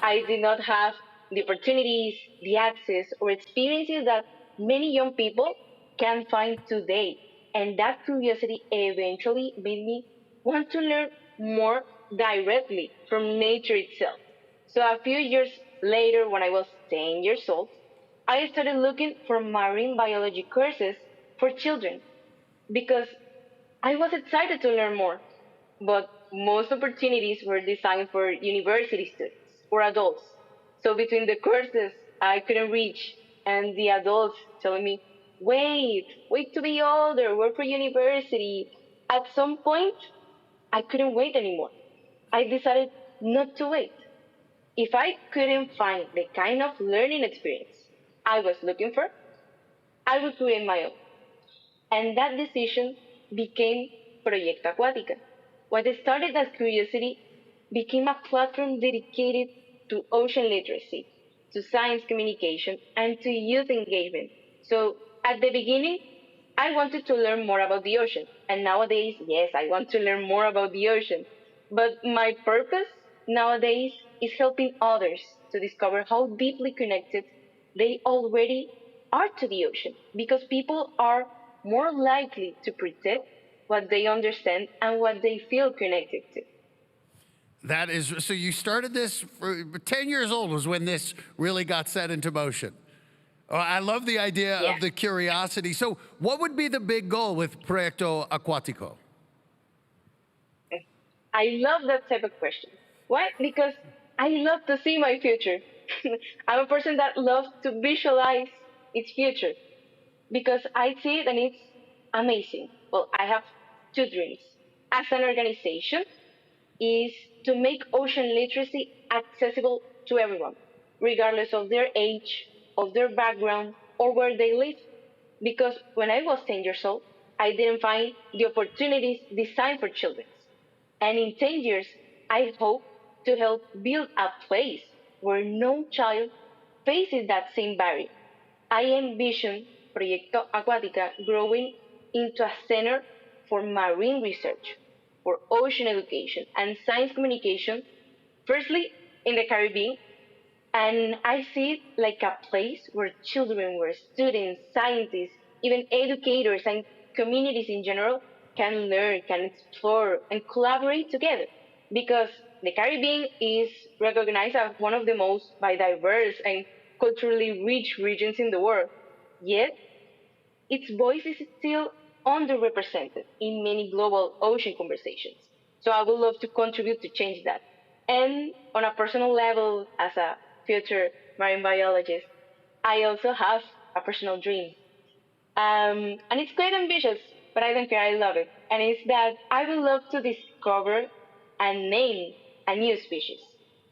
I did not have the opportunities, the access, or experiences that many young people can find today. And that curiosity eventually made me want to learn more directly from nature itself. So a few years later, when I was 10 years old, I started looking for marine biology courses for children because I was excited to learn more. But most opportunities were designed for university students or adults. So between the courses I couldn't reach and the adults telling me, wait to be older, work for university, at some point, I couldn't wait anymore. I decided not to wait. If I couldn't find the kind of learning experience I was looking for, I would create my own. And that decision became Proyecto Acuática. What started as curiosity became a platform dedicated to ocean literacy, to science communication, and to youth engagement. So at the beginning, I wanted to learn more about the ocean. And nowadays, yes, I want to learn more about the ocean. But my purpose nowadays is helping others to discover how deeply connected they already are to the ocean, because people are more likely to protect what they understand and what they feel connected to. That is, so you started this, 10 years old was when this really got set into motion. Oh, I love the idea of the curiosity. So what would be the big goal with Proyecto Acuático? I love that type of question. Why? Because I love to see my future. I'm a person that loves to visualize its future because I see it and it's amazing. Well, I have two dreams. As an organization, is to make ocean literacy accessible to everyone, regardless of their age, of their background, or where they live. Because when I was 10 years old, I didn't find the opportunities designed for children. And in 10 years, I hope to help build a place where no child faces that same barrier. I envision Proyecto Acuática growing into a center for marine research, for ocean education and science communication, firstly in the Caribbean, and I see it like a place where children, where students, scientists, even educators and communities in general can learn, can explore, and collaborate together. Because the Caribbean is recognized as one of the most biodiverse and culturally rich regions in the world. Yet, its voice is still underrepresented in many global ocean conversations. So I would love to contribute to change that. And on a personal level, as a future marine biologist, I also have a personal dream. And it's quite ambitious, but I don't care, I love it. And it's that I would love to discover and name a new species,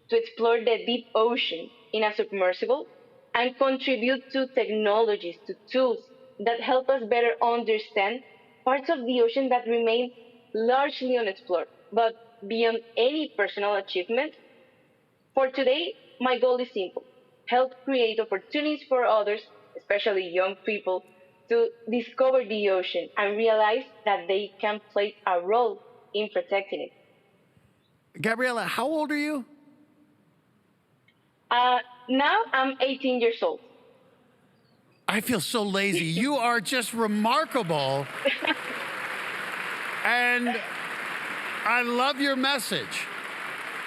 to explore the deep ocean in a submersible, and contribute to technologies, to tools that help us better understand parts of the ocean that remain largely unexplored. But beyond any personal achievement, for today, my goal is simple: help create opportunities for others, especially young people, to discover the ocean and realize that they can play a role in protecting it. Gabriela, how old are you? Now I'm 18 years old. I feel so lazy. You are just remarkable. And I love your message.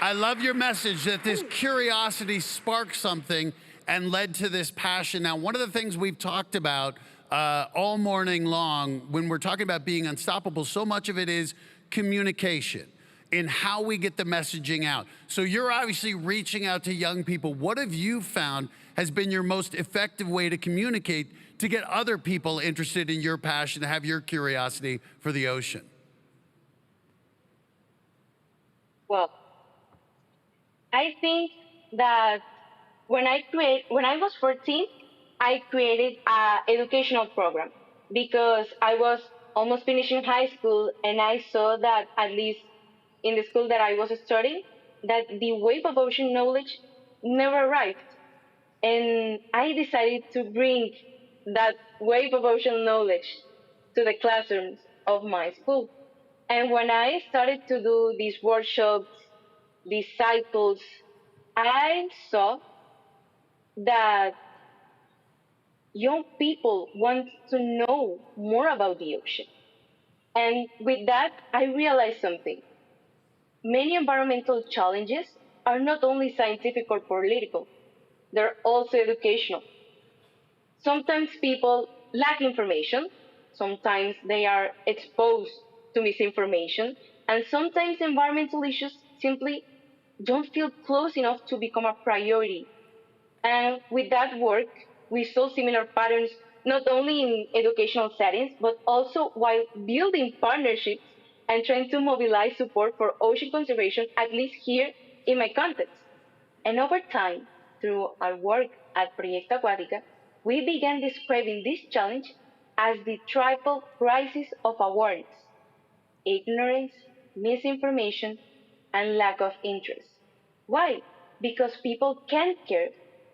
I love your message that this curiosity sparked something and led to this passion. Now, one of the things we've talked about all morning long when we're talking about being unstoppable, so much of it is communication in how we get the messaging out. So you're obviously reaching out to young people. What have you found has been your most effective way to communicate to get other people interested in your passion, to have your curiosity for the ocean? Well, I think that when I was 14, I created an educational program because I was almost finishing high school and I saw that, at least in the school that I was studying, that the wave of ocean knowledge never arrived. And I decided to bring that wave of ocean knowledge to the classrooms of my school. And when I started to do these workshops, these cycles, I saw that young people want to know more about the ocean. And with that, I realized something. Many environmental challenges are not only scientific or political, they're also educational. Sometimes people lack information, sometimes they are exposed to misinformation, and sometimes environmental issues simply don't feel close enough to become a priority. And with that work, we saw similar patterns not only in educational settings, but also while building partnerships and trying to mobilize support for ocean conservation, at least here in my context. And over time, through our work at Proyecto Acuática, we began describing this challenge as the triple crisis of awareness: ignorance, misinformation, and lack of interest. Why? Because people can't care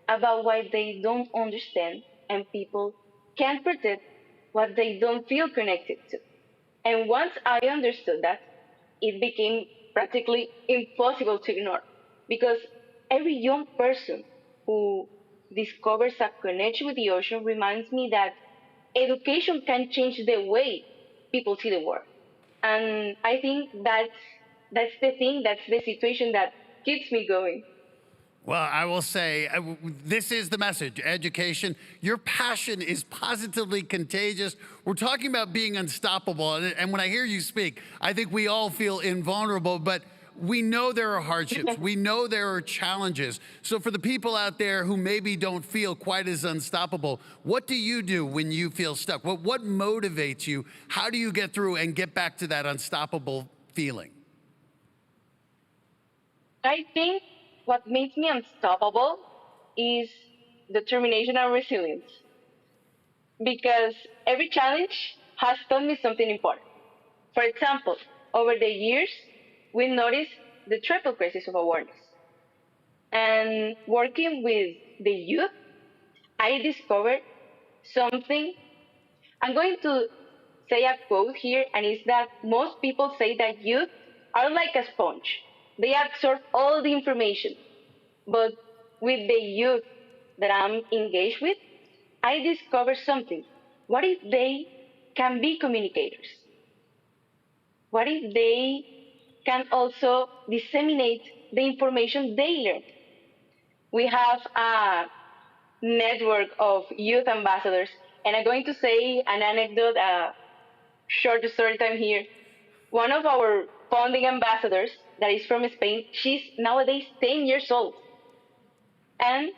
about what they don't understand, and people can't protect what they don't feel connected to. And once I understood that, it became practically impossible to ignore. Because every young person who discovers a connection with the ocean reminds me that education can change the way people see the world. And I think that's the thing, that's the situation that keeps me going. Well, I will say, this is the message, education. Your passion is positively contagious. We're talking about being unstoppable. And when I hear you speak, I think we all feel invulnerable, but we know there are hardships. We know there are challenges. So for the people out there who maybe don't feel quite as unstoppable, what do you do when you feel stuck? What motivates you? How do you get through and get back to that unstoppable feeling? I think what makes me unstoppable is determination and resilience. Because every challenge has taught me something important. For example, over the years, we noticed the triple crisis of awareness. And working with the youth, I discovered something. I'm going to say a quote here, and it's that most people say that youth are like a sponge. They absorb all the information. But with the youth that I'm engaged with, I discovered something. What if they can be communicators? What if they can also disseminate the information they learned? We have a network of youth ambassadors, and I'm going to say an anecdote, a short story time here. One of our founding ambassadors, that is from Spain, she's nowadays 10 years old. And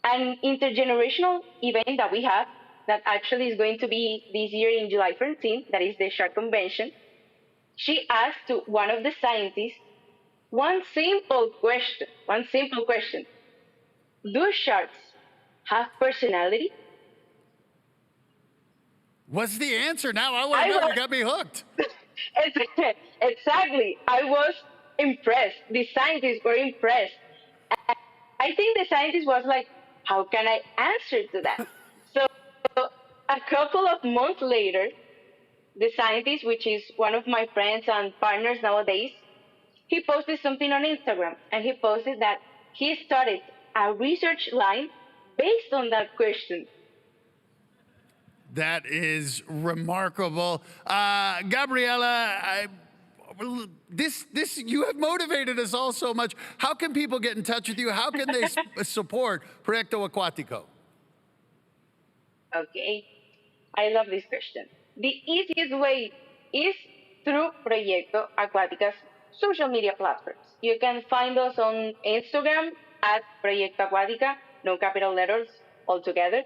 an intergenerational event that we have, that actually is going to be this year in July 13th, that is the Shark Convention, she asked to one of the scientists one simple question. Do sharks have personality? What's the answer? Now I want to know. You got me hooked. Exactly. I was impressed. The scientists were impressed. I think the scientist was like, how can I answer to that? So a couple of months later, the scientist, which is one of my friends and partners nowadays, he posted something on Instagram, and he posted that he started a research line based on that question. That is remarkable. Gabriela, you have motivated us all so much. How can people get in touch with you? How can they support Proyecto Acuático? Okay, I love this question. The easiest way is through Proyecto Acuática's social media platforms. You can find us on Instagram at Proyecto Acuática, no capital letters altogether.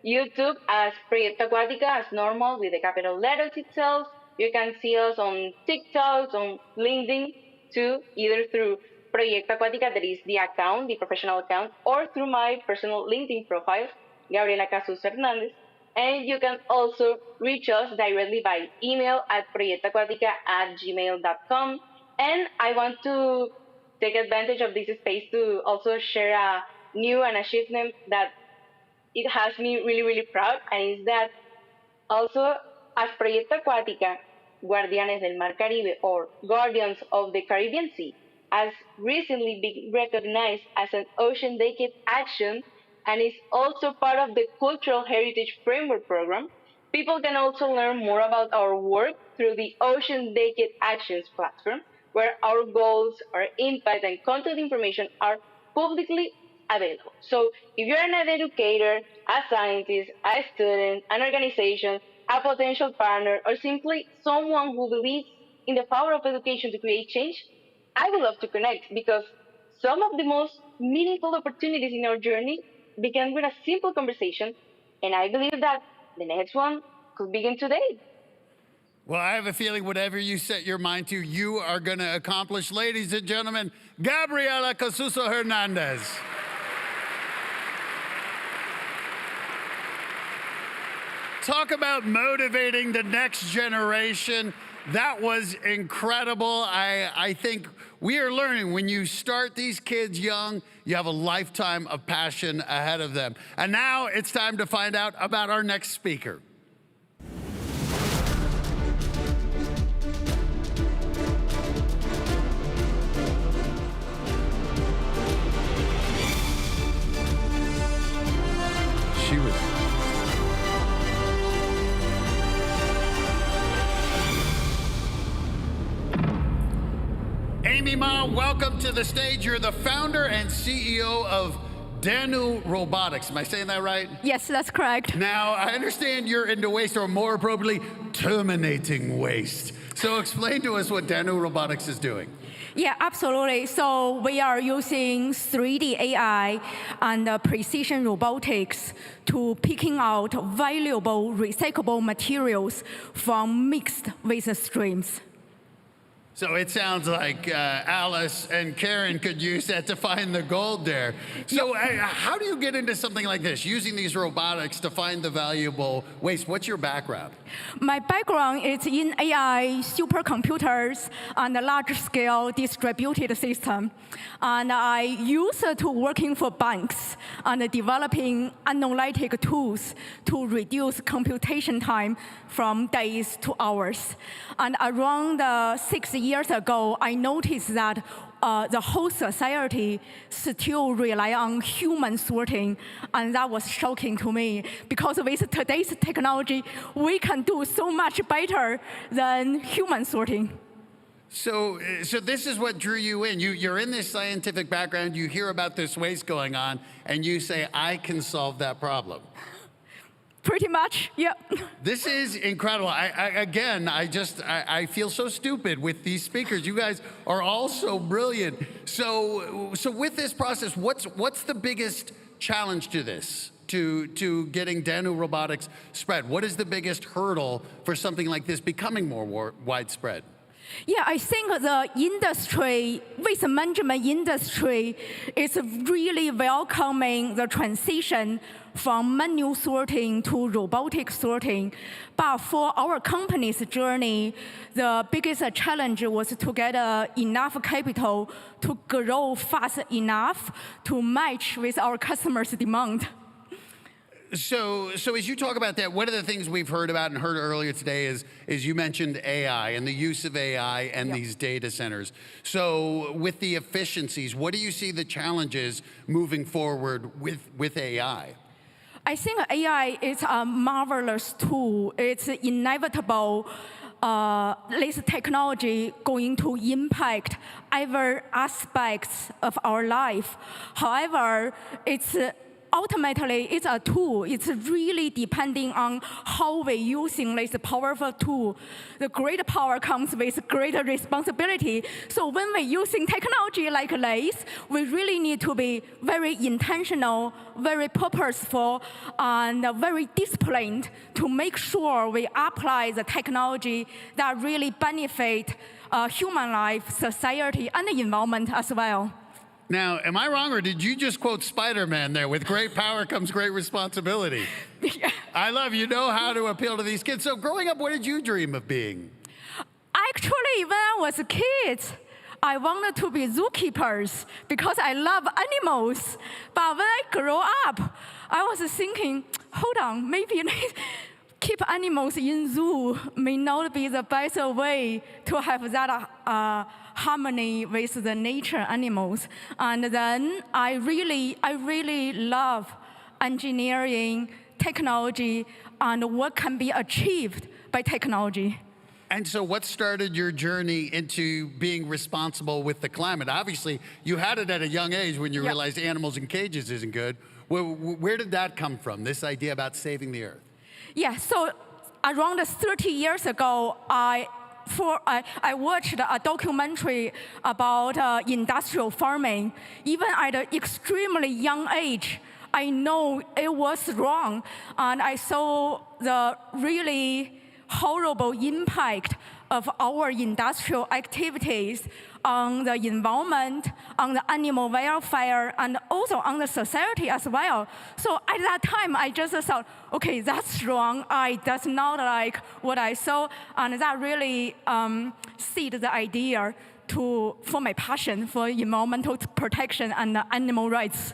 YouTube as Proyecto Acuática, as normal with the capital letters itself. You can see us on TikTok, on LinkedIn too, either through Proyecto Acuática, that is the account, the professional account, or through my personal LinkedIn profile, Gabriela Casus Hernandez. And you can also reach us directly by email at proyectoacuática@gmail.com. And I want to take advantage of this space to also share a new achievement that it has me really, really proud, and is that also as Proyecto Acuática, Guardianes del Mar Caribe, or Guardians of the Caribbean Sea, has recently been recognized as an Ocean Decade Action and is also part of the Cultural Heritage Framework Program. People can also learn more about our work through the Ocean Decade Actions platform, where our goals, our impact, and content information are publicly available. So if you're an educator, a scientist, a student, an organization, a potential partner, or simply someone who believes in the power of education to create change, I would love to connect, because some of the most meaningful opportunities in our journey began with a simple conversation, and I believe that the next one could begin today. Well, I have a feeling whatever you set your mind to, you are going to accomplish. Ladies and gentlemen, Gabriela Casus Hernandez. Talk about motivating the next generation. That was incredible. I think we are learning when you start these kids young, you have a lifetime of passion ahead of them. And now it's time to find out about our next speaker. She was Amy Ma, welcome to the stage. You're the founder and CEO of Danu Robotics. Am I saying that right? Yes, that's correct. Now, I understand you're into waste, or more appropriately, terminating waste. So explain to us what Danu Robotics is doing. Yeah, absolutely. So we are using 3D AI and precision robotics to picking out valuable recyclable materials from mixed waste streams. So it sounds like Alice and Karen could use that to find the gold there. So how do you get into something like this, using these robotics to find the valuable waste? What's your background? My background is in AI, supercomputers, and a large-scale distributed system. And I used to working for banks and developing analytic tools to reduce computation time from days to hours. And around 6 years ago, I noticed that the whole society still rely on human sorting, and that was shocking to me, because with today's technology, we can do so much better than human sorting. So this is what drew you in. You're in this scientific background, you hear about this waste going on, and you say, I can solve that problem. Pretty much, yep. This is incredible. I feel so stupid with these speakers. You guys are all so brilliant. So with this process, what's the biggest challenge to this, to getting Danu Robotics spread? What is the biggest hurdle for something like this becoming more widespread? Yeah, I think the industry, waste management industry, is really welcoming the transition from manual sorting to robotic sorting. But for our company's journey, the biggest challenge was to get enough capital to grow fast enough to match with our customers' demand. So as you talk about that, one of the things we've heard about and heard earlier today is you mentioned AI and the use of AI and these data centers. So with the efficiencies, what do you see the challenges moving forward with AI? I think AI is a marvelous tool. It's inevitable. This technology going to impact every aspects of our life. However, ultimately, it's a tool. It's really depending on how we're using this powerful tool. The great power comes with greater responsibility. So when we're using technology like this, we really need to be very intentional, very purposeful, and very disciplined to make sure we apply the technology that really benefit human life, society, and the environment as well. Now, am I wrong, or did you just quote Spider-Man there? With great power comes great responsibility. Yeah. I love you know how to appeal to these kids. So growing up, what did you dream of being? Actually, when I was a kid, I wanted to be zookeepers because I love animals. But when I grew up, I was thinking, hold on, maybe keep animals in zoo may not be the best way to have that harmony with the nature animals. And then I really love engineering, technology, and what can be achieved by technology. And so what started your journey into being responsible with the climate? Obviously, you had it at a young age when you realized animals in cages isn't good. Where did that come from, this idea about saving the earth? Yeah, so around 30 years ago, I watched a documentary about industrial farming. Even at an extremely young age, I know it was wrong. And I saw the really horrible impact of our industrial activities on the environment, on the animal welfare, and also on the society as well. So at that time, I just thought, okay, that's wrong. That's not like what I saw. And that really seeded the idea for my passion for environmental protection and animal rights.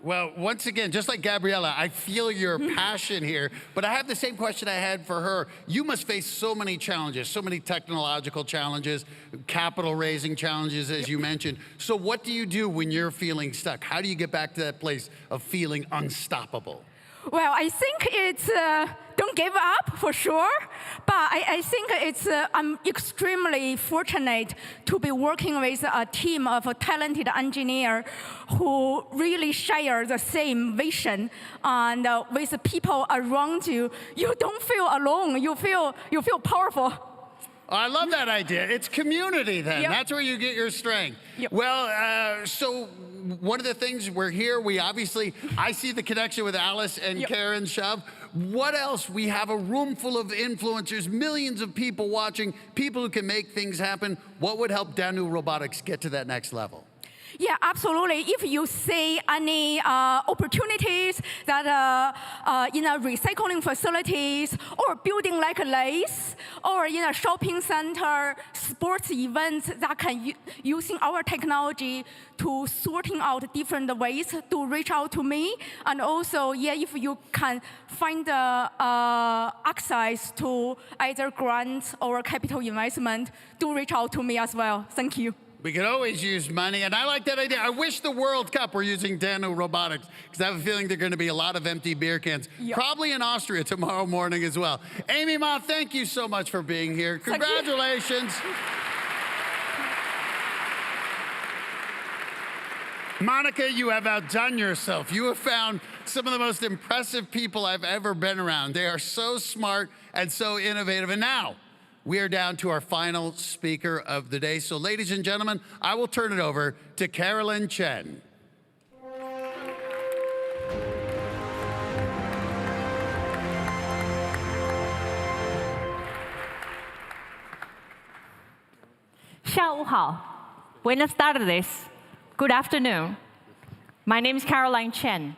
Well, once again, just like Gabriella, I feel your passion here, but I have the same question I had for her. You must face so many challenges, so many technological challenges, capital raising challenges, as you mentioned. So what do you do when you're feeling stuck? How do you get back to that place of feeling unstoppable? Well, I think it's don't give up for sure, but I think it's I'm extremely fortunate to be working with a team of a talented engineer who really share the same vision, and with people around you, you don't feel alone. You feel powerful. I love that idea. It's community then. Yep. That's where you get your strength. Yep. Well, so one of the things, we're here, I see the connection with Alice and Karen Shove. What else? We have a room full of influencers, millions of people watching, people who can make things happen. What would help Danu Robotics get to that next level? Yeah, absolutely. If you see any opportunities that in a recycling facilities or building like a lace or in a shopping center, sports events that can using our technology to sorting out different ways to reach out to me. And also, if you can find access to either grants or capital investment, do reach out to me as well. Thank you. We could always use money, and I like that idea. I wish the World Cup were using Danu Robotics, because I have a feeling there are going to be a lot of empty beer cans, probably in Austria tomorrow morning as well. Amy Ma, thank you so much for being here. Congratulations. Monica, you have outdone yourself. You have found some of the most impressive people I've ever been around. They are so smart and so innovative. And now, we are down to our final speaker of the day. So, ladies and gentlemen, I will turn it over to Carolyn Chen. Buenas tardes. Good afternoon. My name is Caroline Chen.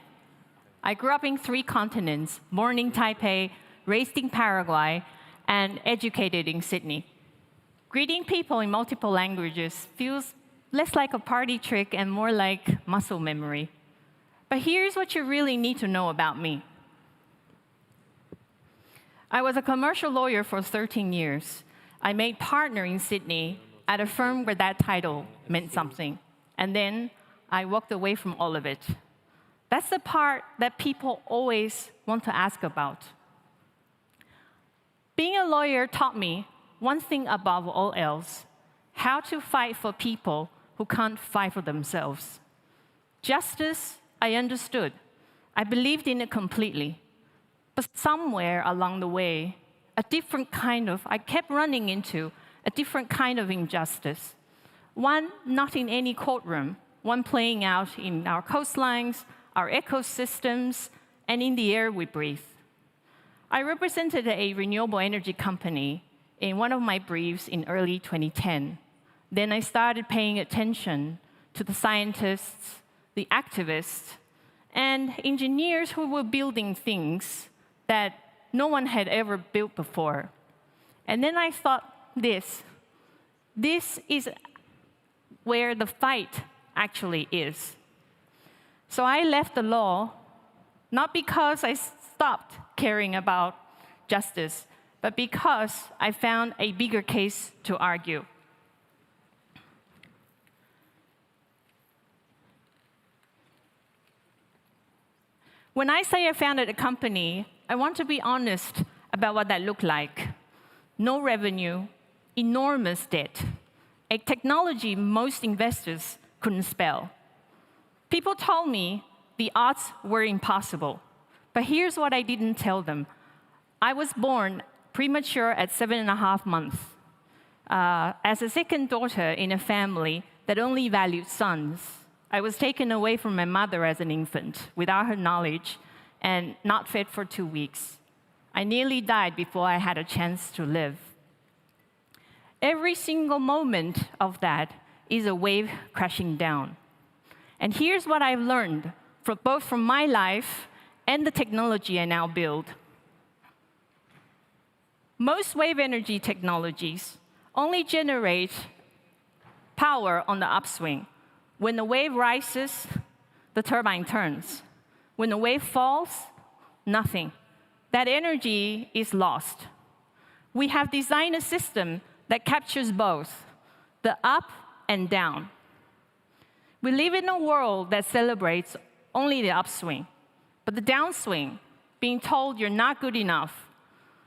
I grew up in 3 continents, born in Taipei, raised in Paraguay, and educated in Sydney. Greeting people in multiple languages feels less like a party trick and more like muscle memory. But here's what you really need to know about me. I was a commercial lawyer for 13 years. I made partner in Sydney at a firm where that title meant something. And then I walked away from all of it. That's the part that people always want to ask about. Being a lawyer taught me one thing above all else: how to fight for people who can't fight for themselves. Justice, I understood. I believed in it completely. But somewhere along the way, I kept running into a different kind of injustice. One not in any courtroom, one playing out in our coastlines, our ecosystems, and in the air we breathe. I represented a renewable energy company in one of my briefs in early 2010. Then I started paying attention to the scientists, the activists, and engineers who were building things that no one had ever built before. And then I thought this is where the fight actually is. So I left the law, not because I stopped caring about justice, but because I found a bigger case to argue. When I say I founded a company, I want to be honest about what that looked like. No revenue, enormous debt, a technology most investors couldn't spell. People told me the odds were impossible. But here's what I didn't tell them. I was born premature at 7.5 months. As a second daughter in a family that only valued sons, I was taken away from my mother as an infant without her knowledge and not fed for 2 weeks. I nearly died before I had a chance to live. Every single moment of that is a wave crashing down. And here's what I've learned both from my life and the technology I now build. Most wave energy technologies only generate power on the upswing. When the wave rises, the turbine turns. When the wave falls, nothing. That energy is lost. We have designed a system that captures both, the up and down. We live in a world that celebrates only the upswing, but the downswing being told you're not good enough,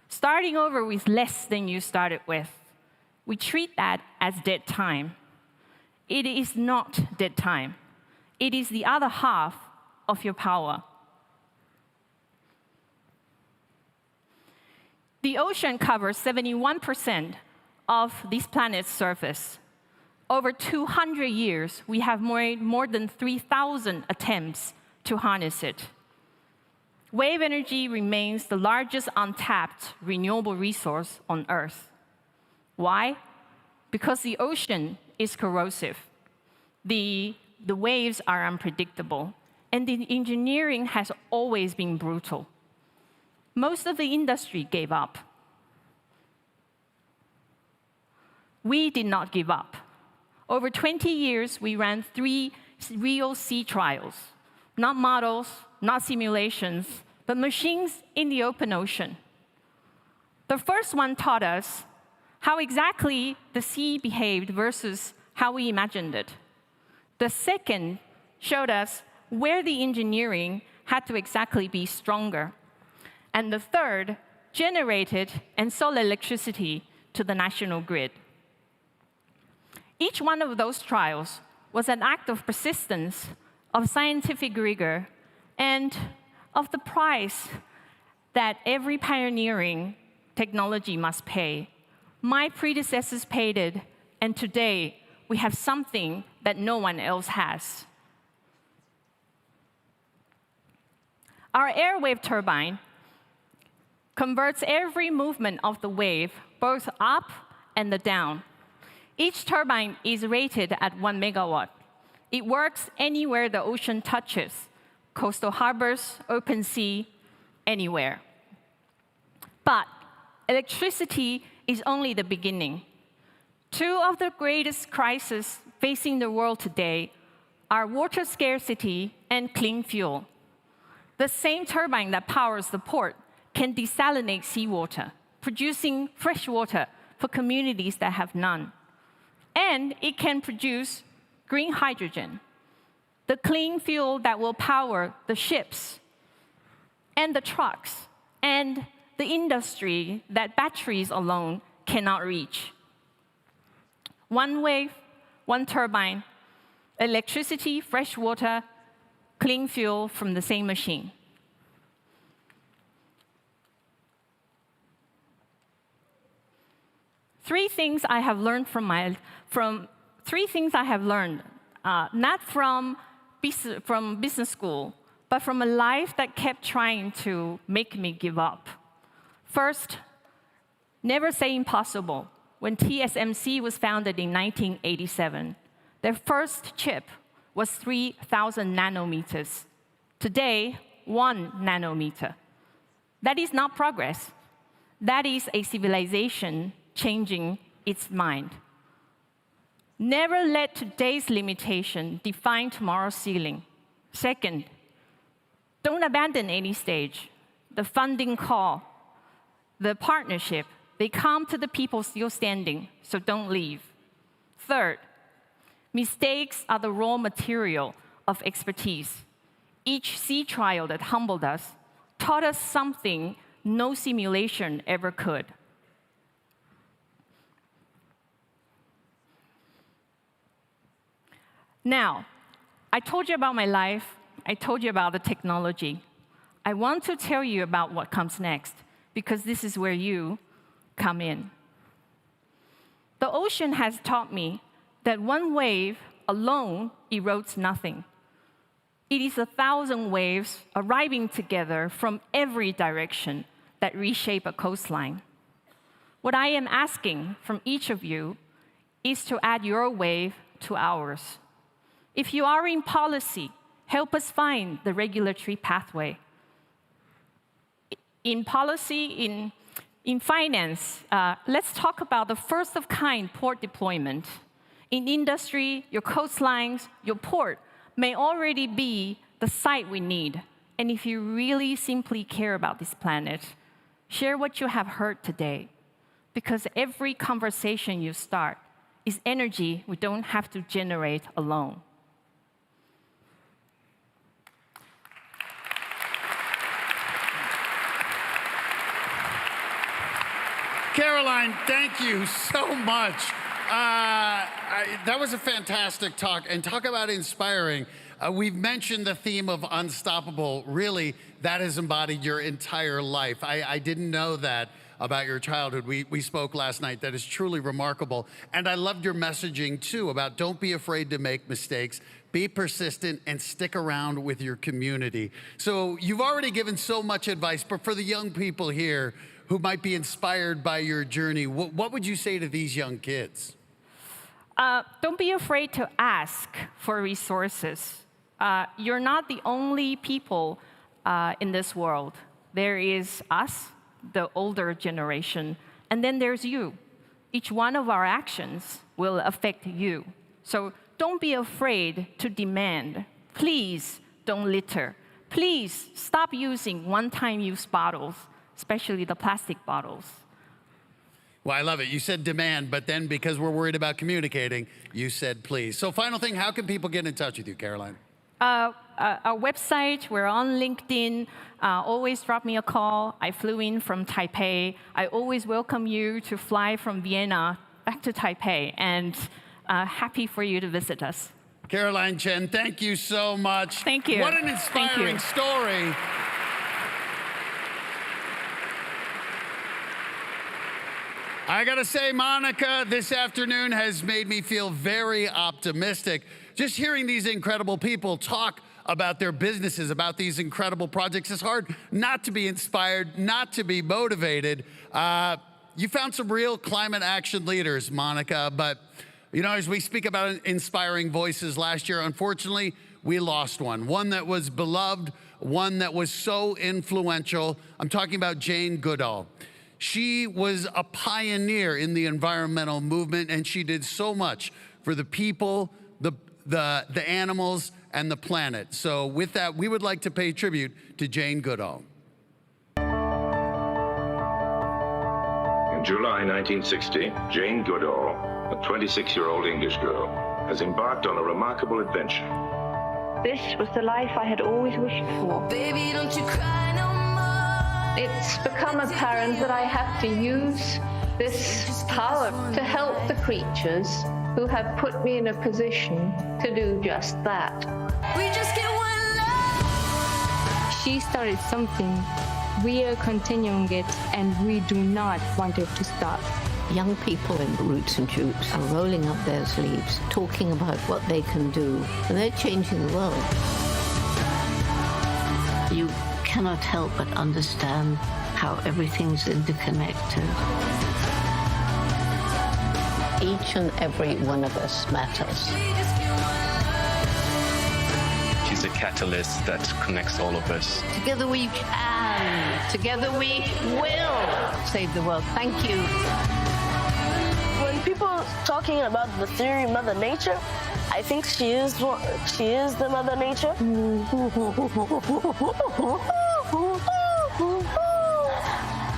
starting over with less than you started with. We treat that as dead time. It is not dead time. It is the other half of your power. The ocean covers 71% of this planet's surface. Over 200 years, we have made more than 3,000 attempts to harness it. Wave energy remains the largest untapped renewable resource on Earth. Why? Because the ocean is corrosive. The waves are unpredictable, and the engineering has always been brutal. Most of the industry gave up. We did not give up. Over 20 years, we ran 3 real sea trials. Not models, not simulations, but machines in the open ocean. The first one taught us how exactly the sea behaved versus how we imagined it. The second showed us where the engineering had to exactly be stronger. And the third generated and sold electricity to the national grid. Each one of those trials was an act of persistence, of scientific rigor, and of the price that every pioneering technology must pay. My predecessors paid it, and today we have something that no one else has. Our air wave turbine converts every movement of the wave, both up and down. Each turbine is rated at 1 megawatt. It works anywhere the ocean touches, coastal harbors, open sea, anywhere. But electricity is only the beginning. 2 of the greatest crises facing the world today are water scarcity and clean fuel. The same turbine that powers the port can desalinate seawater, producing fresh water for communities that have none. And it can produce green hydrogen, the clean fuel that will power the ships and the trucks and the industry that batteries alone cannot reach. 1 wave, 1 turbine, electricity, fresh water, clean fuel from the same machine. Three things I have learned not from business school, but from a life that kept trying to make me give up. First, never say impossible. When TSMC was founded in 1987, their first chip was 3,000 nanometers. Today, 1 nanometer. That is not progress. That is a civilization changing its mind. Never let today's limitation define tomorrow's ceiling. Second, don't abandon any stage. The funding call, the partnership, they come to the people still standing, so don't leave. Third, mistakes are the raw material of expertise. Each sea trial that humbled us taught us something no simulation ever could. Now, I told you about my life. I told you about the technology. I want to tell you about what comes next, because this is where you come in. The ocean has taught me that 1 wave alone erodes nothing. It is 1,000 waves arriving together from every direction that reshape a coastline. What I am asking from each of you is to add your wave to ours. If you are in policy, help us find the regulatory pathway. In policy, in finance, let's talk about the first-of-kind port deployment. In industry, your coastlines, your port may already be the site we need. And if you really simply care about this planet, share what you have heard today. Because every conversation you start is energy we don't have to generate alone. Caroline, thank you so much. That was a fantastic talk. And talk about inspiring. We've mentioned the theme of unstoppable. Really, that has embodied your entire life. I didn't know that about your childhood. We spoke last night. That is truly remarkable. And I loved your messaging, too, about don't be afraid to make mistakes. Be persistent and stick around with your community. So you've already given so much advice, but for the young people here who might be inspired by your journey, what would you say to these young kids? Don't be afraid to ask for resources. You're not the only people in this world. There is us, the older generation, and then there's you. Each one of our actions will affect you. So don't be afraid to demand. Please don't litter. Please stop using one-time use bottles, especially the plastic bottles. Well, I love it. You said demand, but then because we're worried about communicating, you said please. So final thing, how can people get in touch with you, Caroline? Our website, we're on LinkedIn. Always drop me a call. I flew in from Taipei. I always welcome you to fly from Vienna back to Taipei, and happy for you to visit us. Caroline Chen, thank you so much. Thank you. What an inspiring story. I gotta say, Monica, this afternoon has made me feel very optimistic. Just hearing these incredible people talk about their businesses, about these incredible projects, it's hard not to be inspired, not to be motivated. You found some real climate action leaders, Monica, but you know, as we speak about inspiring voices last year, unfortunately, we lost one that was beloved, one that was so influential. I'm talking about Jane Goodall. She was a pioneer in the environmental movement, and she did so much for the people, the animals, and the planet. So with that, we would like to pay tribute to Jane Goodall. In July 1960, Jane Goodall, a 26-year-old English girl, has embarked on a remarkable adventure. This was the life I had always wished for. Baby, don't you cry no more. It's become apparent that I have to use this power to help the creatures who have put me in a position to do just that. We just get one love. She started something. We are continuing it, and we do not want it to stop. Young people in Roots and Shoots are rolling up their sleeves, talking about what they can do, and they're changing the world. You cannot help but understand how everything's interconnected. Each and every one of us matters. She's a catalyst that connects all of us. Together we can. Together we will save the world. Thank you. When people talking about the theory Mother Nature, I think she is the Mother Nature.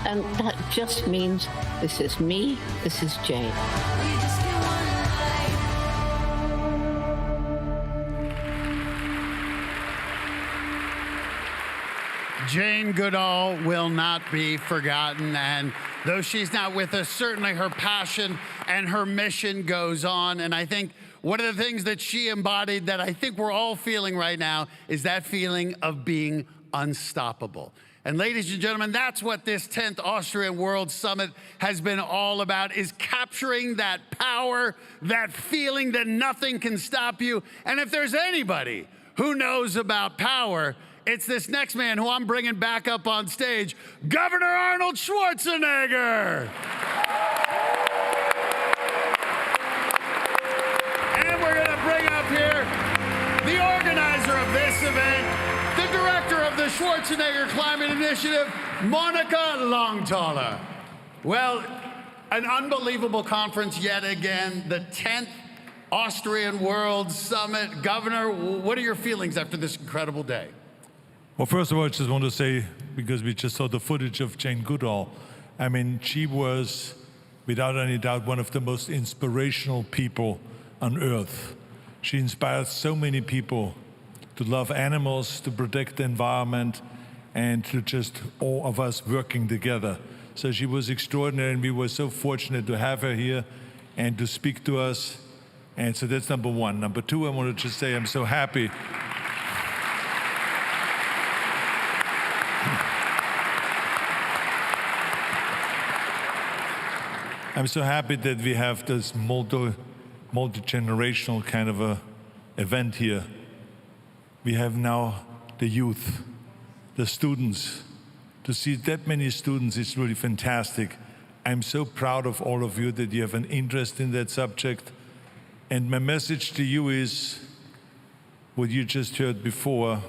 And that just means this is me, this is Jane. Jane Goodall will not be forgotten, and though she's not with us, certainly her passion and her mission goes on. And I think one of the things that she embodied that I think we're all feeling right now is that feeling of being unstoppable. And ladies and gentlemen, that's what this 10th Austrian World Summit has been all about, is capturing that power, that feeling that nothing can stop you. And if there's anybody who knows about power, it's this next man who I'm bringing back up on stage, Governor Arnold Schwarzenegger. And we're gonna bring up here the organizer of this event, the director of the Schwarzenegger Climate Initiative, Monica Longthaler. Well, an unbelievable conference yet again, the 10th Austrian World Summit. Governor, what are your feelings after this incredible day? Well, first of all, I just want to say, because we just saw the footage of Jane Goodall, I mean, she was, without any doubt, one of the most inspirational people on earth. She inspired so many people to love animals, to protect the environment, and to just all of us working together. So she was extraordinary, and we were so fortunate to have her here and to speak to us. And so that's number one. Number two, I want to just say I'm so happy. I'm so happy that we have this multi-generational kind of a event here. We have now the youth, the students. To see that many students is really fantastic. I'm so proud of all of you that you have an interest in that subject. And my message to you is what you just heard before,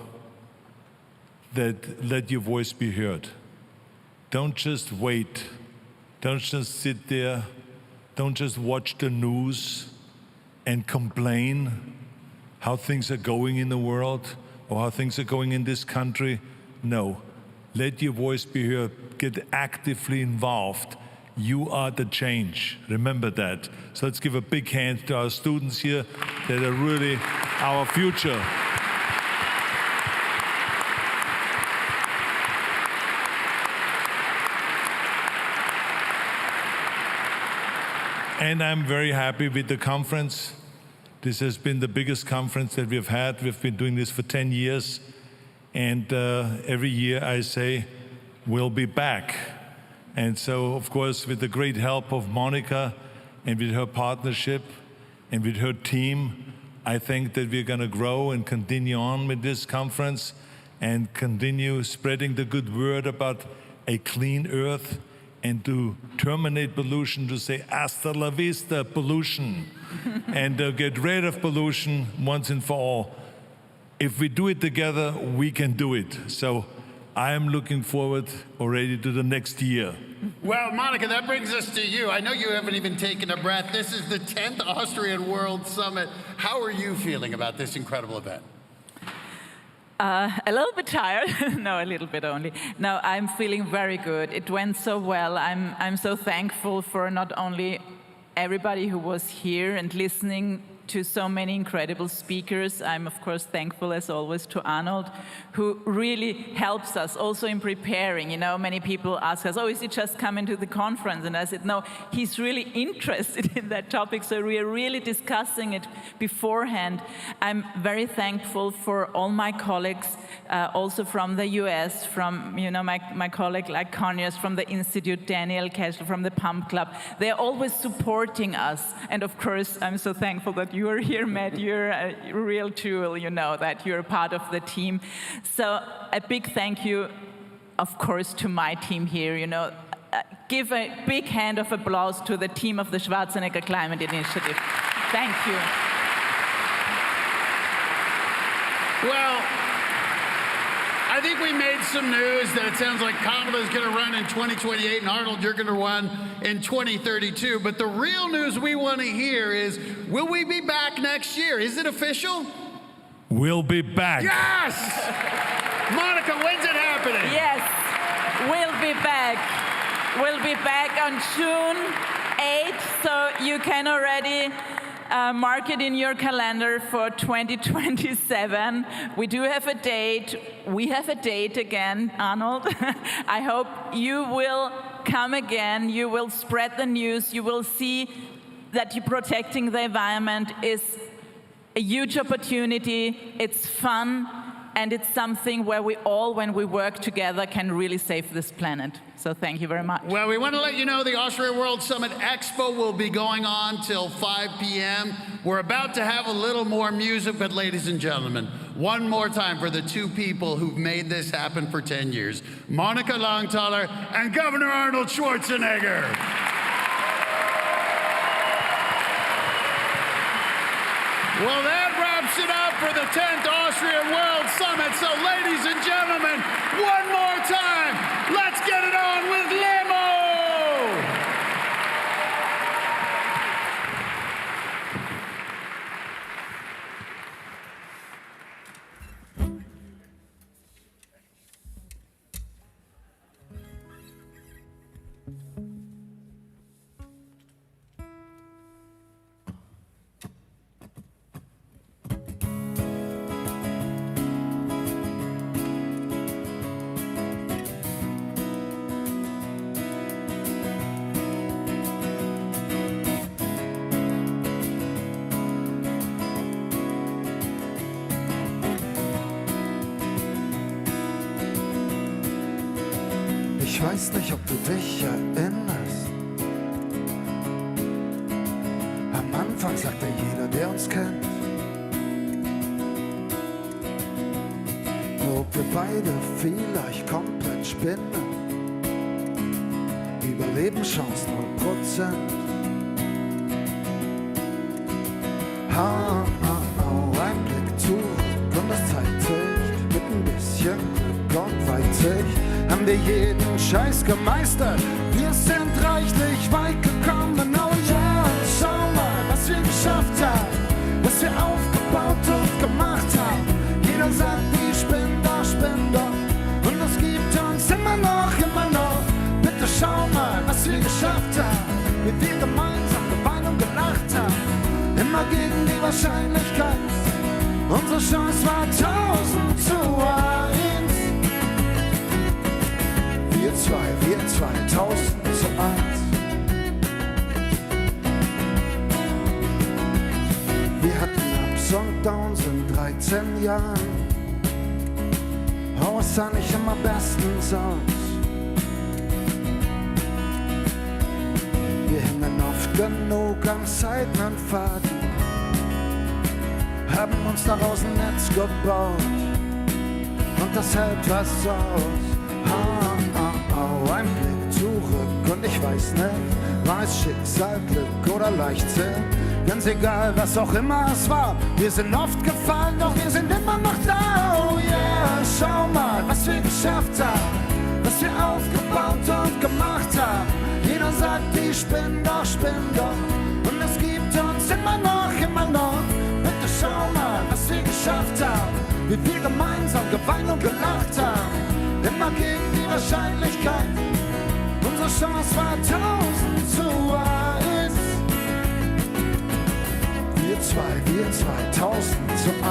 that let your voice be heard. Don't just wait. Don't just sit there. Don't just watch the news and complain how things are going in the world or how things are going in this country. No, let your voice be heard. Get actively involved. You are the change. Remember that. So let's give a big hand to our students here that are really our future. And I'm very happy with the conference. This has been the biggest conference that we've had. We've been doing this for 10 years. And every year I say, we'll be back. And so, of course, with the great help of Monica and with her partnership and with her team, I think that we're going to grow and continue on with this conference and continue spreading the good word about a clean earth and to terminate pollution, to say hasta la vista pollution and get rid of pollution once and for all. If we do it together, we can do it. So I am looking forward already to the next year. Well, Monica, that brings us to you. I know you haven't even taken a breath. This is the 10th Austrian World Summit. How are you feeling about this incredible event? A little bit tired. No, a little bit only. No, I'm feeling very good. It went so well. I'm so thankful for not only everybody who was here and listening to so many incredible speakers. I'm, of course, thankful, as always, to Arnold, who really helps us also in preparing. You know, many people ask us, oh, is he just coming to the conference? And I said, no, he's really interested in that topic, so we are really discussing it beforehand. I'm very thankful for all my colleagues, also from the US, from, you know, my colleague like Conyers from the Institute, Daniel Kessler from the Pump Club. They're always supporting us. And of course, I'm so thankful that you are here, Matt. You're a real jewel, you know, that you're part of the team. So a big thank you, of course, to my team here. You know, give a big hand of applause to the team of the Schwarzenegger Climate Initiative. Thank you. Well, I think we made some news that it sounds like Kamala is going to run in 2028 and Arnold, you're going to run in 2032. But the real news we want to hear is, will we be back next year? Is it official? We'll be back. Yes! Monica, when's it happening? Yes, we'll be back. We'll be back on June 8th, so you can already mark it in your calendar for 2027. We do have a date. We have a date again, Arnold. I hope you will come again. You will spread the news. You will see that protecting the environment is a huge opportunity. It's fun, and it's something where we all, when we work together, can really save this planet. So thank you very much. Well, we want to let you know the Austrian World Summit Expo will be going on till 5 p.m. We're about to have a little more music, but ladies and gentlemen, one more time for the two people who've made this happen for 10 years, Monica Langthaler and Governor Arnold Schwarzenegger. Well, that wraps it up for the 10th Austrian World Summit. So, ladies and gentlemen, one more time, let's get it on with Limo! Ich weiß nicht, ob du dich erinnerst. Am Anfang sagte jeder, der uns kennt, ob wir beide vielleicht komplett spinnen. Überlebenschance 0%. Ein Blick zurück und das zeigt sich, mit ein bisschen Glück und Weitsicht haben wir jeden Scheiß gemeistert. Wir sind reichlich weit gekommen, oh ja, schau mal, was wir geschafft haben, was wir aufgebaut und gemacht haben. Jeder sagt, ich bin doch, und es gibt uns immer noch. Bitte schau mal, was wir geschafft haben, wie wir gemeinsam geweint und gelacht haben. Immer gegen die Wahrscheinlichkeit, unsere Chance war 1000 zu 1. Wir zwei, 1000 zu 1. Wir hatten Ups und Downs in 13 Jahren, aber es sah nicht immer bestens aus. Wir hingen oft genug am Seitenfaden, haben uns daraus ein Netz gebaut und das hält was aus. Ein Blick zurück und ich weiß nicht, war es Schicksal, Glück oder Leichtsinn? Ganz egal, was auch immer es war, wir sind oft gefallen, doch wir sind immer noch da. Oh yeah, schau mal, was wir geschafft haben, was wir aufgebaut und gemacht haben. Jeder sagt, ich bin doch, und es gibt uns immer noch. Bitte schau mal, was wir geschafft haben, wie wir gemeinsam geweint und gelacht haben. Immer gegen die Wahrscheinlichkeit, unsere Chance war 1000 zu 1. Wir zwei, 1000 zu 1.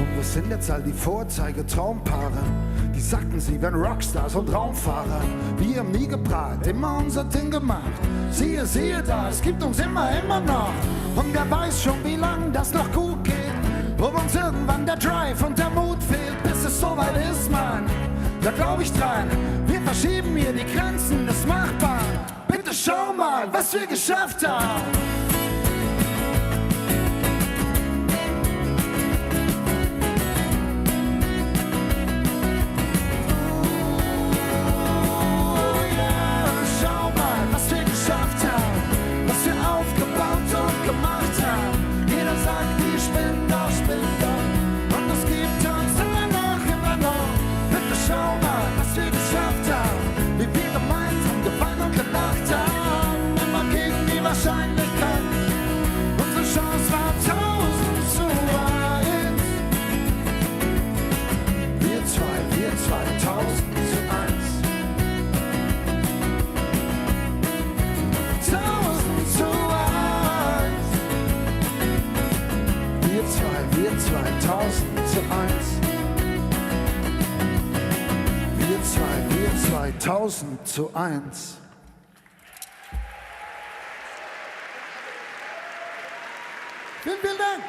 Und wo sind jetzt all die Vorzeigetraumpaare? Die sagten, sie wären Rockstars und Raumfahrer. Wir nie geprahlt, immer unser Ding gemacht. Siehe da, es gibt uns immer noch. Und wer weiß schon, wie lang das noch gut geht. Ob uns irgendwann der Drive und der Mut fehlt, bis es soweit ist, Mann. Da glaub ich dran, wir verschieben hier die Grenzen des Machbaren. Bitte schau mal, was wir geschafft haben. Wir 1000 zu 1. Vielen Dank.